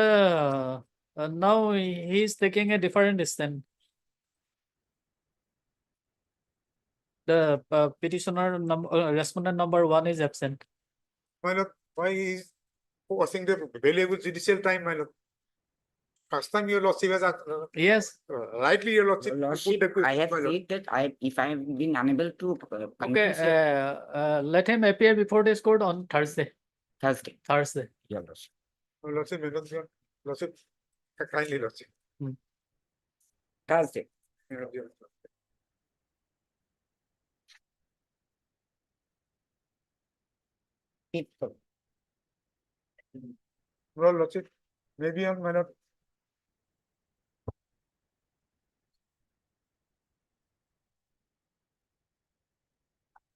but now he is taking a different stand. The petitioner number, respondent number 1 is absent. my lord, why he is forcing the valuable judicial time, my lord? First time your lordship has asked, Yes. rightly your lordship. Your lordship, I have said that if I have been unable to Okay, convince you- let him appear before this court on Thursday. Thursday, Thursday. your lordship. Lordship, my lord, your lordship, kindly lordship. Thursday. People. No, lordship, maybe on, my lord.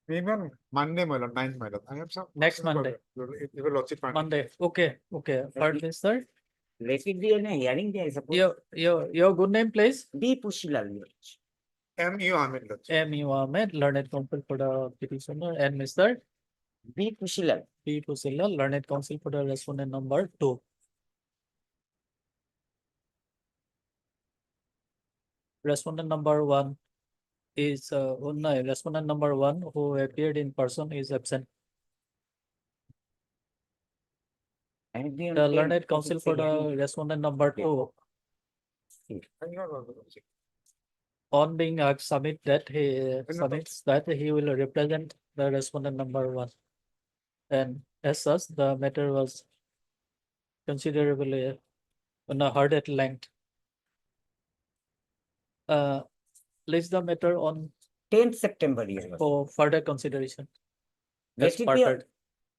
Maybe on Monday, my lord, 9th, my lord. I have some. Next Monday. If your lordship. Monday. Okay, okay. Pardon me, sir. Let it be in a hearing day, I suppose. Your good name, please. B. Pushilal, your lordship. M.U. Ahmed, lordship. M.U. Ahmed, learned counsel for the petitioner, and Mr. B. Pushilal. P. Pusilla, learned counsel for the respondent number 2. Respondent number 1 is no, respondent number 1 who appeared in person is absent. The learned counsel for the respondent number 2 on being submit that he submits that he will represent the respondent number 1, and as such the matter was considerably heard at length. Place the matter on 10th September, your lordship. for further consideration. Let As it be, parted.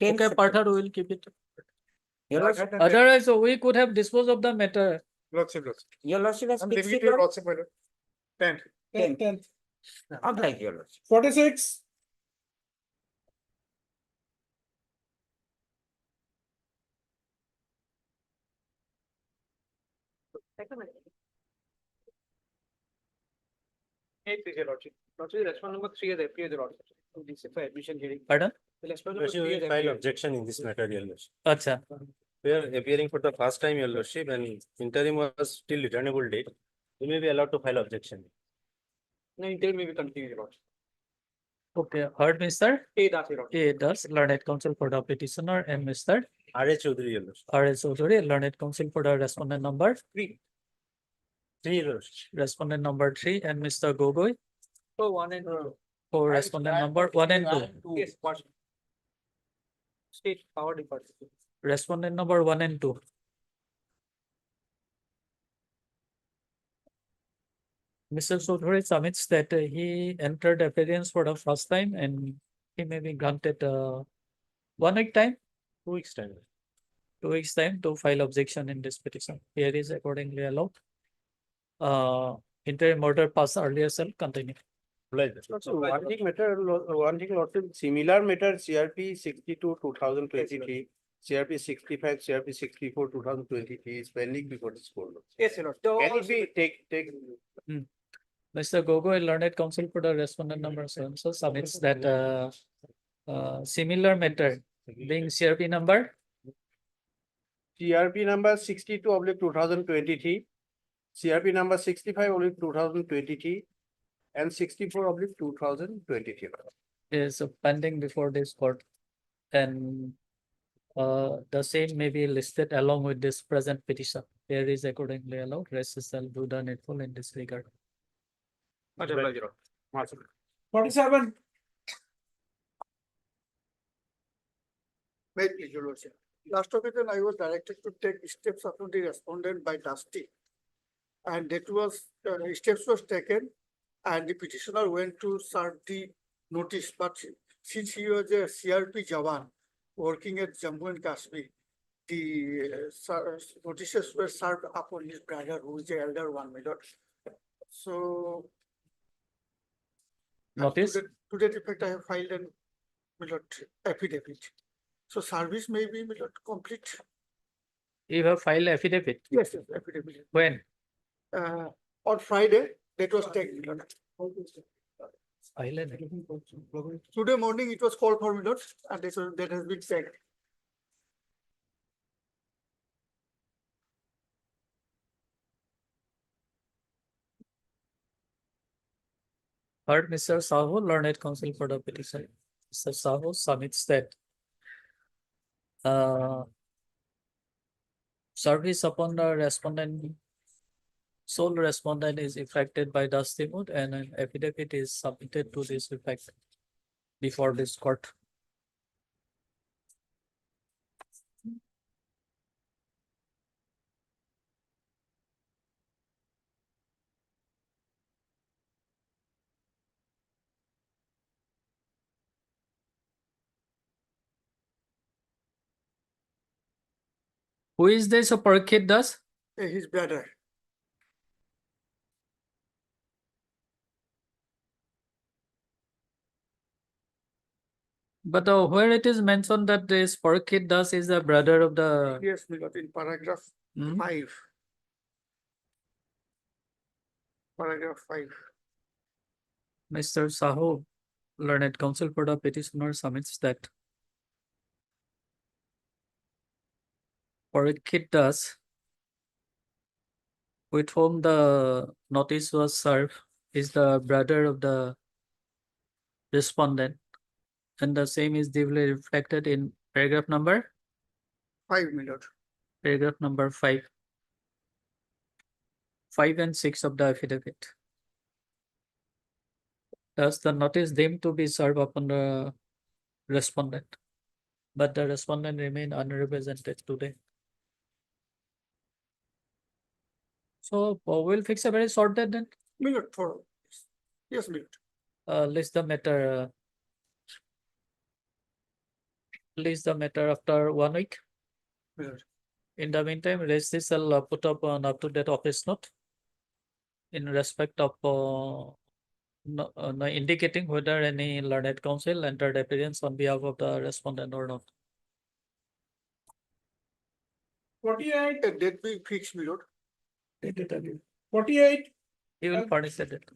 10 Okay, September. Partha, we will keep it. Your Lordship, Otherwise, we could have disposed of the matter. Lordship. Your Lordship has I'm fixed leaving it to your on Lordship, my lord. 10th. 10th. Oblige, Your Lordship. 46. Eight is your lordship. Lordship, response number 3 has appeared, your lordship. This is for admission hearing. Pardon? The response number Lordship, 3 we has will file appeared. objection in this matter, your lordship. Acha. We are appearing for the first time, your lordship, and interim was till returnable date. We may be allowed to file objection. No, interim may be continued, your lordship. Okay, heard Mr. A das, your lordship. A. Das, learned counsel for the petitioner, and Mr. R.A. Chaudhary, your lordship. R. S. Chaudhary, learned counsel for the respondent number 3. 3, your lordship. respondent number 3, and Mr. Gogoi So 1 and 2. for respondent number 1 and 2. Yes, what? State power department. Respondent number 1 and 2. Mr. Chaudhary submits that he entered appearance for the first time and he may be granted 1 week time, 2 weeks time. 2 weeks time to file objection in this petition. Here is accordingly allowed. Interim order pass earlier shall continue. So one thing matter, lordship, similar matter CRP 62 2023, CRP 65, CRP 64 2023 is pending before this court. Yes, your lordship. Can it be take? Mr. Gogoi, learned counsel for the respondent number so submits that similar matter being CRP number CRP number 62/2023, CRP number 65/2023, and 64/2023. is pending before this court, and the same may be listed along with this present petition. There is accordingly allowed. Rest shall do the needful in this regard. Much obliged, your lordship. 47. May it please your lordship. Last occasion, I was directed to take steps upon the respondent by Dusty. And that was, steps was taken and the petitioner went to serve the notice. But since he was a CRP Jawan working at Jammu and Kashmir, the notices were served upon his brother, who is the elder one, my lord. So Notice? to that effect, I have filed an, my lord, affidavit. So service may be, my lord, complete. You have filed affidavit. Yes, yes, affidavit. When? On Friday, that was taken. Today morning, it was called for, my lord, and that has been taken. Heard Mr. Sahu, learned counsel for the petition. Mr. Sahu submits that service upon the respondent, sole respondent is affected by dusty mood, and an affidavit is submitted to this effect before this court. Who is this Parikshit Das? His brother. But where it is mentioned that this Parikshit Das is the brother of the. Yes, my lord, in paragraph 5. Paragraph 5. Mr. Sahu, learned counsel for the petitioner, submits that Parikshit Das, with whom the notice was served, is the brother of the respondent, and the same is duly reflected in paragraph number 5, my lord. Paragraph number 5. 5 and 6 of the affidavit. Thus, the notice deemed to be served upon the respondent, but the respondent remain unrepresented today. So we'll fix a very short date then. Minute for yes, minute. List the matter. release the matter after 1 week. Yes. In the meantime, registry shall put up an up-to-date office note in respect of indicating whether any learned counsel entered appearance on behalf of the respondent or not. 48, a date be fixed, my lord. 48. He will furnish the date.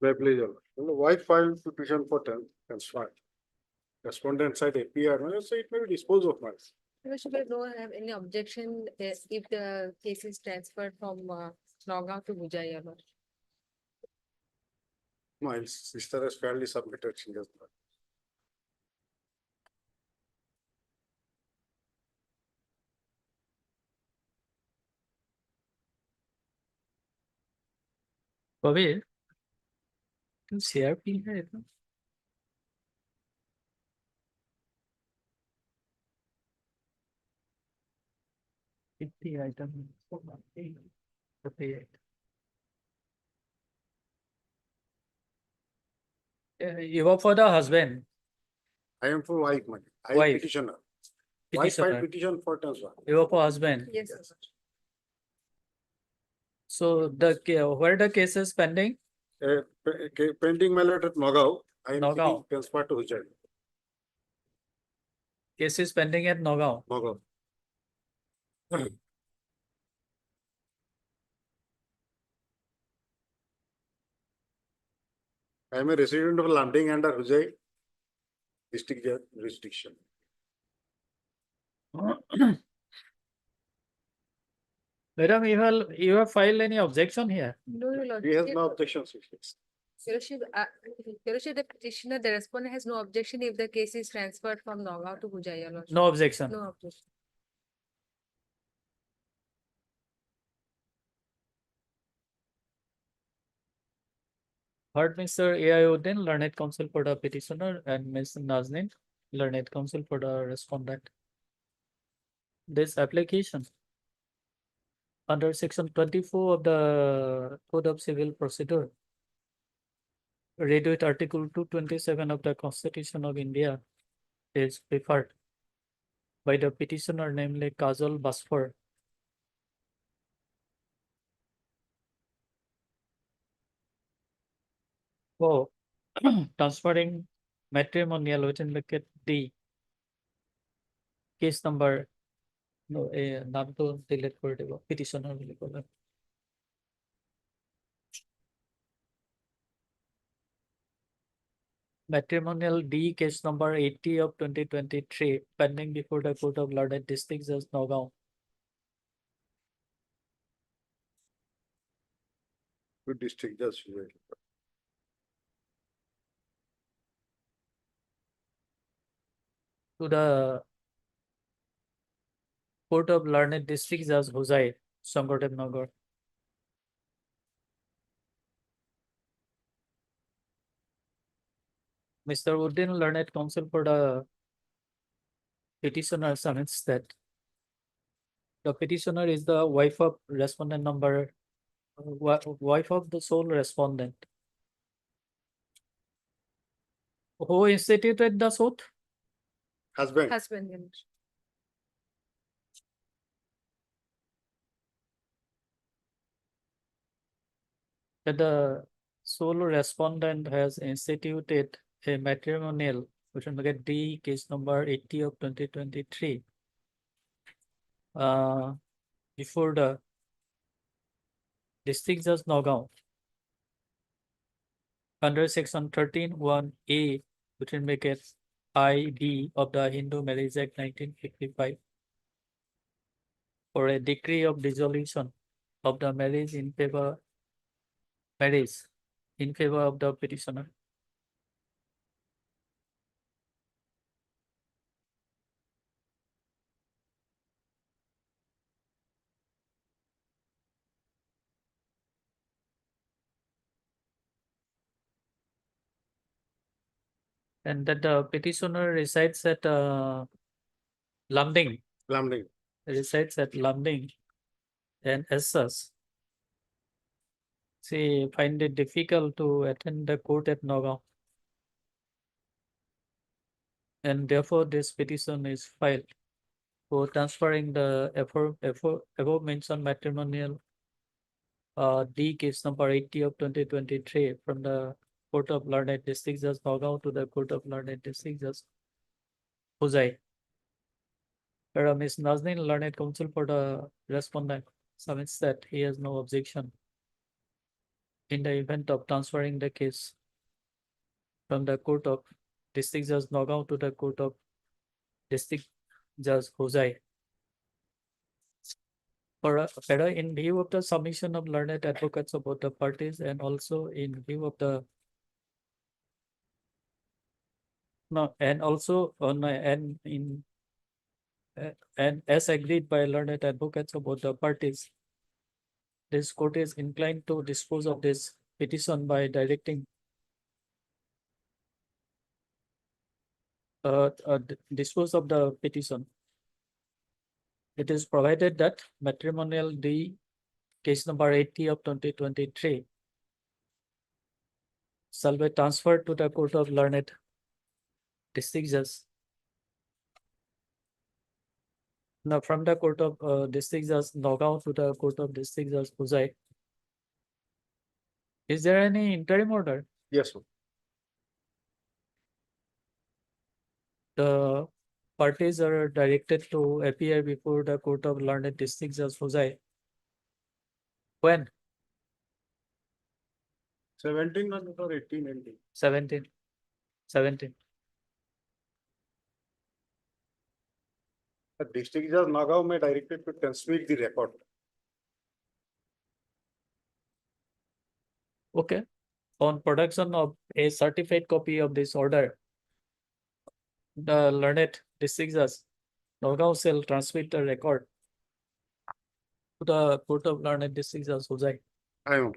By pleasure. Why file petition for transfer? Respondent side APR, so it may be disposed of once. Your Worship, I don't have any objection if the case is transferred from Nagaon to Bhuj, Your Worship. My sister has fairly submitted, she has not. Kabir तुम CRP है ना? कितनी item है? You are for the husband. I am for wife, man. I am Wife. petitioner. Wife Petitioner. filed petition for transfer. You are for husband. Yes. So where the case is pending? Pending mallet at Nagaon. I am Nagaon. seeking transfer to Ujjain. Case is pending at Nagaon. Nagaon. I am a resident of Landing under Ujjain district jurisdiction. Madam, you have filed any objection here? No, Your Lordship. He has no objections. Your Worship, Your Worship, the petitioner, the respondent has no objection if the case is transferred from Nagaon to Bhuj, Your Lordship. No objection. No objection. Heard Mr. Ayuddin, learned counsel for the petitioner, and Ms. Nazneen, learned counsel for the respondent. This application under section 24 of the Code of Civil Procedure, read with Article 227 of the Constitution of India, is preferred by the petitioner, namely Kajal Basfar. For transferring matrimonial within bracket D, case number, no, নাম তো delete করে দেব, petitioner বুলি ক'লে। Matrimonial D, case number 80 of 2023, pending before the Court of Learned District Judge, Nagaon. Good district judge. To the Court of Learned District Judge, Huzai, Sangodev Nagar. Mr. Uddin, learned counsel for the petitioner, submits that the petitioner is the wife of respondent number, wife of the sole respondent. Who instituted the suit? Husband. Husband, Your Lordship. That the sole respondent has instituted a matrimonial, which will get D, case number 80 of 2023. Before the District Judge, Nagaon, under section 13(1)(a), which will make it ID of the Hindu Marriage Act 1955, for a decree of dissolution of the marriage in favor of the petitioner. And that the petitioner resides at Lamding. Landing. Resides at Lamding, and as such, she find it difficult to attend the court at Nagaon. And therefore this petition is filed for transferring the above mentioned matrimonial D case number 80 of 2023 from the Court of Learned District Judge Nagaon to the Court of Learned District Judge Huzai. Where Ms. Nazneen, Learned Counsel for the respondent, submits that he has no objection in the event of transferring the case from the Court of District Judge Nagaon to the Court of District Judge Huzai. Further, in view of the submission of learned advocates of both the parties and also in view of the and as agreed by learned advocates of both the parties, this court is inclined to dispose of this petition by directing dispose of the petition. It is provided that matrimonial D case number 80 of 2023 shall be transferred to the Court of Learned District Judge. Now from the Court of District Judge Nagaon to the Court of District Judge Huzai. Is there any interim order? Yes, sir. The parties are directed to appear before the Court of Learned District Judge Huzai. When? 17 or 18 ending. 17. 17. The district judge Nagaon may directed to transmit the record. Okay. On production of a certified copy of this order, the Learned District Judge Nagaon shall transmit the record to the Court of Learned District Judge Huzai. I am.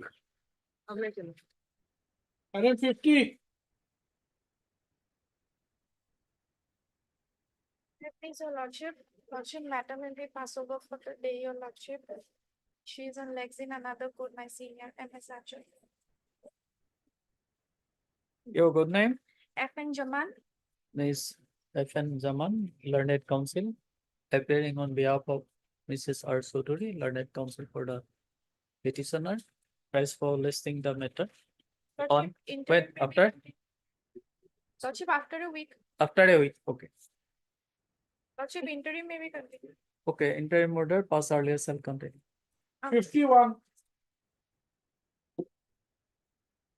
150. Please, your lordship, matter will be passed over for the day, your lordship. She is on legs in another court, my senior MS Archer. Your good name? FN Jaman. Ms. FN Zaman, Learned Counsel, appearing on behalf of Mrs. R. Suduri, Learned Counsel for the petitioner. Thanks for listing the matter. On when after? Lordship, after a week. After a week, okay. Lordship, interim may be continued. Okay, interim order pass earlier shall continue. 51.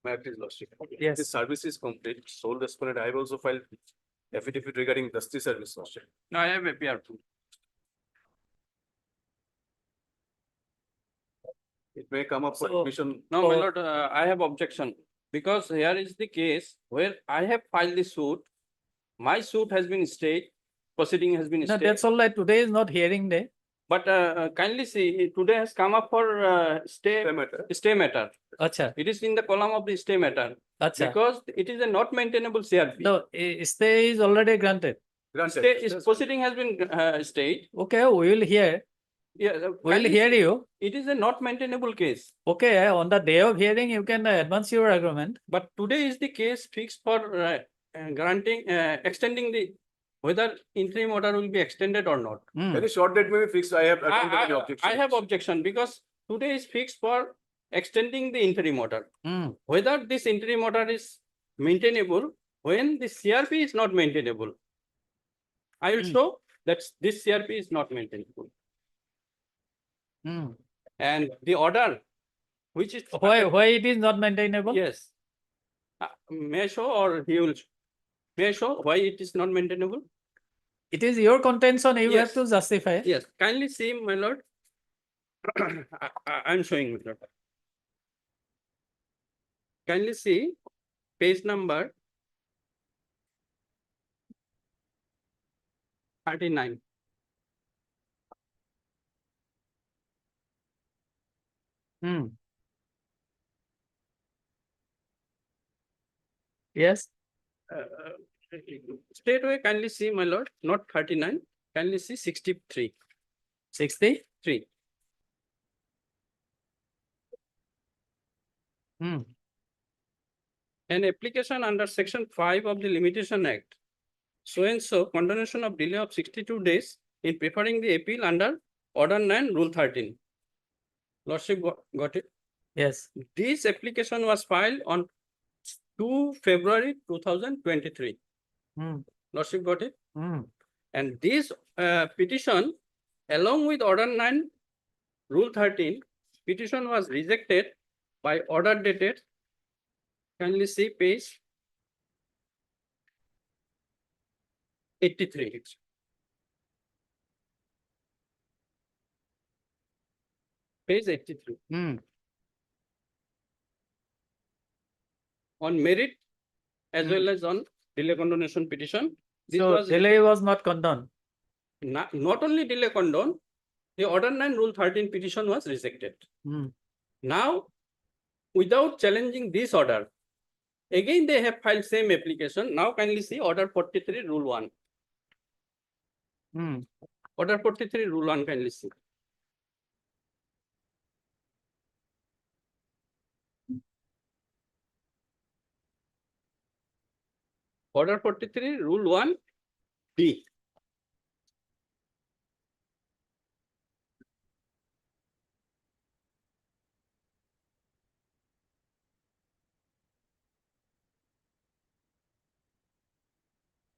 May I please, Lordship? Yes. The service is complete. Sole respondent, I have also filed affidavit regarding dusty service, Lordship. No, I have appeared too. It may come up for So- admission. No, my lord, I have objection because here is the case where I have filed the suit. My suit has been stayed, proceeding has been No, stayed. that's all right. Today is not hearing day. But kindly see, today has come up for stay matter. Acha, It is in the column of the stay matter acha. because it is a not maintainable CRP. No, stay is already granted. Proceeding has been stayed. Okay, we will hear. Yeah, We will kindly hear see, you. It is a not maintainable case. Okay, on the day of hearing, you can advance your argument. But today is the case fixed for extending the whether interim order will be extended or not. Very short date may be fixed. I have. I have objection because today is fixed for extending the interim order. Whether this interim order is maintainable when the CRP is not maintainable. I will show that this CRP is not maintainable. And the order, which is Why it is not maintainable? yes. May I show or he will? May I show why it is not maintainable? It is your contention. You Yes. have to justify. Yes, kindly see, my lord. I am showing my lord. Kindly see page number 39. Yes. Straight away, kindly see, my lord, not 39, kindly see 63. 63. Hmm. An application under section 5 of the Limitation Act. So and so condonation of delay of 62 days in preferring the appeal under Order 9, Rule 13. Lordship got it? Yes. This application was filed on 2 February 2023. Hmm. Lordship got it? Hmm. And this petition, along with Order 9, Rule 13, petition was rejected by order dated. Kindly see page 83. Page 83. Hmm. On merit as well as on delay condonation petition. This So was delay was not condoned. not only delay condoned, the Order 9 Rule 13 petition was rejected. Hmm. Now, without challenging this order, again they have filed same application. Now kindly see Order 43 Rule 1. Hmm. Order 43 Rule 1 kindly see. Order 43 Rule 1 B.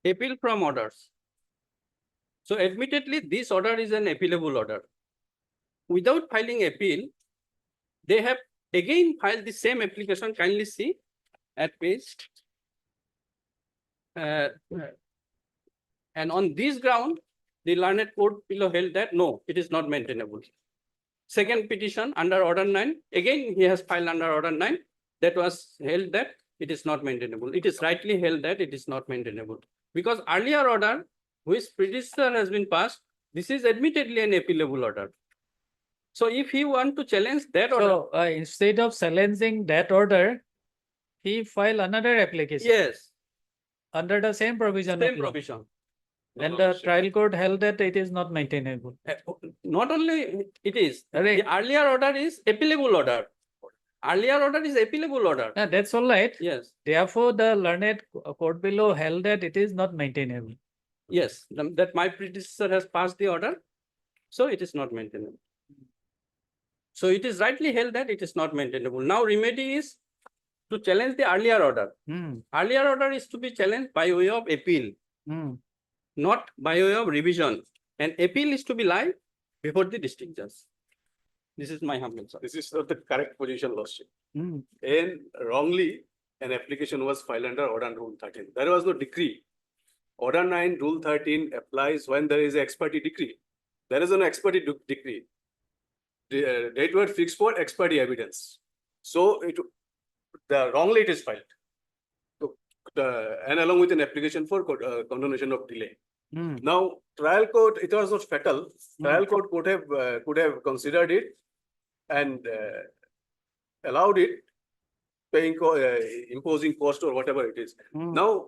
Appeal from orders. So admittedly, this order is an appealable order. Without filing appeal, they have again filed the same application. Kindly see at page. And on this ground, the learned court below held that no, it is not maintainable. Second petition under Order 9, again he has filed under Order 9, that was held that it is not maintainable. It is rightly held that it is not maintainable. Because earlier order, which predecessor has been passed, this is admittedly an appealable order. So if he want to challenge that order. So instead of challenging that order, he filed another application. Yes. Under the same provision. Same of law. provision. And the trial court held that it is not maintainable. Not only it is, the earlier order is appealable order. Earlier order is appealable order. That's all right. Yes. Therefore, the learned court below held that it is not maintainable. Yes, that my predecessor has passed the order, so it is not maintainable. So it is rightly held that it is not maintainable. Now remedy is to challenge the earlier order. Earlier order is to be challenged by way of appeal, not by way of revision. And appeal is to be live before the district judge. This is my humble sir. This is not the correct position, Lordship. And wrongly, an application was filed under Order Rule 13. There was no decree. Order 9, Rule 13 applies when there is an ex parte decree. There is an ex parte decree. The date was fixed for ex parte evidence. So wrongly it is filed. So, and along with an application for condonation of delay. Now, trial court, it was not fatal. Trial court could have considered it and allowed it, paying imposing cost or whatever it is. Now,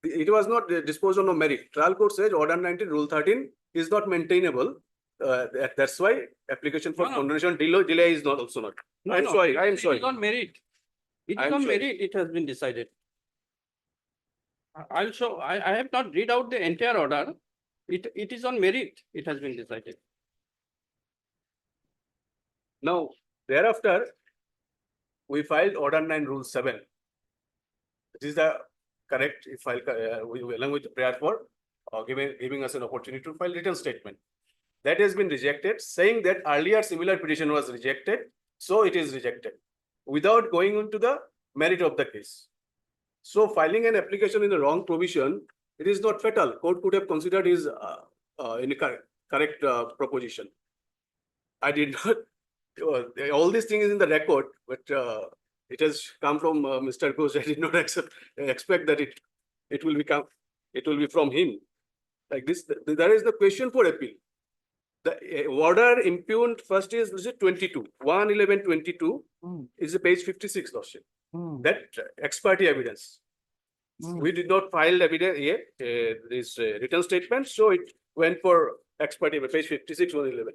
it was not disposed on merit. Trial court says Order 19, Rule 13 is not maintainable. That's why application for condonation delay is not also not. I'm sorry. It is on merit. It is on merit. It has been decided. I'll show. I have not read out the entire order. It is on merit. It has been decided. Now, thereafter, we filed Order 9, Rule 7. This is the correct file, along with the prayer for giving us an opportunity to file written statement. That has been rejected, saying that earlier similar petition was rejected, so it is rejected, without going into the merit of the case. So filing an application in the wrong provision, it is not fatal. Court could have considered his correct proposition. I did not. All these things is in the record, but it has come from Mr. Ghosh. I did not expect that it will be from him. Like this, there is the question for appeal. The order impugned first is 22, 1/11/22 is page 56, Lordship. That ex parte evidence. We did not file evidence yet, this written statement, so it went for ex parte, page 56, 1/11.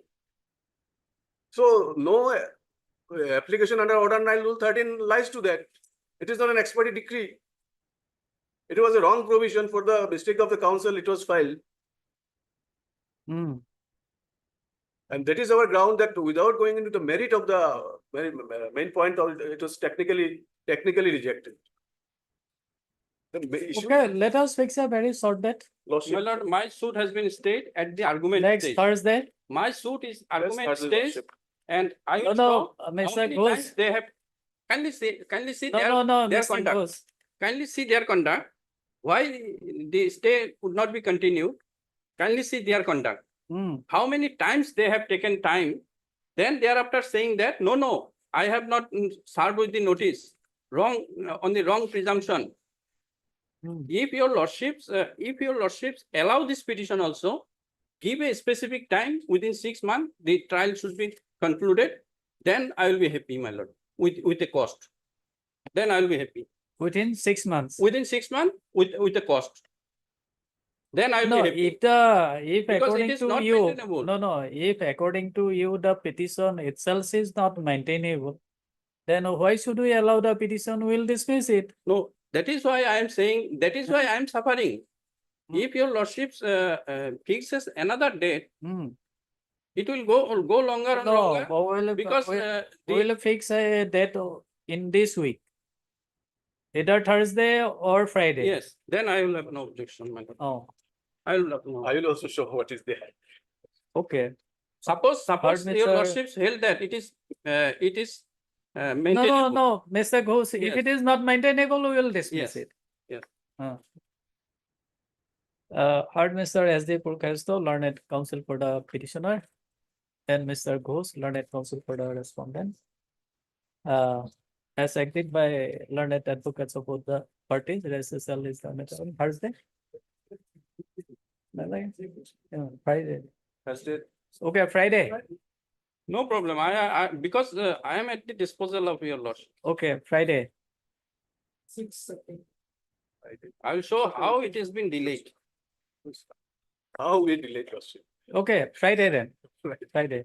So no application under order 9 rule 13 lies to that. It is not an ex parte decree. It was a wrong provision for the mistake of the council. It was filed. And that is our ground that without going into the merit of the main point, it was technically rejected. The issue, Okay, let us fix a very short date. Lordship, My lord, my suit has been stayed at the argument Next stage. Thursday. My suit is argument Thursday, stage, Lordship. and I No, will no, show how Mr. many Ghosh. times they have. Kindly see No, their Mr. conduct. Ghosh. Kindly see their conduct. Why the stay could not be continued? Kindly see their conduct. How many times they have taken time? Then thereafter saying that no, I have not served with the notice. Wrong on the wrong presumption. If your lordships allow this petition also, give a specific time within 6 months, the trial should be concluded. Then I will be happy, my lord, with the cost. Then I will be happy. Within 6 months. Within 6 months with the cost. Then I will No, be happy. if Because according it is to not you, maintainable. if according to you, the petition itself is not maintainable, then why should we allow the petition? We'll dismiss it. No, that is why I am saying, that is why I am suffering. If your lordships fixes another date, it will go longer and longer. No, Because we'll fix a date in this week. Either Thursday or Friday. Yes, then I will have no objection, my lord. Oh, I will have no. I will also show what is there. okay. Suppose your Mr. lordships held that it is maintainable. No, Mr. Ghosh, if Yes. it is not maintainable, we will dismiss Yes. it. Yes. Heard Mr. S.D. Purkasto, learned counsel for the petitioner, and Mr. Ghosh, learned counsel for the respondent. As acted by learned advocates of both the parties, recessal is the matter on Thursday. Yeah, Friday. Thursday. Okay, Friday. No problem. I because I am at the disposal of your lordship. Okay, Friday. I will show how it has been delayed. How we delayed lordship. Okay, Friday then. Friday.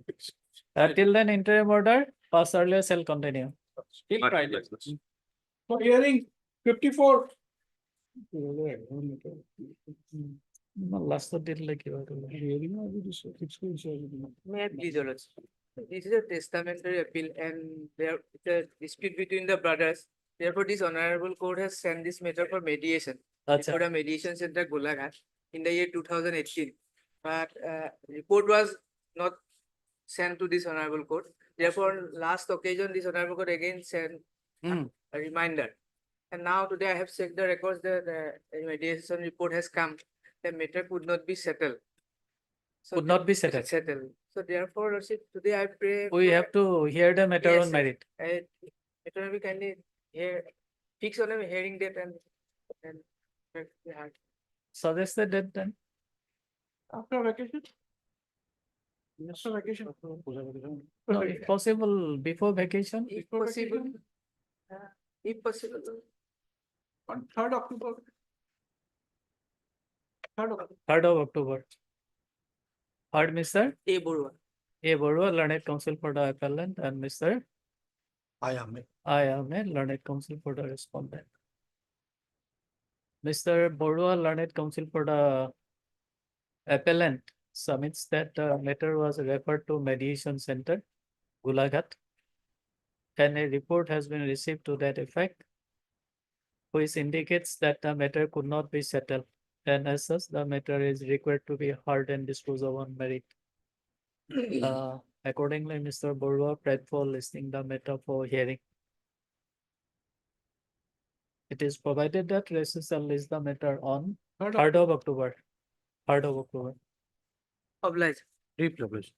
Till then, interim order, pass earlier shall continue. Till Friday. For hearing 54. Last date like you. May I please, Your Lordship? This is a testamentary appeal and there is a dispute between the brothers. Therefore, this honorable court has sent this matter for mediation. For the mediation center Golaghat in the year 2018. But report was not sent to this honorable court. Therefore, last occasion, this honorable court again sent a reminder. And now today I have checked the records that the mediation report has come. The matter could not be settled. So Could not be settled. So therefore, Lordship, today I pray. We have to hear the matter on merit. Matter we kindly hear, fix on a hearing date and Suggest the date then. After vacation? After vacation. No, if possible, before vacation. If possible. If possible. On 3rd October. 3rd of October. Heard Mr. A. Borua. A. Borua, learned counsel for the appellant, and Mr. I am. I am a learned counsel for the respondent. Mr. Borua, learned counsel for the appellant, submits that the matter was referred to mediation center, Golaghat, and a report has been received to that effect, which indicates that the matter could not be settled, and as such, the matter is required to be heard and disposed of on merit. Accordingly, Mr. Borua prayed for listening the matter for hearing. It is provided that recessal is the matter on 3rd of October. 3rd of October. Oblige. Deep obligation.